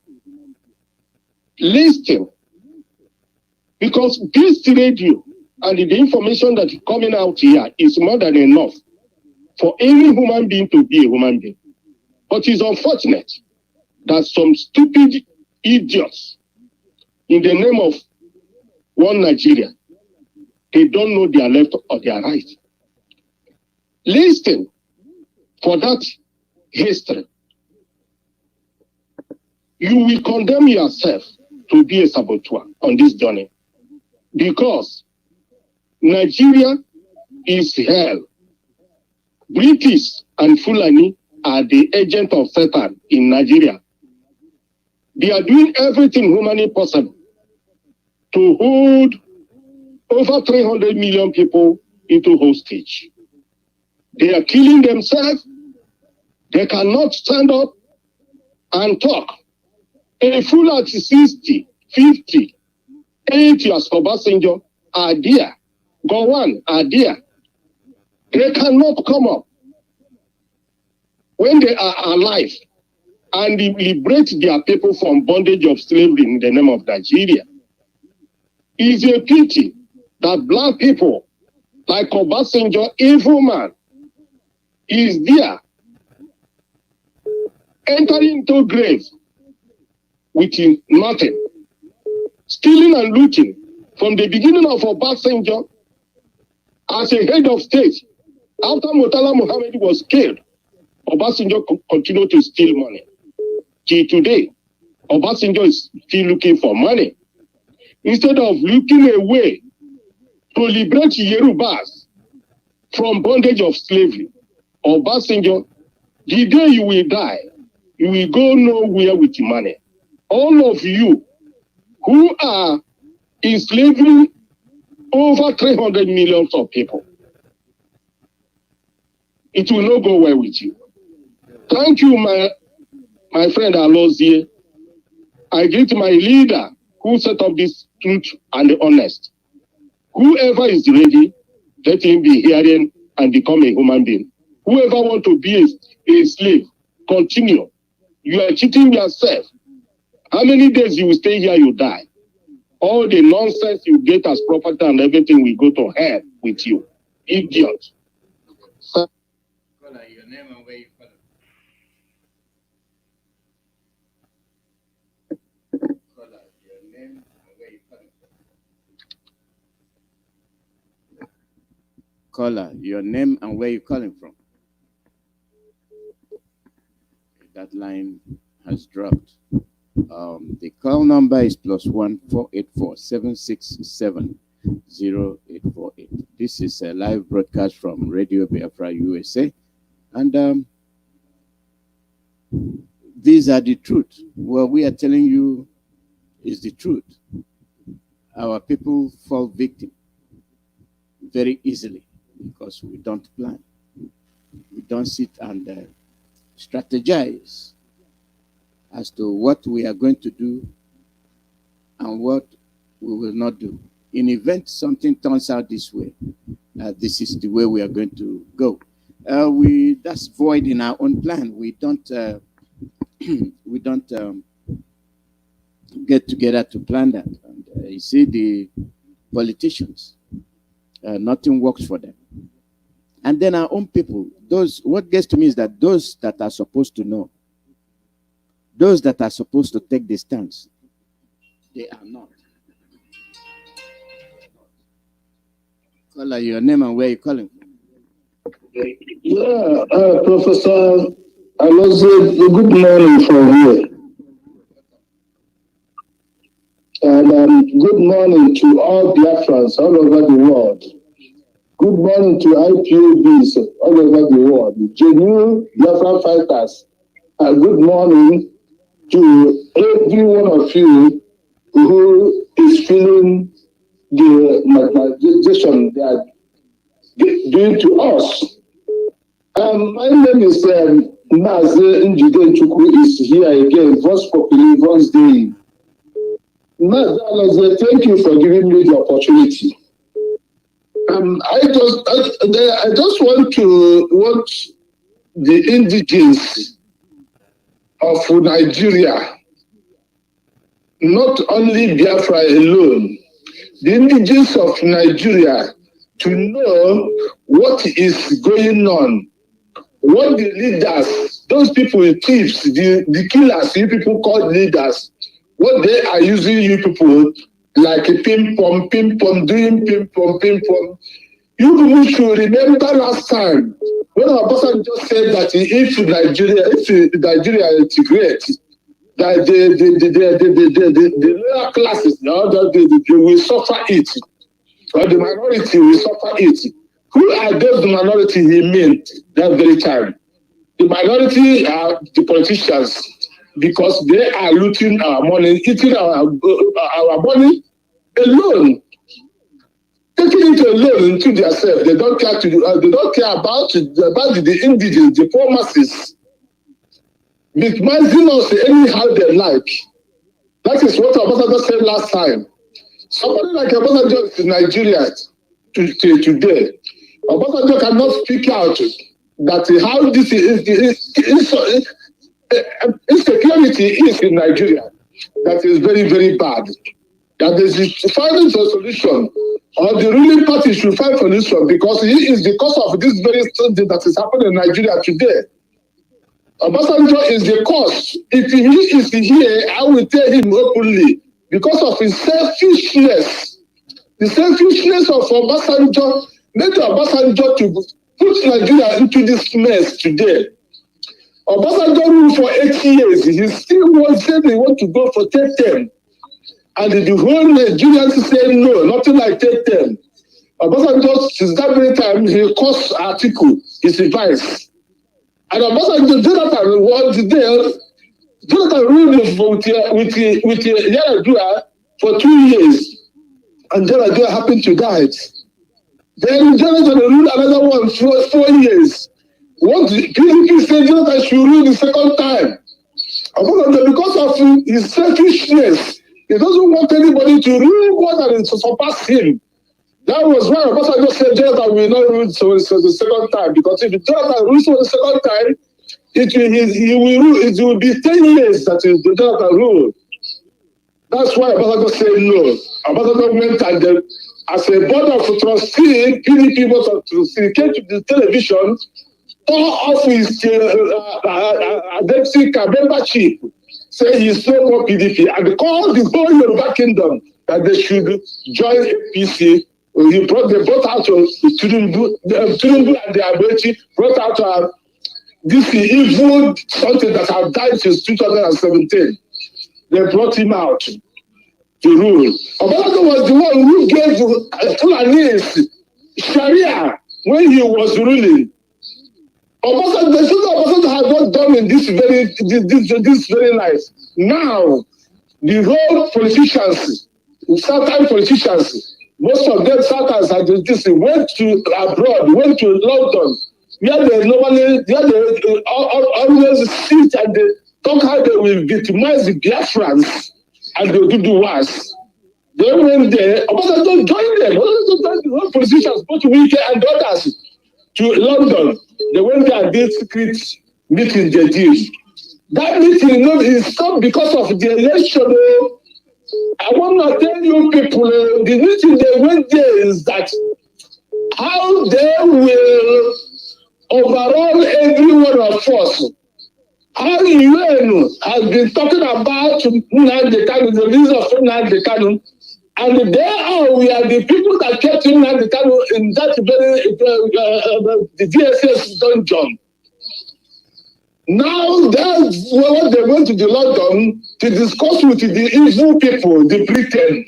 Listen. Because this radio and the information that is coming out here is more than enough for any human being to be a human being. But it's unfortunate that some stupid idiots in the name of one Nigeria, they don't know their left or their right. Listen for that history. You will condemn yourself to be a saboteur on this journey. Because Nigeria is hell. British and Fulani are the agent of Satan in Nigeria. They are doing everything humanly possible to hold over 300 million people into hostage. They are killing themselves. They cannot stand up and talk. A fool at 60, 50, 80 as Obasanjo are there. Gowon are there. They cannot come up when they are alive and liberate their people from bondage of slavery in the name of Nigeria. It's a pity that black people like Obasanjo, evil man, is there entering into graves with nothing, stealing and looting from the beginning of Obasanjo as a head of state. After Murtala Muhammad was killed, Obasanjo continued to steal money. Till today, Obasanjo is still looking for money. Instead of looking away to liberate Yorubas from bondage of slavery, Obasanjo, the day you will die, you will go nowhere with money. All of you who are enslaving over 300 million of people, it will not go well with you. Thank you, my friend Alozie. I greet my leader who set up this truth and the honest. Whoever is ready, let him be hearing and become a human being. Whoever wants to be a slave, continue. You are cheating yourself. How many days you will stay here, you die? All the nonsense you get as property and everything will go to hell with you. Idiot. So, your name and where you from? Your name and where you from? Caller, your name and where you calling from? That line has dropped. The call number is +1 484 767 0848. This is a live broadcast from Radio Biafra USA, and these are the truth. What we are telling you is the truth. Our people fall victim very easily because we don't plan. We don't sit and strategize as to what we are going to do and what we will not do. In event something turns out this way, this is the way we are going to go. That's void in our own plan. We don't get together to plan that. And, you see, the politicians, nothing works for them. And then our own people, what gets to me is that those that are supposed to know, those that are supposed to take the stance, they are not. Caller, your name and where you calling from? Yeah, Professor Alozie, good morning from here. And good morning to all Biafrans all over the world. Good morning to IPOBs all over the world, genuine Biafran fighters. And good morning to every one of you who is feeling the marginalization they are doing to us. My name is Mazi Iyke is here again, Voice Populi, Voice Day. Mazi, thank you for giving me the opportunity. I just want to watch the indigenes of Nigeria, not only Biafra alone, the indigenes of Nigeria, to know what is going on, what the leaders, those people, thieves, the killers, you people call leaders, what they are using you people like a ping-pong, doing ping-pong. You people should remember last time when our person just said that if Nigeria integrates, that the lower classes, they will suffer it, or the minority will suffer it. Who are those minority he meant that very time? The minority are the politicians, because they are looting our money, eating our money alone, taking it alone into themselves. They don't care they don't care about the indigenous, the poor masses, victimizing us anyhow they like. That is what Obasanjo said last time. Somebody like Obasanjo is in Nigeria today. Obasanjo cannot speak out that how this insecurity is in Nigeria. That is very, very bad. That is finding a solution, or the ruling party should find a solution, because he is the cause of this very thing that is happening in Nigeria today. Obasanjo is the cause. If he is here, I will tell him openly, because of his selfishness. The selfishness of Obasanjo made Obasanjo to put Nigeria into this mess today. Obasanjo ruled for 8 years. He still said he want to go for 10. And the whole Nigerians said no, nothing like 10. Obasanjo, since that very time, he caused article, his advice. And Obasanjo, Jonathan was there. Jonathan ruled with Yaradua for 2 years. And Yaradua happened to die. Then Jonathan ruled another one for 4 years. What PDP said Jonathan should rule the second time. Because of his selfishness, he doesn't want anybody to rule more than to surpass him. That was why Obasanjo said Jonathan will not rule for the second time. Because if Jonathan rules for the second time, it will be 10 years that is the Jonathan rule. That's why Obasanjo said no. Obasanjo went and as a board of trustee, PDP board of trustee, came to the television, tore off his identity membership, say he's no more PDP, and called the whole Yoruba kingdom that they should join APC. They brought out Tinubu and the Abechi, brought out this evil something that have died since 2017. They brought him out to rule. Obasanjo was the one who gave Fulanis Sharia when he was ruling. Obasanjo has not done in this very life. Now, the whole politicians, Southern politicians, most of them Southerners went to abroad, went to London, where they always sit and they talk how they will victimize the Biafrans, and they will do the worst. They went there, Obasanjo joined them, the whole politicians, both Iyke and others, to London. They went there and did secret meeting they did. That meeting is not because of the election. I want to tell you people, the meeting they went there is that how they will overall every one of us. How UN has been talking about Nnamdi Kanu, the release of Nnamdi Kanu, and we are the people that kept Nnamdi Kanu in that very the DSS dungeon. Now that's what they went to the London to discuss with the evil people, the Britain,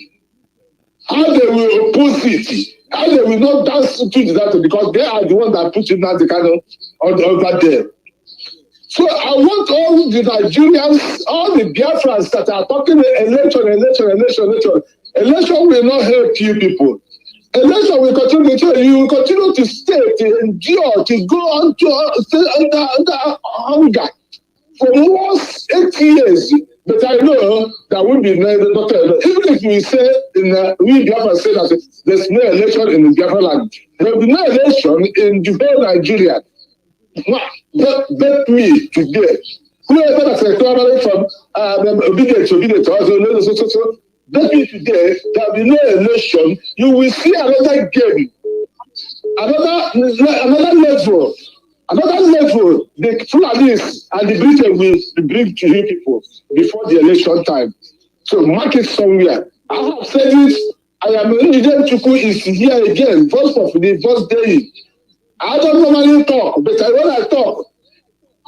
how they will oppose it, how they will not dance to that, because they are the ones that put Nnamdi Kanu over there. So I want all the Nigerians, all the Biafrans that are talking election. Election will not help you people. Election will continue to, you will continue to stay, to endure, to go on to stay under hunger for almost 8 years. But I know that will be no, even if we say we Biafra say that there's no election in the Biafra land, there will be no election in the whole Nigeria. Bet me today. Whoever that's recovering from obedience, bet me today, there will be no election. You will see another game, another level. The Fulanis and the Britain will bring to you people before the election time. So mark it somewhere. I have said it. I am Indian Chuku is here again. First day. I don't normally talk, but when I talk,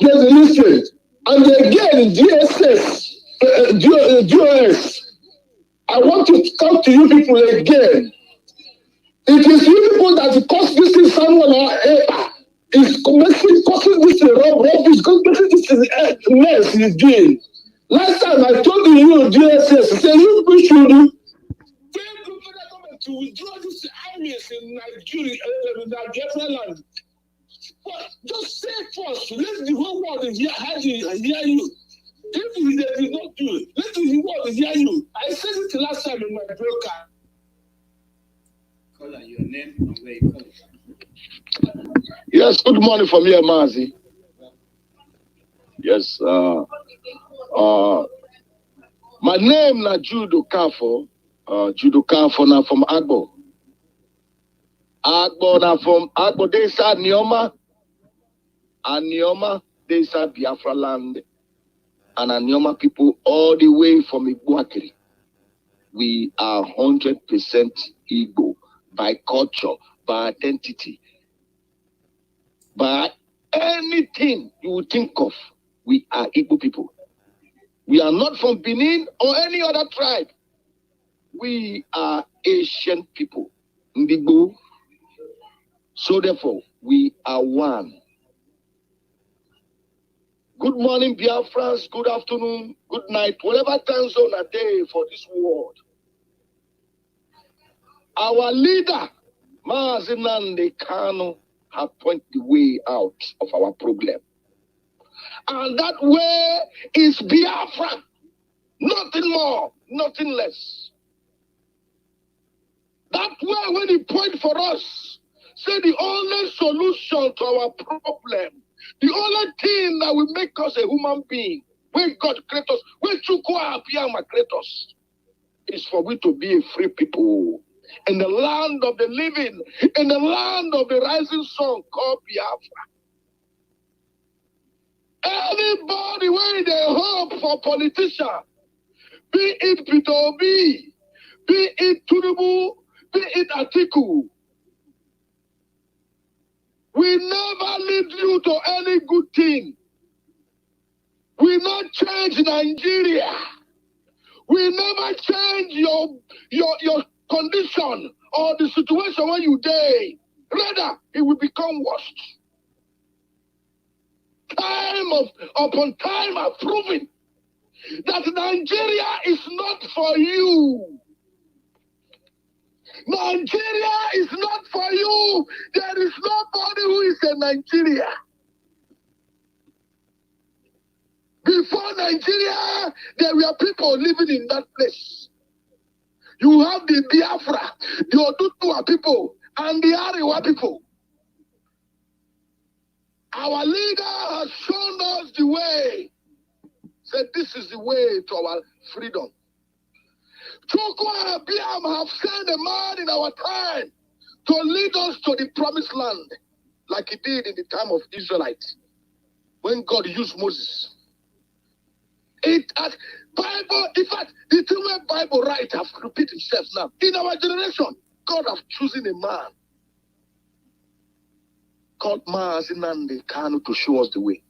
there's a listen. And again, DSS DOS, I want to talk to you people again. It is you people that cause this in someone or is causing this rubbish, causing this mess he's doing. Last time I told you, DSS, say you push you do. To withdraw these armies in Nigeria, Biafran. Just say first, let the whole world hear you. If they did not do it, let the world hear you. I said it last time in my broadcast. Call your name and where you come. Yes, good morning from here, Mazi. Yes, my name na Judo Kafo. Judo Kafo na from Agbo. Agbo na from Agbo. They say Nioma. And Nioma, they say Biafra land. And Nioma people all the way from Igboakiri. We are 100% Igbo by culture, by identity, by anything you would think of. We are Igbo people. We are not from Benin or any other tribe. We are Asian people, Igbo. So therefore, we are one. Good morning, Biafrans. Good afternoon, good night, whatever time zone a day for this world. Our leader, Mazi Nnamdi Kanu, has pointed the way out of our problem. And that way is Biafra. Nothing more, nothing less. That way, when he pointed for us, say the only solution to our problem, the only thing that will make us a human being, when God created us, when Chukwu Abiyama created us, is for we to be a free people in the land of the living, in the land of the rising sun called Biafra. Anybody where they hope for politician, be it Peter Obi, be it Tinubu, be it Atiku, we never lead you to any good thing. We not change Nigeria. We never change your condition or the situation where you day. Rather, it will become worse. Time upon time have proven that Nigeria is not for you. Nigeria is not for you. There is nobody who is a Nigeria. Before Nigeria, there were people living in that place. You have the Biafra, the Oduduwa people, and the Arewa people. Our leader has shown us the way. Said this is the way to our freedom. Chukwu Abiyama have sent a man in our time to lead us to the promised land, like he did in the time of Israelites, when God used Moses. It has Bible, in fact, the thing where Bible right have repeated itself now. In our generation, God have chosen a man called Mazi Nnamdi Kanu to show us the way.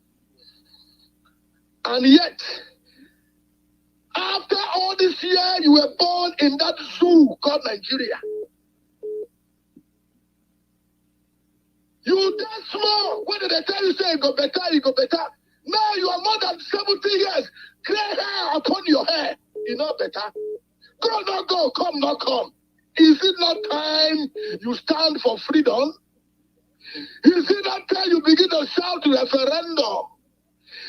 And yet, after all this year, you were born in that zoo called Nigeria. You that small. When did they tell you say you go better, you go better? Now you are more than 70 years. Gray hair upon your hair. You know better. Go, not go. Come, not come. Is it not time you stand for freedom? Is it not time you begin to shout referendum?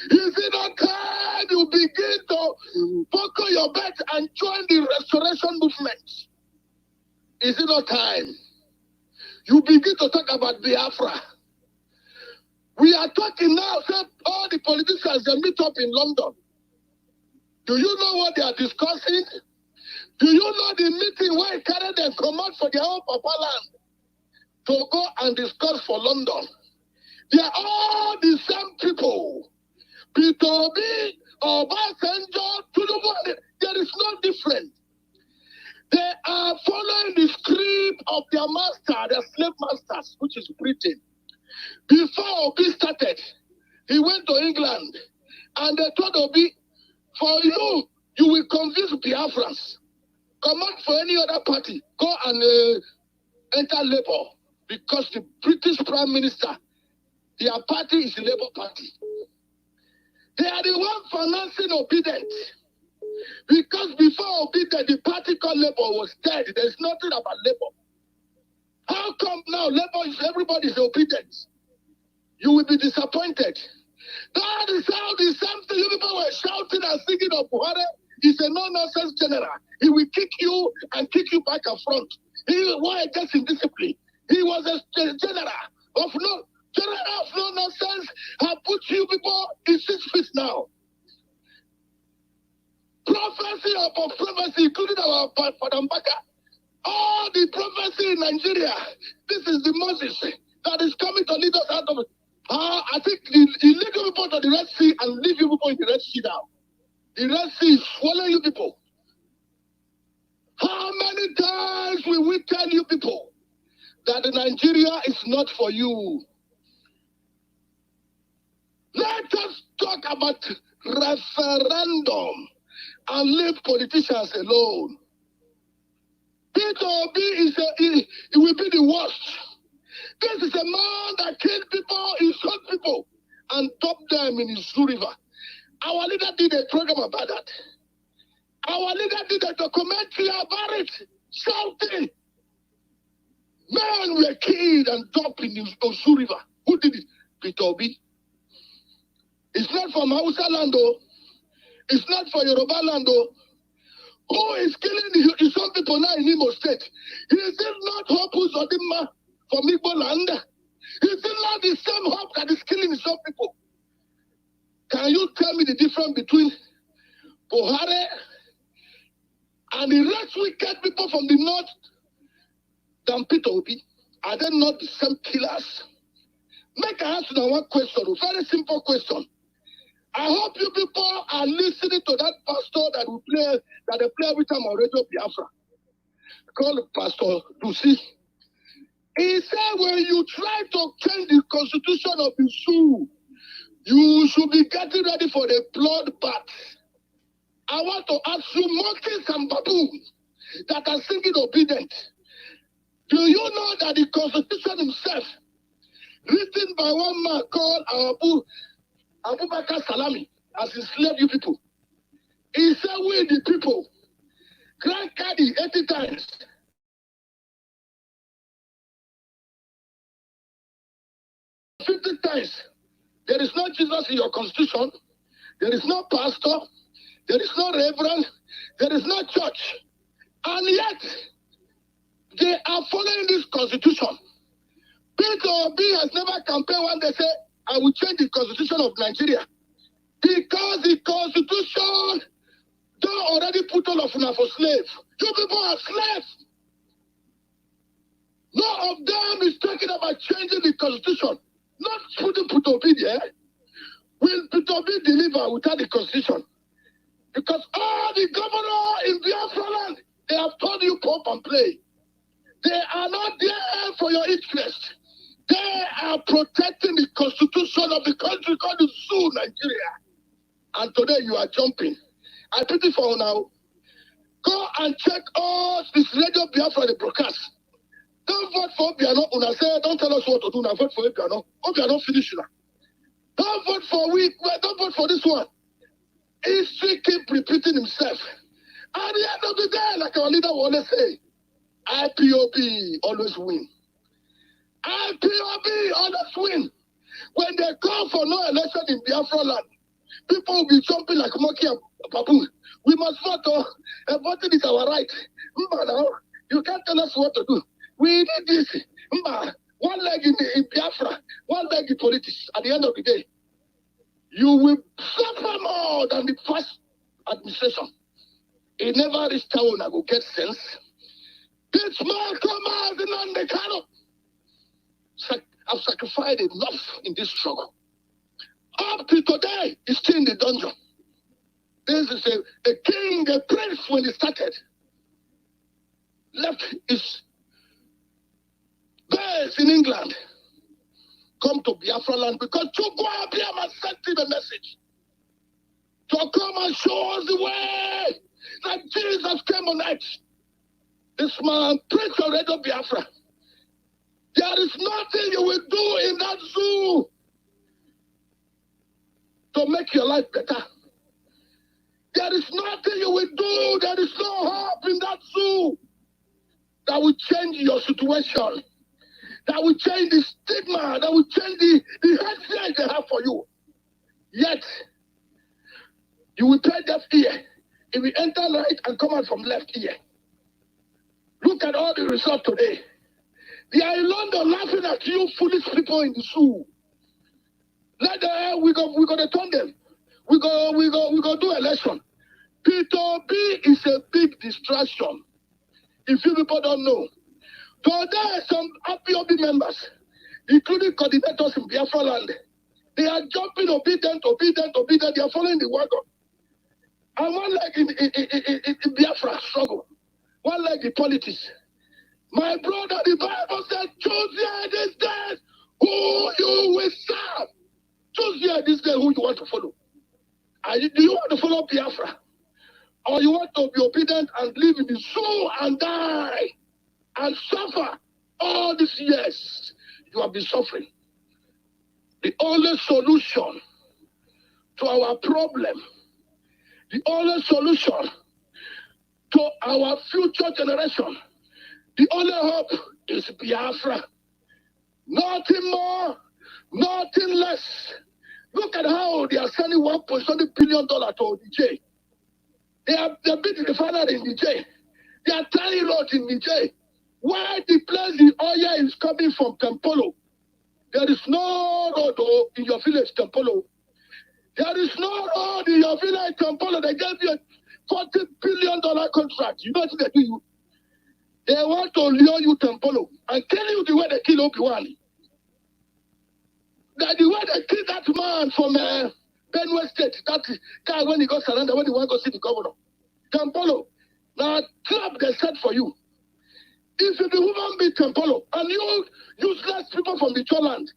Is it not time you begin to buckle your belt and join the restoration movement? Is it not time you begin to talk about Biafra? We are talking now, say all the politicians, they meet up in London. Do you know what they are discussing? Do you know the meeting where carry them come out for their own papa land to go and discuss for London? They are all the same people. Peter Obi, Obasanjo, Tinubu, there is no difference. They are following the script of their master, their slave masters, which is Britain. Before Obi started, he went to England and they told Obi, for you You will convince Biafrans. Come out for any other party. Go and enter Labour. Because the British Prime Minister, their party is the Labour Party. They are the one financing Obedient. Because before Obedient, the party called Labour was dead. There's nothing about Labour. How come now Labour is everybody's obedient? You will be disappointed. That is how the same thing you people were shouting and singing of Buhari is a no-nonsense general. He will kick you and kick you back and front. He was just indiscipline. He was a general of no nonsense. Have put you people in 6 feet now. Prophecy upon prophecy, including our Padam Baka. All the prophecy in Nigeria. This is the Moses that is coming to lead us out of it. I think he lead you people to the Red Sea and leave you people in the Red Sea now. The Red Sea is swallowing you people. How many times will we tell you people that Nigeria is not for you? Let us talk about referendum and leave politicians alone. Peter Obi it will be the worst. This is a man that killed people, insult people, and dumped them in his river. Our leader did a program about that. Our leader did a documentary about it, shouting. Men were killed and dumped in his river. Who did it? Peter Obi. It's not from Hausa land, though. It's not for Yoruba land, though. Who is killing some people now in Imo State? Is it not Hope Uzodinma from Igbo land? Is it not the same Hope that is killing some people? Can you tell me the difference between Buhari and the rest wicked people from the north than Peter Obi? Are they not the same killers? Make I ask you one question, a very simple question. I hope you people are listening to that pastor that they play every time on Radio Biafra. Called Pastor Lucy. He said when you try to change the constitution of the zoo, you should be getting ready for the bloodbath. I want to ask you, monkeys and baboons that are singing obedient, do you know that the constitution himself, written by one man called Abubakar Salami, has enslaved you people? He said we the people, Grand Caddy 80 times. There is no Jesus in your constitution. There is no pastor. There is no reverend. There is no church. And yet, they are following this constitution. Peter Obi has never campaigned when they say, I will change the constitution of Nigeria. Because the constitution don't already put all of them for slaves. You people are slaves. None of them is talking about changing the constitution. Not putting Peter Obi there. Will Peter Obi deliver without the constitution? Because all the governors in Biafra land, they have told you pop and play. They are not there for your interest. They are protecting the constitution of the country called the Zoo, Nigeria. And today you are jumping. I pity for you now. Go and check all this Radio Biafra the broadcast. Don't vote for Obiano. Una say, don't tell us what to do. Now vote for Obiano. Obiano finish now. Don't vote for don't vote for this one. History keep repeating himself. At the end of the day, like our leader will always say, IPOB always win. IPOB always win. When they call for no election in Biafra land, people will be jumping like monkey and baboon. We must vote. Voting is our right. Now, you can't tell us what to do. We need this. One leg in Biafra, one leg in politics. At the end of the day, you will suffer more than the first administration. It never reached town I will get sense. This man come out and the Kanu. I've sacrificed enough in this struggle. Up to today, he's still in the dungeon. This is a king, a prince when he started. Left his base in England. Come to Biafra land because Chukwu Abiyama sent him a message. to come and show us the way that Jesus came on earth. This man preached already Biafra. There is nothing you will do in that zoo to make your life better. There is nothing you will do. There is no hope in that zoo that will change your situation, that will change the stigma, that will change the hatred they have for you. Yet, you will pay deaf ear if you enter right and come out from left ear. Look at all the results today. They are in London laughing at you foolish people in the zoo. We're gonna turn them. We go do election. Peter B is a big distraction. If you people don't know. Today, some Ipob members, including coordinators in Biafra land, they are jumping obedient. They are following the wagon. And one leg in Biafra struggle. One leg in politics. My brother, the Bible said, choose ye this day who you will serve. Choose ye this day who you want to follow. Do you want to follow Biafra? Or you want to be obedient and live in the zoo and die and suffer all these years you have been suffering? The only solution to our problem, the only solution to our future generation, the only hope is Biafra. Nothing more, nothing less. Look at how they are sending $1.7 billion to DJ. They are big refinery in DJ. They are tying roads in DJ. Why the place the oil is coming from Kampolo? There is no road in your village, Kampolo. There is no road in your village, Kampolo. They gave you a $40 billion contract. You know what they do? They want to lure you, Kampolo, and kill you the way they kill Obi-Wan. That the way they killed that man from Benue State, that guy when he got surrendered, when he went to see the governor. Kampolo, now trap they set for you. If you be human being Kampolo, and you useless people from the land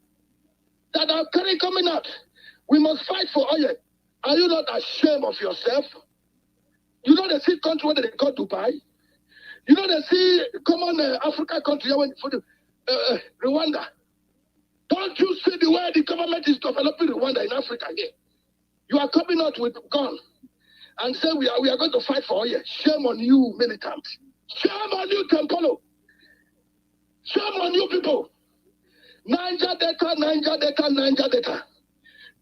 that are coming out, we must fight for oil. Are you not ashamed of yourself? You know the see country where they go to Dubai? You know they see common African country for the Rwanda. Don't you see the way the government is developing Rwanda in Africa here? You are coming out with gun and say we are going to fight for oil. Shame on you, militant. Shame on you, Kampolo. Shame on you, people. Niger Delta.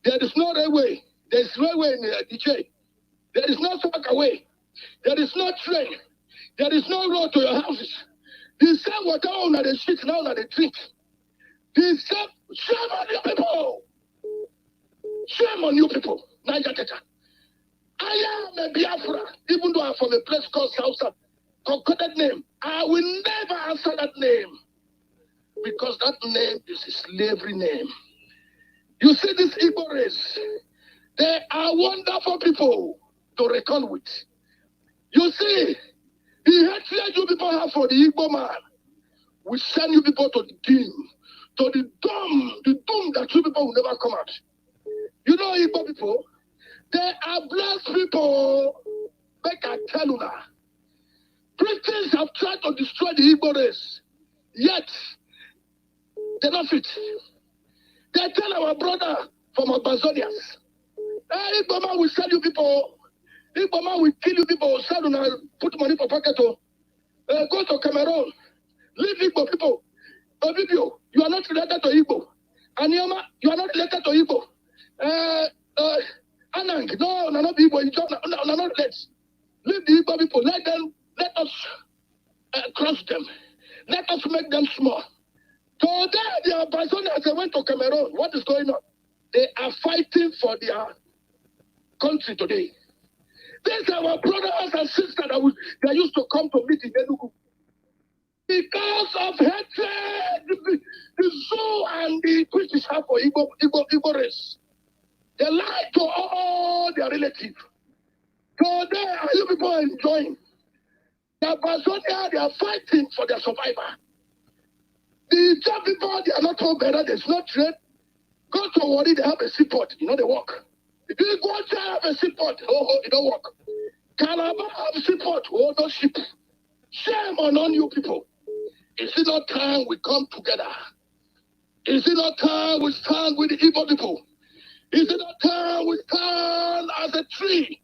There is no railway. There is railway in DJ. There is no Sokaway. There is no train. There is no road to your houses. The same water on the street now on the drink. The same. Shame on you, people. Shame on you, people. Niger Delta. I am a Biafra, even though I'm from a place called Hausa, concorded name. I will never answer that name because that name is a slavery name. You see this Igbo race, they are wonderful people to reckon with. You see, the hatred you people have for the Igbo man will send you people to the doom, to the doom that you people will never come out. You know Igbo people, they are blessed people. Make I tell you now. Christians have tried to destroy the Igbo race, yet they're not fit. They tell our brother from Amazonians, hey, Igbo man will sell you people. Igbo man will kill you people. Sell you put money for pocket. Go to Cameroon. Leave Igbo people. Obibio, you are not related to Igbo. Anyama, you are not related to Igbo. Anang, no, not Igbo. No, not let's leave the Igbo people. Let us crush them. Let us make them small. Today, the Amazonians, they went to Cameroon. What is going on? They are fighting for their country today. These are our brothers and sisters that used to come to meet in Enugu. Because of hatred, the Zoo and the British have for Igbo race. They lie to all their relatives. Today, are you people enjoying? The Amazonia, they are fighting for their survival. The job people, they are not all better. There's no trade. Go to Wari, they have a seaport. You know, they work. You go to have a support. Oh, it don't work. Calabar have support. Oh, no ship. Shame on you people. Is it not time we come together? Is it not time we stand with the Ipob people? Is it not time we stand as a tree?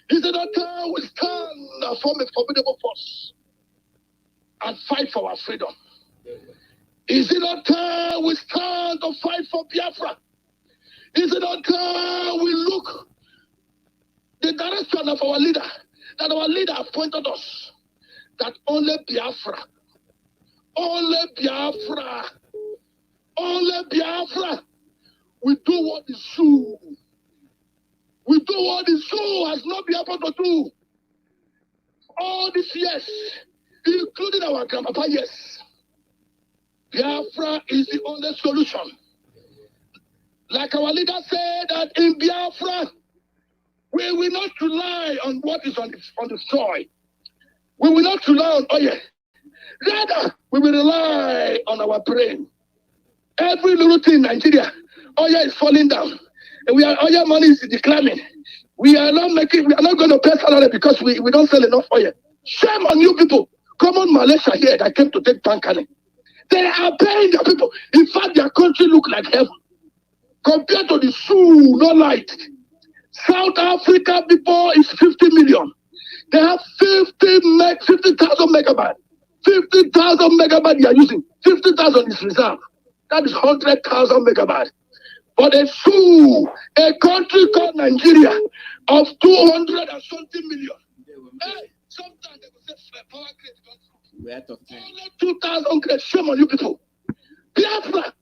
Is it not time we stand from a formidable force and fight for our freedom? Is it not time we stand to fight for Biafra? Is it not time we look the direction of our leader, that our leader appointed us, that only Biafra, only Biafra, only Biafra will do what is true. We do what is true has not been able to do. All these years, including our grandpapa, yes. Biafra is the only solution. Like our leader said, that in Biafra, we will not rely on what is on the soil. We will not rely on oil. Rather, we will rely on our brain. Every little thing in Nigeria, oil is falling down. And oil money is declining. We are not going to pay salary because we don't sell enough oil. Shame on you people. Come on, Malaysia here that came to take Pankani. They are paying their people. In fact, their country look like heaven. Compared to the Sioux, no light. South Africa people is 50 million. They have 50,000 megabytes. 50,000 megabytes they are using. 50,000 is reserved. That is 100,000 megabytes. But a Sioux, a country called Nigeria, of 200 and something million. Hey, sometimes they will say power grid. We're out of time. Only 2,000 grades. Shame on you people. Biafra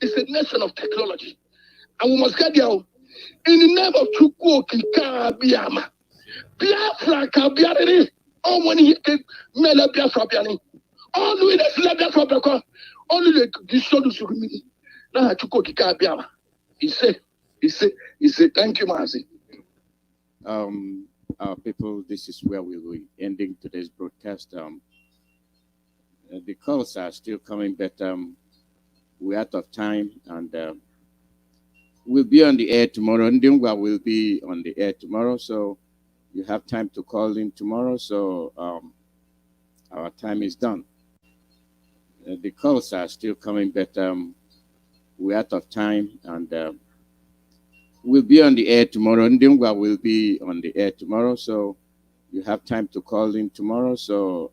is a nation of technology. And we must get there. In the name of Chukwu Biyama. Biafra Kabiari. Oh, when he mele Biafra Biani. Only the Biafra Biafra. Only the Shodu Surumini. Nah, Chukwu Biyama. He said, thank you, Mazi. Our people, this is where we will be ending today's broadcast. The calls are still coming, but we're out of time, and we'll be on the air tomorrow. Ndingwa will be on the air tomorrow, so you have time to call in tomorrow. So our time is done. The calls are still coming, but we're out of time, and we'll be on the air tomorrow. Ndingwa will be on the air tomorrow, so you have time to call in tomorrow. So